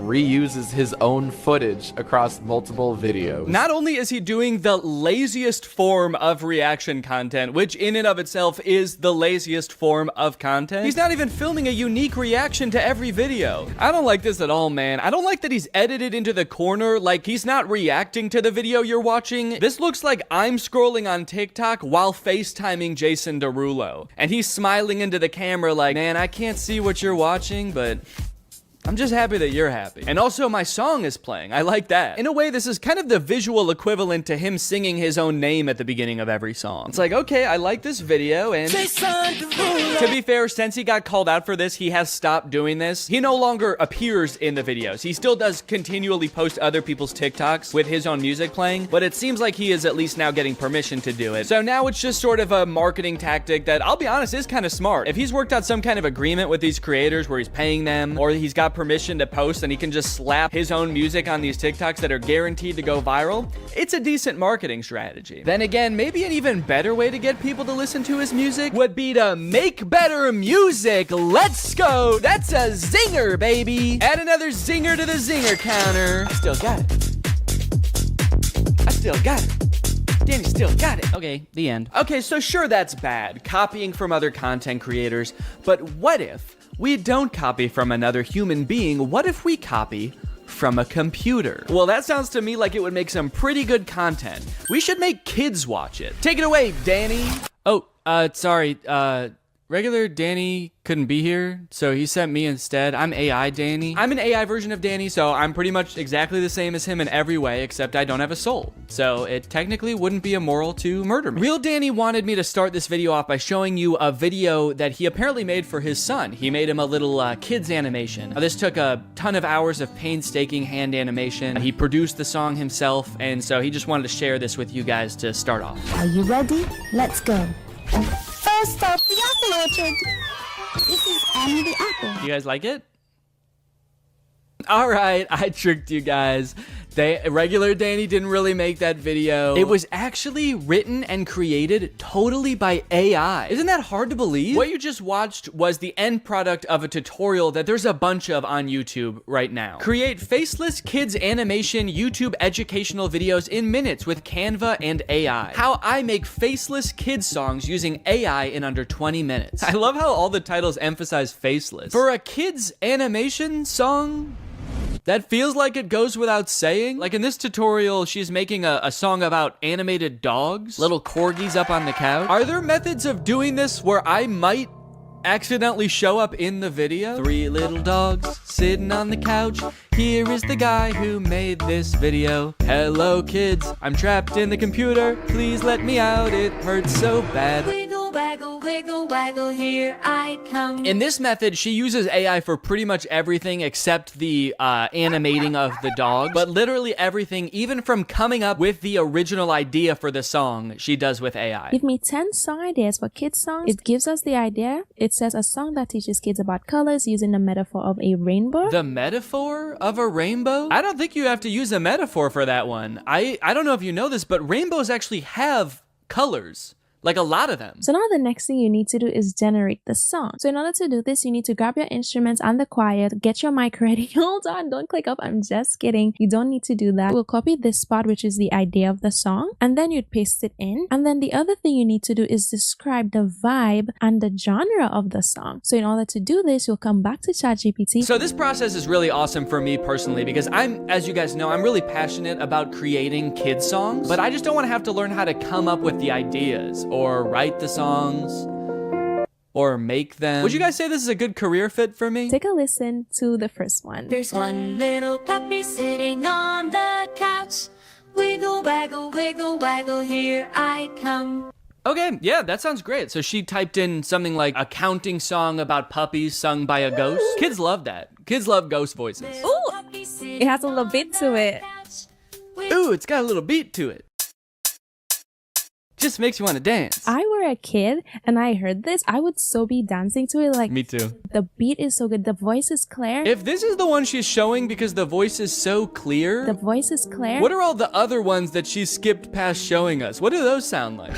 reuses his own footage across multiple videos. Not only is he doing the laziest form of reaction content, which in and of itself is the laziest form of content, he's not even filming a unique reaction to every video. I don't like this at all, man. I don't like that he's edited into the corner, like he's not reacting to the video you're watching. This looks like I'm scrolling on TikTok while FaceTiming Jason Derulo. And he's smiling into the camera like, man, I can't see what you're watching, but I'm just happy that you're happy. And also my song is playing. I like that. In a way, this is kind of the visual equivalent to him singing his own name at the beginning of every song. It's like, okay, I like this video, and to be fair, since he got called out for this, he has stopped doing this. He no longer appears in the videos. He still does continually post other people's TikToks with his own music playing, but it seems like he is at least now getting permission to do it. So now it's just sort of a marketing tactic that, I'll be honest, is kind of smart. If he's worked out some kind of agreement with these creators where he's paying them, or he's got permission to post and he can just slap his own music on these TikToks that are guaranteed to go viral, it's a decent marketing strategy. Then again, maybe an even better way to get people to listen to his music would be to make better music. Let's go. That's a zinger, baby. Add another zinger to the zinger counter. I still got it. I still got it. Danny still got it. Okay, the end. Okay, so sure, that's bad, copying from other content creators, but what if we don't copy from another human being? What if we copy from a computer? Well, that sounds to me like it would make some pretty good content. We should make kids watch it. Take it away, Danny. Oh, sorry, regular Danny couldn't be here, so he sent me instead. I'm AI Danny. I'm an AI version of Danny, so I'm pretty much exactly the same as him in every way, except I don't have a soul. So it technically wouldn't be immoral to murder me. Real Danny wanted me to start this video off by showing you a video that he apparently made for his son. He made him a little kids animation. This took a ton of hours of painstaking hand animation. He produced the song himself, and so he just wanted to share this with you guys to start off. Are you ready? Let's go. First stop, the apple orchard. This is Annie the apple. You guys like it? All right, I tricked you guys. Regular Danny didn't really make that video. It was actually written and created totally by AI. Isn't that hard to believe? What you just watched was the end product of a tutorial that there's a bunch of on YouTube right now. Create faceless kids animation YouTube educational videos in minutes with Canva and AI. How I make faceless kids songs using AI in under 20 minutes. I love how all the titles emphasize faceless. For a kids animation song, that feels like it goes without saying. Like in this tutorial, she's making a song about animated dogs, little corgis up on the couch. Are there methods of doing this where I might accidentally show up in the video? 3 little dogs sitting on the couch. Here is the guy who made this video. Hello kids, I'm trapped in the computer. Please let me out, it hurts so bad. Wiggle, waggle, here I come. In this method, she uses AI for pretty much everything except the animating of the dogs. But literally everything, even from coming up with the original idea for the song, she does with AI. Give me 10 song ideas for kids songs. It gives us the idea. It says a song that teaches kids about colors using the metaphor of a rainbow. The metaphor of a rainbow? I don't think you have to use a metaphor for that one. I don't know if you know this, but rainbows actually have colors. Like a lot of them. So now the next thing you need to do is generate the song. So in order to do this, you need to grab your instruments and the choir, get your mic ready. Hold on, don't click up. I'm just kidding. You don't need to do that. We'll copy this spot, which is the idea of the song, and then you'd paste it in. And then the other thing you need to do is describe the vibe and the genre of the song. So in order to do this, you'll come back to ChatGPT. So this process is really awesome for me personally because as you guys know, I'm really passionate about creating kids songs, but I just don't want to have to learn how to come up with the ideas or write the songs or make them. Would you guys say this is a good career fit for me? Take a listen to the first one. There's one little puppy sitting on the couch. Wiggle, waggle, here I come. Okay, yeah, that sounds great. So she typed in something like a counting song about puppies sung by a ghost. Kids love that. Kids love ghost voices. Ooh, it has a little beat to it. Ooh, it's got a little beat to it. Just makes you want to dance. I were a kid and I heard this, I would so be dancing to it. Like, me too. The beat is so good. The voice is clear. If this is the one she's showing because the voice is so clear. The voice is clear. What are all the other ones that she skipped past showing us? What do those sound like?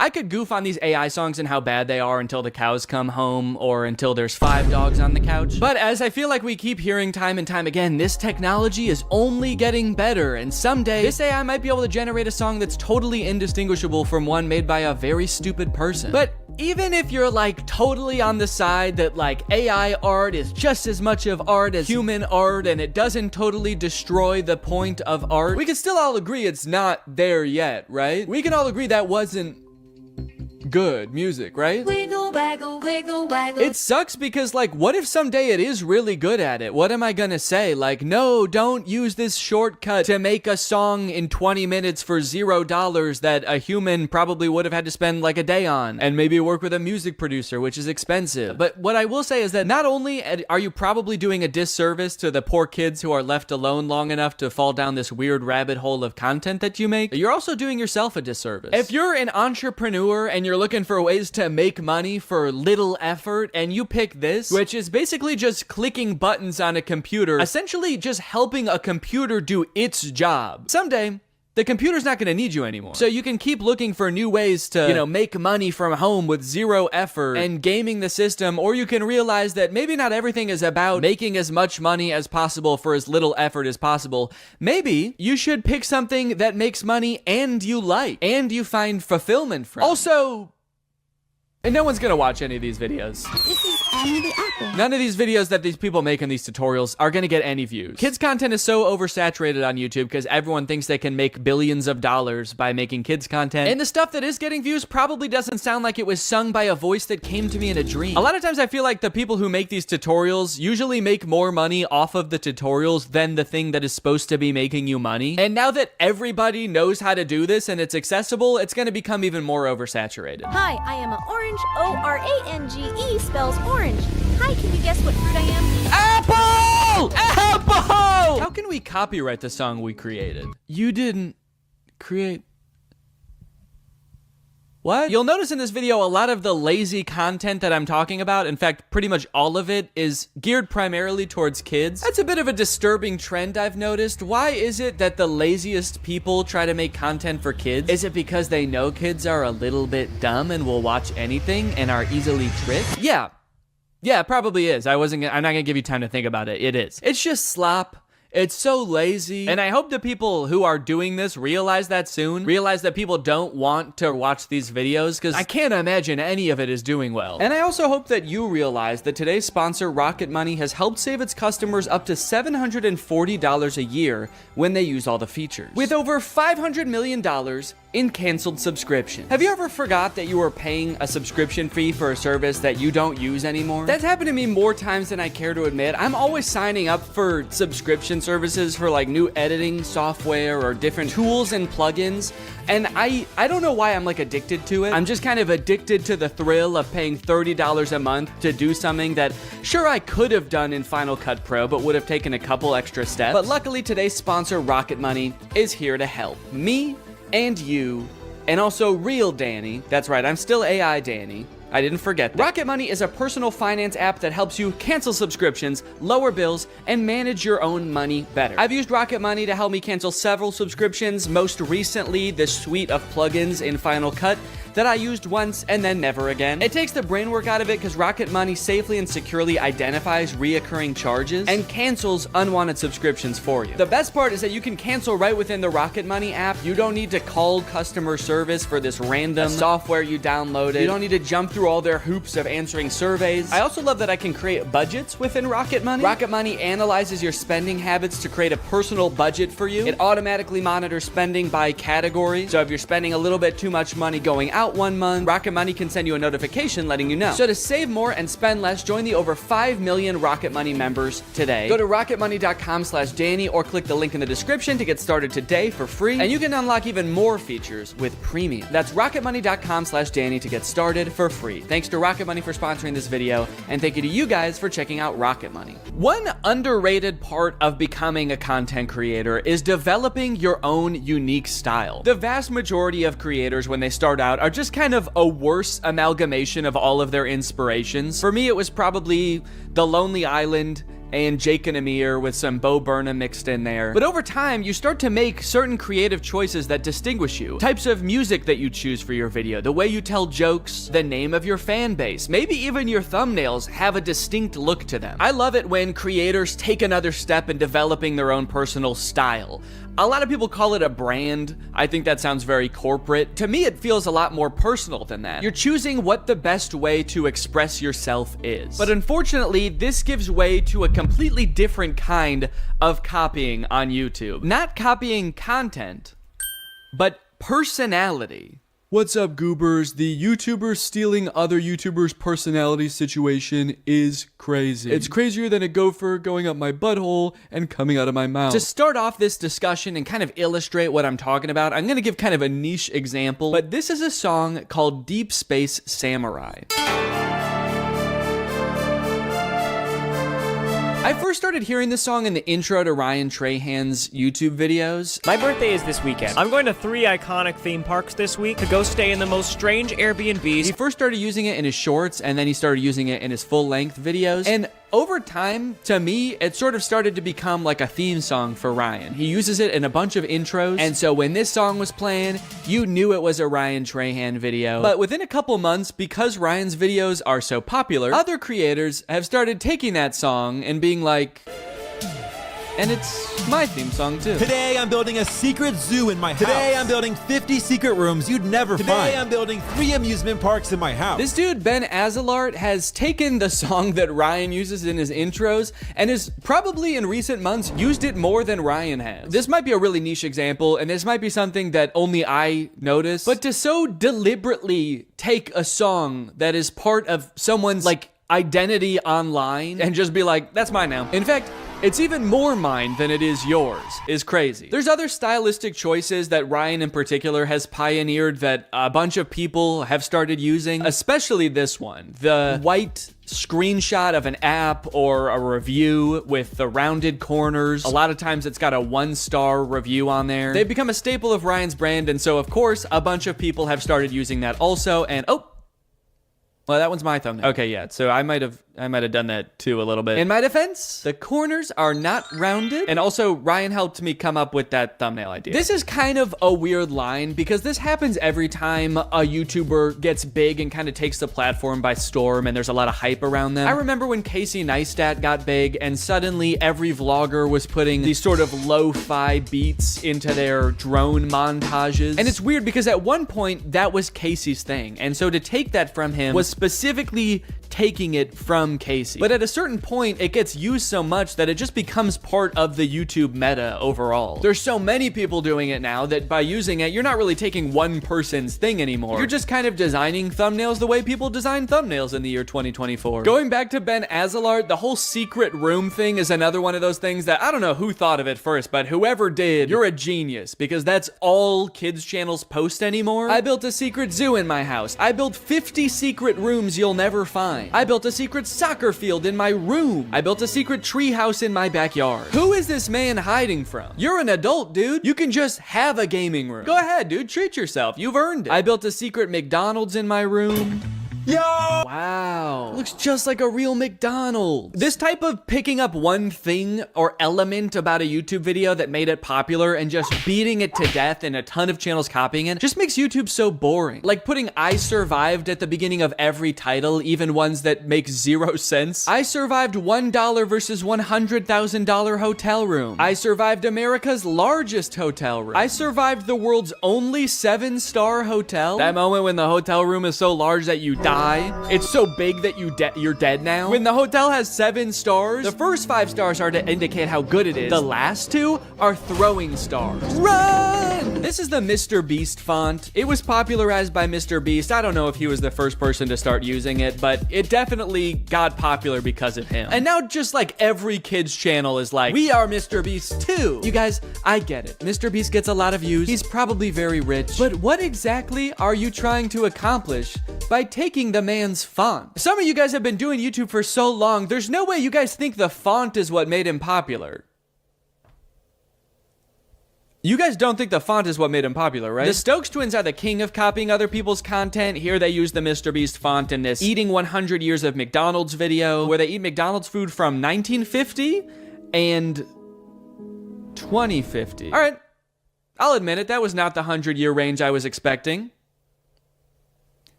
I could goof on these AI songs and how bad they are until the cows come home or until there's 5 dogs on the couch. But as I feel like we keep hearing time and time again, this technology is only getting better, and someday this AI might be able to generate a song that's totally indistinguishable from one made by a very stupid person. But even if you're like totally on the side that like AI art is just as much of art as human art and it doesn't totally destroy the point of art, we can still all agree it's not there yet, right? We can all agree that wasn't good music, right? Wiggle, waggle, wiggle, waggle. It sucks because, like, what if someday it is really good at it? What am I gonna say? Like, no, don't use this shortcut to make a song in 20 minutes for $0 that a human probably would have had to spend like a day on and maybe work with a music producer, which is expensive. But what I will say is that not only are you probably doing a disservice to the poor kids who are left alone long enough to fall down this weird rabbit hole of content that you make, you're also doing yourself a disservice. If you're an entrepreneur and you're looking for ways to make money for little effort and you pick this, which is basically just clicking buttons on a computer, essentially just helping a computer do its job, someday the computer's not gonna need you anymore. So you can keep looking for new ways to, you know, make money from home with 0 effort and gaming the system, or you can realize that maybe not everything is about making as much money as possible for as little effort as possible. Maybe you should pick something that makes money and you like, and you find fulfillment from. Also, and no one's gonna watch any of these videos. This is Annie the Apple. None of these videos that these people make in these tutorials are gonna get any views. Kids content is so oversaturated on YouTube because everyone thinks they can make billions of dollars by making kids content. And the stuff that is getting views probably doesn't sound like it was sung by a voice that came to me in a dream. A lot of times I feel like the people who make these tutorials usually make more money off of the tutorials than the thing that is supposed to be making you money. And now that everybody knows how to do this and it's accessible, it's gonna become even more oversaturated. Hi, I am an orange. O-R-A-N-G-E spells orange. Hi, can you guess what fruit I am? Apple! Apple! How can we copyright the song we created? You didn't create... What? You'll notice in this video a lot of the lazy content that I'm talking about, in fact, pretty much all of it, is geared primarily towards kids. That's a bit of a disturbing trend I've noticed. Why is it that the laziest people try to make content for kids? Is it because they know kids are a little bit dumb and will watch anything and are easily tricked? Yeah, it probably is. I'm not gonna give you time to think about it. It is. It's just slop. It's so lazy. And I hope the people who are doing this realize that soon. Realize that people don't want to watch these videos because I can't imagine any of it is doing well. And I also hope that you realize that today's sponsor, Rocket Money, has helped save its customers up to $740 a year when they use all the features. With over $500 million in canceled subscriptions. Have you ever forgot that you were paying a subscription fee for a service that you don't use anymore? That's happened to me more times than I care to admit. I'm always signing up for subscription services for like new editing software or different tools and plugins. And I don't know why I'm like addicted to it. I'm just kind of addicted to the thrill of paying $30 a month to do something that sure I could have done in Final Cut Pro, but would have taken a couple extra steps. But luckily today's sponsor, Rocket Money, is here to help me and you, and also real Danny. That's right, I'm still AI Danny. I didn't forget that. Rocket Money is a personal finance app that helps you cancel subscriptions, lower bills, and manage your own money better. I've used Rocket Money to help me cancel several subscriptions, most recently this suite of plugins in Final Cut that I used once and then never again. It takes the brain work out of it because Rocket Money safely and securely identifies reoccurring charges and cancels unwanted subscriptions for you. The best part is that you can cancel right within the Rocket Money app. You don't need to call customer service for this random software you downloaded. You don't need to jump through all their hoops of answering surveys. I also love that I can create budgets within Rocket Money. Rocket Money analyzes your spending habits to create a personal budget for you. It automatically monitors spending by category. So if you're spending a little bit too much money going out out 1 month, Rocket Money can send you a notification letting you know. So to save more and spend less, join the over 5 million Rocket Money members today. Go to rocketmoney.com/Danny or click the link in the description to get started today for free, and you can unlock even more features with premium. That's rocketmoney.com/Danny to get started for free. Thanks to Rocket Money for sponsoring this video, and thank you to you guys for checking out Rocket Money. One underrated part of becoming a content creator is developing your own unique style. The vast majority of creators when they start out are just kind of a worse amalgamation of all of their inspirations. For me, it was probably The Lonely Island and Jake and Amir with some Bo Burnham mixed in there. But over time, you start to make certain creative choices that distinguish you. Types of music that you choose for your video, the way you tell jokes, the name of your fan base, maybe even your thumbnails have a distinct look to them. I love it when creators take another step in developing their own personal style. A lot of people call it a brand. I think that sounds very corporate. To me, it feels a lot more personal than that. You're choosing what the best way to express yourself is. But unfortunately, this gives way to a completely different kind of copying on YouTube. Not copying content, but personality. What's up, goobers? The YouTubers stealing other YouTubers' personality situation is crazy. It's crazier than a gopher going up my butthole and coming out of my mouth. To start off this discussion and kind of illustrate what I'm talking about, I'm gonna give kind of a niche example, but this is a song called Deep Space Samurai. I first started hearing this song in the intro to Ryan Trahan's YouTube videos. My birthday is this weekend. I'm going to 3 iconic theme parks this week to go stay in the most strange Airbnbs. He first started using it in his shorts, and then he started using it in his full-length videos. And over time, to me, it sort of started to become like a theme song for Ryan. He uses it in a bunch of intros, and so when this song was playing, you knew it was a Ryan Trahan video. But within a couple months, because Ryan's videos are so popular, other creators have started taking that song and being like, and it's my theme song too. Today I'm building a secret zoo in my house. Today I'm building 50 secret rooms you'd never find. Today I'm building 3 amusement parks in my house. This dude, Ben Azalart, has taken the song that Ryan uses in his intros and has probably in recent months used it more than Ryan has. This might be a really niche example, and this might be something that only I notice, but to so deliberately take a song that is part of someone's like identity online and just be like, that's mine now. In fact, it's even more mine than it is yours, is crazy. There's other stylistic choices that Ryan in particular has pioneered that a bunch of people have started using, especially this one. The white screenshot of an app or a review with the rounded corners. A lot of times it's got a 1-star review on there. They've become a staple of Ryan's brand, and so of course, a bunch of people have started using that also, and oh, well, that one's my thumbnail. Okay, yeah, so I might have done that too a little bit. In my defense, the corners are not rounded, and also Ryan helped me come up with that thumbnail idea. This is kind of a weird line because this happens every time a YouTuber gets big and kind of takes the platform by storm and there's a lot of hype around them. I remember when Casey Neistat got big and suddenly every vlogger was putting these sort of lo-fi beats into their drone montages. And it's weird because at one point that was Casey's thing, and so to take that from him was specifically taking it from Casey. But at a certain point, it gets used so much that it just becomes part of the YouTube meta overall. There's so many people doing it now that by using it, you're not really taking one person's thing anymore. You're just kind of designing thumbnails the way people design thumbnails in the year 2024. Going back to Ben Azalart, the whole secret room thing is another one of those things that I don't know who thought of it first, but whoever did, you're a genius because that's all kids channels post anymore. I built a secret zoo in my house. I built 50 secret rooms you'll never find. I built a secret soccer field in my room. I built a secret tree house in my backyard. Who is this man hiding from? You're an adult, dude. You can just have a gaming room. Go ahead, dude. Treat yourself. You've earned it. I built a secret McDonald's in my room. Yo! Wow. Looks just like a real McDonald's. This type of picking up one thing or element about a YouTube video that made it popular and just beating it to death and a ton of channels copying it just makes YouTube so boring. Like putting I survived at the beginning of every title, even ones that make 0 sense. I survived $1 versus $100,000 hotel room. I survived America's largest hotel room. I survived the world's only 7-star hotel. That moment when the hotel room is so large that you die die, it's so big that you're dead now. When the hotel has 7 stars, the first 5 stars are to indicate how good it is. The last 2 are throwing stars. Run! This is the Mr. Beast font. It was popularized by Mr. Beast. I don't know if he was the first person to start using it, but it definitely got popular because of him. And now just like every kid's channel is like, we are Mr. Beast too. You guys, I get it. Mr. Beast gets a lot of views. He's probably very rich. But what exactly are you trying to accomplish by taking the man's font? Some of you guys have been doing YouTube for so long, there's no way you guys think the font is what made him popular. You guys don't think the font is what made him popular, right? The Stokes twins are the king of copying other people's content. Here they use the Mr. Beast font in this eating 100 years of McDonald's video, where they eat McDonald's food from 1950 and 2050. All right, I'll admit it, that was not the 100-year range I was expecting.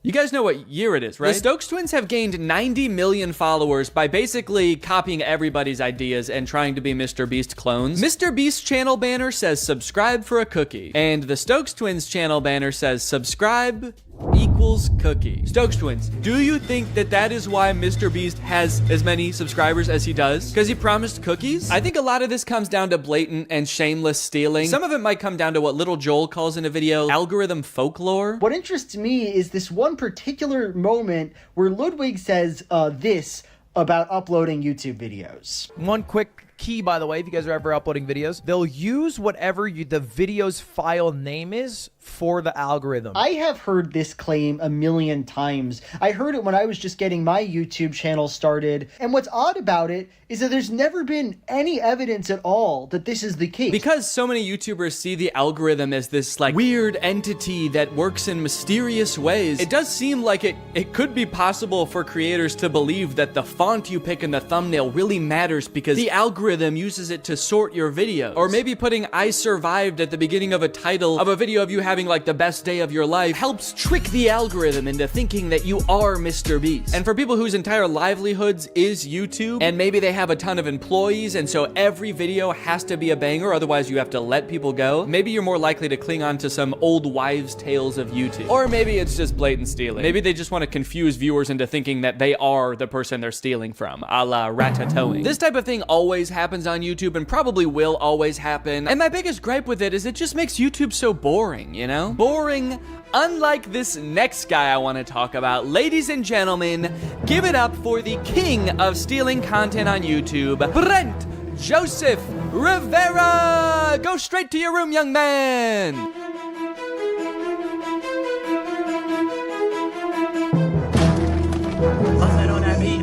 You guys know what year it is, right? The Stokes twins have gained 90 million followers by basically copying everybody's ideas and trying to be Mr. Beast clones. Mr. Beast's channel banner says subscribe for a cookie, and the Stokes twins channel banner says subscribe equals cookie. Stokes twins, do you think that that is why Mr. Beast has as many subscribers as he does? Because he promised cookies? I think a lot of this comes down to blatant and shameless stealing. Some of it might come down to what Little Joel calls in a video algorithm folklore. What interests me is this one particular moment where Ludwig says this about uploading YouTube videos. One quick key, by the way, if you guys are ever uploading videos, they'll use whatever the video's file name is for the algorithm. I have heard this claim a million times. I heard it when I was just getting my YouTube channel started. And what's odd about it is that there's never been any evidence at all that this is the case. Because so many YouTubers see the algorithm as this like weird entity that works in mysterious ways, it does seem like it could be possible for creators to believe that the font you pick in the thumbnail really matters because the algorithm uses it to sort your videos. Or maybe putting I survived at the beginning of a title of a video of you having like the best day of your life helps trick the algorithm into thinking that you are Mr. Beast. And for people whose entire livelihoods is YouTube, and maybe they have a ton of employees, and so every video has to be a banger, otherwise you have to let people go, maybe you're more likely to cling on to some old wives' tales of YouTube. Or maybe it's just blatant stealing. Maybe they just want to confuse viewers into thinking that they are the person they're stealing from, a la ratatouille. This type of thing always happens on YouTube and probably will always happen. And my biggest gripe with it is it just makes YouTube so boring, you know? Boring, unlike this next guy I want to talk about. Ladies and gentlemen, give it up for the king of stealing content on YouTube, Brent Joseph Rivera! Go straight to your room, young man!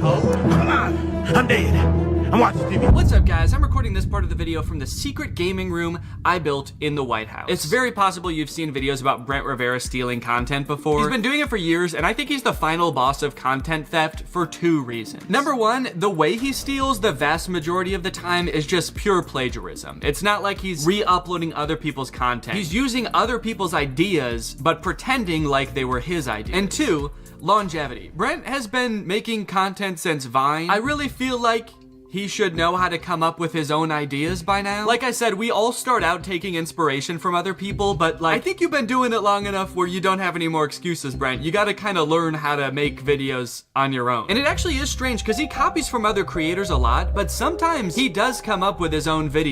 Come on, I'm dead. I'm watching TV. What's up, guys? I'm recording this part of the video from the secret gaming room I built in the White House. It's very possible you've seen videos about Brent Rivera stealing content before. He's been doing it for years, and I think he's the final boss of content theft for 2 reasons. Number 1, the way he steals the vast majority of the time is just pure plagiarism. It's not like he's re-uploading other people's content. He's using other people's ideas, but pretending like they were his ideas. And 2, longevity. Brent has been making content since Vine. I really feel like he should know how to come up with his own ideas by now. Like I said, we all start out taking inspiration from other people, but like, I think you've been doing it long enough where you don't have any more excuses, Brent. You gotta kind of learn how to make videos on your own. And it actually is strange because he copies from other creators a lot, but sometimes he does come up with his own videos.